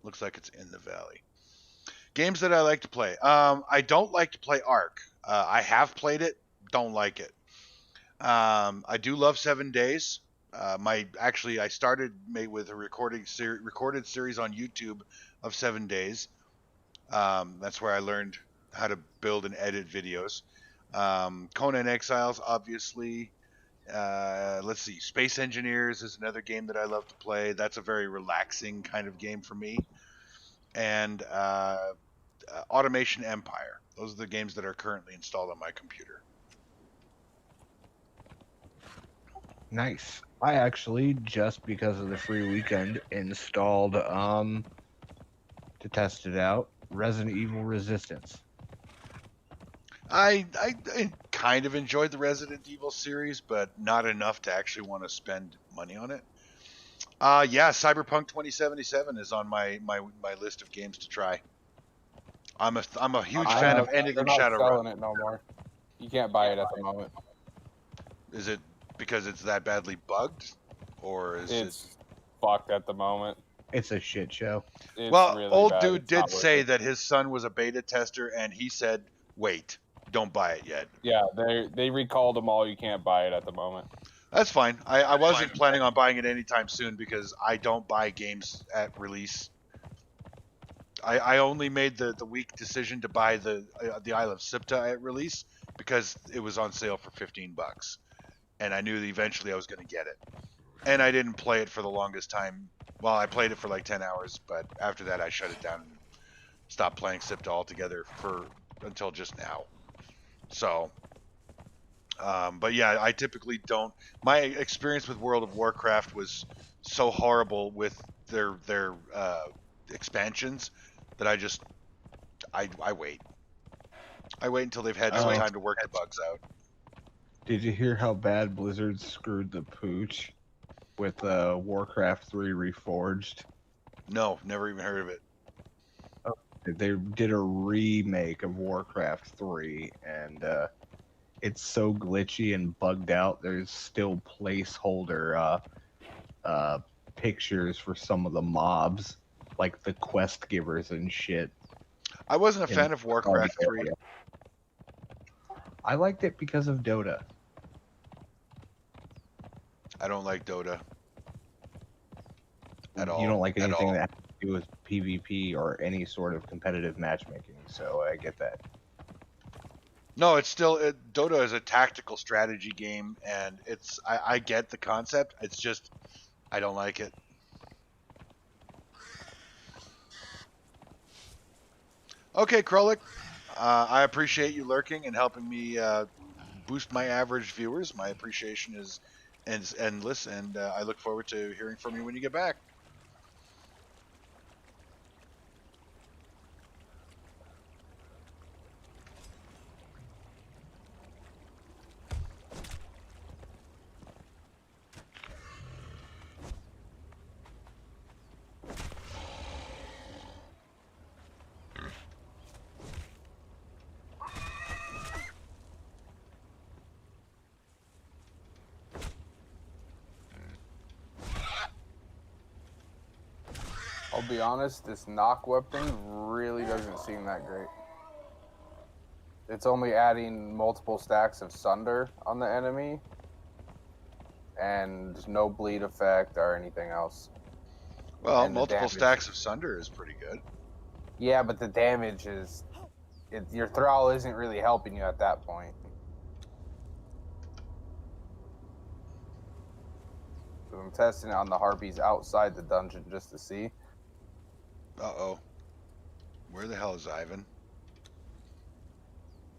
Looks like it's in the valley. Games that I like to play. I don't like to play Ark. I have played it, don't like it. I do love 7 Days. I started with a recorded series on YouTube of 7 Days. That's where I learned how to build and edit videos. Conan Exiles, obviously. Let's see. Space Engineers is another game that I love to play. That's a very relaxing kind of game for me. And Automation Empire. Those are the games that are currently installed on my computer. Nice. I actually, just because of the free weekend, installed to test it out, Resident Evil Resistance. I kind of enjoyed the Resident Evil series, but not enough to actually want to spend money on it. Yeah, Cyberpunk 2077 is on my list of games to try. I'm a huge fan of anything Shadowrun. They're not selling it no more. You can't buy it at the moment. Is it because it's that badly bugged, or is It's fucked at the moment. It's a shit show. It's well, really old bad. dude It's did not worth say it. that his son was a beta tester, and he said, "Wait, don't buy it yet." Yeah, they recalled them all. You can't buy it at the moment. That's fine. I wasn't planning on buying it anytime soon because I don't buy games at release. I only made the weak decision to buy the Isle of Siptah at release because it was on sale for $15, and I knew that eventually I was going to get it. And I didn't play it for the longest time. Well, I played it for like 10 hours, but after that I shut it down and stopped playing Siptah altogether until just now. So But yeah, I typically don't. My experience with World of Warcraft was so horrible with their expansions that I wait. I wait until they've had some Oh. time to work the bugs out. Did you hear how bad Blizzard screwed the pooch with Warcraft 3 Reforged? No, never even heard of it. They did a remake of Warcraft 3, and it's so glitchy and bugged out. There's still placeholder pictures for some of the mobs, like the quest givers and shit. I wasn't a fan of Warcraft 3. I liked it because of Dota. I don't like Dota at all. You don't like anything that has to do with PvP or any sort of competitive matchmaking, so I get that. No, it's still Dota is a tactical strategy game, and I get the concept. It's just I don't like it. Okay, Krolik, I appreciate you lurking and helping me boost my average viewers. My appreciation is endless, and I look forward to hearing from you when you get back. I'll be honest, this knock weapon really doesn't seem that great. It's only adding multiple stacks of Sunder on the enemy, and no bleed effect or anything else. Well, And the multiple damage. stacks of Sunder is pretty good. Yeah, but the damage is... your Thrall isn't really helping you at that point. So I'm testing it on the Harpies outside the dungeon just to see. Uh-oh. Where the hell is Ivan?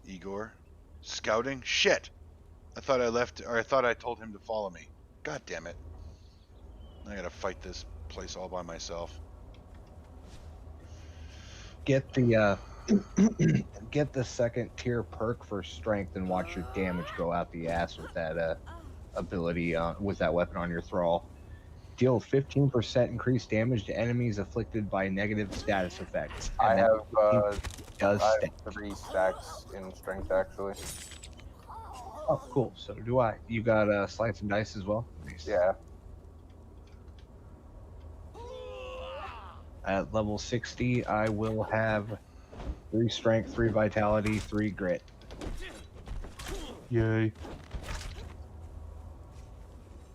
Igor? Scouting? Shit! I thought I left, or I thought I told him to follow me. God damn it. I gotta fight this place all by myself. Get the get the second tier perk for strength and watch your damage go out the ass with that ability with that weapon on your thrall. Deal 15% increased damage to enemies afflicted by negative status effects. I have, does I stack. have 3 stacks in strength, actually. Oh, cool. So do I. You got slice and dice as well? Nice. Yeah. At level 60, I will have 3 strength, 3 vitality, 3 grit. Yay.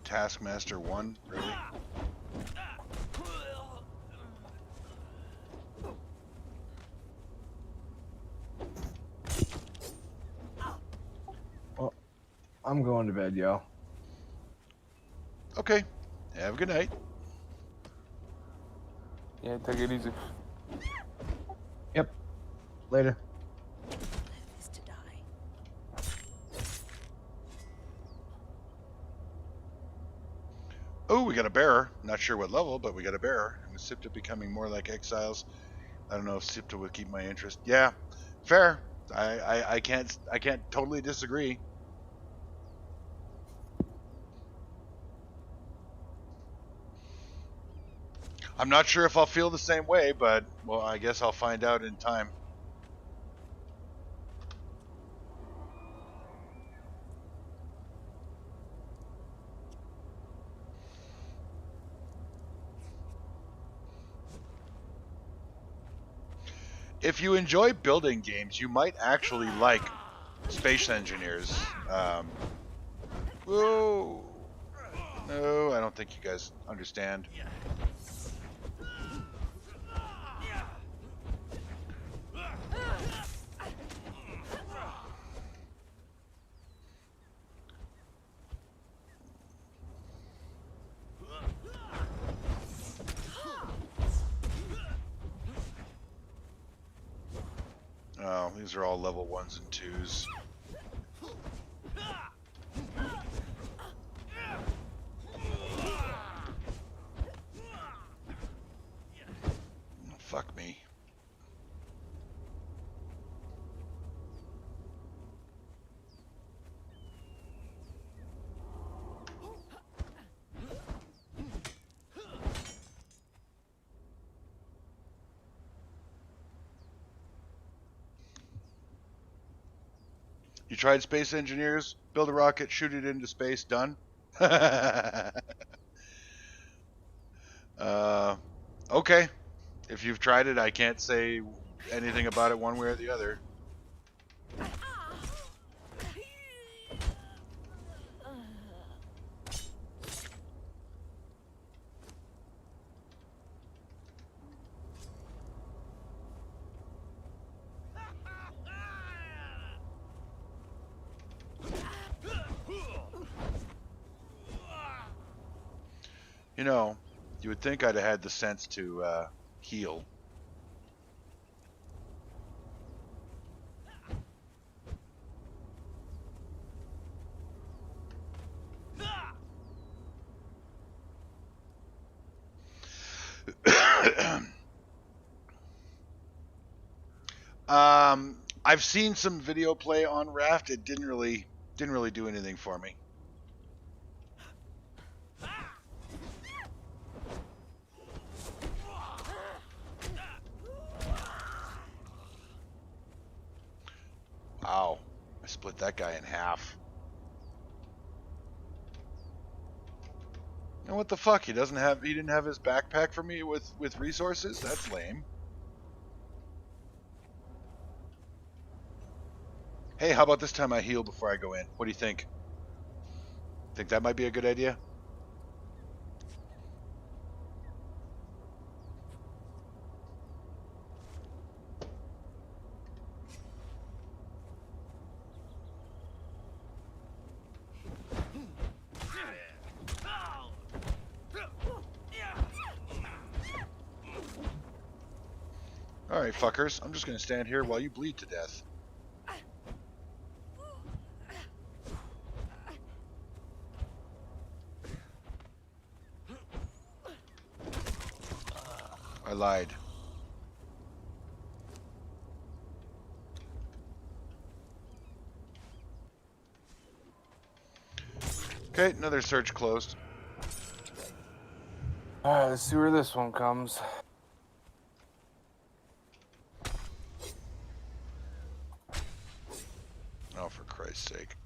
Taskmaster 1? Really? Well, I'm going to bed, yo. Okay. Have a good night. Yeah, take it easy. Yep. Later. Live is to die. Oh, we got a bearer. Not sure what level, but we got a bearer. And with Siptah becoming more like Exiles, I don't know if Siptah would keep my interest. Yeah, fair. I can't totally disagree. I'm not sure if I'll feel the same way, but well, I guess I'll find out in time. If you enjoy building games, you might actually like Space Engineers. Whoa. No, I don't think you guys understand. Oh, these are all level 1s and 2s. You tried Space Engineers? Build a rocket, shoot it into space, done? Okay. If you've tried it, I can't say anything about it one way or the other. You know, you would think I'd have had the sense to heal. I've seen some video play on Raft. It didn't really do anything for me. Wow, I split that guy in half. And what the fuck? He didn't have his backpack for me with resources? That's lame. Hey, how about this time I heal before I go in? What do you think? Think that might be a good idea? Alright, fuckers. I'm just gonna stand here while you bleed to death. I lied. Okay, another search closed. Alright, let's see where this one comes. Oh, for Christ's sake.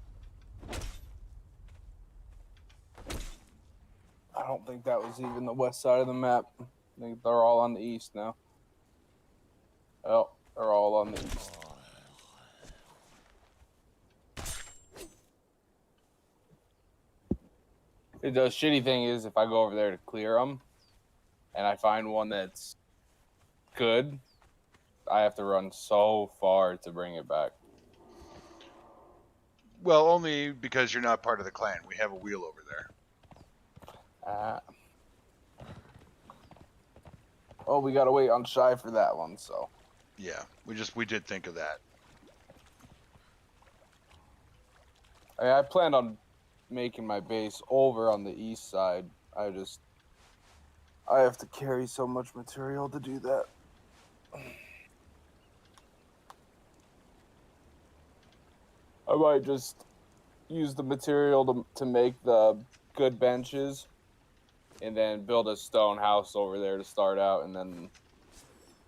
I don't think that was even the west side of the map. I think they're all on the east now. Oh, they're all on the east. The shitty thing is, if I go over there to clear them, and I find one that's good, I have to run so far to bring it back. Well, only because you're not part of the clan. We have a wheel over there. Oh, we gotta wait on Shy for that one, so. Yeah, we did think of that. I planned on making my base over on the east side. I have to carry so much material to do that. I might just use the material to make the good benches and then build a stone house over there to start out, and then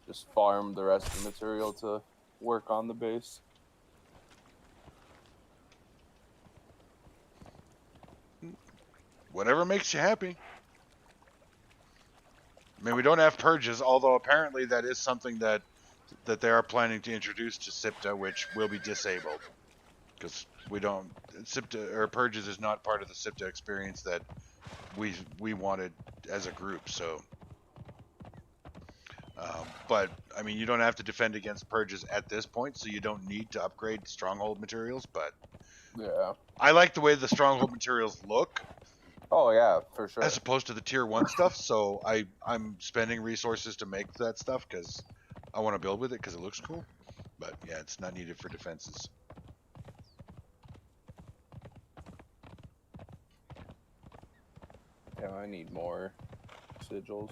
just farm the rest of the material to work on the base. Whatever makes you happy. I mean, we don't have purges, although apparently that is something that they are planning to introduce to Siptah, which will be disabled. Because we don't... Siptah, or purges is not part of the Siptah experience that we wanted as a group, so... but, I mean, you don't have to defend against purges at this point, so you don't need to upgrade stronghold materials, but... Yeah. I like the way the stronghold materials look. Oh, yeah, for sure. As opposed to the tier 1 stuff, so I'm spending resources to make that stuff because I want to build with it because it looks cool. But yeah, it's not needed for defenses. Yeah, I need more sigils.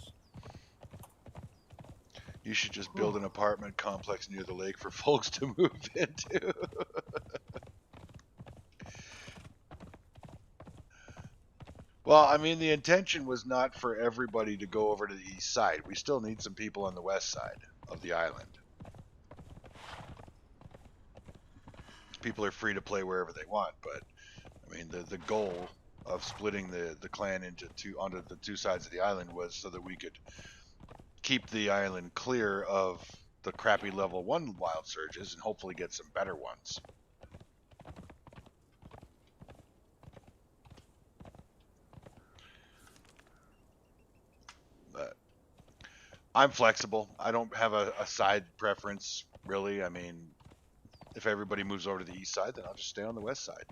You should just build an apartment complex near the lake for folks to move into. Well, I mean, the intention was not for everybody to go over to the east side. We still need some people on the west side of the island. people are free to play wherever they want. But I mean, the goal of splitting the clan onto the two sides of the island was so that we could keep the island clear of the crappy level 1 wild surges and hopefully get some better ones. But I'm flexible. I don't have a side preference, really. I mean, if everybody moves over to the east side, then I'll just stay on the west side.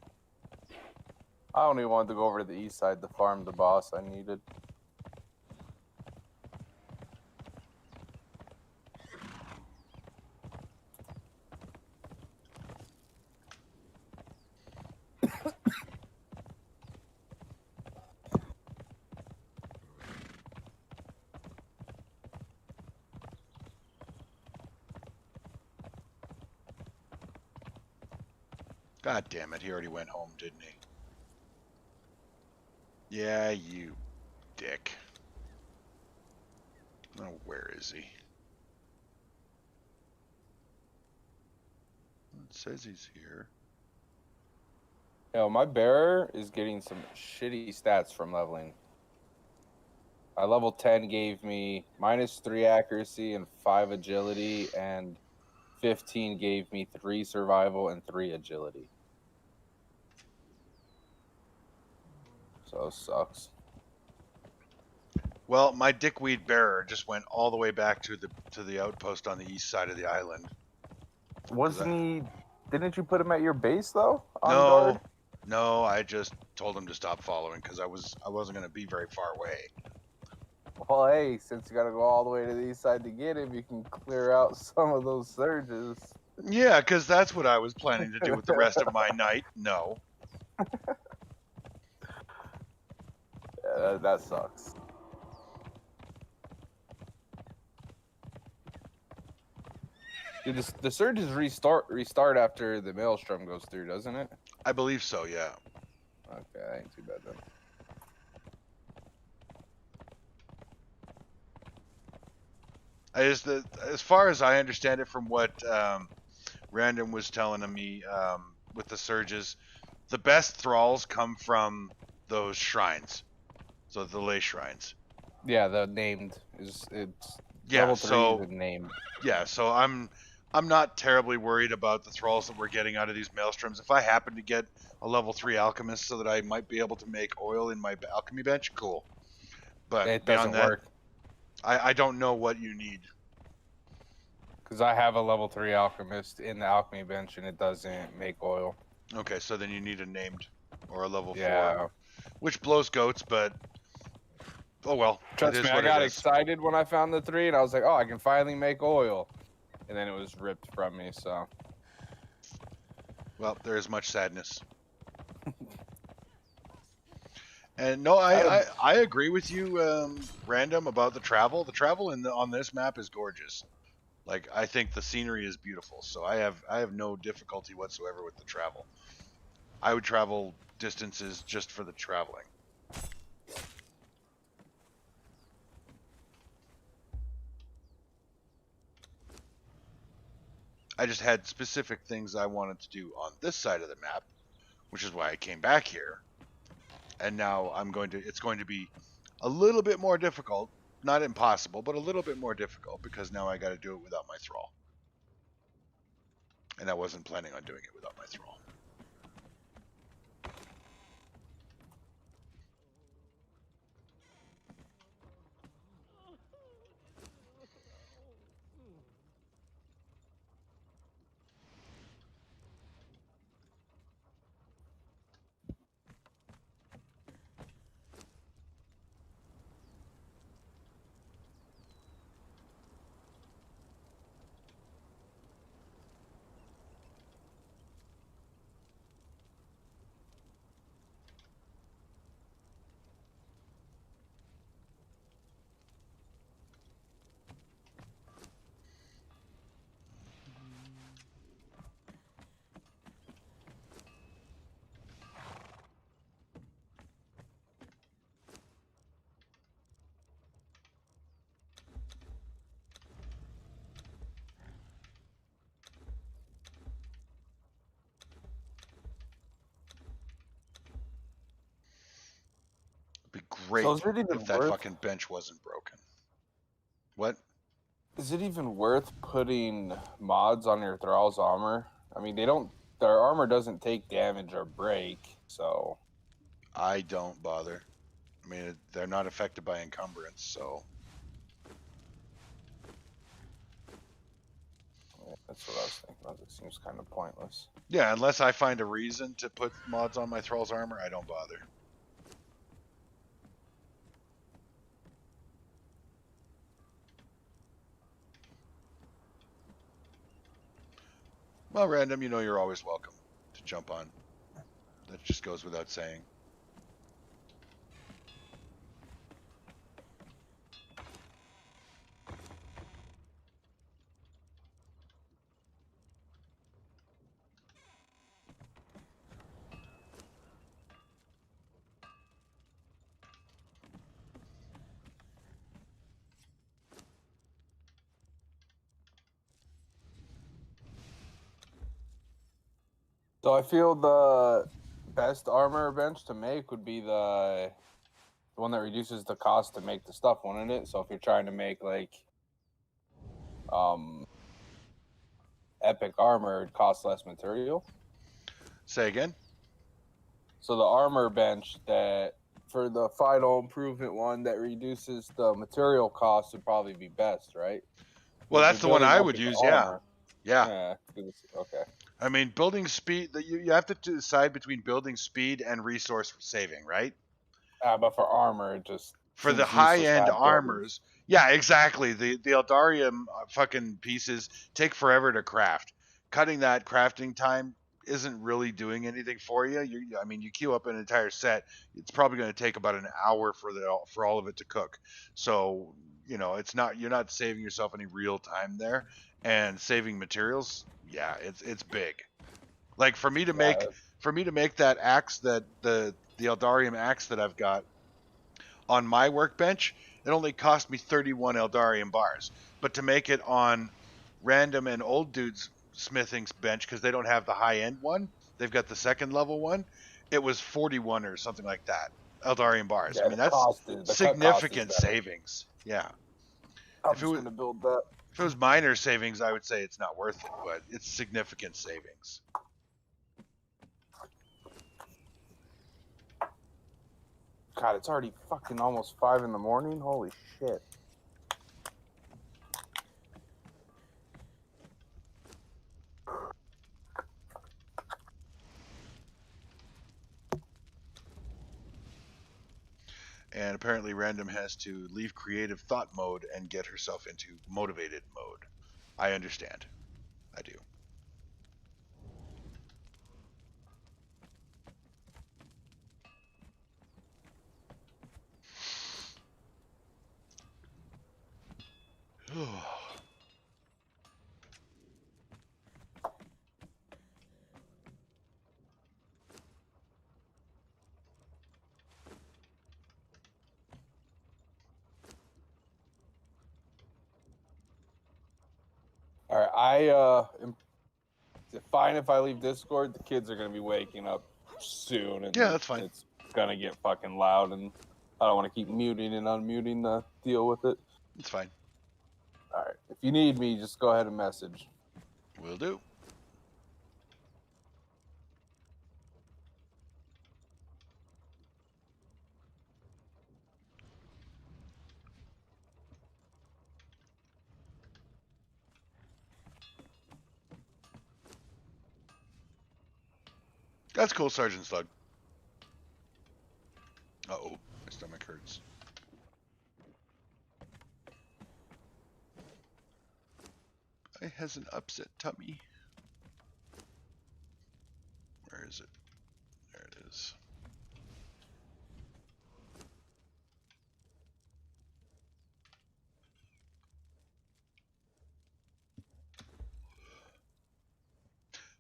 I only wanted to go over to the east side to farm the boss I needed. God damn it, he already went home, didn't he? Yeah, you dick. Oh, where is he? It says he's here. Yo, my bearer is getting some shitty stats from leveling. My level 10 gave me -3 accuracy and 5 agility, and 15 gave me 3 survival and 3 agility. So it sucks. Well, my dickweed bearer just went all the way back to the outpost on the east side of the island. Wasn't he? Didn't you put him at your base though? On No, guard? no, I just told him to stop following because I wasn't going to be very far away. Well, hey, since you got to go all the way to the east side to get him, you can clear out some of those surges. Yeah, because that's what I was planning to do with the rest of my night. No. Yeah, that sucks. Dude, the surges restart after the maelstrom goes through, doesn't it? I believe so, yeah. Okay, ain't too bad then. As far as I understand it from what Random was telling me with the surges, the best thralls come from those shrines. So the ley shrines. Yeah, the named it's Yeah, level 3 so is named. yeah, so I'm not terribly worried about the thralls that we're getting out of these maelstroms. If I happen to get a level 3 alchemist so that I might be able to make oil in my alchemy bench, cool. But It beyond doesn't that, work I don't know what you need. because I have a level 3 alchemist in the alchemy bench and it doesn't make oil. Okay, so then you need a named or a level 4, Yeah. which blows goats, but oh well. Trust it is me, I what got it is. excited when I found the 3 and I was like, oh, I can finally make oil. And then it was ripped from me, so. Well, there is much sadness. And no, I agree with you, Random, about the travel. The travel on this map is gorgeous. Like, I think the scenery is beautiful, so I have no difficulty whatsoever with the travel. I would travel distances just for the traveling. I just had specific things I wanted to do on this side of the map, which is why I came back here. And now it's going to be a little bit more difficult, not impossible, but a little bit more difficult because now I got to do it without my thrall. And I wasn't planning on doing it without my thrall. great So is it even if that worth? fucking bench wasn't broken. What? Is it even worth putting mods on your Thrall's armor? I mean, they don't. Their armor doesn't take damage or break, so I don't bother. I mean, they're not affected by encumbrance, so yeah, that's what I was thinking of. It seems kind of pointless. yeah, unless I find a reason to put mods on my Thrall's armor, I don't bother. Well, Random, you know you're always welcome to jump on. That just goes without saying. So I feel the best armor bench to make would be the one that reduces the cost to make the stuff, wouldn't it? So if you're trying to make like epic armor, it costs less material. Say again? So the armor bench that for the final improvement one that reduces the material cost would probably be best, right? Well, If that's the you're one building I up would with use, armor, yeah. Okay. I mean, building speed, you have to decide between building speed and resource saving, right? But for armor, it just For the seems useless to high-end have buildings. armors, yeah, exactly. The Eldarium fucking pieces take forever to craft. Cutting that crafting time isn't really doing anything for you. I mean, you queue up an entire set, it's probably going to take about an hour for all of it to cook. So, you know, you're not saving yourself any real time there, and saving materials, yeah, it's big. Like for me to make that axe, that the Eldarium axe that I've got on my workbench, it only cost me 31 Eldarium bars. But to make it on Random and Old Dude's smithing's bench, because they don't have the high end one, they've got the second level one, it was 41 or something like that Eldarium bars. Yeah, I mean, that's the cut cost is significant better. savings. Yeah. I'm just going to build that. If it was minor savings, I would say it's not worth it, but it's significant savings. God, it's already fucking almost 5 in the morning. Holy shit. And apparently Random has to leave creative thought mode and get herself into motivated mode. I understand. I do. All right, is it fine if I leave Discord? The kids are going to be waking up soon. And yeah, that's fine. It's going to get fucking loud, and I don't want to keep muting and unmuting to deal with it. It's fine. All right, if you need me, just go ahead and message. Will do. That's cool, Sergeant Slug. Uh-oh, my stomach hurts. I has an upset tummy. Where is it? There it is.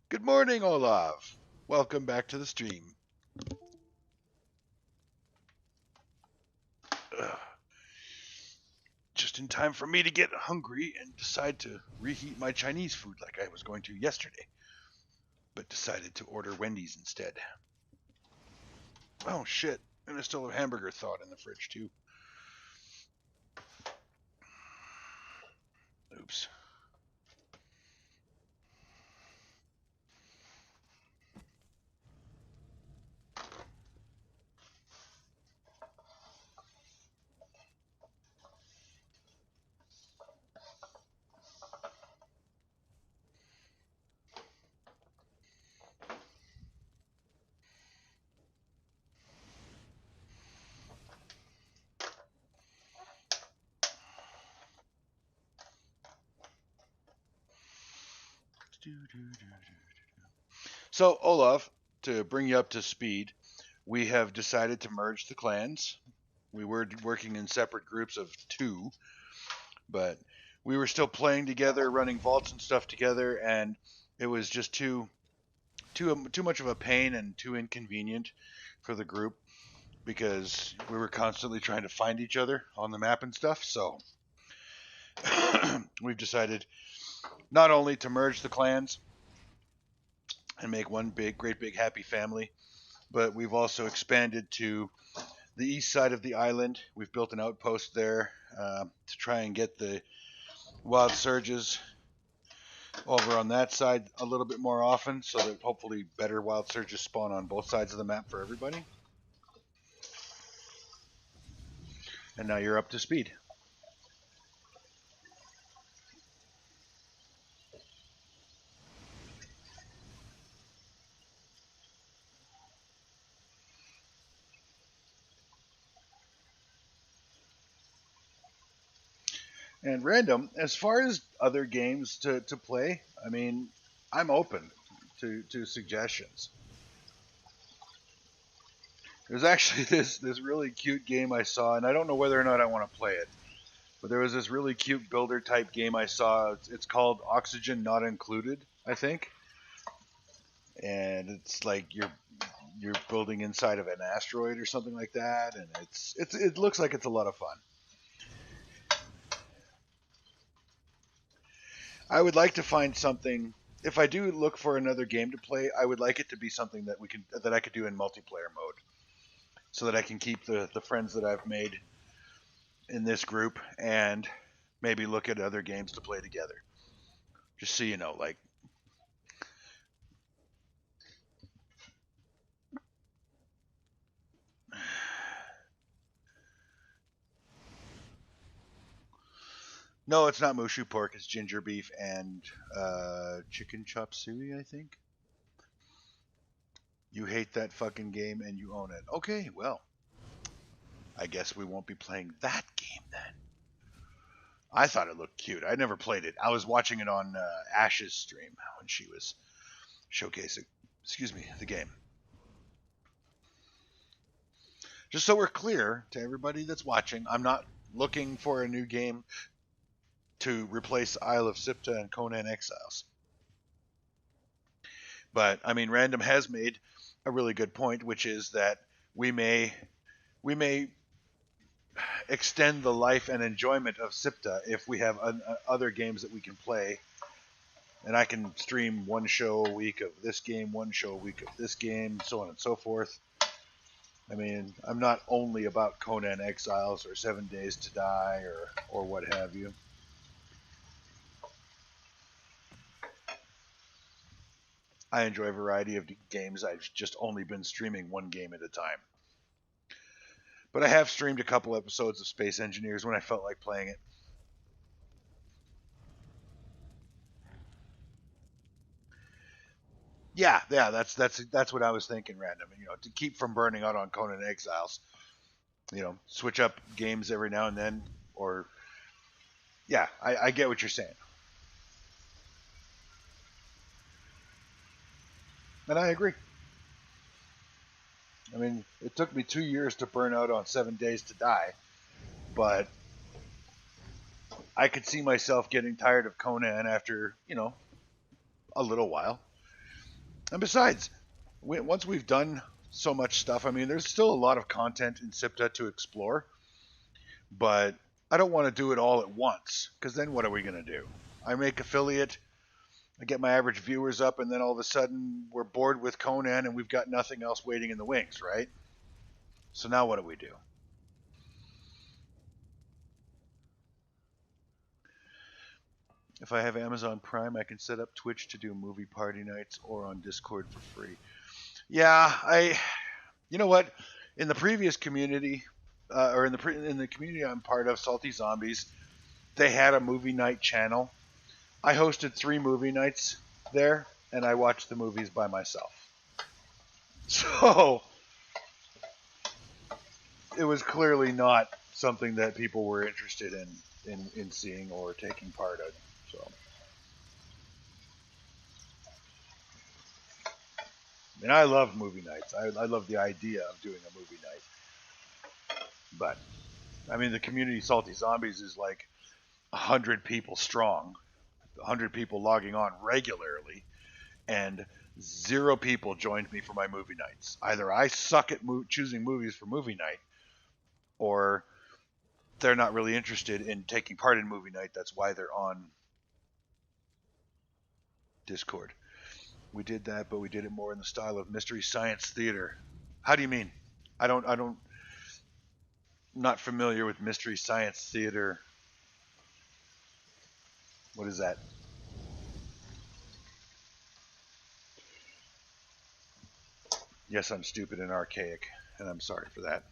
Good morning, Olav. Welcome back to the stream. Just in time for me to get hungry and decide to reheat my Chinese food like I was going to yesterday, but decided to order Wendy's instead. Oh shit, And I still have hamburger thawed in the fridge too. Oops. So, Olaf, to bring you up to speed, we have decided to merge the clans. We were working in separate groups of 2, but we were still playing together, running vaults and stuff together, and it was just too much of a pain and too inconvenient for the group because we were constantly trying to find each other on the map and stuff. So we've decided not only to merge the clans and make one great big happy family, but we've also expanded to the east side of the island. We've built an outpost there to try and get the wild surges over on that side a little bit more often, so that hopefully better wild surges spawn on both sides of the map for everybody. And now you're up to speed. And random, as far as other games to play, I mean, I'm open to suggestions. There's actually this really cute game I saw, and I don't know whether or not I want to play it. But there was this really cute builder type game I saw. It's called Oxygen Not Included, I think. And it's like you're building inside of an asteroid or something like that, and it looks like it's a lot of fun. I would like to find something. If I do look for another game to play, I would like it to be something that I could do in multiplayer mode, so that I can keep the friends that I've made in this group and maybe look at other games to play together. Just so you know, like. No, it's not mushu pork. It's ginger beef and chicken chop suey, I think. You hate that fucking game and you own it. Okay, well, I guess we won't be playing that game then. I thought it looked cute. I never played it. I was watching it on Ash's stream when she was showcasing, the game. Just so we're clear to everybody that's watching, I'm not looking for a new game to replace Isle of Siptah and Conan Exiles. But I mean, Random has made a really good point, which is that we may extend the life and enjoyment of Siptah if we have other games that we can play. And I can stream one show a week of this game, one show a week of this game, so on and so forth. I mean, I'm not only about Conan Exiles or 7 Days to Die or what have you. I enjoy a variety of games. I've just only been streaming one game at a time. But I have streamed a couple episodes of Space Engineers when I felt like playing it. Yeah, that's what I was thinking, Random. You know, to keep from burning out on Conan Exiles, you know, switch up games every now and then, or yeah, I get what you're saying, and I agree. I mean, it took me 2 years to burn out on 7 Days to Die, but I could see myself getting tired of Conan after, you know, a little while. And besides, once we've done so much stuff, I mean, there's still a lot of content in Siptah to explore, but I don't want to do it all at once, because then what are we going to do? I make affiliate, I get my average viewers up, and then all of a sudden we're bored with Conan and we've got nothing else waiting in the wings, right? So now what do we do? If I have Amazon Prime, I can set up Twitch to do movie party nights or on Discord for free. Yeah, you know what? In the previous community, or in the community I'm part of, Salty Zombies, they had a movie night channel. I hosted 3 movie nights there, and I watched the movies by myself. So it was clearly not something that people were interested in seeing or taking part in. So, and I love movie nights. I love the idea of doing a movie night. But I mean, the community Salty Zombies is like 100 people strong, 100 people logging on regularly, and 0 people joined me for my movie nights. Either I suck at choosing movies for movie night, or they're not really interested in taking part in movie night. That's why they're on Discord. We did that, but we did it more in the style of Mystery Science Theater. How do you mean? I'm not familiar with Mystery Science Theater. What is that? Yes, I'm stupid and archaic, and I'm sorry for that.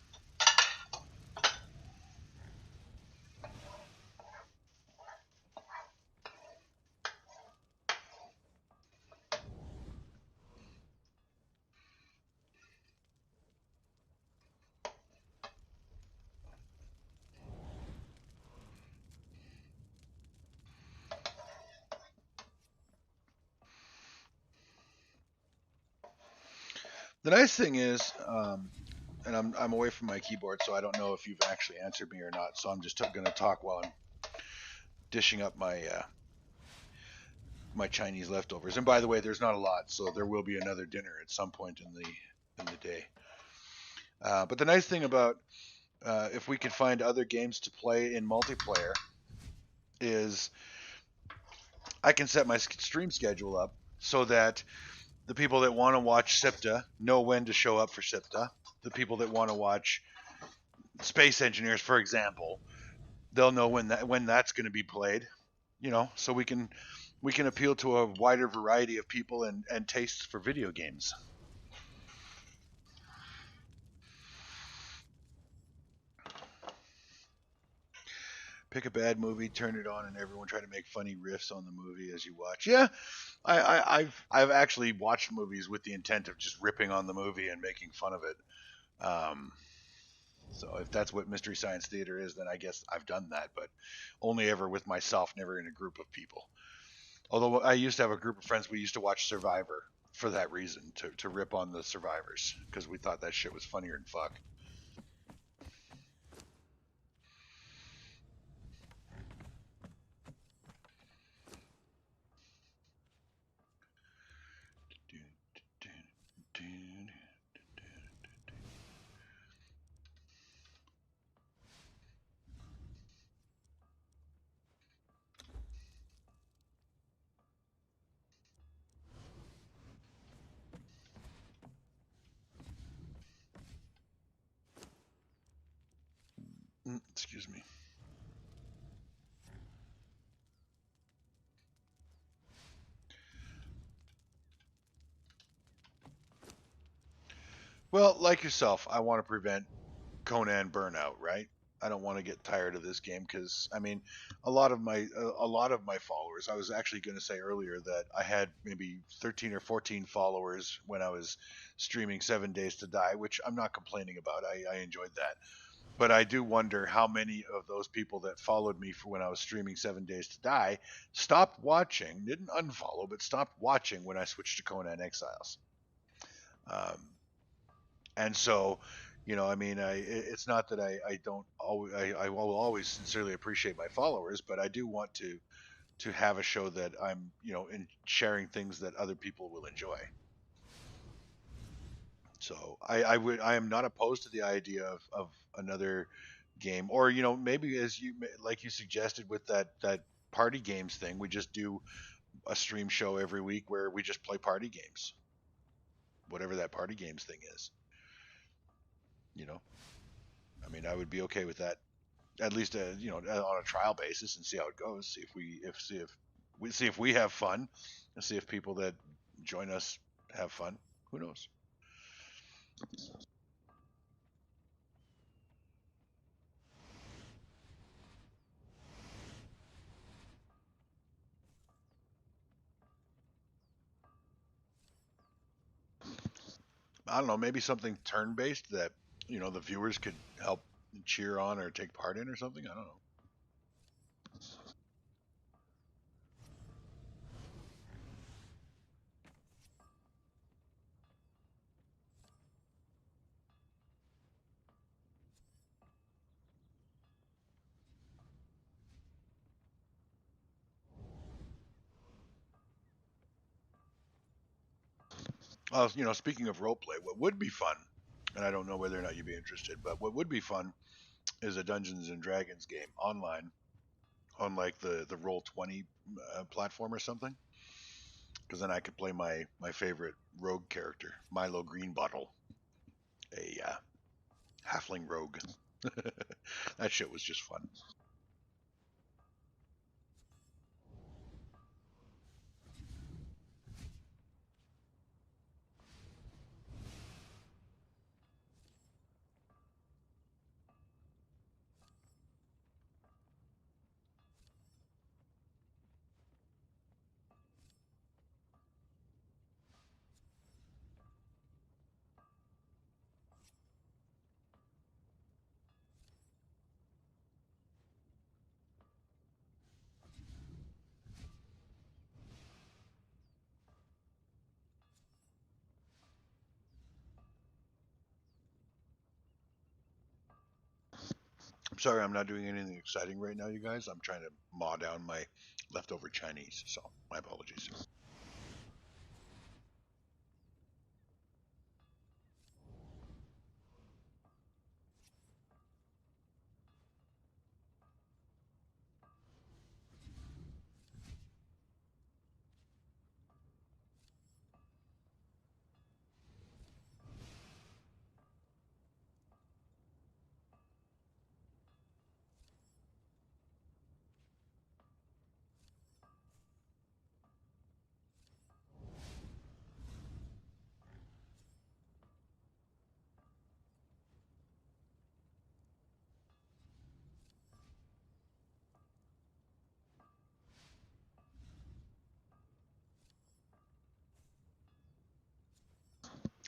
The nice thing is, and I'm away from my keyboard, so I don't know if you've actually answered me or not. So I'm just going to talk while I'm dishing up my my Chinese leftovers. And by the way, there's not a lot, so there will be another dinner at some point in the day. But the nice thing about if we could find other games to play in multiplayer is I can set my stream schedule up so that the people that want to watch Siptah know when to show up for Siptah. The people that want to watch Space Engineers, for example, they'll know when that's going to be played. You know, so we can appeal to a wider variety of people and tastes for video games. Pick a bad movie, turn it on, and everyone try to make funny riffs on the movie as you watch. Yeah, I've actually watched movies with the intent of just ripping on the movie and making fun of it. So if that's what Mystery Science Theater is, then I guess I've done that, but only ever with myself, never in a group of people. Although I used to have a group of friends, we used to watch Survivor for that reason, to rip on the survivors, because we thought that shit was funnier than fuck. Excuse me. Well, like yourself, I want to prevent Conan burnout, right? I don't want to get tired of this game because I mean, a lot of my followers. I was actually going to say earlier that I had maybe 13 or 14 followers when I was streaming 7 Days to Die, which I'm not complaining about. I enjoyed that, but I do wonder how many of those people that followed me for when I was streaming 7 Days to Die stopped watching, didn't unfollow, but stopped watching when I switched to Conan Exiles. Um, and so, you know, I mean, it's not that I don't always, I will always sincerely appreciate my followers, but I do want to have a show that I'm, you know, in sharing things that other people will enjoy. So I am not opposed to the idea of another game, or you know, maybe as you like you suggested with that party games thing, we just do a stream show every week where we just play party games, whatever that party games thing is. You know, I mean, I would be okay with that, at least you know, on a trial basis, and see how it goes. See if we have fun, and see if people that join us have fun. Who knows? I don't know, maybe something turn-based that, you know, the viewers could help cheer on or take part in or something. I don't know. You know, speaking of roleplay, what would be fun, and I don't know whether or not you'd be interested, but what would be fun is a Dungeons and Dragons game online on like the Roll20 platform or something. Because then I could play my favorite rogue character, Milo Greenbottle, a halfling rogue. That shit was just fun. I'm sorry, I'm not doing anything exciting right now, you guys. I'm trying to maw down my leftover Chinese, so my apologies.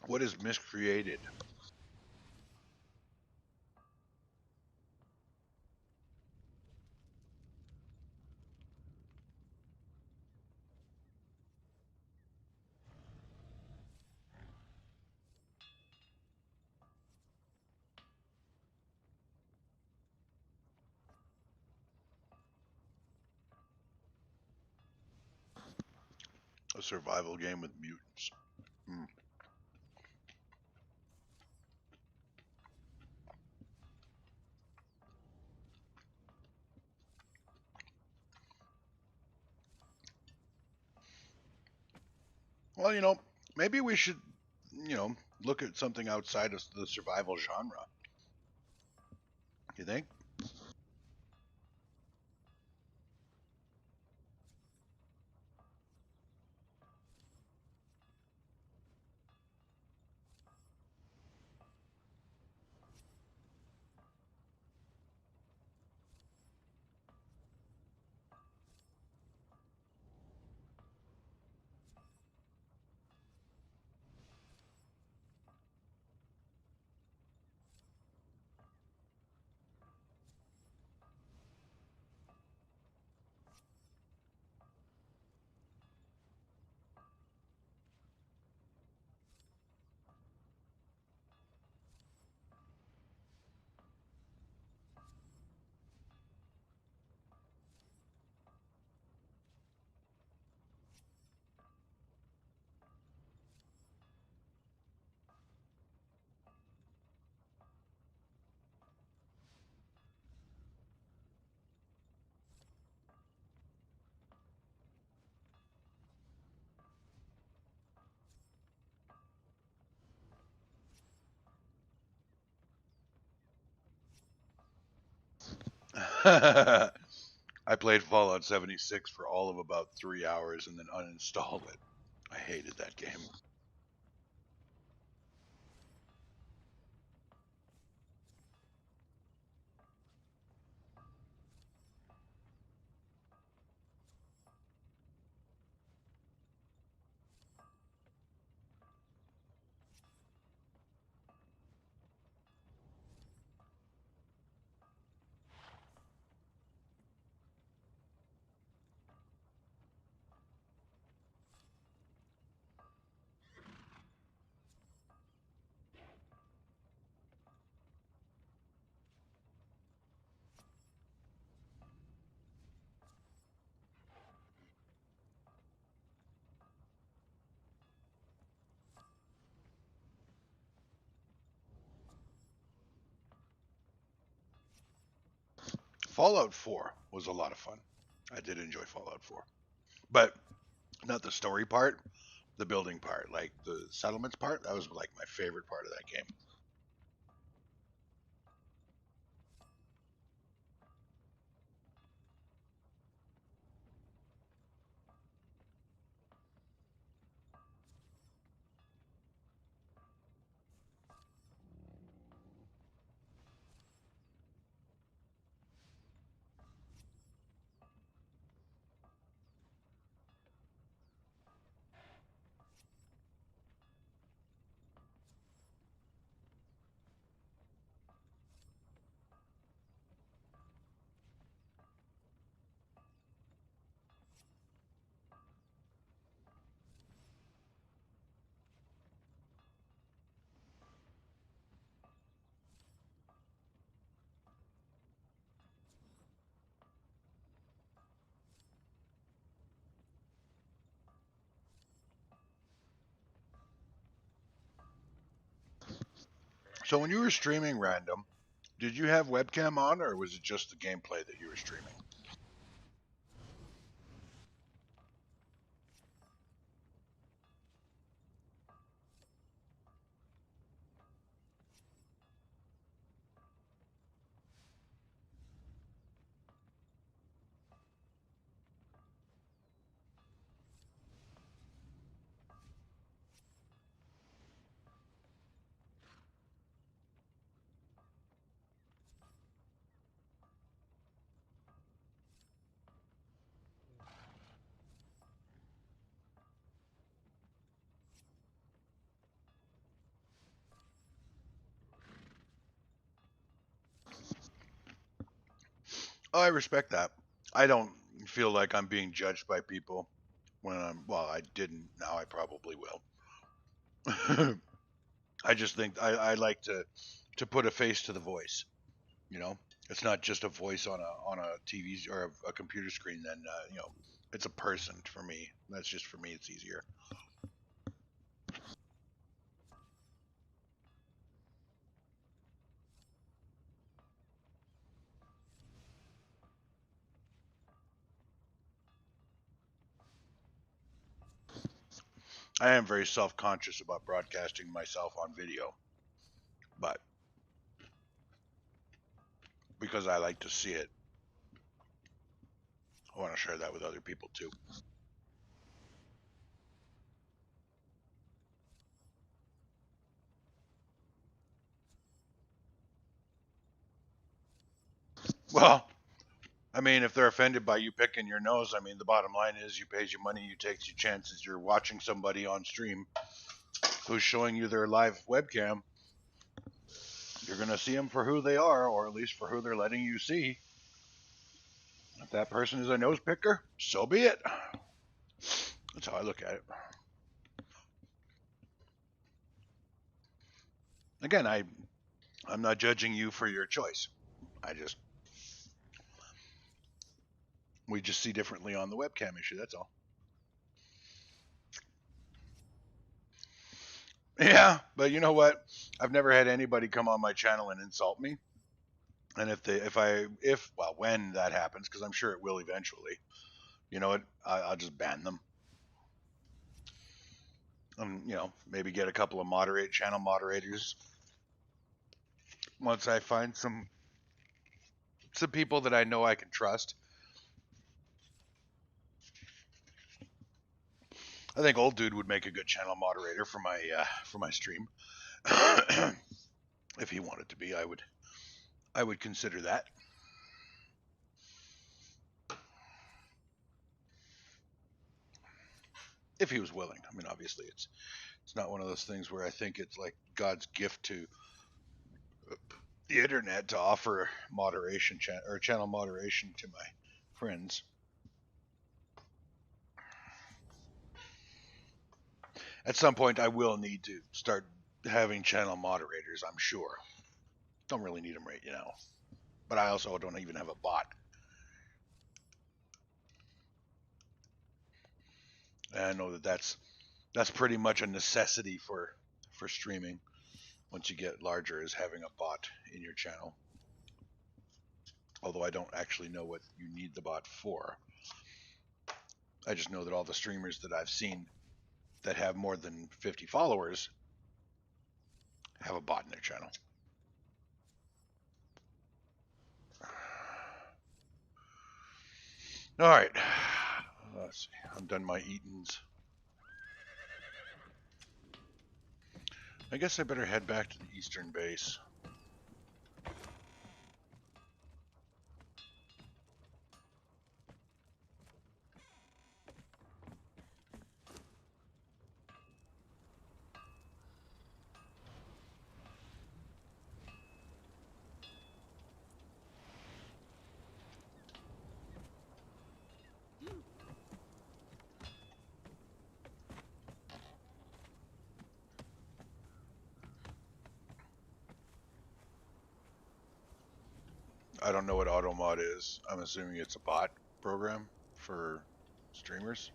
What is miscreated? A survival game with mutants. Hmm. Well, you know, maybe we should, you know, look at something outside of the survival genre. You think? I played Fallout 76 for all of about 3 hours and then uninstalled it. I hated that game. Fallout 4 was a lot of fun. I did enjoy Fallout 4. But not the story part, the building part, like the settlements part. That was like my favorite part of that game. So when you were streaming random, did you have webcam on or was it just the gameplay that you were streaming? Oh, I respect that. I don't feel like I'm being judged by people when well, I didn't. Now I probably will. I just think I like to put a face to the voice. You know, it's not just a voice on a TV or a computer screen. Then it's a person for me. That's just for me. It's easier. I am very self-conscious about broadcasting myself on video, but because I like to see it, I want to share that with other people too. Well, I mean, if they're offended by you picking your nose, I mean, the bottom line is you pays your money, you takes your chances. You're watching somebody on stream who's showing you their live webcam. You're going to see them for who they are, or at least for who they're letting you see. If that person is a nose picker, so be it. That's how I look at it. Again, I'm not judging you for your choice. We just see differently on the webcam issue, that's all. Yeah, but you know what? I've never had anybody come on my channel and insult me. And when that happens, because I'm sure it will eventually, you know what? I'll just ban them. Maybe get a couple of channel moderators once I find some the people that I know I can trust. I think old dude would make a good channel moderator for my stream. If he wanted to be, I would consider that. If he was willing. I mean, obviously it's not one of those things where I think it's like God's gift to the internet to offer moderation or channel moderation to my friends. At some point, I will need to start having channel moderators, I'm sure. Don't really need them right now. But I also don't even have a bot. And I know that that's pretty much a necessity for streaming once you get larger, is having a bot in your channel. Although I don't actually know what you need the bot for. I just know that all the streamers that I've seen that have more than 50 followers have a bot in their channel. All right. Let's see. I'm done my eatings. I guess I better head back to the eastern base. I don't know what AutoMod is. I'm assuming it's a bot program for streamers.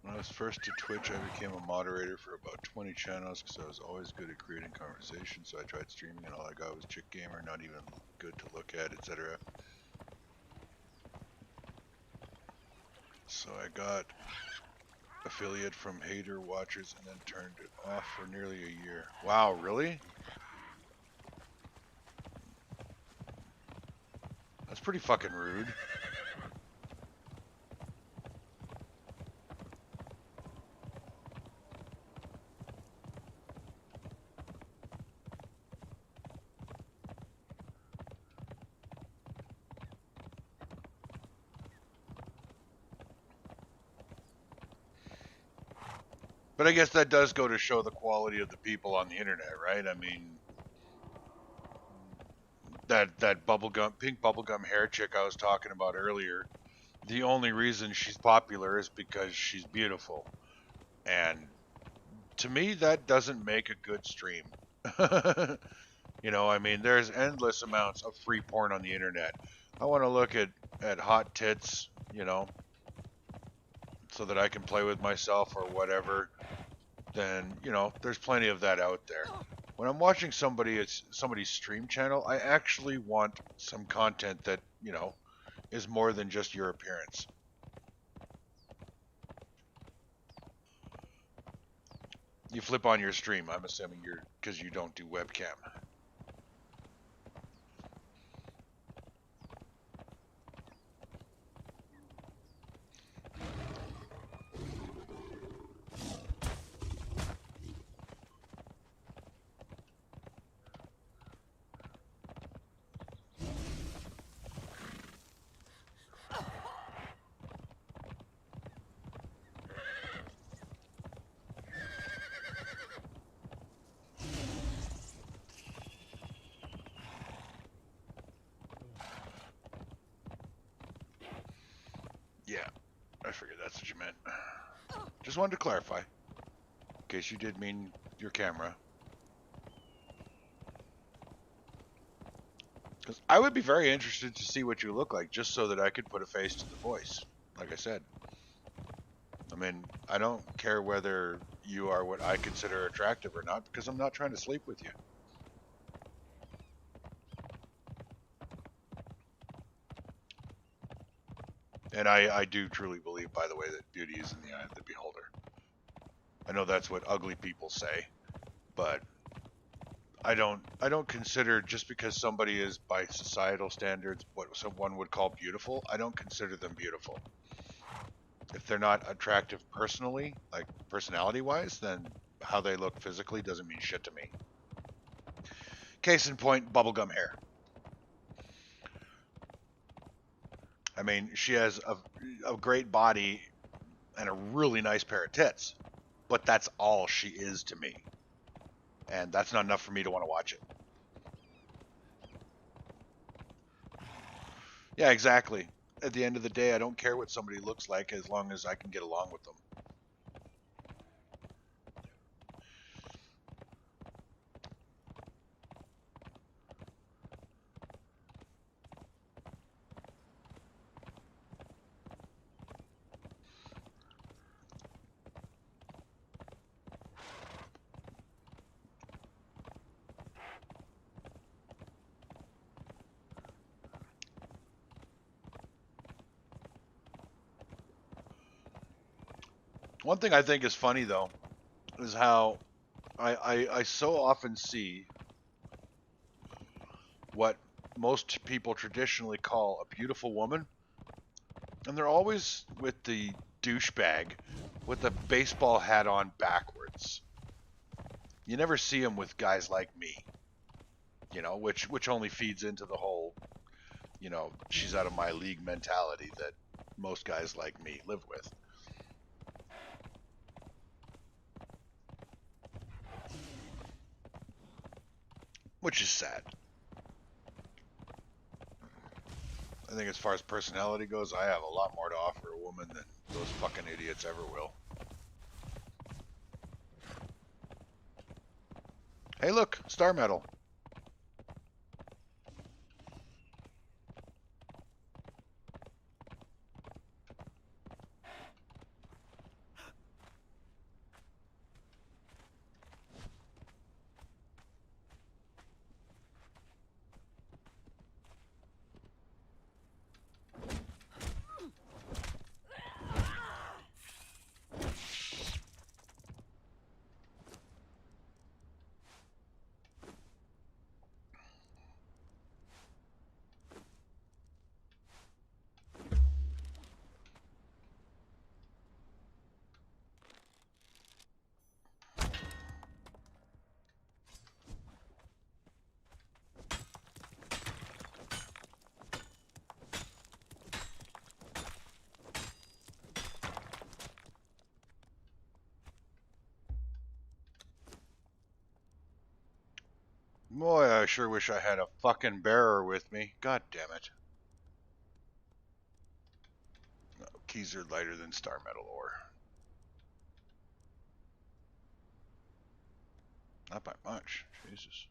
When I was first to Twitch, I became a moderator for about 20 channels because I was always good at creating conversation. So I tried streaming and all I got was chick gamer, not even good to look at, etc. So I got affiliate from hater watchers and then turned it off for nearly a year. Wow, really? That's pretty fucking rude. But I guess that does go to show the quality of the people on the internet, right? I mean, that pink bubblegum hair chick I was talking about earlier, the only reason she's popular is because she's beautiful. And to me, that doesn't make a good stream. You know, I mean, there's endless amounts of free porn on the internet. I want to look at hot tits, you know, so that I can play with myself or whatever. Then, you know, there's plenty of that out there. When I'm watching somebody's stream channel, I actually want some content that, you know, is more than just your appearance. You flip on your stream, I'm assuming you're because you don't do webcam. Yeah, I figured that's what you meant. Just wanted to clarify, in case you did mean your camera. Because I would be very interested to see what you look like, just so that I could put a face to the voice. Like I said. I mean, I don't care whether you are what I consider attractive or not, because I'm not trying to sleep with you. And I do truly believe, by the way, that beauty is in the eye of the beholder. I know that's what ugly people say, but I don't consider, just because somebody is by societal standards what someone would call beautiful, I don't consider them beautiful. If they're not attractive personally, like personality wise, then how they look physically doesn't mean shit to me. Case in point, bubblegum hair. I mean, she has a great body and a really nice pair of tits, but that's all she is to me. And that's not enough for me to want to watch it. Yeah, exactly. At the end of the day, I don't care what somebody looks like as long as I can get along with them. One thing I think is funny, though, is how I so often see what most people traditionally call a beautiful woman, and they're always with the douchebag with the baseball hat on backwards. You never see them with guys like me, you know, which only feeds into the whole, you know, she's out of my league mentality that most guys like me live with. Which is sad. I think as far as personality goes, I have a lot more to offer a woman than those fucking idiots ever will. Hey look, star medal. Boy, I sure wish I had a fucking bearer with me. God damn it. No, keys are lighter than star metal ore. Not by much. Jesus.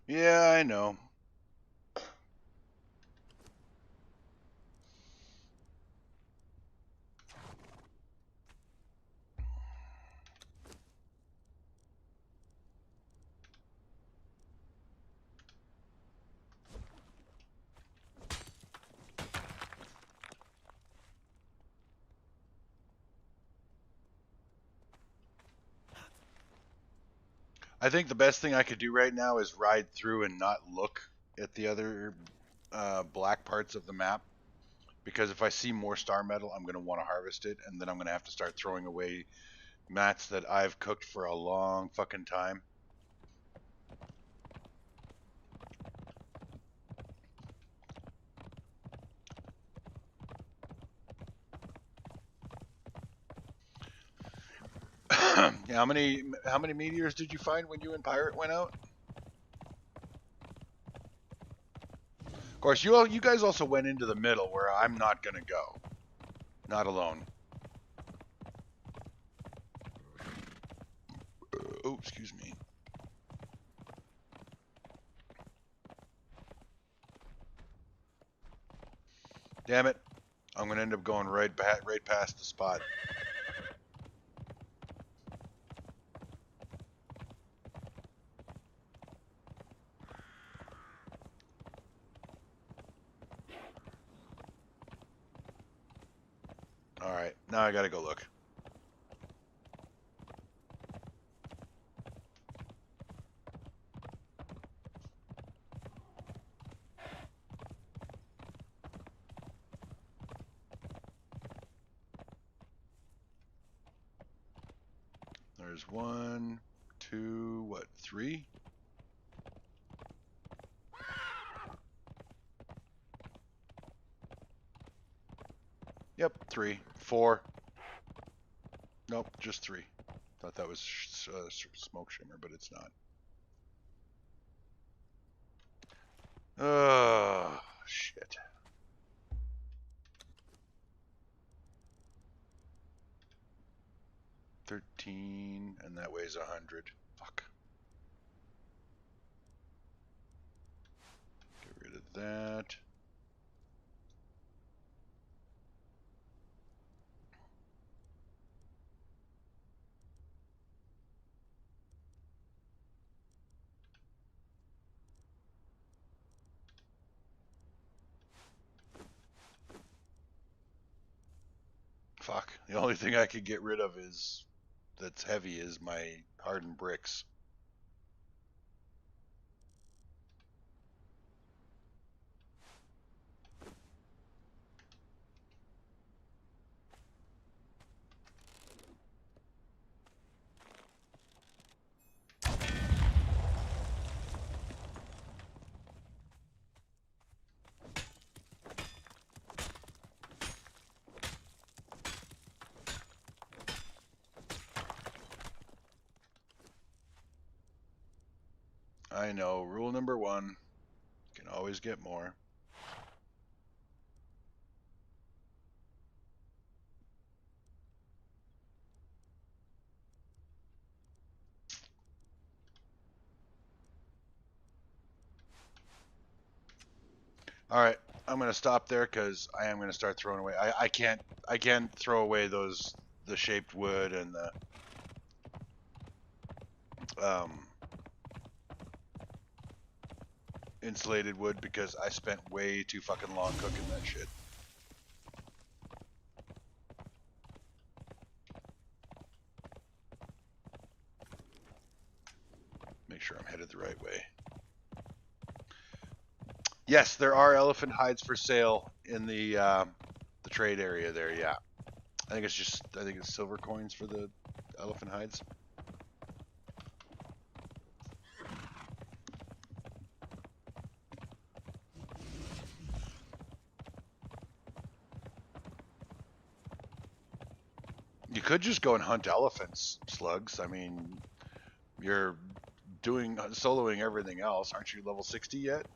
Yeah, I know. I think the best thing I could do right now is ride through and not look at the other black parts of the map. Because if I see more star metal, I'm going to want to harvest it, and then I'm going to have to start throwing away mats that I've cooked for a long fucking time. Yeah, how many meteors did you find when you and Pirate went out? Of course, you guys also went into the middle where I'm not going to go. Not alone. Oh, excuse me. Damn it. I'm going to end up going right past the spot. All right, now I got to go look. There's 1, 2, what, 3? Yep, 3, 4. Nope, just 3. Thought that was smoke shimmer, but it's not. Oh, shit. $13, and that weighs 100. Fuck. Get rid of that. Fuck. The only thing I could get rid of is that's heavy is my hardened bricks. I know. Rule number 1. You can always get more. All right, I'm gonna stop there because I am gonna start throwing away. I can't throw away the shaped wood and the insulated wood because I spent way too fucking long cooking that shit. Make sure I'm headed the right way. Yes, there are elephant hides for sale in the trade area there. Yeah, I think it's silver coins for the elephant hides. You could just go and hunt elephants, slugs. I mean, you're soloing everything else. Aren't you level 60 yet?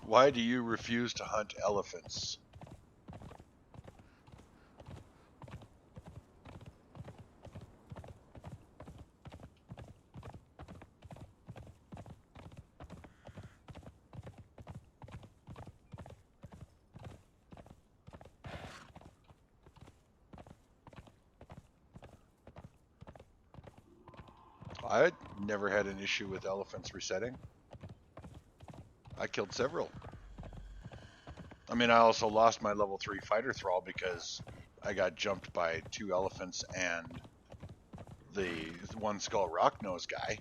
Why do you refuse to hunt elephants? I never had an issue with elephants resetting. I killed several. I mean, I also lost my level 3 fighter thrall because I got jumped by 2 elephants and the one skull rock nose guy.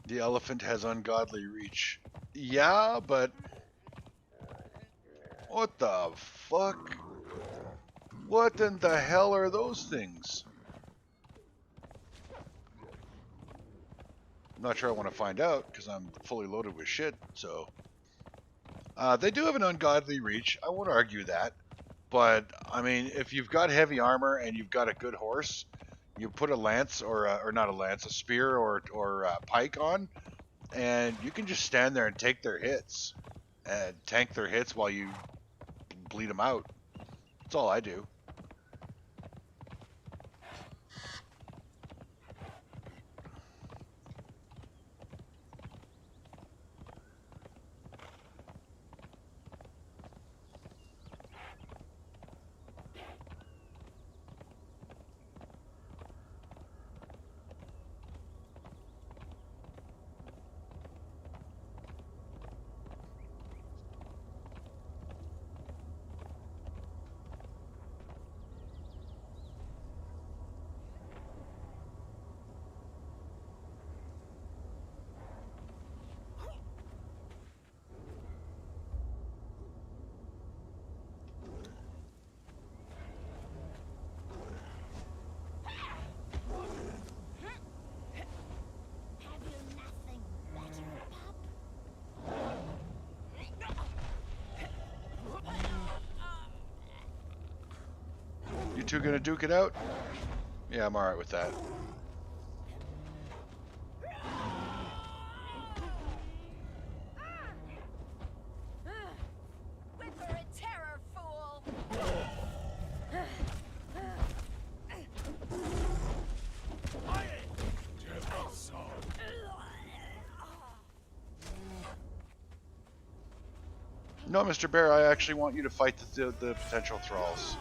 The elephant has ungodly reach. Yeah, but what the fuck? What in the hell are those things? I'm not sure I want to find out because I'm fully loaded with shit. So they do have an ungodly reach. I won't argue that. But I mean, if you've got heavy armor and you've got a good horse, you put a lance or not a lance, a spear or a pike on, and you can just stand there and take their hits and tank their hits while you bleed them out. That's all I do. Have you nothing better, pup? You two gonna duke it out? Yeah, I'm alright with that. Whimper in terror, fool! No, Mr. Bear, I actually want you to fight the potential thralls.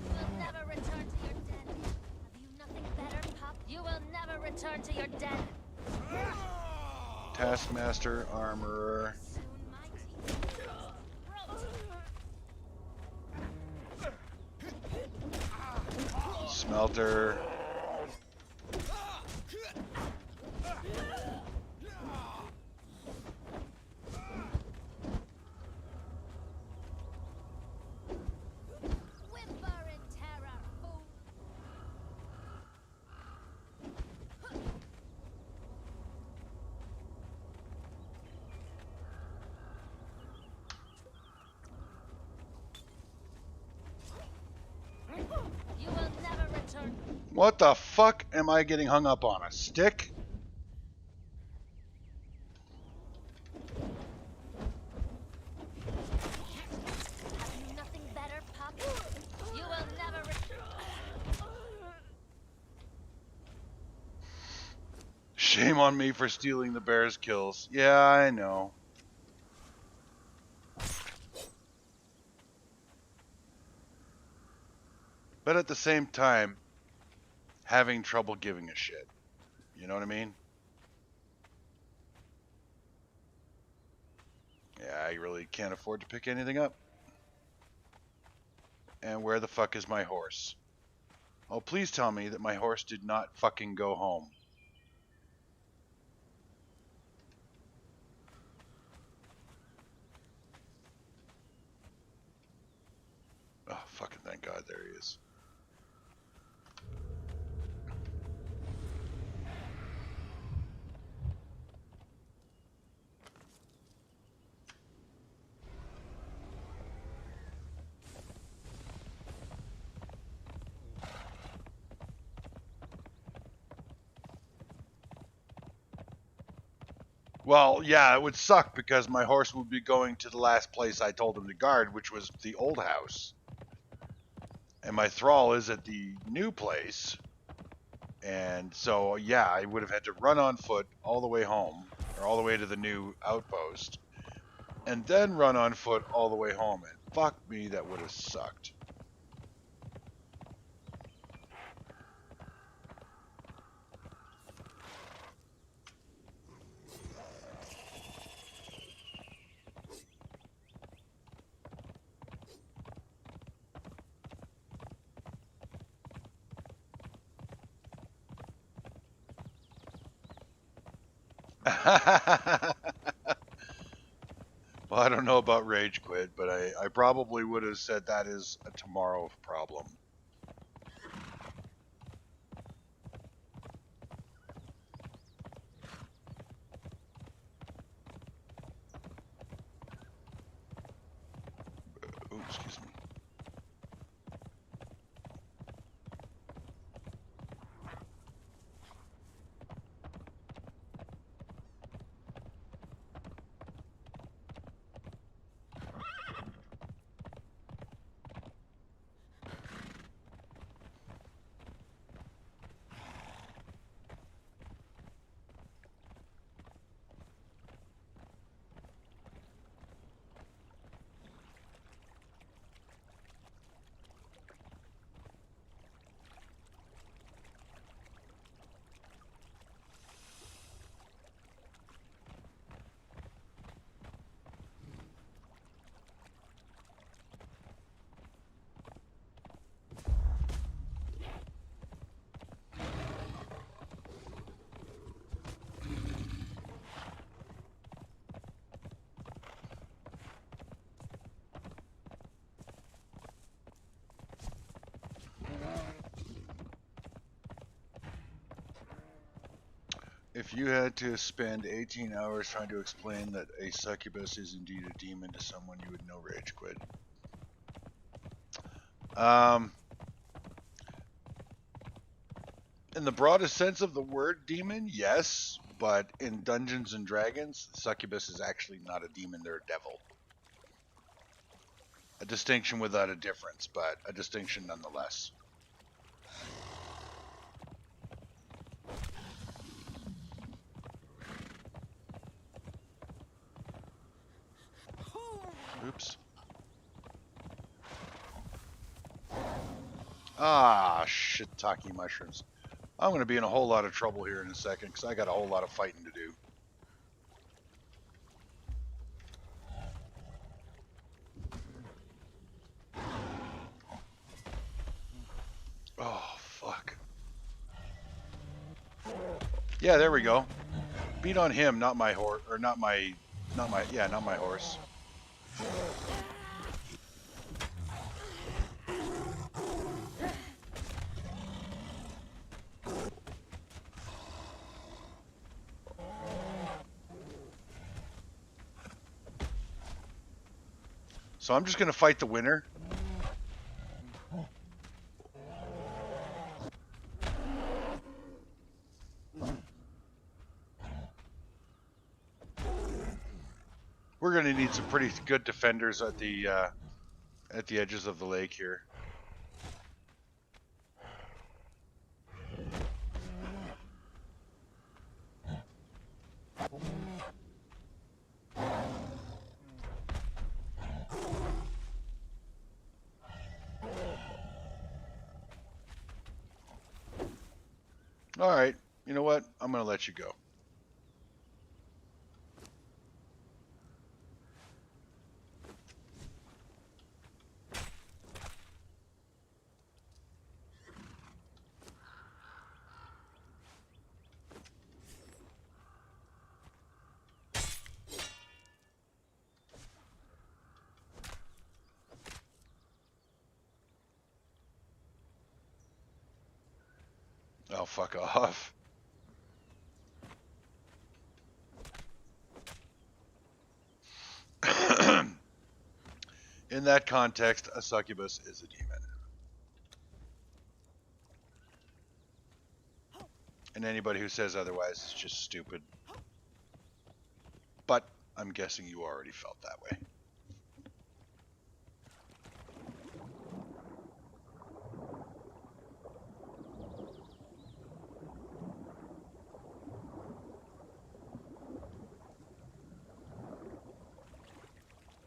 You'll never return to your den. Have you nothing better, pup? You will never return to your den. Taskmaster, armorer. Soon my teeth will throat. Smelter. Whimper in terror, fool! You will never return. What the fuck am I getting hung up on? A stick? Have you nothing better, pup? You will never Shame on me for stealing the bear's kills. Yeah, I know. But at the same time, having trouble giving a shit. You know what I mean? Yeah, I really can't afford to pick anything up. And where the fuck is my horse? Oh, please tell me that my horse did not fucking go home. Thank God, there he is. Well, yeah, it would suck because my horse would be going to the last place I told him to guard, which was the old house. And my thrall is at the new place. And so, yeah, I would have had to run on foot all the way home, or all the way to the new outpost, and then run on foot all the way home. And fuck me, that would have sucked. Well, I don't know about rage quit, but I probably would have said that is a tomorrow problem. Ooh, excuse me. If you had to spend 18 hours trying to explain that a succubus is indeed a demon to someone, you would know rage quit. In the broadest sense of the word demon, yes, but in Dungeons and Dragons, succubus is actually not a demon, they're a devil. A distinction without a difference, but a distinction nonetheless. Oops. Ah, shiitake mushrooms. I'm going to be in a whole lot of trouble here in a second because I got a whole lot of fighting to do. Oh, fuck. Yeah, there we go. Beat on him, not my horse, or not my horse. So I'm just going to fight the winner. We're going to need some pretty good defenders at the edges of the lake here. All right, you know what? I'm going to let you go. Oh, fuck off. In that context, a succubus is a demon. And anybody who says otherwise is just stupid. But I'm guessing you already felt that way.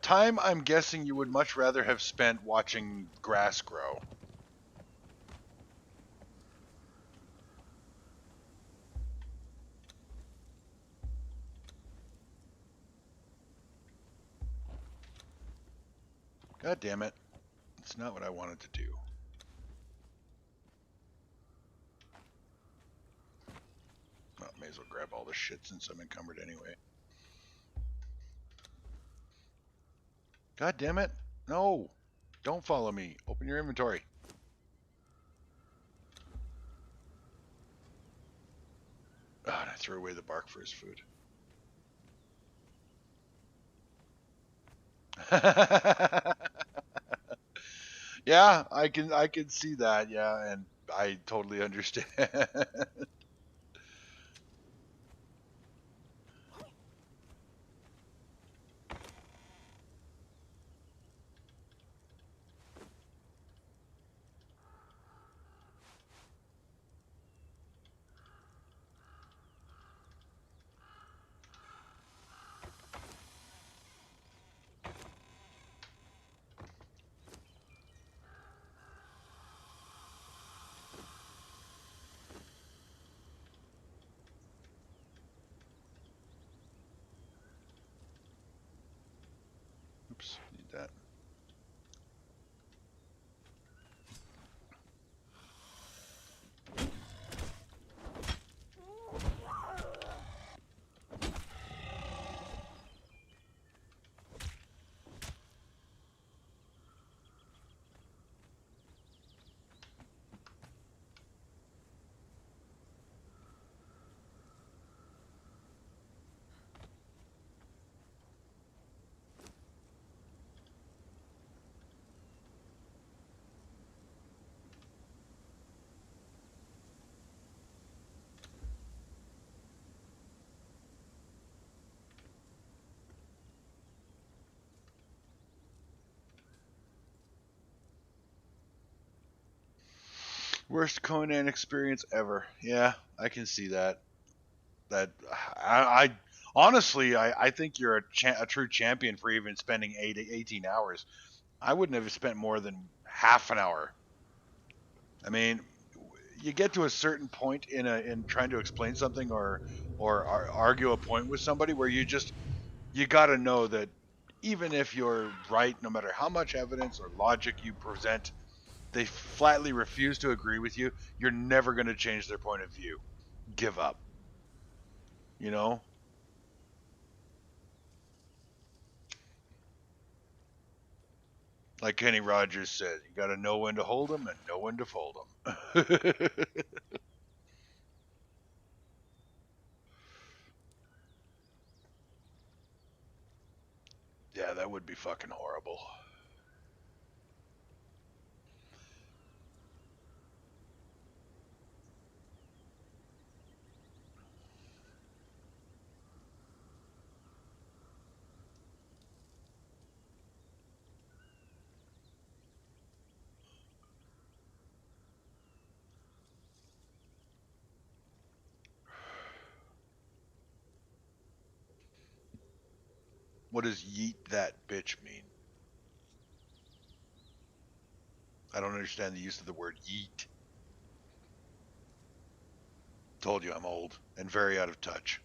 Time I'm guessing you would much rather have spent watching grass grow. God damn it. It's not what I wanted to do. Well, may as well grab all this shit since I'm encumbered anyway. God damn it. No. Don't follow me. Open your inventory. Oh, and I threw away the bark for his food. Yeah, I can see that. Yeah, and I totally understand. Oops, need that. Worst Conan experience ever. Yeah, I can see that. I honestly, I think you're a true champion for even spending 18 hours. I wouldn't have spent more than half an hour. I mean, you get to a certain point in trying to explain something or argue a point with somebody where you got to know that even if you're right, no matter how much evidence or logic you present, they flatly refuse to agree with you. You're never going to change their point of view. Give up. You know? Like Kenny Rogers said, you got to know when to hold them and know when to fold them. Yeah, that would be fucking horrible. What does yeet that bitch mean? I don't understand the use of the word yeet. Told you I'm old and very out of touch.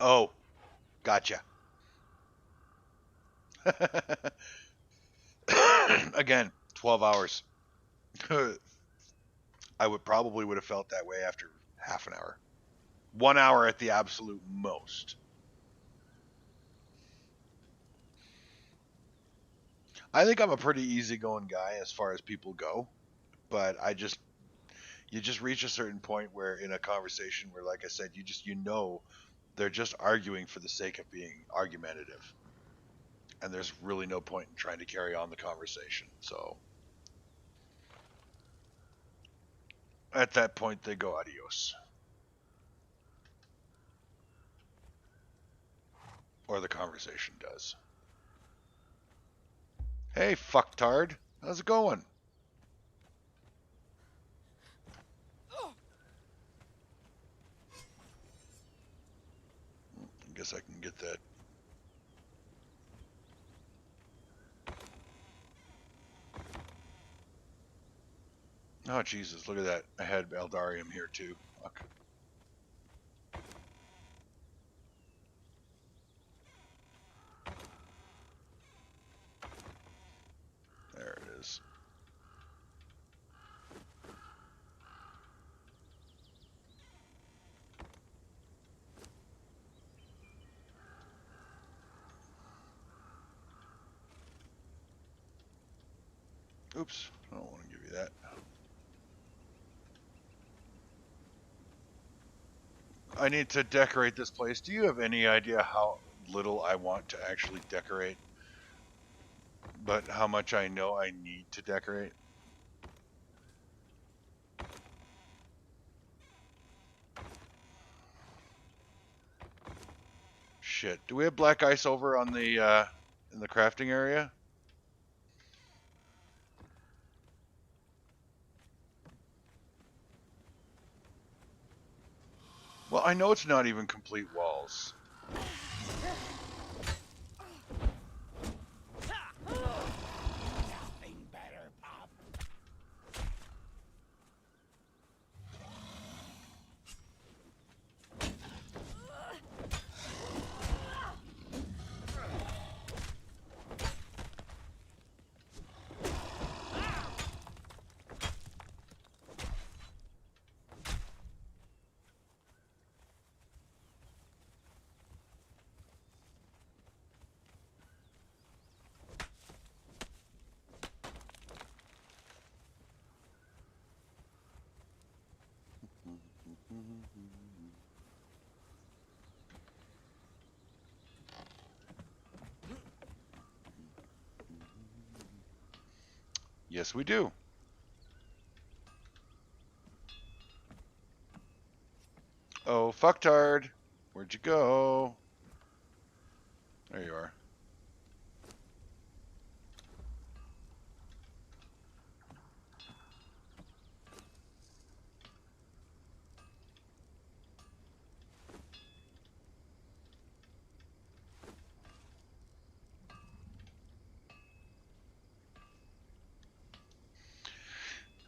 Oh, gotcha. Again, 12 hours. I would have felt that way after half an hour. 1 hour at the absolute most. I think I'm a pretty easygoing guy as far as people go, but you just reach a certain point where in a conversation where, like I said, they're just arguing for the sake of being argumentative, and there's really no point in trying to carry on the conversation. So at that point, they go adios, or the conversation does. Hey, fucktard, how's it going? I guess I can get that. Oh, Jesus, look at that. I had Eldarium here, too. Fuck. There it is. Oops, I don't want to give you that. I need to decorate this place. Do you have any idea how little I want to actually decorate? But how much I know I need to decorate? Shit. Do we have black ice over on the in the crafting area? Well, I know it's not even complete walls. Nothing better, Pop. Yes, we do. Oh, fucktard. Where'd you go? There you are.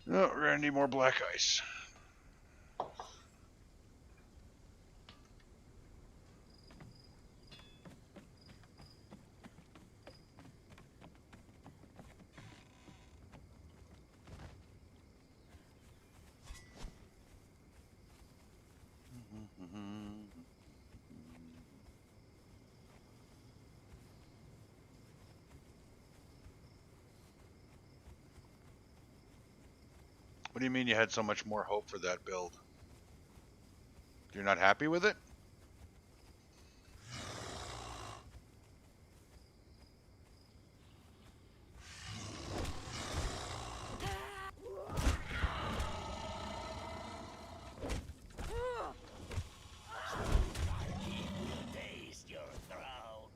No, we're gonna need more black ice. What do you mean you had so much more hope for that build? You're not happy with it? Taste your throat.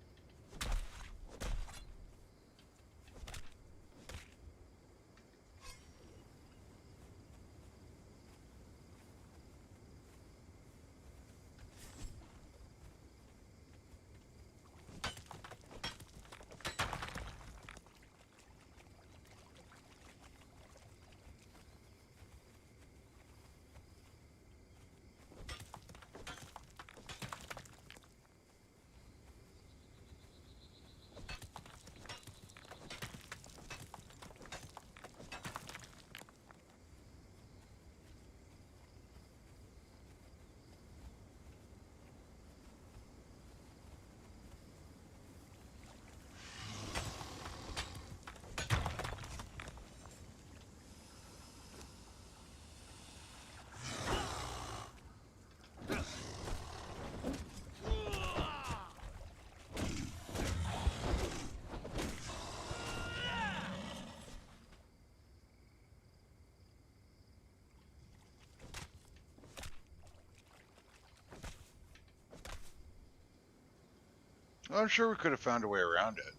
Well, I'm sure we could have found a way around it.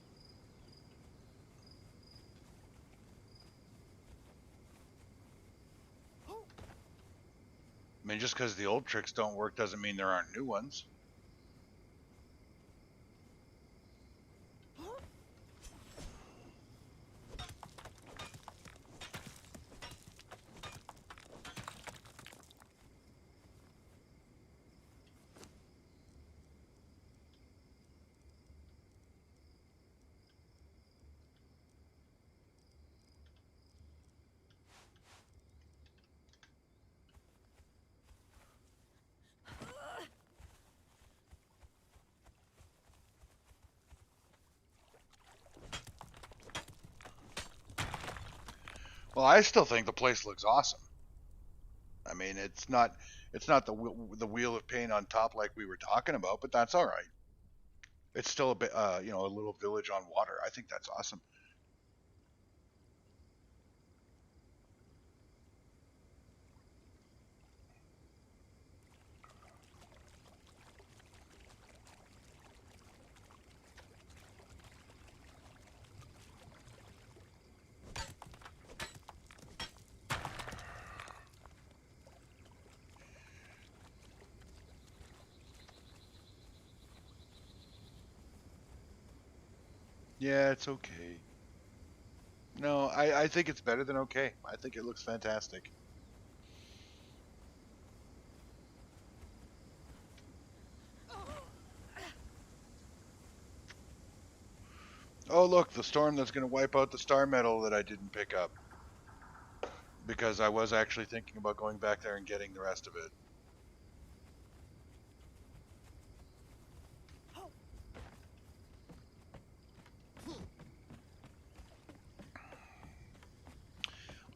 I mean, just because the old tricks don't work doesn't mean there aren't new ones. Well, I still think the place looks awesome. I mean, it's not the wheel of pain on top like we were talking about, but that's all right. It's still a bit, a little village on water. I think that's awesome. Yeah, it's okay. No, I think it's better than okay. I think it looks fantastic. Oh, look, the storm that's going to wipe out the star metal that I didn't pick up because I was actually thinking about going back there and getting the rest of it.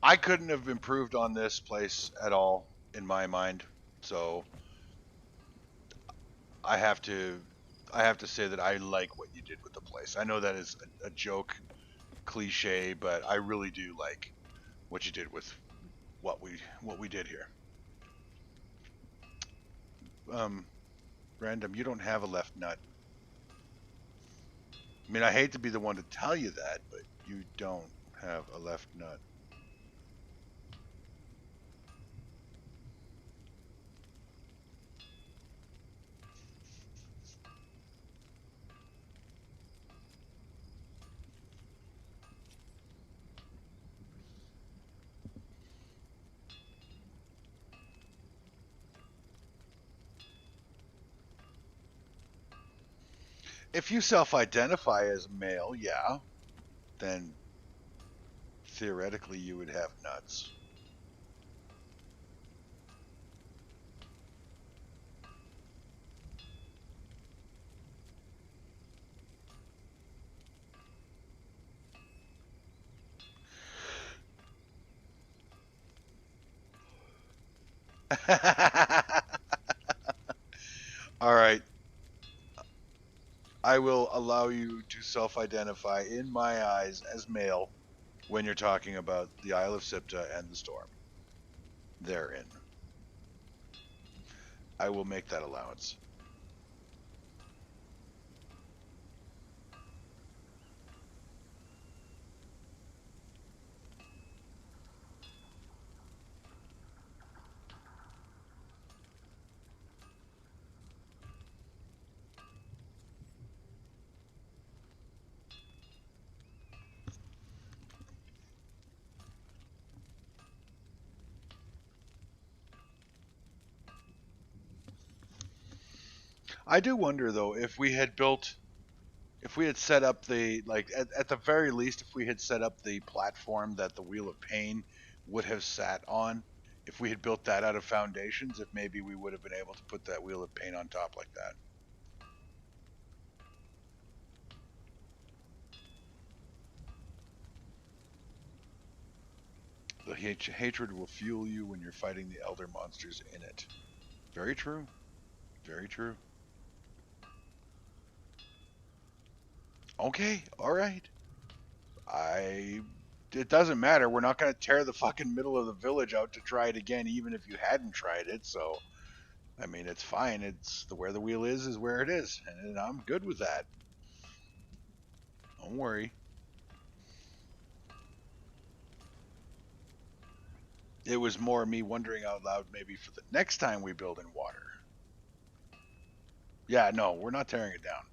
I couldn't have improved on this place at all in my mind. So I have to I have to say that I like what you did with the place. I know that is a joke cliche, but I really do like what you did with what we did here. Um, Random, you don't have a left nut. I mean, I hate to be the one to tell you that, but you don't have a left nut. If you self-identify as male, yeah, then theoretically you would have nuts. All right. I will allow you to self-identify in my eyes as male when you're talking about the Isle of Siptah and the storm therein. I will make that allowance. I do wonder though if we had set up the like at the very least if we had set up the platform that the Wheel of Pain would have sat on, if we had built that out of foundations, if maybe we would have been able to put that Wheel of Pain on top like that. The hatred will fuel you when you're fighting the elder monsters in it. Very true. Very true. Okay, all right. I it doesn't matter. We're not going to tear the fucking middle of the village out to try it again even if you hadn't tried it. So, I mean, it's fine. It's where the wheel is where it is, and I'm good with that. Don't worry. It was more me wondering out loud, maybe for the next time we build in water. Yeah, no, we're not tearing it down.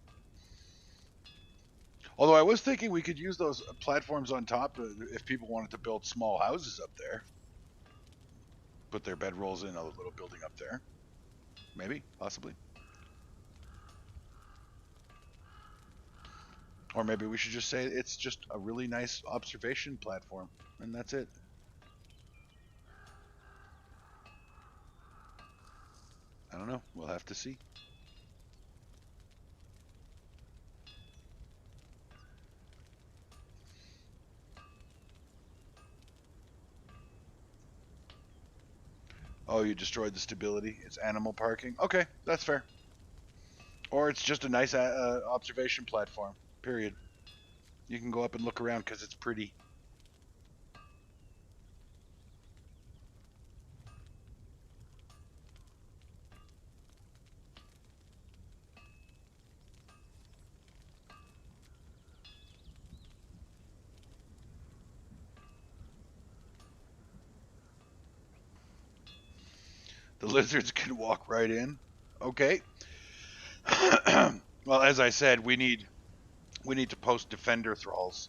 Although I was thinking we could use those platforms on top if people wanted to build small houses up there. Put their bedrolls in a little building up there. Maybe, possibly. Or maybe we should just say it's just a really nice observation platform, and that's it. I don't know. We'll have to see. Oh, you destroyed the stability. It's animal parking. Okay, that's fair. Or it's just a nice observation platform, period. You can go up and look around because it's pretty. The lizards can walk right in. Okay. Well, as I said, we need to post defender thralls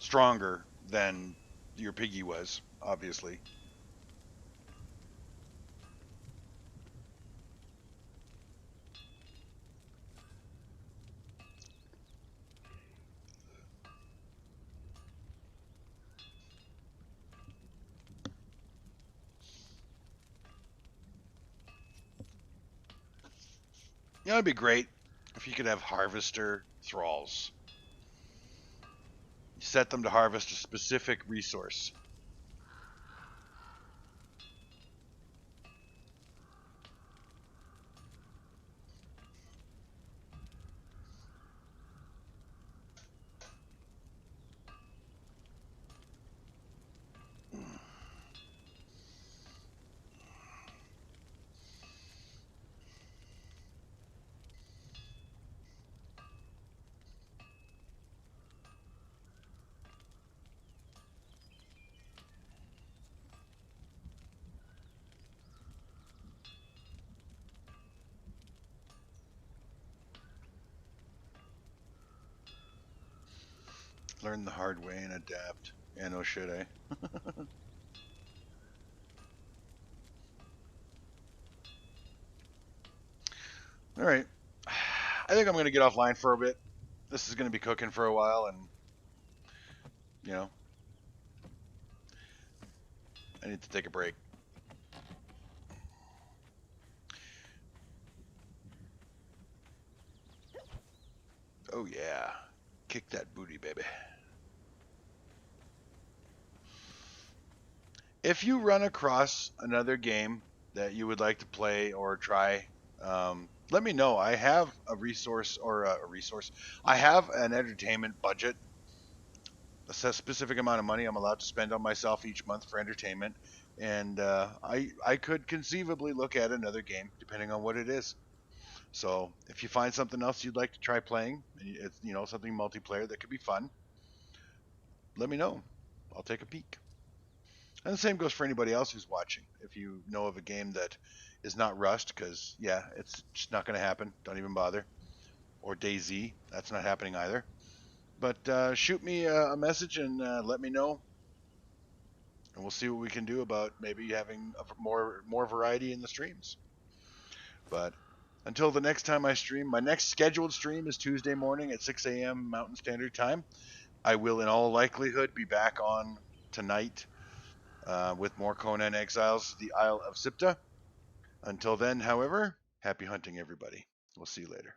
stronger than your piggy was, obviously. You know, it'd be great if you could have harvester thralls. You set them to harvest a specific resource. Learn the hard way and adapt. Yeah, no shit, eh? All right. I think I'm going to get offline for a bit. This is going to be cooking for a while, and, you know, I need to take a break. Oh, yeah. Kick that booty, baby. If you run across another game that you would like to play or try, let me know. I have a resource or a resource. I have an entertainment budget, a specific amount of money I'm allowed to spend on myself each month for entertainment, and I could conceivably look at another game depending on what it is. So if you find something else you'd like to try playing, it's something multiplayer that could be fun, let me know. I'll take a peek. And the same goes for anybody else who's watching. If you know of a game that is not Rust, because yeah, it's just not going to happen. Don't even bother. Or DayZ, that's not happening either. But shoot me a message and let me know, and we'll see what we can do about maybe having more variety in the streams. But until the next time I stream, my next scheduled stream is Tuesday morning at 6 a.m. Mountain Standard Time. I will, in all likelihood, be back on tonight with more Conan Exiles, the Isle of Siptah. Until then, however, happy hunting, everybody. We'll see you later.